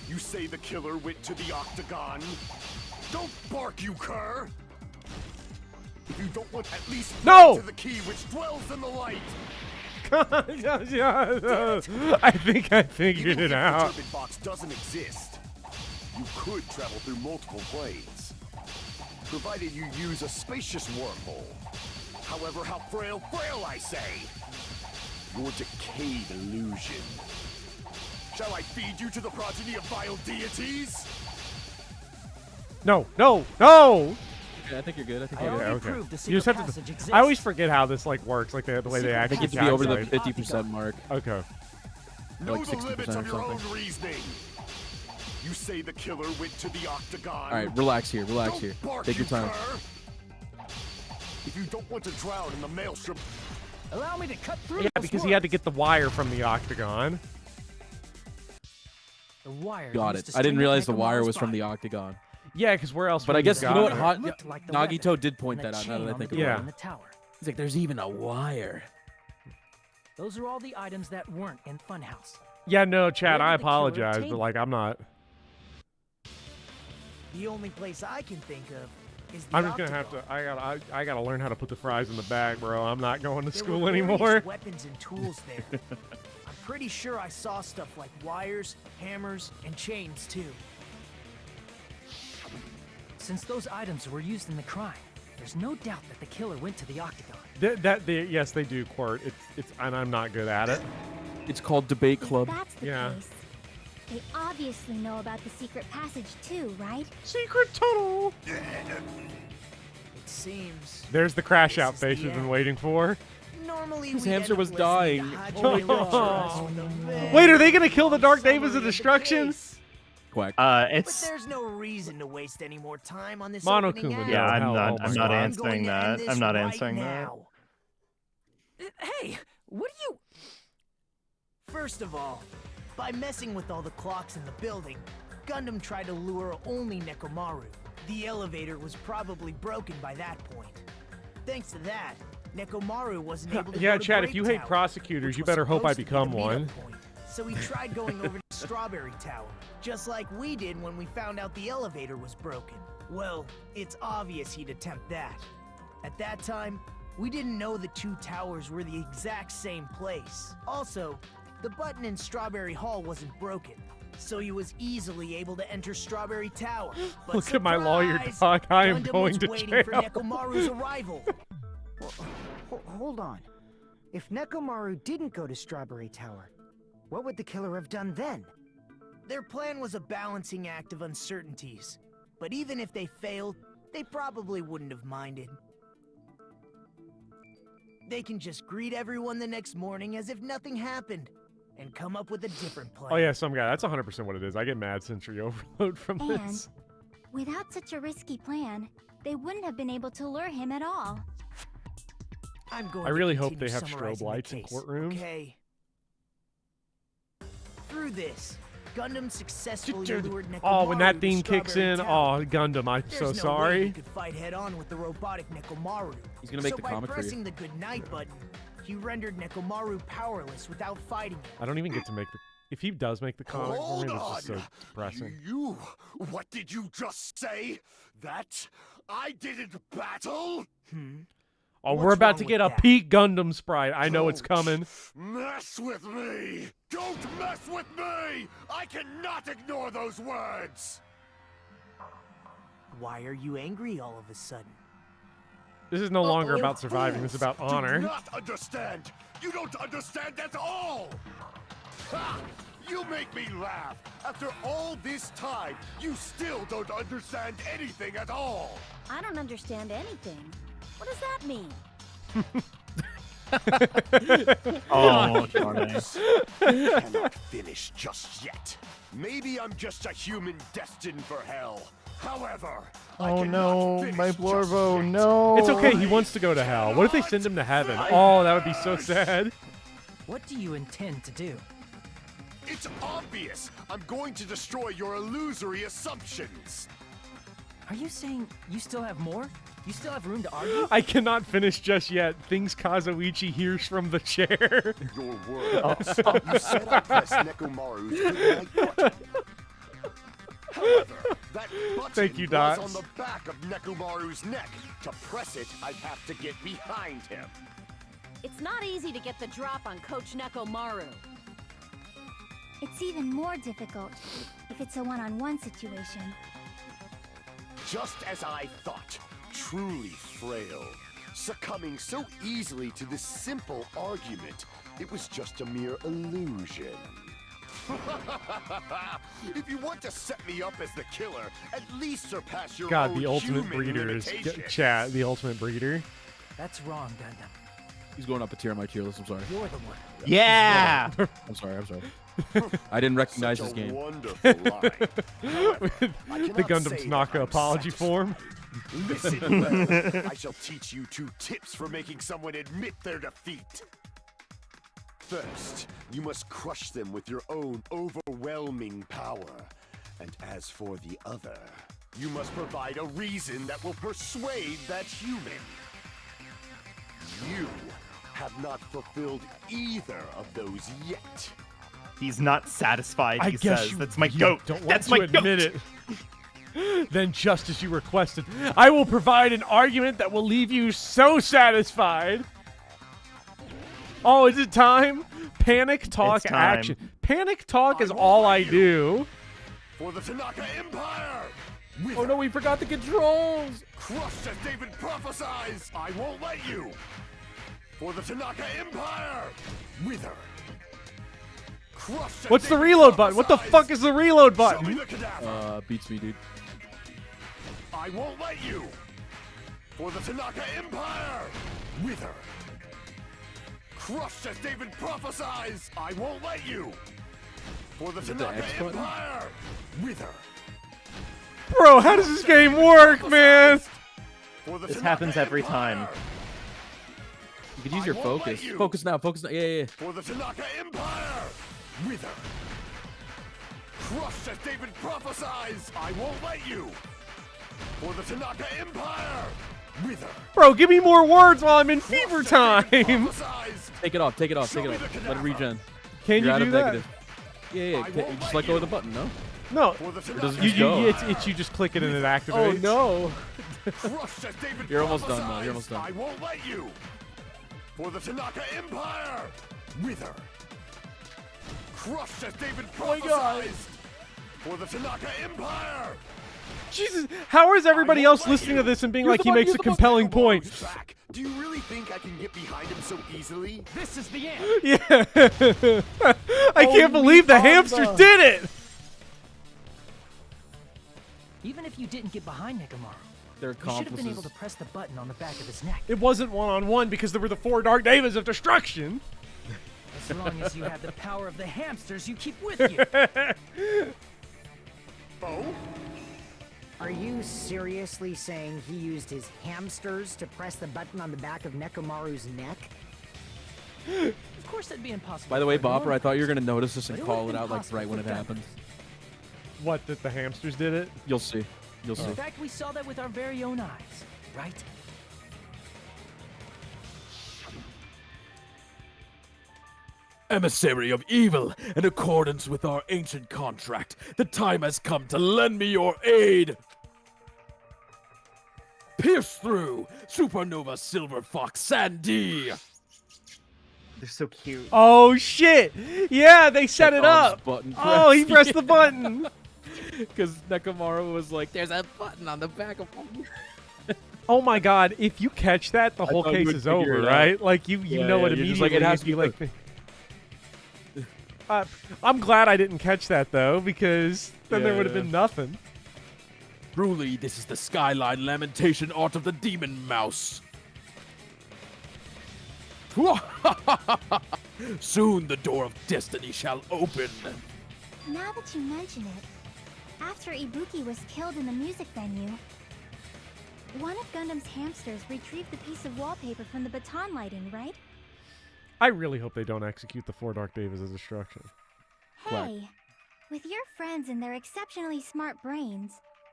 You say the killer went to the octagon? Don't bark, you cur! If you don't want at least No! to the key which dwells in the light. I think I figured Even it if out. the turbid box doesn't exist, you could travel through multiple planes, provided you use a spacious wormhole. However, how frail I say. Your decayed illusion. Shall I feed you to the progeny of vile deities? No, no, no! Yeah, I think you're good. I think I you're good. already Okay. proved the You secret just have passage to. exists. I always forget how this like works, like the way they secret actually I think you have to be over the calculate. 50% mark. Okay. Know Like the 60% limits or of your own something. reasoning. You say the killer went to the octagon. All right, relax here. Relax Don't here. bark, Take your you time. cur. If you don't want to drown in the maelstrom, Allow me to cut through Yeah, those because he had to words. get the wire from the octagon. The wire Got used it. to I didn't string realize the Nekomaru's wire was from body. the octagon. Yeah, because where else? But would I he guess you got know what? it? Hot Looked like the Nagito weapon did point and that the out. Now chain that I on the think door about Yeah. in it, the tower. he's like, "There's even a wire." Those are all the items that weren't in Funhouse. Yeah, no, Chad, Where I did the killer apologize, obtain but it? like I'm not. The only place I can think of is the I'm just gonna have octagon. to. I gotta learn how to put the fries in the bag, bro. I'm not going to There school were various anymore. weapons and tools there. I'm pretty sure I saw stuff like wires, hammers, and chains too. Since those items were used in the crime, there's no doubt that the killer went to the octagon. Yes, they do, Quirt. It's, and I'm not good at it. It's called Debate If Club. that's the Yeah. case, they obviously know about the secret passage too, right? Secret tunnel. It seems. There's the crash out This is the face we've been end. waiting for. Normally His we'd hamster end up was listening dying. to Hajime lecture us with a very Wait, are they gonna kill the Dark summary Davis of the Destruction? case. Quack. But It's there's no reason to waste any more time on this Monokuma, opening act. yeah. hell, I'm not. oh my I'm not God. I'm answering going to end that. this I'm not right answering that. now. Hey, what are you... First of all, by messing with all the clocks in the building, Gundam tried to lure only Nekomaru. The elevator was probably broken by that point. Thanks to that, Nekomaru wasn't able to Yeah, go to Chad, if Great you hate Tower, prosecutors, which you was better hope I supposed to be the become meetup one. point. So he tried going over to Strawberry Tower, just like we did when we found out the elevator was broken. Well, it's obvious he'd attempt that. At that time, we didn't know the two towers were the exact same place. Also, the button in Strawberry Hall wasn't broken, so he was easily able to enter Strawberry Tower. But Look at my lawyer, surprise, dog. I am Gundam going was to waiting for jail. Nekomaru's arrival. Hold on. If Nekomaru didn't go to Strawberry Tower, what would the killer have done then? Their plan was a balancing act of uncertainties, but even if they failed, they probably wouldn't have minded. They can just greet everyone the next morning as if nothing happened, and come up with a different plan. Oh yeah, some guy. That's 100% what it is. I get mad sensory overload from And this. without such a risky plan, they wouldn't have been able to lure him at all. I'm going I really to hope continue they have summarizing strobe the lights in case, courtrooms. Okay. Through this, Gundam successfully Dude, lured Nekomaru oh, when that to theme kicks Strawberry in, Tower. oh, Gundam, I'm There's so no way sorry. he could fight head-on with the robotic Nekomaru. He's gonna make so the by comic for you. pressing the goodnight button, he rendered Nekomaru powerless without fighting him. I don't even get to make the. If he does make the comic for Hold me, on. that's just so depressing. You, what did you just say? That I didn't battle? Oh, What's we're about wrong to with get a that? peak Gundam sprite. I know it's Don't coming. Mess with me! Don't mess with me! I cannot ignore those words! Why are you angry all of a sudden? This is no longer Uh-oh. about surviving. This is about honor. Do not understand! You don't understand at all! Ha! You make me laugh! After all this time, you still don't understand anything at all! I don't understand anything. What does that mean? Oh, darn it. I cannot finish just yet. Maybe I'm just a human destined for hell. However, Oh no, my Blorvo, no. It's okay, he wants to go to hell. What if they send him to heaven? Oh, that would be so sad. What do you intend to do? It's obvious. I'm going to destroy your illusory assumptions. Are you saying you still have more? You still have room to argue? I cannot finish just yet. Things Kazuichi hears from the chair. Your words. You said I pressed Nekomaru's good night button. However, that button Thank you, was Dots. on the back of Nekomaru's neck. To press it, I'd have to get behind him. It's not easy to get the drop on Coach Nekomaru. It's even more difficult if it's a one-on-one situation. Just as I thought, truly frail. Succumbing so easily to this simple argument, it was just a mere illusion. If you want to set me up as the killer, at least surpass your God, own the ultimate human breeder is limitations. chat. The ultimate breeder. That's wrong, Gundam. He's going up a tier on my tier list. I'm sorry. You're the one. Yeah. I'm sorry. I didn't recognize Such this game. a wonderful line. However, I The cannot Gundam's say Naka that I'm apology form. Listen well. I shall teach you 2 tips for making someone admit their defeat. First, you must crush them with your own overwhelming power. And as for the other, you must provide a reason that will persuade that human. You have not fulfilled either of those yet. He's not satisfied, I he guess says. you, That's my you goat. Don't want That's to my admit goat. it. Then, just as you requested, I will provide an argument that will leave you so satisfied. Oh, is it time? Panic talk It's time. action. Panic talk is all I do. For the Tanaka Empire! Oh no, we forgot the controls. Crushed as David prophesies! I won't let you! For the Tanaka Empire! Wither! Crushed as What's the David reload button? What the prophesies! fuck is the reload Show me button? the cadaver! Beats me, dude. I won't let you! For the Tanaka Empire! Wither! Crushed as David prophesies! I won't let you! For the Is it the Tanaka X button? Empire! Wither! Bro, how does this game work, man? For the This Tanaka happens every Empire! time. You could use your I won't let focus. you. Focus now. Focus now. Yeah. For the Tanaka Empire! Wither! Crushed as David prophesies! I won't let you! For the Tanaka Empire! Wither! Bro, give me more words while I'm in fever time. Prophesies! Take it off. Take it off. Show Take me it the off. Let it cadaver. regen. Can You're out you of do that? negative. Yeah. I Just won't let let go of you. the button. No. No. For the Or Tanaka does it You, just go? it's you just click it and it activates. Oh no. Crushed as David You're almost done, prophesies! Mo. You're almost done. I won't let you! For the Tanaka Empire! Wither! Crushed as David Oh my God. prophesies! For the Tanaka Empire! Jesus, how is everybody else listening to this and being like, he makes a compelling point? Back. Do you really think I can get behind him so easily? This is the end. Yeah. I can't believe the hamster did it. Even if you didn't get behind Nekomaru, They're you should have been able accomplices. to press the button on the back of his neck. It wasn't one-on-one because there were the 4 Dark Devas of destruction. As long as you have the power of the hamsters you keep with you. Oh? Are you seriously saying he used his hamsters to press the button on the back of Nekomaru's neck? Of course that'd be impossible. By the way, for a Bopper, I normal thought you were person, gonna notice this and but it call would've it been out like possible right when it for happens. What, that the hamsters did it? You'll see. You'll see. In fact, we saw that with our very own eyes, right? Emissary of evil, in accordance with our ancient contract, the time has come to lend me your aid. Pierce through, Supernova Silver Fox Sandy. They're so cute. Oh shit! Yeah, they set Check it Bob's up. button Oh, he press. pressed the button. Because Nekomaru was like, "There's a button on the back of." Oh my god! If you catch that, the I whole thought you case would is figure over, it out. right? Like you Yeah, know yeah, it you're immediately. just like, it has to be be like. I'm glad I didn't catch that though, because then there Yeah, would have yeah. been nothing. Truly, this is the Skyline Lamentation art of the Demon Mouse. Soon the door of destiny shall open. Now that you mention it, after Ibuki was killed in the music venue, one of Gundam's hamsters retrieved the piece of wallpaper from the baton lighting, right? I really hope they don't execute the 4 Dark Days as destruction. Hey, with your friends and their exceptionally smart brains,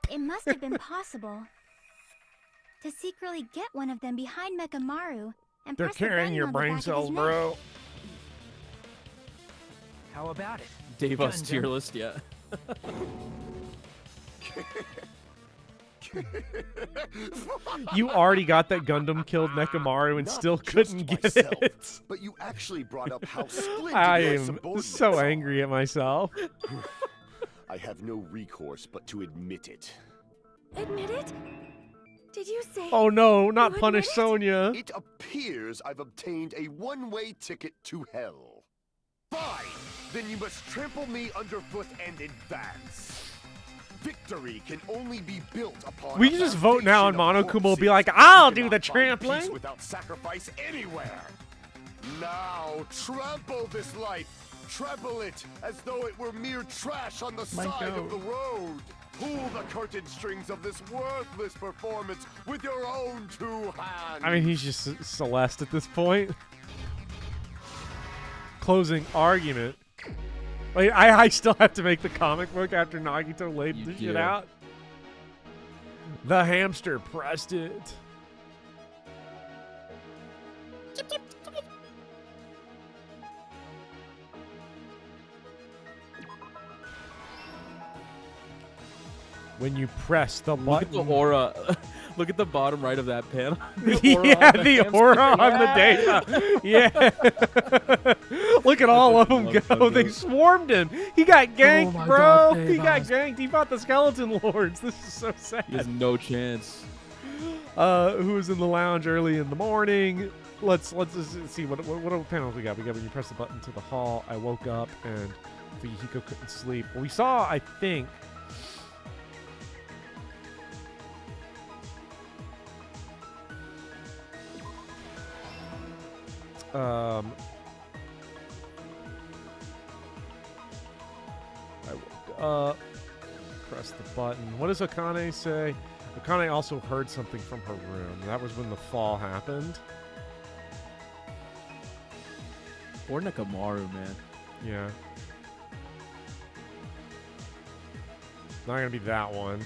it must have been possible to secretly get one of them behind Nekomaru and They're press the carrying button your on the brain back of cells, his neck. bro. How about it? Davos Gundam? tier list, yeah. You already got that Gundam killed Nekomaru and Not still just couldn't get myself, it. But you actually brought up how splendid I my am subordinates so are. angry at myself. I have no recourse but to admit it. Admit it? Did you say? Oh no, not You punish admit it? Sonya. It appears I've obtained a one-way ticket to hell. Fine! Then you must trample me underfoot and advance. Victory can only be built upon. We a can just vote now and foundation of Monokuma will be corpses. like, I'll You do cannot the find trampling. peace without sacrifice anywhere. Now trample this life. Trample it as though it were mere trash on the side of the road. Pull the curtain strings of this worthless performance with your own 2 hands. I mean, he's just Celeste at this point. Closing argument. Wait, I still have to make the comic book after Nagito laid the shit do. out. The hamster pressed it. When you press the Look at button. the aura. Look at the bottom right of that panel. The aura Yeah, on the hamster. aura on the data. Yeah. Look at all of them love go. Gundam. They swarmed him. He got ganked, my bro. God, He got Davos. ganked. He fought the skeleton lords. This is so sad. He has no chance. Who was in the lounge early in the morning? Let's just see what panels we got. We got when you press the button to the hall. I woke up and Fuyuhiko couldn't sleep. Well, we saw, I think. I woke up, press the button. What does Akane say? Akane also heard something from her room. That was when the fall happened. Or Nekomaru, man. Yeah. Not gonna be that one.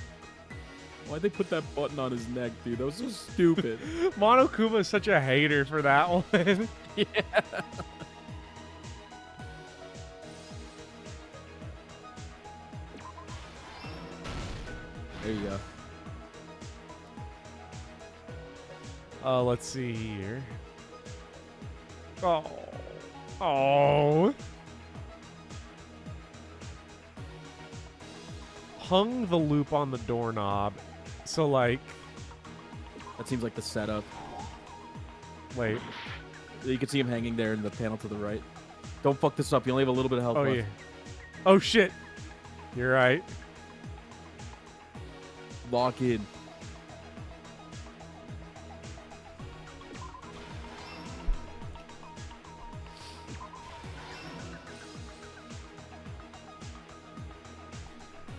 Why'd they put that button on his neck, dude? That was so stupid. Monokuma is such a hater for that one. Yeah. There you go. Let's see here. Oh. Oh. Hung the loop on the doorknob. So, like... That seems like the setup. Wait. You can see him hanging there in the panel to the right. Don't fuck this up. You only have a little bit of health Oh, left. yeah. Oh, shit. You're right. Lock in.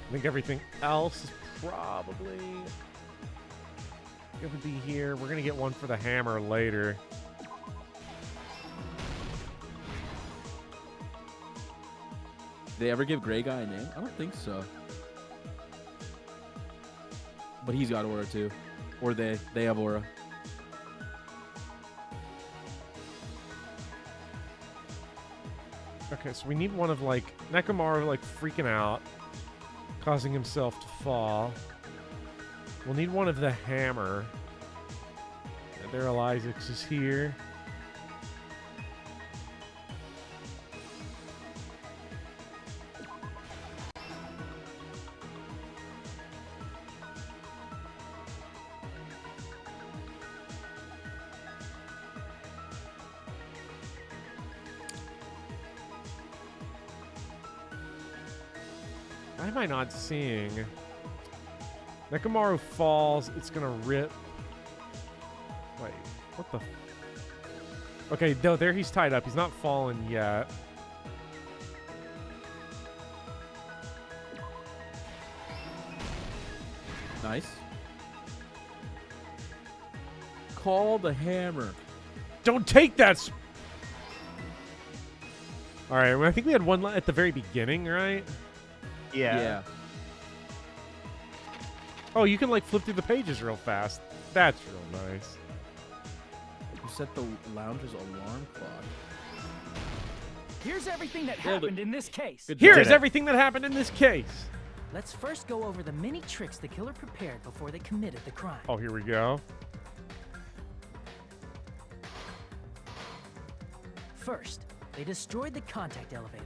I think everything else is probably going to be here. We're going to get one for the hammer later. Did they ever give Grey Guy a name? I don't think so. But he's got aura too. Or they have aura. Okay, so we need one of, like, Nekomaru, like, freaking out, causing himself to fall. We'll need one of the hammer. Daryl Isaacs is here. Why am I not seeing? Nekomaru falls. It's gonna rip. Wait, what the? Okay, no, there he's tied up. He's not fallen yet. Nice. Call the hammer. Don't take that. All right, well, I think we had one at the very beginning, right? Yeah. Oh, you can like flip through the pages real fast. That's real nice. You set the lounge's alarm clock. Here's everything that Nailed it. happened in this case. Here's everything that happened in this case. Let's first go over the many tricks the killer prepared before they committed the crime. Oh, here we go. First, they destroyed the contact elevator.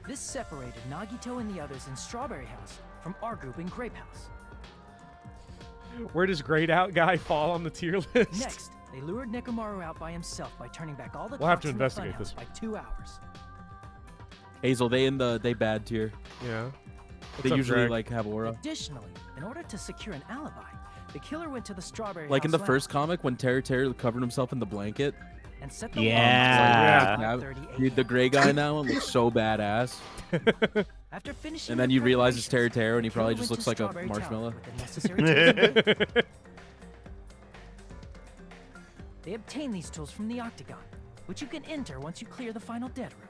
This separated Nagito and the others in Strawberry House from our group in Grape House. Where does grayed out guy fall on the tier list? Next, they lured Nekomaru out by himself by turning back all the We'll have clocks to in the investigate funhouse this by 2 hours. Hazel, they bad tier. Yeah. They up, usually Greg? like have aura. Additionally, in order to secure an alibi, the killer went to the Strawberry Like in the House first comic when Terry covered himself in the blanket. and set the Yeah. alarm clock to 5:30 Dude, the gray guy now looks so badass. After finishing And then their you realize it's Terry preparations, and he the probably killer just went looks to like a Strawberry Tower marshmallow. with the necessary tools. They obtain these tools from the Octagon, which you can enter once you clear the final dead room.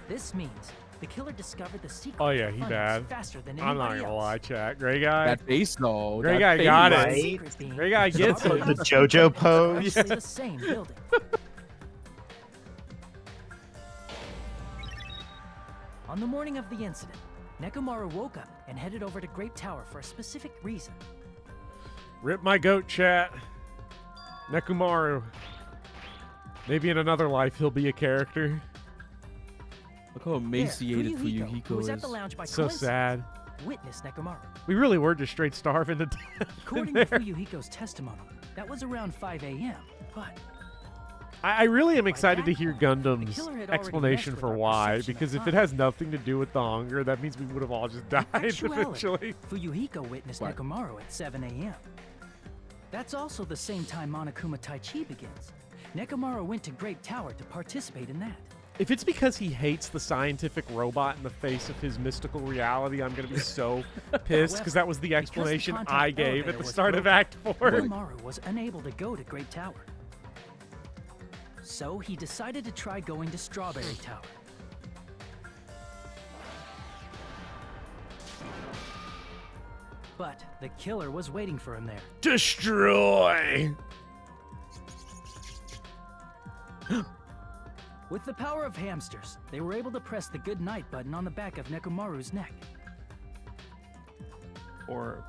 This means the killer discovered the secret. Oh of yeah, the he funhouse bad. faster than I'm not anybody gonna else. lie, chat. Gray guy. That face though. Gray that guy face. got The it. secret being Gray guy gets it. The JoJo pose. obviously the same building. On the morning of the incident, Nekomaru woke up and headed over to Grape Tower for a specific reason. Rip my goat, chat. Nekomaru. Maybe in another life he'll be a character. Look how emaciated Fuyuhiko, who Fuyuhiko was is. at the lounge by So coincidence, sad. witnessed Nekomaru. We really were just straight starving to death. According to Fuyuhiko's testimony, that was around 5 a.m., but I really am By excited to that hear point, Gundam's the killer had already explanation messed for with our why, perception of because if it time. has nothing to do with the hunger, that means we would have all just died actuality, eventually. Fuyuhiko witnessed What? Nekomaru at 7 a.m. That's also the same time Monokuma Tai Chi begins. Nekomaru went to Grape Tower to participate in that. If it's because he hates the scientific robot in the face of his mystical reality, I'm going to be so pissed, because that was the Because explanation contact I gave elevator at the was start of broken, Act 4. Nekomaru was unable to go to Grape Tower. So he decided to try going to Strawberry Tower. But the killer was waiting for him there. Destroy! With the power of hamsters, they were able to press the good night button on the back of Nekomaru's neck. Poor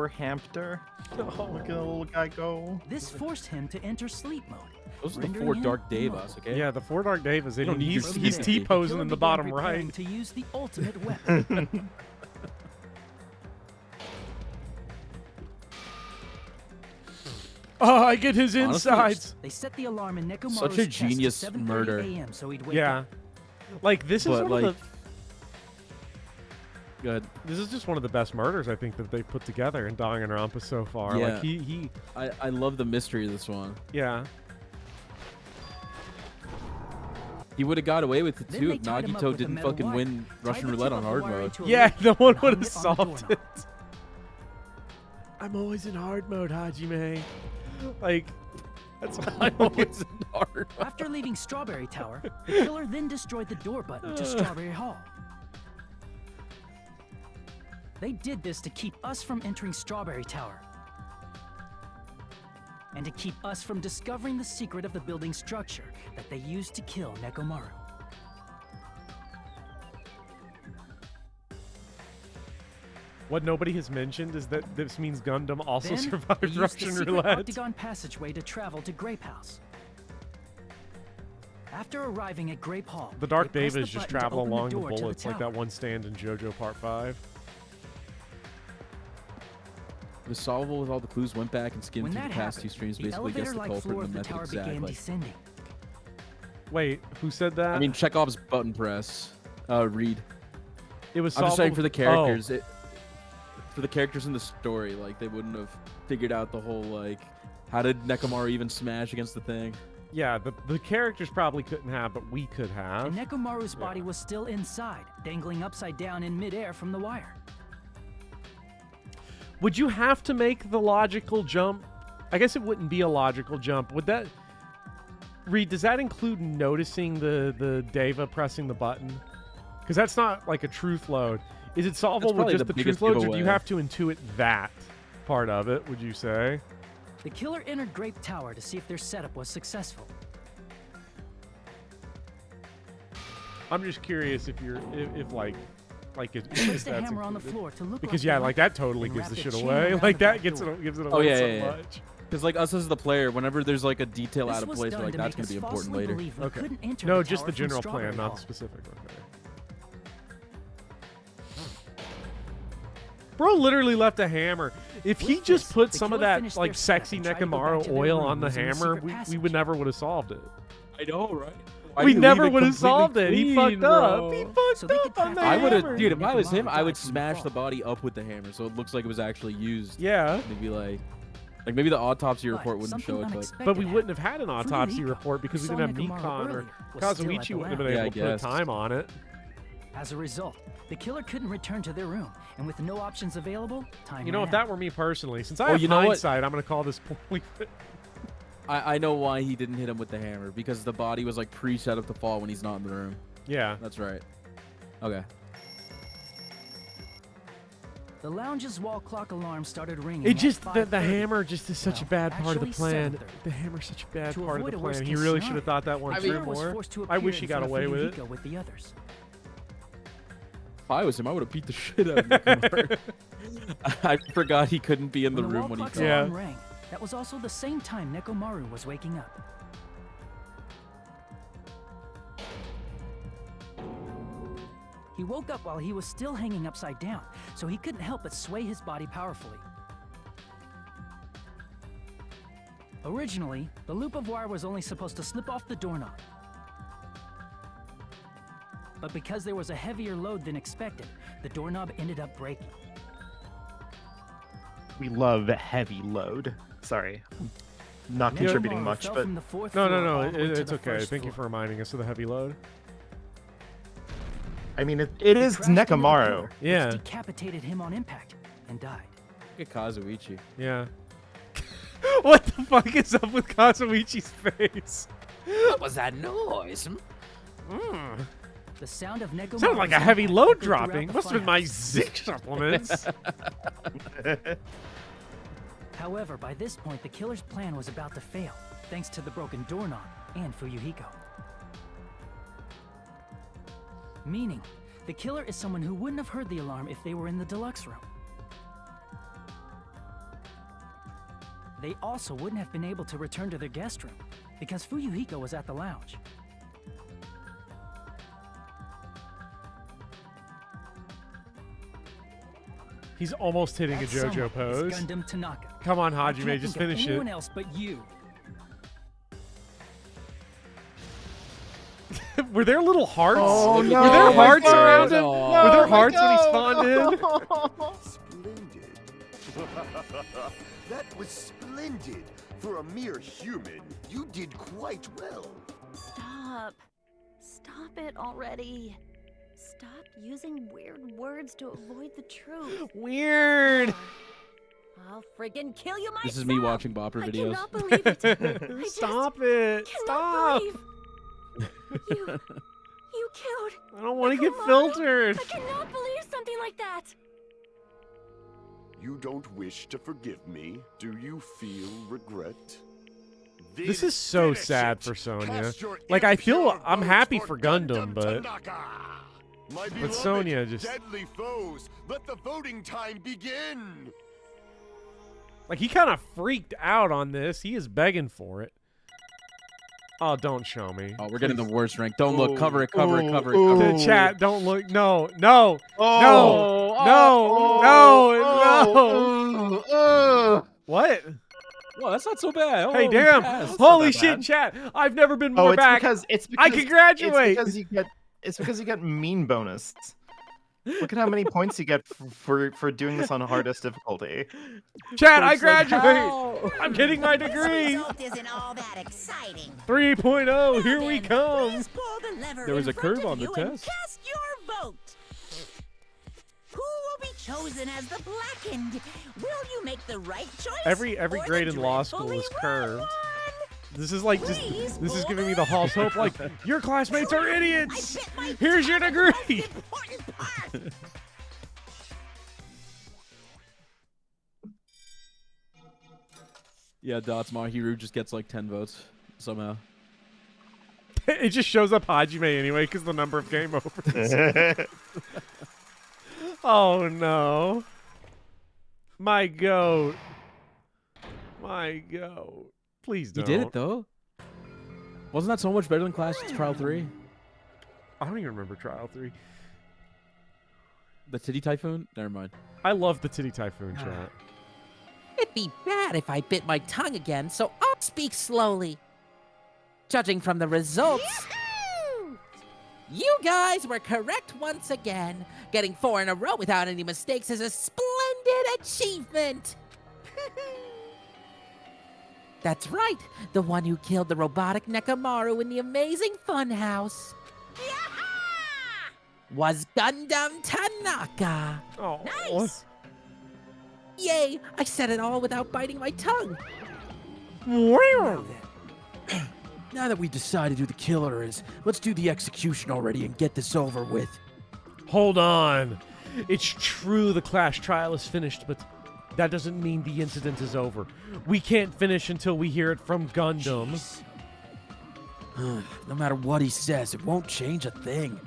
hamster. Oh, look at the little guy go. This forced him to enter sleep mode. Those are the rendering 4 him Dark immobile. Devas, okay? Yeah, the 4 Dark Devas. You don't need he's your he's sympathy. T-posing Killer in the began bottom preparing right. to use the ultimate weapon. Oh, I get his Honestly, insides. They set the alarm in Nekomaru's Such a chest to genius 7:30 murder. a.m. so he'd wake Yeah. up. Like, this is But, one like, of the... Good. This is just one of the best murders, I think, that they put together in Danganronpa so far. Yeah. Like, I love the mystery of this one. Yeah. He would have got away with it Then too they if tied him up Nagito with a didn't metal fucking wire, win tied Russian the roulette tip on of the hard wire mode. into a Yeah, loop no one and hung would have it on the solved doorknob. it. I'm always in hard mode, Hajime. Like, that's why I'm always in hard mode. After leaving Strawberry Tower, the killer then destroyed the door button to Strawberry Hall. They did this to keep us from entering Strawberry Tower. And to keep us from discovering the secret of the building structure that they used to kill Nekomaru. What nobody has mentioned is that this means Gundam also Then, survived they used Russian the secret roulette. Octagon passageway to travel to Grape House. After arriving at Grape Hall, The Dark they pressed Devas the just button to travel open the along the door to bullets like tower. that one stand in JoJo Part 5. It was solvable with all the clues, went back and skimmed When through the that past happened, 2 streams, the basically guessed the elevator-like culprit floor and the of the method tower began exactly. descending. Wait, who said that? I mean, Chekhov's button press. Read. it was I'm just saying solvable- for the Oh. characters. for the characters in the story. Like they wouldn't have figured out the whole like, how did Nekomaru even smash against the thing? Yeah, the characters probably couldn't have, but we could have. And Nekomaru's body was still inside, dangling upside down in midair from the wire. Would you have to make the logical jump? I guess it wouldn't be a logical jump. Would that... Reed, does that include noticing the Deva pressing the button? Because that's not like a truth load. Is it solvable with just the truth loads, or do you have to intuit that part of it, would you say? The killer entered Grape Tower to see if their setup was successful. I'm just curious if you're if Placed a hammer on the floor to look because like yeah, the like that totally gives the shit away. around Like the that back gives door. it gives it away Oh yeah, so yeah, much. Because like us as the player, whenever there's like a detail This out of was place, we're done like to that's make gonna be us important falsely later. believe we Okay. couldn't enter No, the just tower the from general Strawberry plan, not Hall. the specific. Okay. Bro literally left a hammer. If he With just this, put the some of killer that finished like their step sexy and tried to go back Nekomaru to their oil room on the using the hammer, secret we passage. would never would have solved it. I know, right? We never would have solved it. He fucked up. He fucked So they could up on track the I would hammer. have, dude. If I was him, Nekomaru I would died from the smash fall. the body up with the hammer, so it looks like it was actually used. Yeah. Maybe like maybe the autopsy But report wouldn't show something it, but unexpected But we happened. wouldn't have had an autopsy Fuyuhiko, report because we who didn't have saw Nekomaru Nikon or earlier, was still at the Kazuichi wouldn't have been lounge. Yeah, I able to put guess. time on it. As a result, the killer couldn't return to their room, and with no options available, time You know, ran if that out. were me personally, since I Oh, have you know what? hindsight, I'm gonna call this point. I know why he didn't hit him with the hammer, because the body was like pre-set up to fall when he's not in the room. Yeah. That's right. Okay. The lounge's wall clock alarm started ringing. It just at the 5:30. hammer just is such a bad part of the actually plan. 7:30. The hammer's such a bad To part of avoid the a plan. worst-case He really should scenario, have thought that one the through killer was more. forced to I appear wish he in got front of away with it. Fuyuhiko with the others. If I was him, I would have beat the shit out of Nekomaru. I forgot he couldn't be in the When the room wall when he clock's fell. alarm rang, that was also the same time Nekomaru was waking up. He woke up while he was still hanging upside down, so he couldn't help but sway his body powerfully. Originally, the loop of wire was only supposed to slip off the doorknob. But because there was a heavier load than expected, the doorknob ended up breaking. We love heavy load. Sorry. Not Nekomaru contributing much, fell but from the fourth No, floor no, all no. the way to It's the okay. first Thank you floor. for reminding us of the heavy load. I mean, it is Crashed into the Nekomaru. pillar, which Yeah. decapitated him on impact and died. Look at Kazuichi. Yeah. What the fuck is up with Kazuichi's face? What was that noise? The sound of Nekomaru's Sounds like a heavy impact load echoed throughout dropping. the Must have been my funhouse. zinc supplements. However, by this point, the killer's plan was about to fail, thanks to the broken doorknob and Fuyuhiko. Meaning, the killer is someone who wouldn't have heard the alarm if they were in the deluxe room. They also wouldn't have been able to return to their guest room, because Fuyuhiko was at the lounge. He's almost hitting That a JoJo someone pose. is Gundam Tanaka. Come on, I Hajime, can't just think of finish anyone it. else but you. Were there little hearts? Oh, Were no. there Oh my hearts God. around him? No. Were there Oh my hearts when he God. spawned in? Splendid. That was splendid. For a mere human, you did quite well. Stop. Stop it already. Stop using weird words to avoid the truth. Weird. I'll friggin' kill you myself! This is me watching Bopper I videos. cannot believe it. I just Stop it. Stop. cannot believe you killed. I don't want to get Nekomaru. filtered. I cannot believe something like that. You don't wish to forgive me? Do you feel regret? This is so finish sad it. for Sonya. Cast your Like, I feel impure I'm votes happy for for Gundam, but My but beloved, Sonya just deadly foes, let the voting time begin. like he kind of freaked out on this. He is begging for it. Oh, don't show me. Oh, we're getting the Please. worst rank. Don't look. Cover it. Cover it. Cover it. Ooh. Cover The it. chat, don't look. No, no, Oh, no. What? Well, that's not so bad. Hey, Oh, damn! pass. Holy that shit, bad. chat! I've never been Oh, more it's back. because I can graduate. It's because you get mean bonus. Look at how many points you get for doing this on hardest difficulty. Chat, I It's like, graduate. how? I'm getting my This degree. result isn't all that exciting. 3.0. Here we Then, come. please pull the lever There was in a front curve of on the you and test. Cast your vote. Who will be chosen as the blackened? Will you make the right choice? Every or the grade in law school dreadfully is wrong curved. one? This is like just Please this is pull giving the me the false hope. Like your classmates are idiots. Here's your degree. Important part. Yeah, Dots Mahiru just gets like 10 votes somehow. It just shows up Hajime anyway because the number of game overs. Oh no. My goat. My goat. Please You don't. did it though. Wasn't that so much better than Clash Trial 3? I don't even remember Trial 3. The Titty Typhoon? Never mind. I love the Titty Typhoon chat. It'd be bad if I bit my tongue again, so I'll speak slowly. Judging from the results, you guys were correct once again. Getting 4 in a row without any mistakes is a splendid achievement. That's right, the one who killed the robotic Nekomaru in the amazing Funhouse was Gundam Tanaka. Oh, Nice. Yay, I said it all without biting my tongue. Wow. Now that we decided who the killer is, let's do the execution already and get this over with. Hold on. It's true the Clash trial is finished, but that doesn't mean the incident is over. We can't finish until we hear it from Gundam. No matter what he says, it won't change a thing.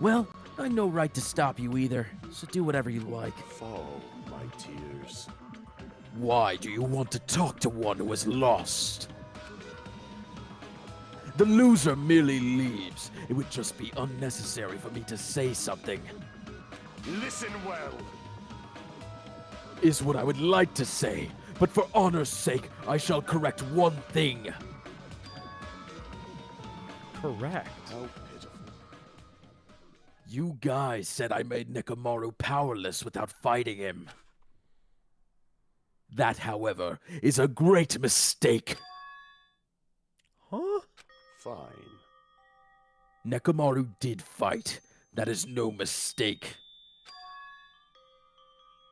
Well, I no right to stop you either, so do whatever you like. Fall, my tears. Why do you want to talk to one who has lost? The loser merely leaves. It would just be unnecessary for me to say something. Listen well. Is what I would like to say, but for honor's sake, I shall correct one thing. Correct. How pitiful. You guys said I made Nekomaru powerless without fighting him. That, however, is a great mistake. Huh? Fine. Nekomaru did fight. That is no mistake.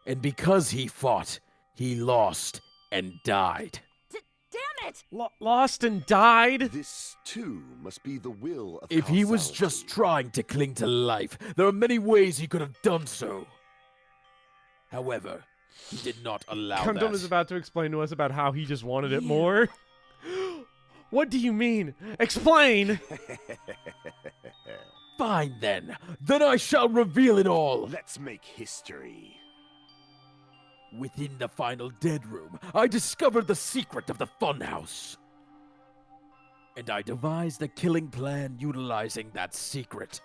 And because he fought, he lost and died. Damn it! Lost and died? This, too, must be the will of If he was causality. just trying to cling to life, there are many ways he could have done so. However, he did not allow Gundam that. is about to explain to us about how he just wanted it more. What do you mean? Explain! Fine then. Then I shall reveal it all. Let's make history. Within the final dead room, I discovered the secret of the funhouse. And I devised a killing plan utilizing that secret.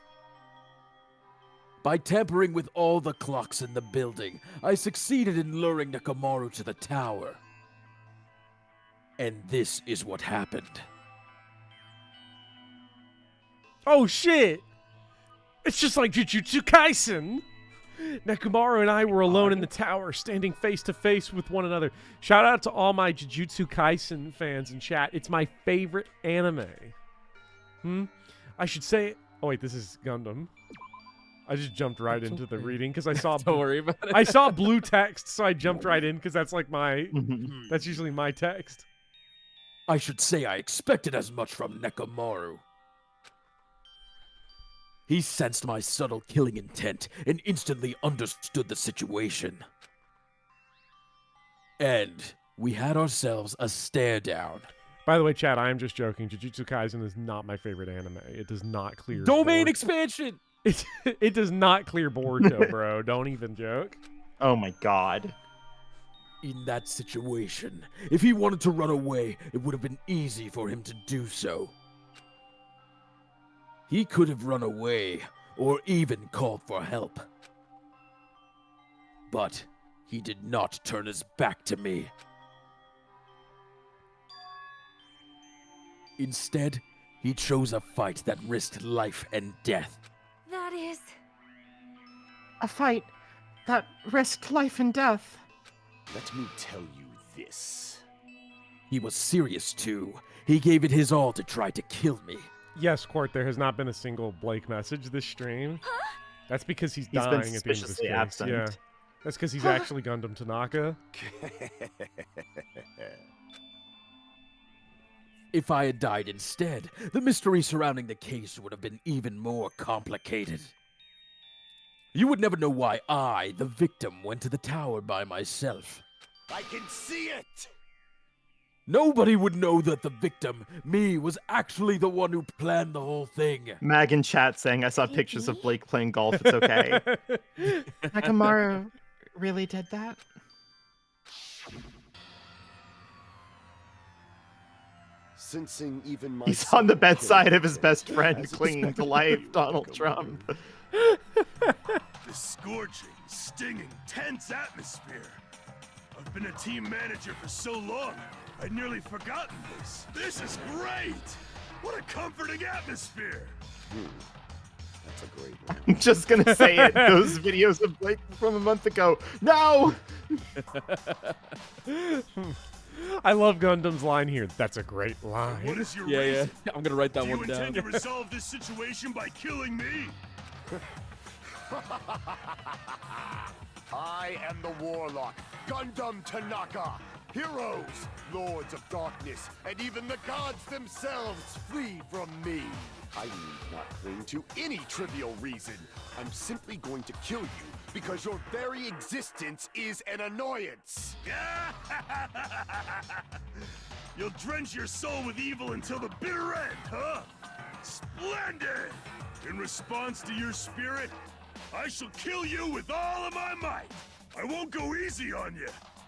By tampering with all the clocks in the building, I succeeded in luring Nekomaru to the tower. And this is what happened. Oh shit! It's just like Jujutsu Kaisen! Nekomaru and I were alone in the tower, standing face to face with one another. Shout out to all my Jujutsu Kaisen fans in chat. It's my favorite anime. I should say... Oh wait, this is Gundam. I just jumped right into the reading because I saw... Don't worry about it. I saw blue text, so I jumped right in because that's like my... That's usually my text. I should say I expected as much from Nekomaru. He sensed my subtle killing intent and instantly understood the situation. And we had ourselves a stare down. By the way, chat, I am just joking. Jujutsu Kaisen is not my favorite anime. It does not clear Domain board. expansion! It does not clear Boruto, bro. Don't even joke. Oh my god. In that situation, if he wanted to run away, it would have been easy for him to do so. He could have run away, or even called for help. But he did not turn his back to me. Instead, he chose a fight that risked life and death. That is... A fight that risked life and death. Let me tell you this. He was serious too. He gave it his all to try to kill me. Yes, Court, there has not been a single Blake message this stream. That's because he's dying been at the end of this suspiciously case. absent. Yeah. That's because he's actually Gundam Tanaka. If I had died instead, the mystery surrounding the case would have been even more complicated. You would never know why I, the victim, went to the tower by myself. I can see it! Nobody would know that the victim, me, was actually the one who planned the whole thing. Mag in chat saying, I saw pictures of Blake playing golf, it's okay. Nekomaru really did that? Sensing even my He's on the bedside of his best friend, clinging to life, Donald Trump. The scorching, stinging, tense atmosphere. I've been a team manager for so long, I'd nearly forgotten this. This is great! What a comforting atmosphere! That's a great one. I'm just gonna say it. Those videos of Blake from a month ago. No! I love Gundam's line here. That's a great line. What is your Yeah. reason? I'm gonna write that Do you one down. intend to resolve this situation by killing me? I am the Warlock, Gundam Tanaka. Heroes, lords of darkness, and even the gods themselves flee from me. I need not cling to any trivial reason. I'm simply going to kill you because your very existence is an annoyance. You'll drench your soul with evil until the bitter end, huh? Splendid! In response to your spirit, I shall kill you with all of my might. I won't go easy on you.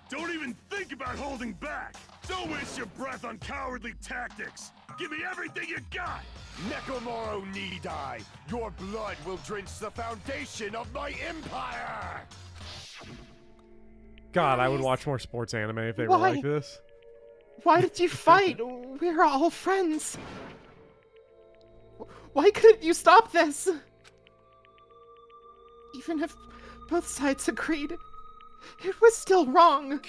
Don't even think about holding back. Don't waste your breath on cowardly tactics. Give me everything you got. Nekomaru need I. Your blood will drench the foundation of my empire. God, I would watch more sports anime if they were Why? like this. Why did you fight? We're all friends. Why couldn't you stop this? Even if both sides agreed, it was still wrong.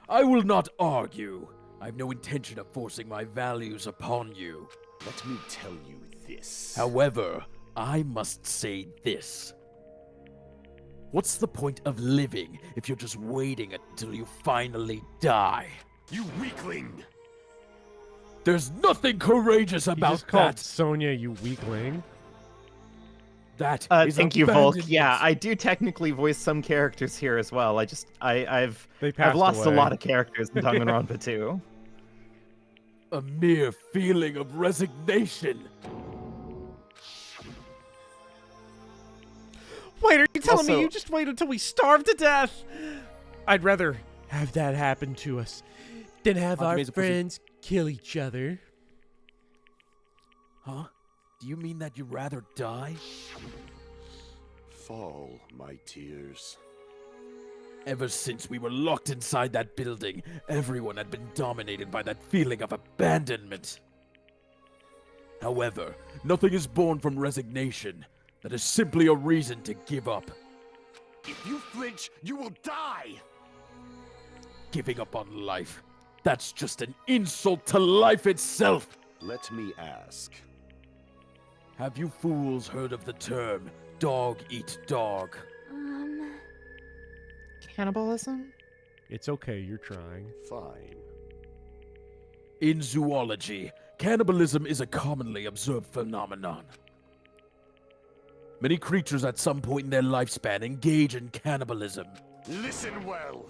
I will not argue. I have no intention of forcing my values upon you. Let me tell you this. However, I must say this. What's the point of living if you're just waiting until you finally die? You weakling! There's nothing courageous He about just called that. Sonya, you weakling. That is Thank you, Volk. abandonment. Yeah, I do technically voice some characters here as well. I've passed lost away. a lot of characters in Danganronpa too. A mere feeling of resignation. Wait, are you telling me Also- you just wait until we starve to death? I'd rather have that happen to us than have our Optimism, friends kill each other. Huh? Do you mean that you'd rather die? Fall, my tears. Ever since we were locked inside that building, everyone had been dominated by that feeling of abandonment. However, nothing is born from resignation. That is simply a reason to give up. If you flinch, you will die! Giving up on life. That's just an insult to life itself. Let me ask. Have you fools heard of the term dog eat dog? Cannibalism? It's okay, you're trying. Fine. In zoology, cannibalism is a commonly observed phenomenon. Many creatures at some point in their lifespan engage in cannibalism. Listen well.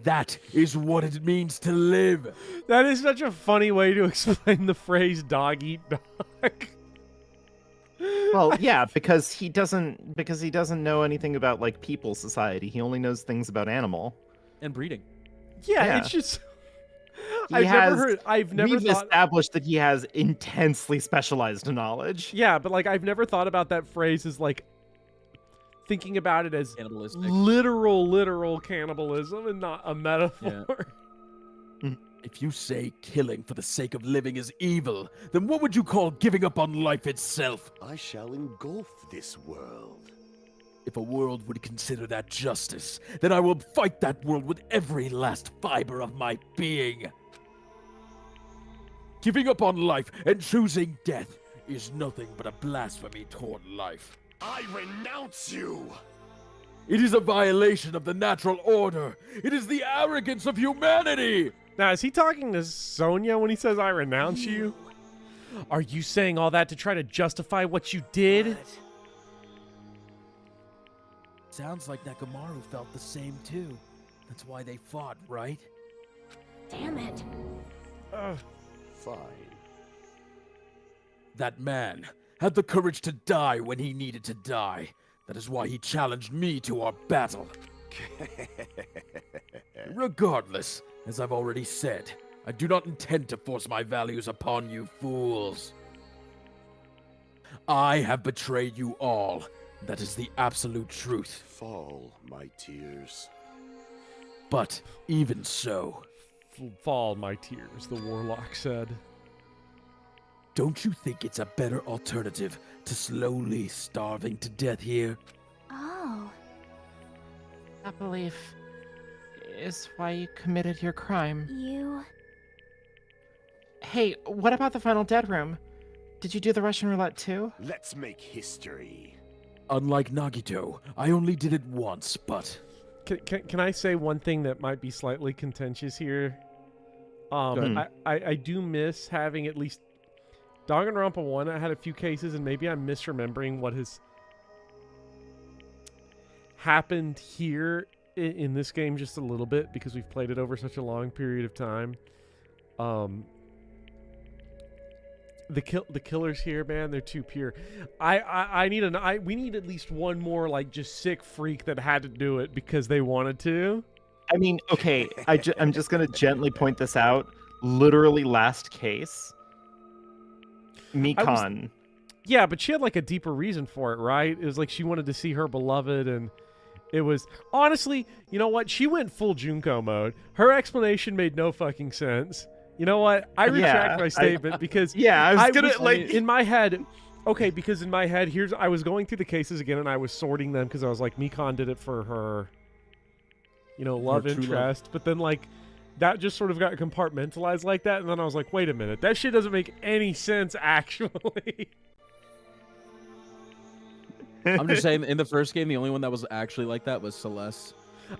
That is what it means to live. That is such a funny way to explain the phrase dog eat dog. Well, yeah, because he doesn't know anything about like people society. He only knows things about animal and breeding. Yeah, it's just I've never we've thought established that he has intensely specialized knowledge. Yeah, but like I've never thought about that phrase as like thinking about it as cannibalistic. literal cannibalism and not a metaphor. Yeah. If you say killing for the sake of living is evil, then what would you call giving up on life itself? I shall engulf this world. If a world would consider that justice, then I will fight that world with every last fiber of my being. Giving up on life and choosing death is nothing but a blasphemy toward life. I renounce you! It is a violation of the natural order. It is the arrogance of humanity! Now, is he talking to Sonya when he says, I renounce you? Are you saying all that to try to justify what you did? Sounds like Nekomaru felt the same too. That's why they fought, right? Damn it. Fine. That man had the courage to die when he needed to die. That is why he challenged me to our battle. Regardless, as I've already said, I do not intend to force my values upon you fools. I have betrayed you all. That is the absolute truth. Fall, my tears. But even so... Fall, my tears, the warlock said. Don't you think it's a better alternative to slowly starving to death here? Oh. That belief is why you committed your crime. You... Hey, what about the final dead room? Did you do the Russian roulette too? Let's make history. Unlike Nagito, I only did it once, but... Can I say one thing that might be slightly contentious here? I do miss having at least... Danganronpa 1, I had a few cases, and maybe I'm misremembering what has happened here in this game just a little bit, because we've played it over such a long period of time. The killers here, man, they're too pure. We need at least one more like just sick freak that had to do it because they wanted to. I mean, okay, I'm just gonna gently point this out. Literally, last case, Mikan. Yeah, but she had like a deeper reason for it, right? It was like she wanted to see her beloved, and it was honestly, you know what? She went full Junko mode. Her explanation made no fucking sense. You know what? I retract my statement because I was gonna like in my head. Okay, because in my head, I was going through the cases again, and I was sorting them because I was like, Mikan did it for her, love interest. But then like that just sort of got compartmentalized like that, and then I was like, wait a minute, that shit doesn't make any sense actually. I'm just saying, in the first game, the only one that was actually like that was Celeste.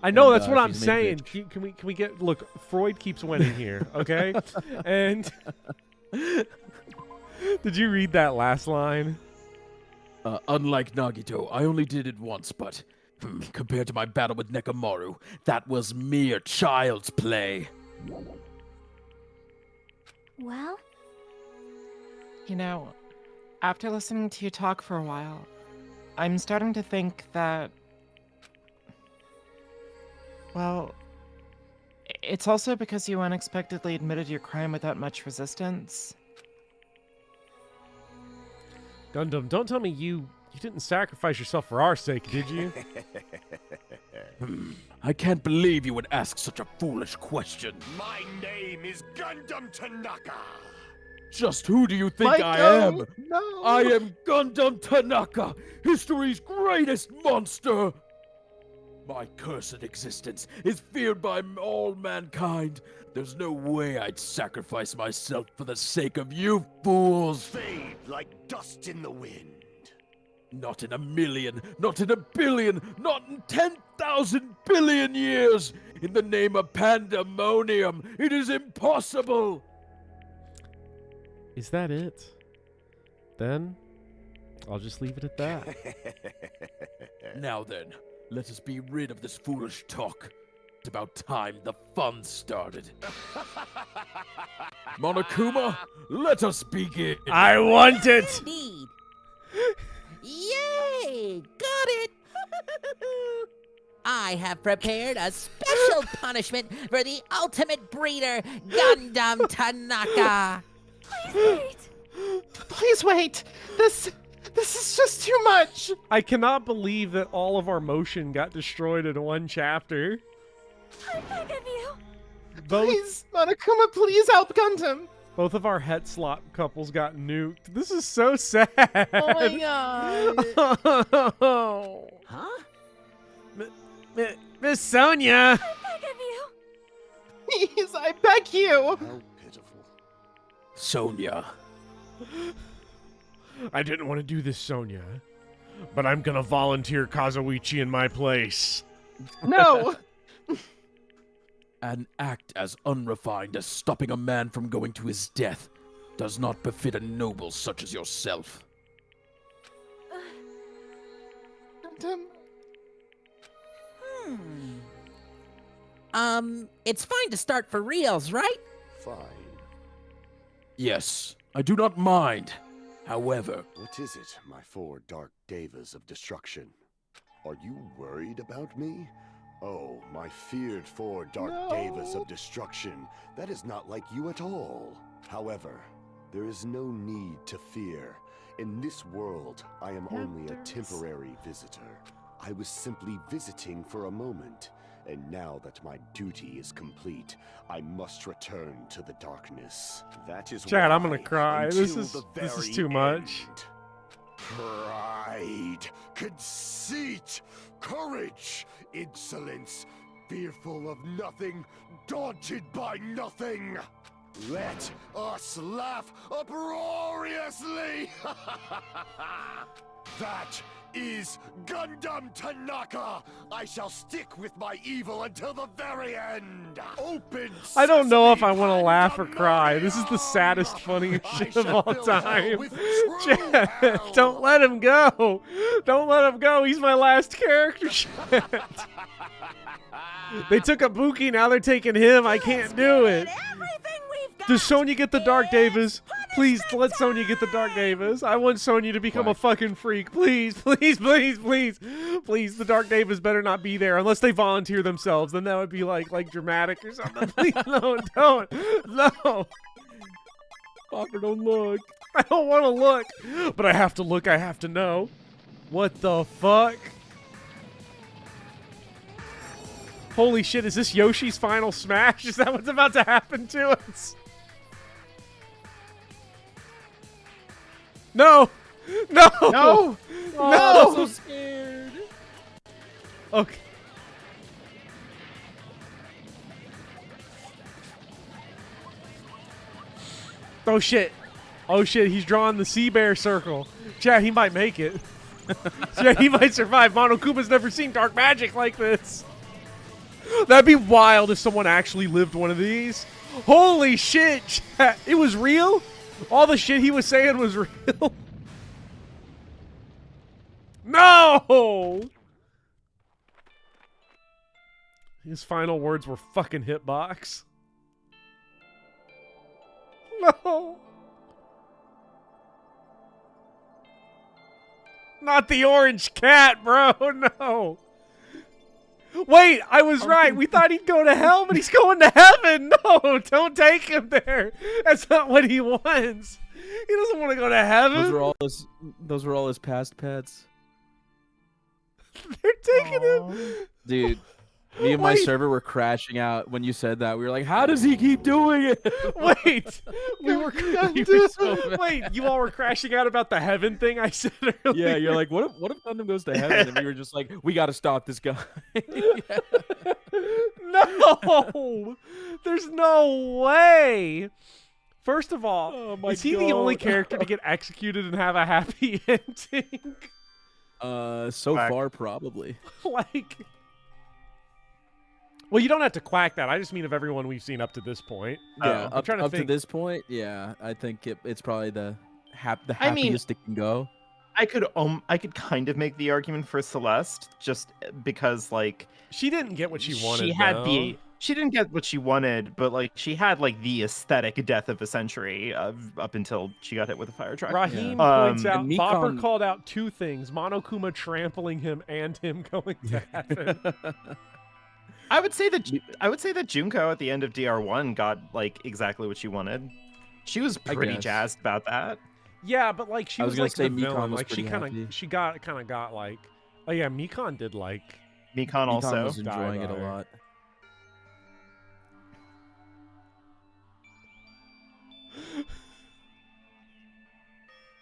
I know, that's what I'm saying. Can we get... Look, Freud keeps winning here, okay? And... Did you read that last line? Unlike Nagito, I only did it once, but... compared to my battle with Nekomaru, that was mere child's play. Well? After listening to you talk for a while, I'm starting to think that... Well, it's also because you unexpectedly admitted your crime without much resistance. Gundam, don't tell me you didn't sacrifice yourself for our sake, did you? I can't believe you would ask such a foolish question. My name is Gundam Tanaka. Just who do you think I am? No. I am Gundam Tanaka, history's greatest monster. My cursed existence is feared by all mankind. There's no way I'd sacrifice myself for the sake of you fools. Fade like dust in the wind. Not in a million, not in a billion, not in 10,000 billion years. In the name of pandemonium, it is impossible. Is that it? Then, I'll just leave it at that. Now then, let us be rid of this foolish talk. It's about time the fun started. Monokuma, let us begin. I want it! Indeed. Yay! Got it! I have prepared a special punishment for the ultimate breeder, Gundam Tanaka. Please wait. Please wait! This is just too much! I cannot believe that all of our motion got destroyed in one chapter. I beg of you. Please, Monokuma, please help Gundam. Both of our het slot couples got nuked. This is so sad. Oh my god. Huh? Miss Sonia. Please, I beg you. How pitiful. Sonia. I didn't want to do this, Sonia, but I'm gonna volunteer Kazuichi in my place. No. An act as unrefined as stopping a man from going to his death does not befit a noble such as yourself. It's fine to start for reals, right? Fine. Yes, I do not mind. However... What is it, my 4 dark devas of destruction? Are you worried about me? Oh, my feared 4 dark devas of destruction. That is not like you at all. However, there is no need to fear. In this world, I am only a temporary visitor. I was simply visiting for a moment. And now that my duty is complete, I must return to the darkness. That is Chad, why, I'm gonna cry. This is very too much. end. Pride, conceit, courage, insolence, fearful of nothing, daunted by nothing. Let us laugh uproariously! That is Gundam Tanaka! I shall stick with my evil until the very end! Open I don't know if I sesame, want to laugh or cry. This is the saddest, funniest shit of all time. Chad, don't let him go. Don't let him go. He's my last character. Chad. They took Ibuki, now they're taking him. I can't do it. Does Sonya get the Dark Devas? Please let Sonya get the Dark Devas. I want Sonya to become a fucking freak. Please, please, please, please. Please, the Dark Devas better not be there unless they volunteer themselves. Then that would be like dramatic or something. Please, no, don't. No. Fucker, don't look. I don't want to look. But I have to look. I have to know. What the fuck? Holy shit, is this Yoshi's final smash? Is that what's about to happen to us? No! No! No! Oh, I'm so scared. Okay. Oh shit. Oh shit, he's drawing the sea bear circle. Chad, he might make it. Yeah, he might survive. Monokuma's never seen dark magic like this. That'd be wild if someone actually lived one of these. Holy shit, Chad. It was real? All the shit he was saying was real? No! His final words were fucking hitbox. No! Not the orange cat, bro. No. Wait, I was right. We thought he'd go to hell, but he's going to heaven. No, don't take him there. That's not what he wants. He doesn't want to go to heaven. Those were all his past pets. They're taking him. Dude, me and my server were crashing out when you said that. We were like, how does he keep doing it? Wait, we were so wait, you all were crashing out about the heaven thing I said earlier. Yeah, you're like, what if Gundam goes to heaven? And we were just like, we got to stop this guy. No, there's no way. First of all, is he the only character to get executed and have a happy ending? So far, probably. Like, well, you don't have to quack that. I just mean of everyone we've seen up to this point. Yeah, I'm trying to think. to this point, yeah, I think it's probably the happiest it can go. I could kind of make the argument for Celeste just because like she didn't get what she wanted. She didn't get what she wanted, but like she had like the aesthetic death of a century up until she got hit with a fire truck. Raheem points out Bopper called out two things: Monokuma trampling him and him going to heaven. I would say that Junko at the end of DR1 got like exactly what she wanted. She was pretty jazzed about that. Yeah, but like she was like the villain. Like she kind of got like, oh yeah, Mikon did like. Mikon also was enjoying it a lot.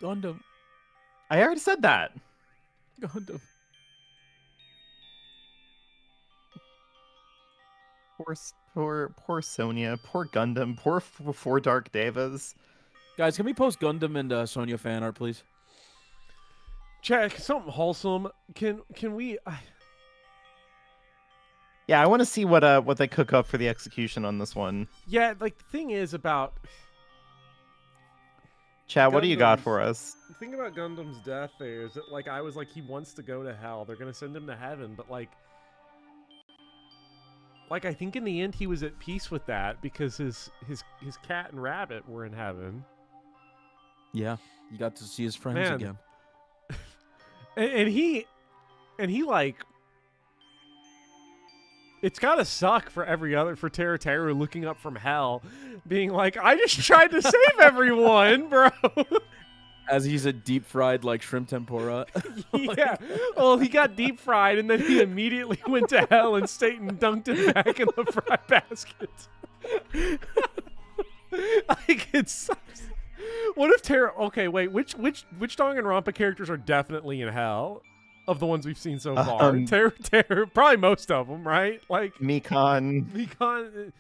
Gundam. I already said that. Gundam. Poor Sonya. Poor Gundam. Poor Four Dark Devas. Guys, can we post Gundam and Sonya fan art, please? Check something wholesome. Can we? Yeah, I want to see what they cook up for the execution on this one. Yeah, like the thing is about. Chat, what do you got Gundam's- for us? The thing about Gundam's death there is that, like, I was like, he wants to go to hell. They're gonna send him to heaven, but like, I think in the end he was at peace with that because his cat and rabbit were in heaven. Yeah, you got to see his friends Man. again. And he like, it's gotta suck for Teru looking up from hell, being like, I just tried to save everyone, bro. As he's a deep fried like shrimp tempura. Yeah. Well, he got deep fried and then he immediately went to hell and Satan dunked him back in the fry basket. Like, it sucks. What if Teru? Okay, wait. Which Danganronpa characters are definitely in hell? Of the ones we've seen so far, Teru, probably most of them, right? Like Mikon.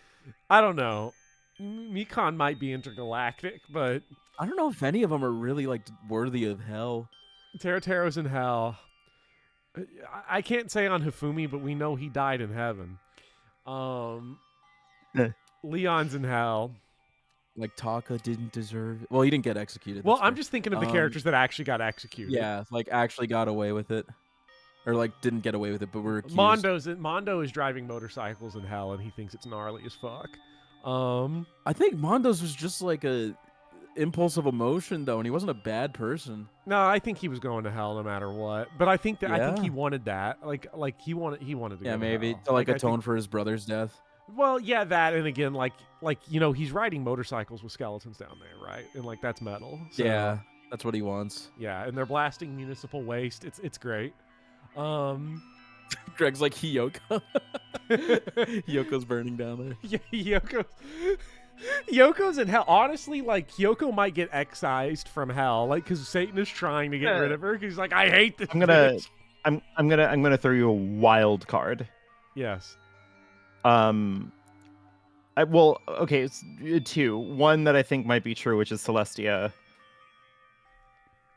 I don't know. Mikon might be intergalactic, but I don't know if any of them are really like worthy of hell. Teru's in hell. I can't say on Hifumi, but we know he died in heaven. Leon's in hell. Like Taka didn't deserve it. Well, he didn't get executed. Well, that's I'm fair. just thinking of the characters that actually got executed. Yeah, like actually got away with it, or like didn't get away with it, but were accused. Mondo is driving motorcycles in hell, and he thinks it's gnarly as fuck. I think Mondo's was just like a impulse of emotion though, and he wasn't a bad person. No, I think he was going to hell no matter what. But I think I think Yeah. he wanted that. Like he wanted to. Yeah, go maybe hell. to like I atone think- for his brother's death. Well, yeah, that, and again, like you know, he's riding motorcycles with skeletons down there, right? And like that's metal. So, Yeah, that's what he wants. Yeah, and they're blasting municipal waste. It's great. Greg's like Hiyoko. Hiyoko's burning down there. Yeah, Yoko's in hell. Honestly, like Kyoko might get excised from hell, like because Satan is trying to get rid of her. He's like, I hate this. I'm gonna bitch." throw you a wild card. Yes. Okay, it's two. One that I think might be true, which is Celestia,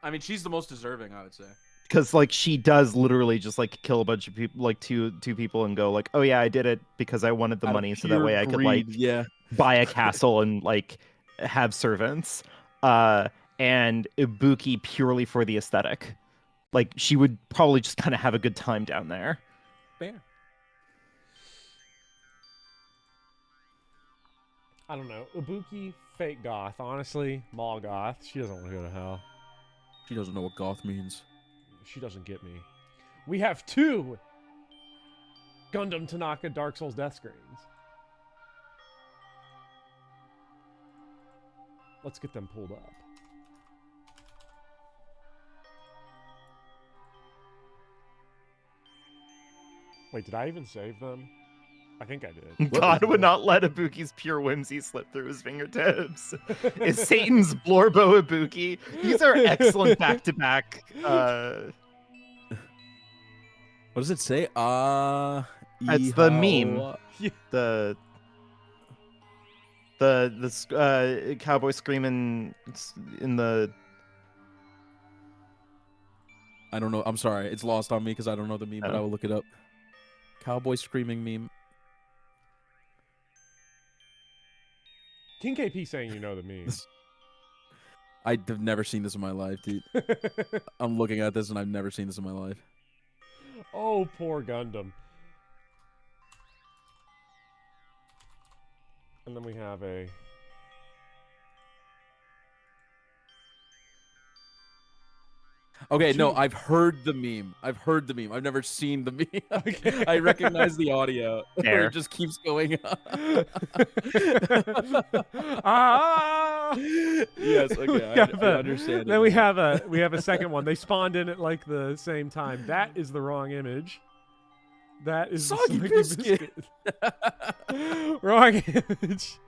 I mean, she's the most deserving, I would say. because like she does literally just like kill a bunch of people, like two people, and go like, oh yeah, I did it because I wanted the Out of money, so that pure way I could like greed, buy a castle and like have servants. And Ibuki purely for the aesthetic. Like she would probably just kind of have a good time down there. Fair. I don't know. Ibuki, fake goth. Honestly, mall goth. She doesn't want to go to hell. She doesn't know what goth means. She doesn't get me. We have 2 Gundam Tanaka Dark Souls death screens. Let's get them pulled up. Wait, did I even save them? I think I did. God would not let Ibuki's pure whimsy slip through his fingertips. Is Satan's Blorbo Ibuki? These are excellent back-to-back. What does it say? It's the meme. The cowboy screaming in the. I don't know. I'm sorry. It's lost on me because I don't know the meme, but Oh. I will look it up. Cowboy screaming meme. King KP saying you know the meme. I've never seen this in my life, dude. I'm looking at this and I've never seen this in my life. Oh, poor Gundam. And then we have a... Okay, no, I've heard the meme. I've never seen the meme. Okay. I recognize the audio. Where There. it just keeps going up. Ah! Yes, okay, We I have understand it Then we now. have a second one. They spawned in at like the same time. That is the wrong image. That is the Soggy biscuit. Wrong image.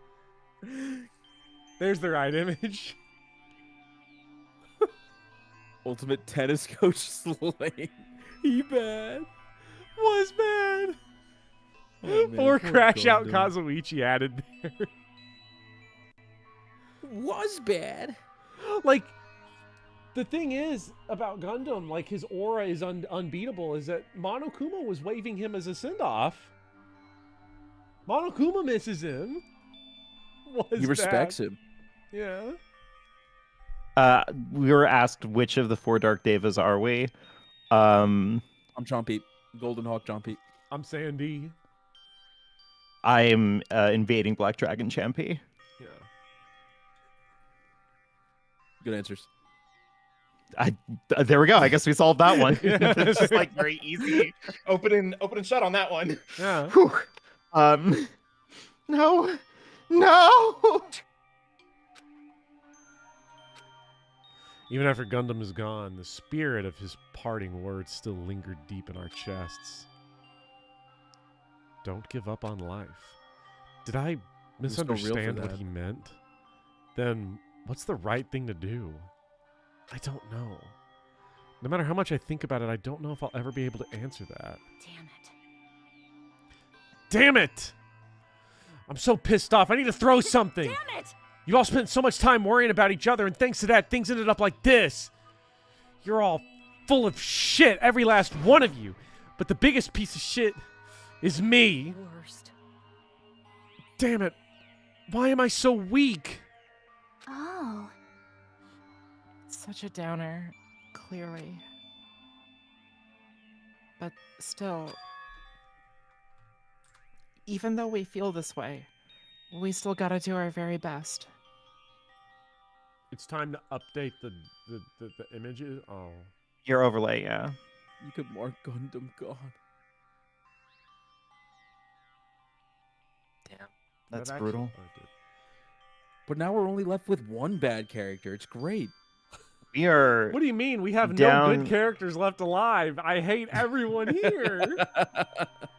There's the right image. Ultimate tennis coach slaying. He bad. Was bad. Oh, man, Or poor Crash Out Gundam. Kazuichi added there. Was bad. Like, the thing is about Gundam, like his aura is unbeatable, is that Monokuma was waving him as a send-off. Monokuma misses him. He respects him. Yeah. We were asked which of the 4 Dark Devas are we. I'm Chompy. Golden Hawk Chompy. I'm Sandy. I am invading Black Dragon Champy. Yeah. Good answers. There we go. I guess we solved that one. It's just like very easy. Open and shut on that one. Yeah. Whew. No. No. Even after Gundam is gone, the spirit of his parting words still lingered deep in our chests. Don't give up on life. Did I still real for misunderstand what that. he meant? Then what's the right thing to do? I don't know. No matter how much I think about it, I don't know if I'll ever be able to answer that. Damn it. Damn it! I'm so pissed off. I need to throw something. Damn it! You all spent so much time worrying about each other, and thanks to that, things ended up like this. You're all full of shit, every last one of you. But the biggest piece of shit is me. Worst. Damn it. Why am I so weak? Oh. Such a downer, clearly. But still, even though we feel this way, we still gotta do our very best. It's time to update the images. Oh. Your overlay, yeah. You could mark Gundam God. Damn. That's That brutal. actually- But now we're only left with one bad character. It's great. We are. What do you mean? We have no down- good characters left alive. I hate everyone here.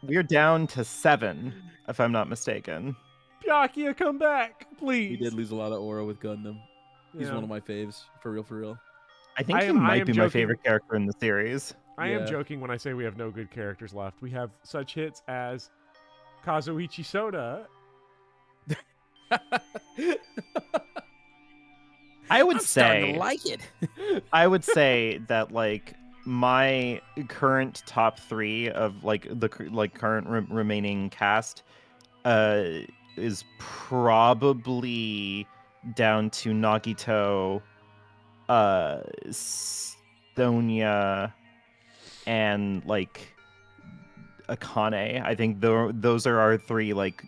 We are down to 7, if I'm not mistaken. Byakuya, come back, please. He did lose a lot of aura with Gundam. He's Yeah. one of my faves. For real, for real. I think I he am might be my joking. favorite character in the series. I am Yeah. joking when I say we have no good characters left. We have such hits as Kazuichi Soda. I would I'm starting say to like it. I would say that like my current top 3 of like the current remaining cast is probably down to Nagito, Sonya, and like Akane. I think those are our 3 like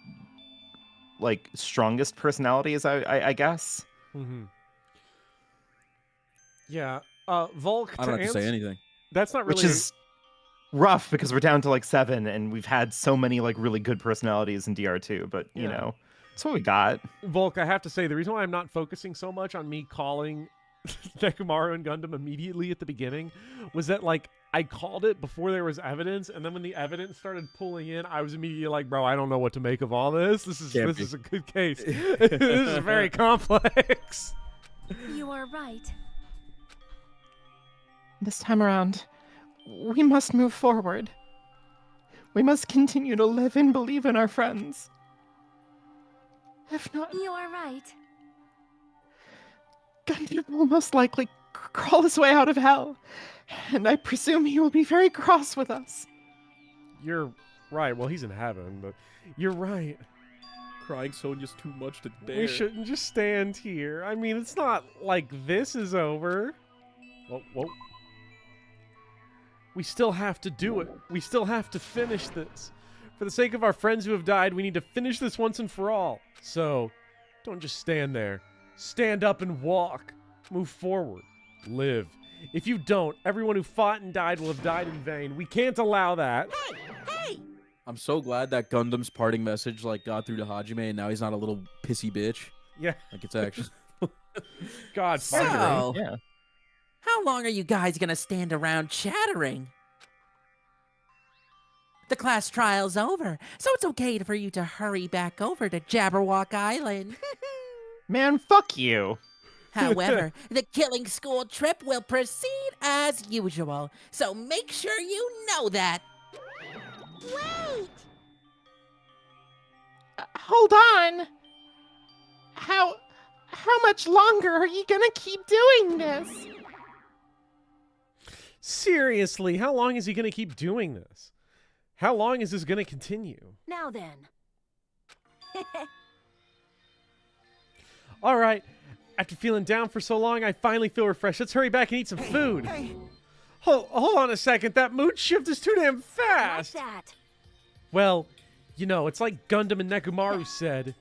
strongest personalities. I guess. Mm-hmm. Yeah. Volk. I don't have to say anything. That's not really. Which is rough because we're down to like 7 and we've had so many like really good personalities in DR2, but you Yeah. know, that's what we got. Volk, I have to say, the reason why I'm not focusing so much on me calling Nekomaru and Gundam immediately at the beginning was that, like, I called it before there was evidence, and then when the evidence started pulling in, I was immediately like, bro, I don't know what to make of all this. This is a good case. This is very complex. You are right. This time around, we must move forward. We must continue to live and believe in our friends. If not, You are right. Gundam will most likely crawl his way out of hell, and I presume he will be very cross with us. You're right. Well, he's in heaven, but you're right. Crying Sonya's too much to bear. We shouldn't just stand here. I mean, it's not like this is over. Whoa. We still have to do it. We still have to finish this. For the sake of our friends who have died, we need to finish this once and for all. So, don't just stand there. Stand up and walk. Move forward. Live. If you don't, everyone who fought and died will have died in vain. We can't allow that. Hey! I'm so glad that Gundam's parting message like got through to Hajime, and now he's not a little pissy bitch. Yeah. Like it's actually. God, So, finally. Yeah. how long are you guys gonna stand around chattering? The class trial's over, so it's okay for you to hurry back over to Jabberwock Island. Man, fuck you. However, the killing school trip will proceed as usual, so make sure you know that. Wait! Hold on. How much longer are you gonna keep doing this? Seriously, how long is he going to keep doing this? How long is this going to continue? Now then. All right. After feeling down for so long, I finally feel refreshed. Let's hurry back and eat some food. Hold on a second. That mood shift is too damn fast. What's that? Well, you know, it's like Gundam and Nekomaru said.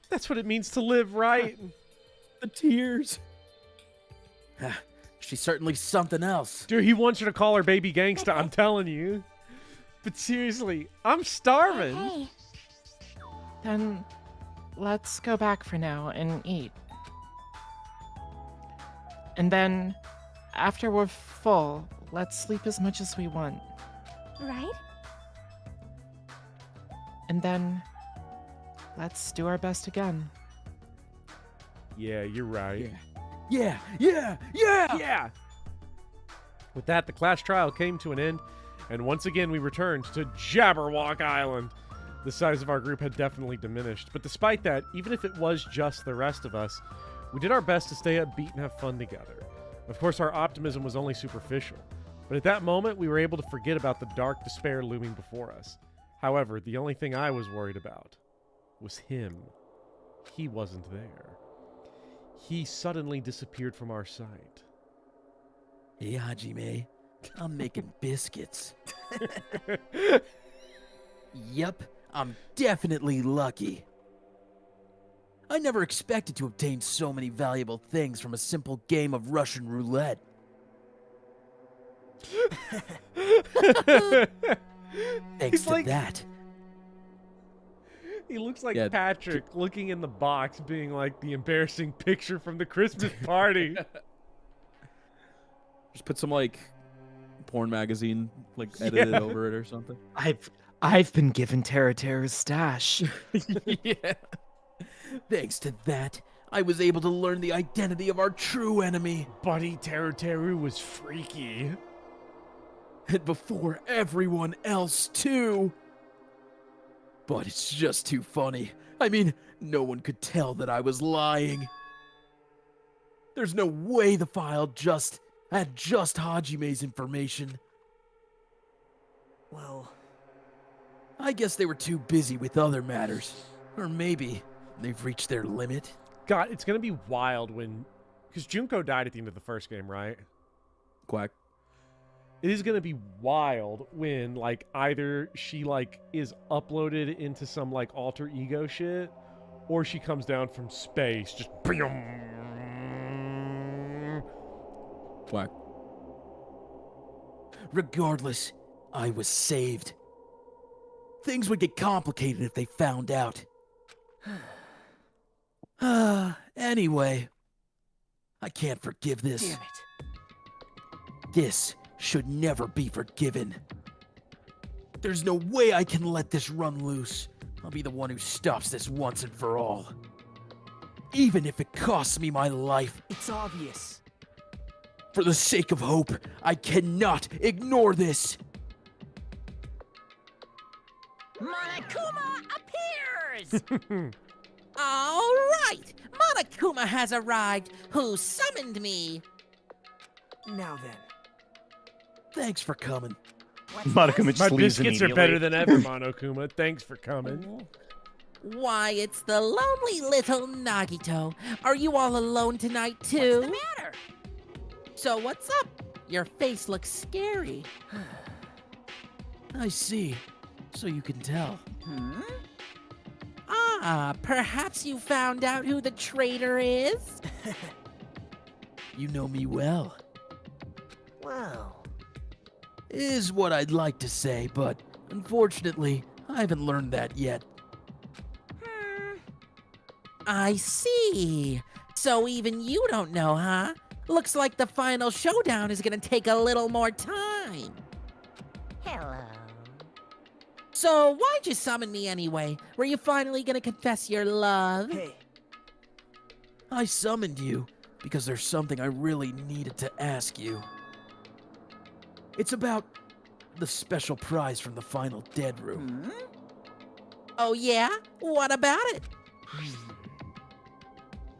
That's what it means to live, right? The tears. She's certainly something else. Dude, he wants you to call her baby gangsta, I'm telling you. But seriously, I'm starving. Hey, Then let's go back for now and eat. And then, after we're full, let's sleep as much as we want. right? And then, let's do our best again. Yeah, you're right. Yeah. Yeah! With that, the class trial came to an end, and once again we returned to Jabberwock Island. The size of our group had definitely diminished, but despite that, even if it was just the rest of us, we did our best to stay upbeat and have fun together. Of course, our optimism was only superficial, but at that moment we were able to forget about the dark despair looming before us. However, the only thing I was worried about was him. He wasn't there. He suddenly disappeared from our sight. Hey, Hajime. I'm making biscuits. Yep, I'm definitely lucky. I never expected to obtain so many valuable things from a simple game of Russian roulette. Thanks to that. He looks like Yeah. Patrick looking in the box, being like the embarrassing picture from the Christmas party. Just put some, like, porn magazine, like, edited Yeah. over it or something. I've been given Teru's stash. Yeah. Thanks to that, I was able to learn the identity of our true enemy. Buddy Teru was freaky. And before everyone else, too. But it's just too funny. I mean, no one could tell that I was lying. There's no way the file had just Hajime's information. Well, I guess they were too busy with other matters. Or maybe they've reached their limit. God, it's gonna be wild when... Because Junko died at the end of the first game, right? Quack. It is gonna be wild when, like, either she, like, is uploaded into some, like, alter ego shit, or she comes down from space, just... Quack. Regardless, I was saved. Things would get complicated if they found out. Anyway, I can't forgive this. damn it. This should never be forgiven. There's no way I can let this run loose. I'll be the one who stops this once and for all. Even if it costs me my life. It's obvious. For the sake of hope, I cannot ignore this. Monokuma appears! All right, Monokuma has arrived. Who summoned me? Now then. Thanks for coming. Monokuma just My leaves biscuits are immediately. better than ever, Monokuma. Thanks for coming. Why, it's the lonely little Nagito. Are you all alone tonight, too? What's the matter? So what's up? Your face looks scary. I see. So you can tell. Ah, perhaps you found out who the traitor is? You know me well. Well, Is what I'd like to say, but unfortunately, I haven't learned that yet. I see. So even you don't know, huh? Looks like the final showdown is gonna take a little more time. Hello. So why'd you summon me anyway? Were you finally gonna confess your love? hey, I summoned you because there's something I really needed to ask you. It's about the special prize from the final dead room. Oh yeah? What about it?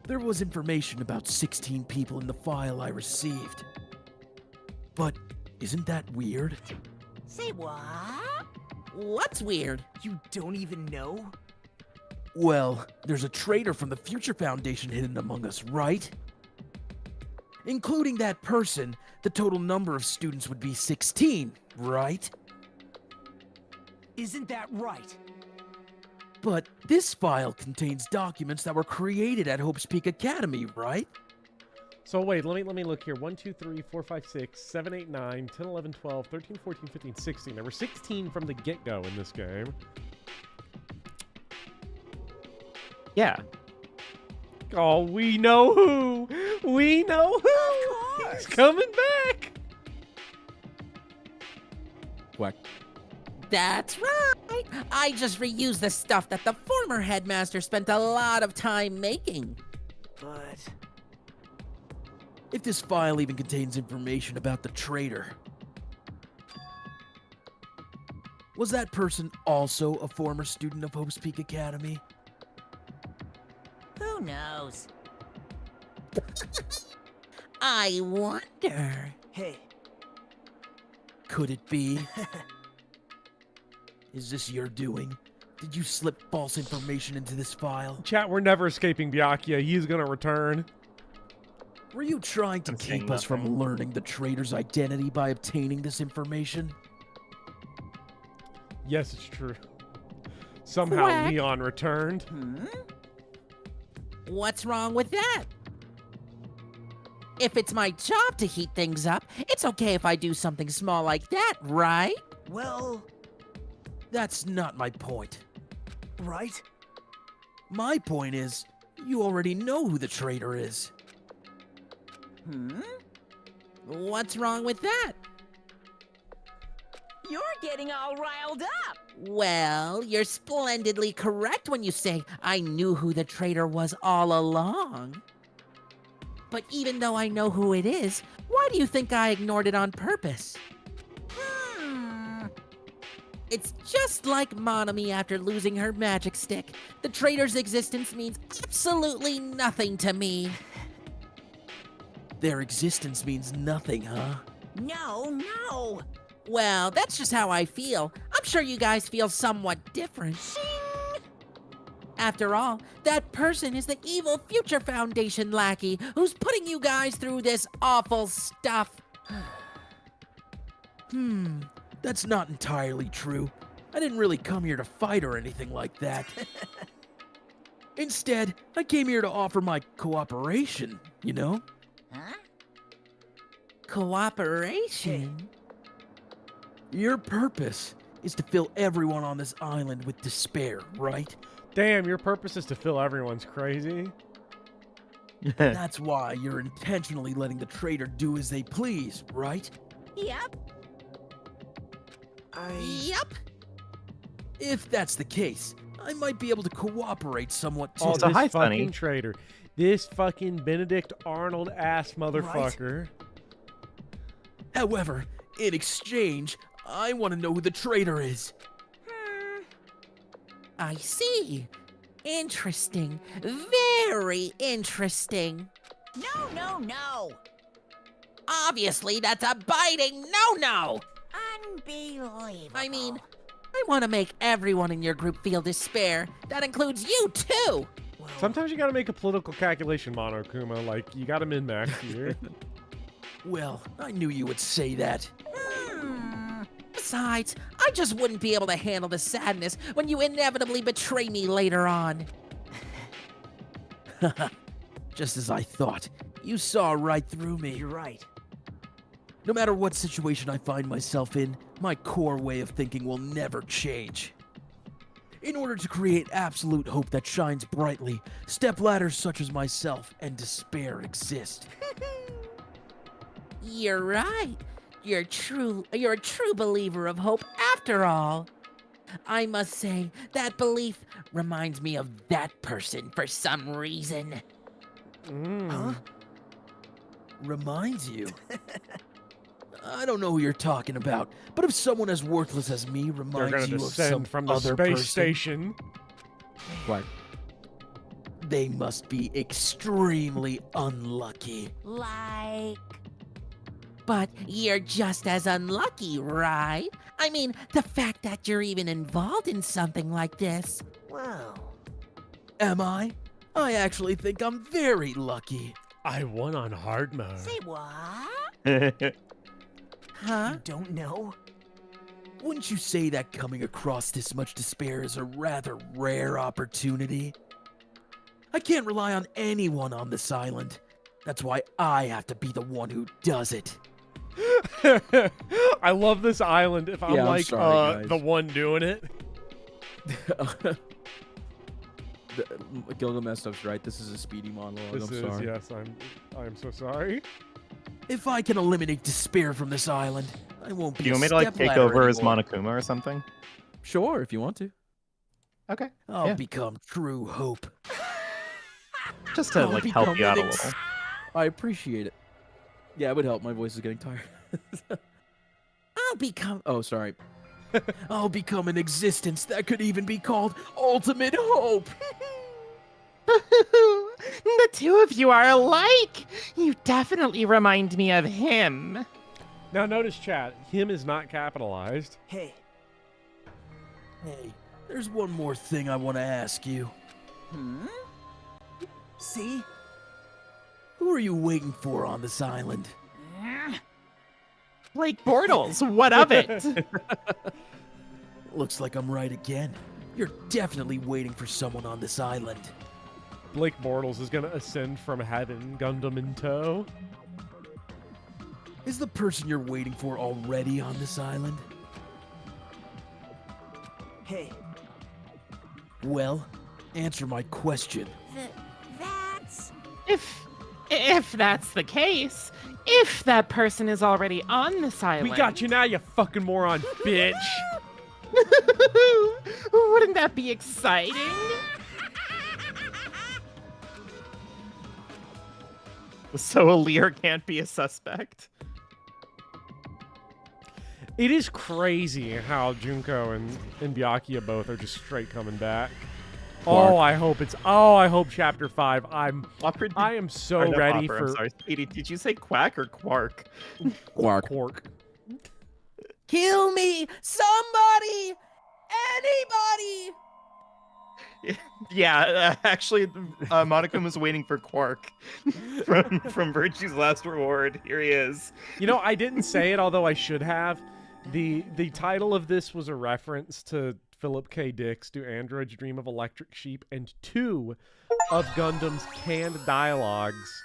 There was information about 16 people in the file I received. But isn't that weird? Say what? What's weird? You don't even know? Well, there's a traitor from the Future Foundation hidden among us, right? Including that person, the total number of students would be 16, right? Isn't that right? But this file contains documents that were created at Hope's Peak Academy, right? So wait, let me look here. 1, 2, 3, 4, 5, 6, 7, 8, 9, 10, 11, 12, 13, 14, 15, 16. There were 16 from the get-go in this game. Yeah. Oh, we know who! We know who! He's coming back! Quack. That's right! I just reused the stuff that the former headmaster spent a lot of time making. But... if this file even contains information about the traitor, was that person also a former student of Hope's Peak Academy? Who knows? I wonder. Hey. Could it be? Is this your doing? Did you slip false information into this file? Chat, we're never escaping Byakuya. He's gonna return. Were you trying to keep us from learning the traitor's identity by obtaining this information? Yes, it's true. Somehow Quack. Leon returned. What's wrong with that? If it's my job to heat things up, it's okay if I do something small like that, right? Well... that's not my point. right? My point is, you already know who the traitor is. What's wrong with that? You're getting all riled up. Well, you're splendidly correct when you say I knew who the traitor was all along. But even though I know who it is, why do you think I ignored it on purpose? It's just like Monami after losing her magic stick. The traitor's existence means absolutely nothing to me. Their existence means nothing, huh? No. Well, that's just how I feel. I'm sure you guys feel somewhat different. After all, that person is the evil Future Foundation lackey who's putting you guys through this awful stuff. That's not entirely true. I didn't really come here to fight or anything like that. Instead, I came here to offer my cooperation, you know? Huh? Cooperation? Your purpose is to fill everyone on this island with despair, right? Damn, your purpose is to fill everyone's crazy? That's why you're intentionally letting the traitor do as they please, right? Yep. Yep. If that's the case, I might be able to cooperate somewhat too. Oh, So this hi, fucking Sonny. traitor. This fucking Benedict Arnold ass motherfucker. However, in exchange, I want to know who the traitor is. I see. Interesting. Very interesting. No. Obviously, that's a biting no-no. Unbelievable. I mean, I want to make everyone in your group feel despair. That includes you, too. Sometimes you gotta make a political calculation, Monokuma. Like, you gotta min-max here. Well, I knew you would say that. Besides, I just wouldn't be able to handle the sadness when you inevitably betray me later on. Just as I thought. You saw right through me. You're right. No matter what situation I find myself in, my core way of thinking will never change. In order to create absolute hope that shines brightly, stepladders such as myself and despair exist. You're right. You're a true believer of hope after all. I must say, that belief reminds me of that person for some reason. Huh? Reminds you? I don't know who you're talking about, but if someone as worthless as me They're reminds gonna you of descend some from the other space person, station. What? They must be extremely unlucky. Like... But you're just as unlucky, right? I mean, the fact that you're even involved in something like this. Wow. Am I? I actually think I'm very lucky. I won on hard mode. Say what? Huh? You don't know? Wouldn't you say that coming across this much despair is a rather rare opportunity? I can't rely on anyone on this island. That's why I have to be the one who does it. I love this island if I'm sorry, guys. the one doing it. Gilgamesh stuff's right. This is a speedy monologue. This I'm is, sorry. yes, I'm so sorry. If I can eliminate despair from this island, I won't be Do you a want me to like take stepladder over as anymore. Monokuma or something? Sure, if you want to. Okay. I'll yeah. become true hope. Just to I'll like help become you out a an little. I appreciate it. Yeah, it would help. My voice is getting tired. I'll become... Oh, sorry. I'll become an existence that could even be called ultimate hope. The two of you are alike. You definitely remind me of him. Now notice, chat, him is not capitalized. Hey. Hey, there's one more thing I want to ask you. See? Who are you waiting for on this island? Blake Bortles, what of it? Looks like I'm right again. You're definitely waiting for someone on this island. Blake Bortles is gonna ascend from heaven, Gundam in tow. Is the person you're waiting for already on this island? Hey. Well, answer my question. That's... If that's the case, if that person is already on this island. We got you now, you fucking moron, bitch. Wouldn't that be exciting? So Alir can't be a suspect. It is crazy how Junko and Byakuya both are just straight coming back. Quark. Oh, I hope Chapter 5. I am so Or no, ready Hopper, for I'm sorry. Speedy, did you say quack or quark? Quark. Kill me! Somebody! Anybody! Yeah, actually, Monokuma was waiting for Quark from Virtue's Last Reward. Here he is. You know, I didn't say it, although I should have. The title of this was a reference to Philip K. Dick's Do Androids Dream of Electric Sheep, and 2 of Gundam's canned dialogues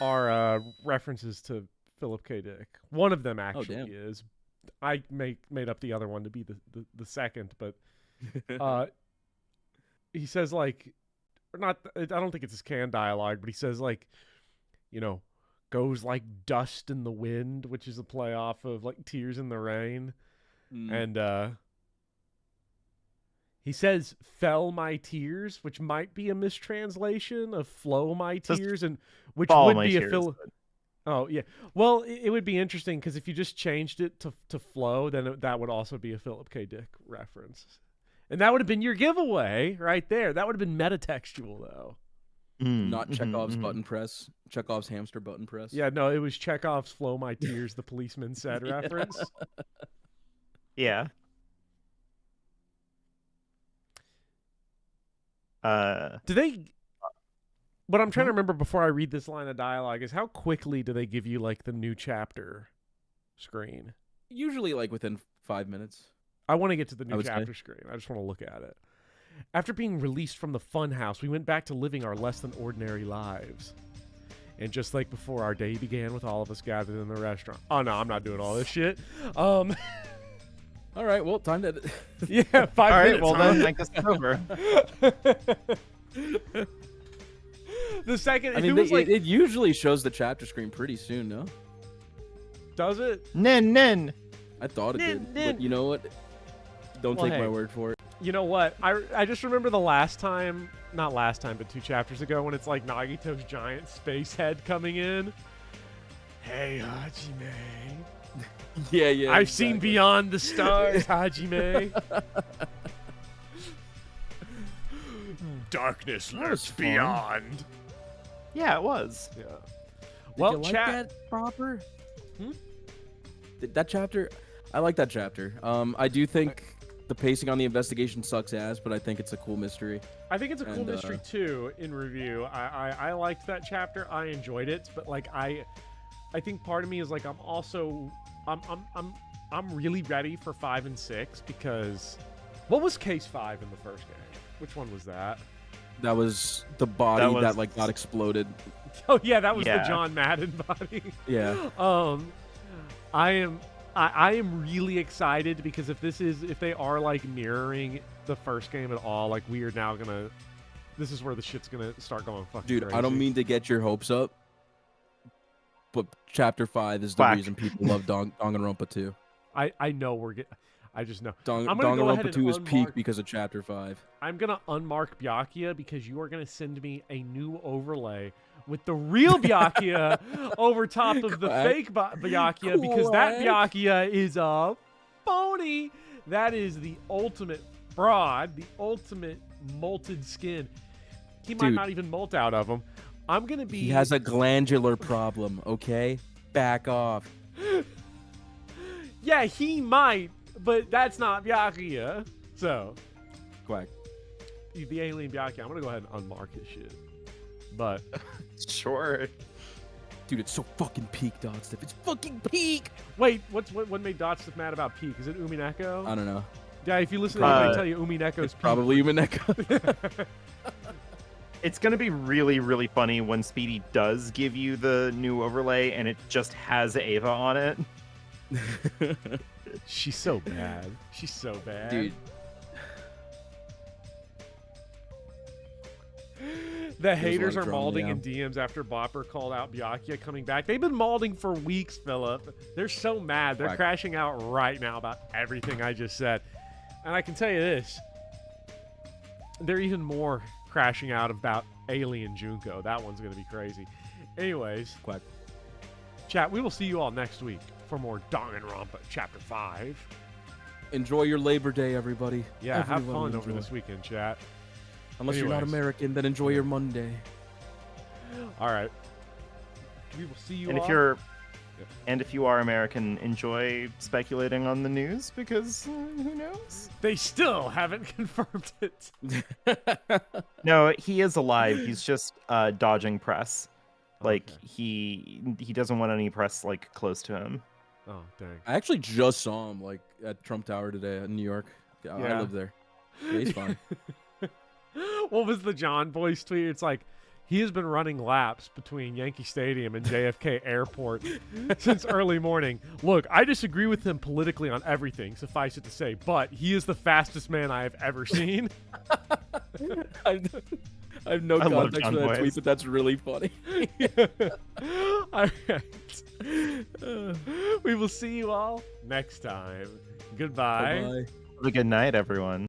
are references to Philip K. Dick. One of them actually is. I made up the other one to be the second, but he says like, or not. I don't think it's his canned dialogue, but he says like, you know, goes like dust in the wind, which is a play off of like Tears in the Rain, and he says fell my tears, which might be a mistranslation of flow my tears, and which would be a Oh yeah, well it would be interesting because if you just changed it to flow, then that would also be a Philip K. Dick reference, and that would have been your giveaway right there. That would have been metatextual though. Not Chekhov's button press. Chekhov's hamster button press. Yeah, no, it was Chekhov's "Flow My Tears," the policeman said reference. Yeah. Do they? What I'm trying to remember before I read this line of dialogue is how quickly do they give you like the new chapter screen? Usually like within 5 minutes. I want to get to the I new would say. chapter screen. I just want to look at it. After being released from the funhouse, we went back to living our less than ordinary lives. And just like before, our day began with all of us gathered in the restaurant. Oh no, I'm not doing all this shit. All right, well, time to. Yeah, 5 All right, minutes. well huh? then I guess it's over. The second, I if mean, it was like, it usually shows the chapter screen pretty soon, no? does it? Nin. I thought it Nin. did, but you know what? Don't Well, take my hey. word for it. You know what? I just remember the last time not last time, but 2 chapters ago, when it's like Nagito's giant space head coming in. Hey, Hajime. Yeah. I've seen beyond the stars, Hajime. Darkness lurks beyond. Yeah, it was. Yeah. Well, Well, you chat. like that proper? That chapter, I like that chapter. I do think the pacing on the investigation sucks ass, but I think it's a cool mystery. I think it's a cool And, mystery too. In review, I liked that chapter. I enjoyed it, but like I think part of me is like I'm really ready for 5 and 6 because what was case 5 in the first game? Which one was that? That was the body that like got exploded. Oh yeah, that was the John Madden body. Yeah. I am really excited because if they are like mirroring the first game at all, like we are now gonna, this is where the shit's gonna start going fucking Dude, crazy. I don't mean to get your hopes up, but chapter 5 is the Quack. reason people love Danganronpa 2. I know I just know. Dong- I'm gonna go ahead Danganronpa and 2 is peak unmark- because of chapter 5. I'm gonna unmark Byakuya because you are gonna send me a new overlay with the real Byakuya over top of the Quack. fake Byakuya because that Quack. Byakuya is a phony. That is the ultimate fraud, the ultimate molted skin. He might Dude. not even molt out of him. I'm gonna be. He has a glandular problem, okay? Back off. Yeah, he might, but that's not Byakuya. So, Quack. the alien Byakuya. I'm gonna go ahead and unmark his shit. But Sure. Dude, it's so fucking peak, Dodstiff. It's fucking peak! wait, what made Dotstuff mad about Peak? Is it Umineko? I don't know. Yeah, if you listen to anybody tell you Umineko's Peak. Probably Umineko. It's going to be really, really funny when Speedy does give you the new overlay and it just has Ava on it. She's so bad. She's so bad. Dude. The haters a lot are of drama, malding yeah. in DMs after Bopper called out Byakuya coming back. They've been malding for weeks, Philip. They're so mad. They're Right. crashing out right now about everything I just said. And I can tell you this. They're even more crashing out about Alien Junko. That one's going to be crazy. Anyways, Quack. chat, we will see you all next week for more Danganronpa Chapter 5. Enjoy your Labor Day, everybody. Yeah, have Everyone fun over enjoy. this weekend, chat. Unless you're not Anyways. American, then enjoy your Monday. All right. We will see you And all. if you are American, enjoy speculating on the news because who knows? They still haven't confirmed it. No, he is alive. He's just dodging press. Like he doesn't want any press like close to him. Oh, dang. I actually just saw him like at Trump Tower today in New York. I Yeah. live there. Yeah, he's fine. What was the John Boyce tweet? It's like, he has been running laps between Yankee Stadium and JFK Airport since early morning. Look, I disagree with him politically on everything, suffice it to say, but he is the fastest man I have ever seen. I have no I love context John for that Boyce. tweet, but that's really funny. All right. We will see you all next time. Goodbye. Bye-bye. Have a good night, everyone.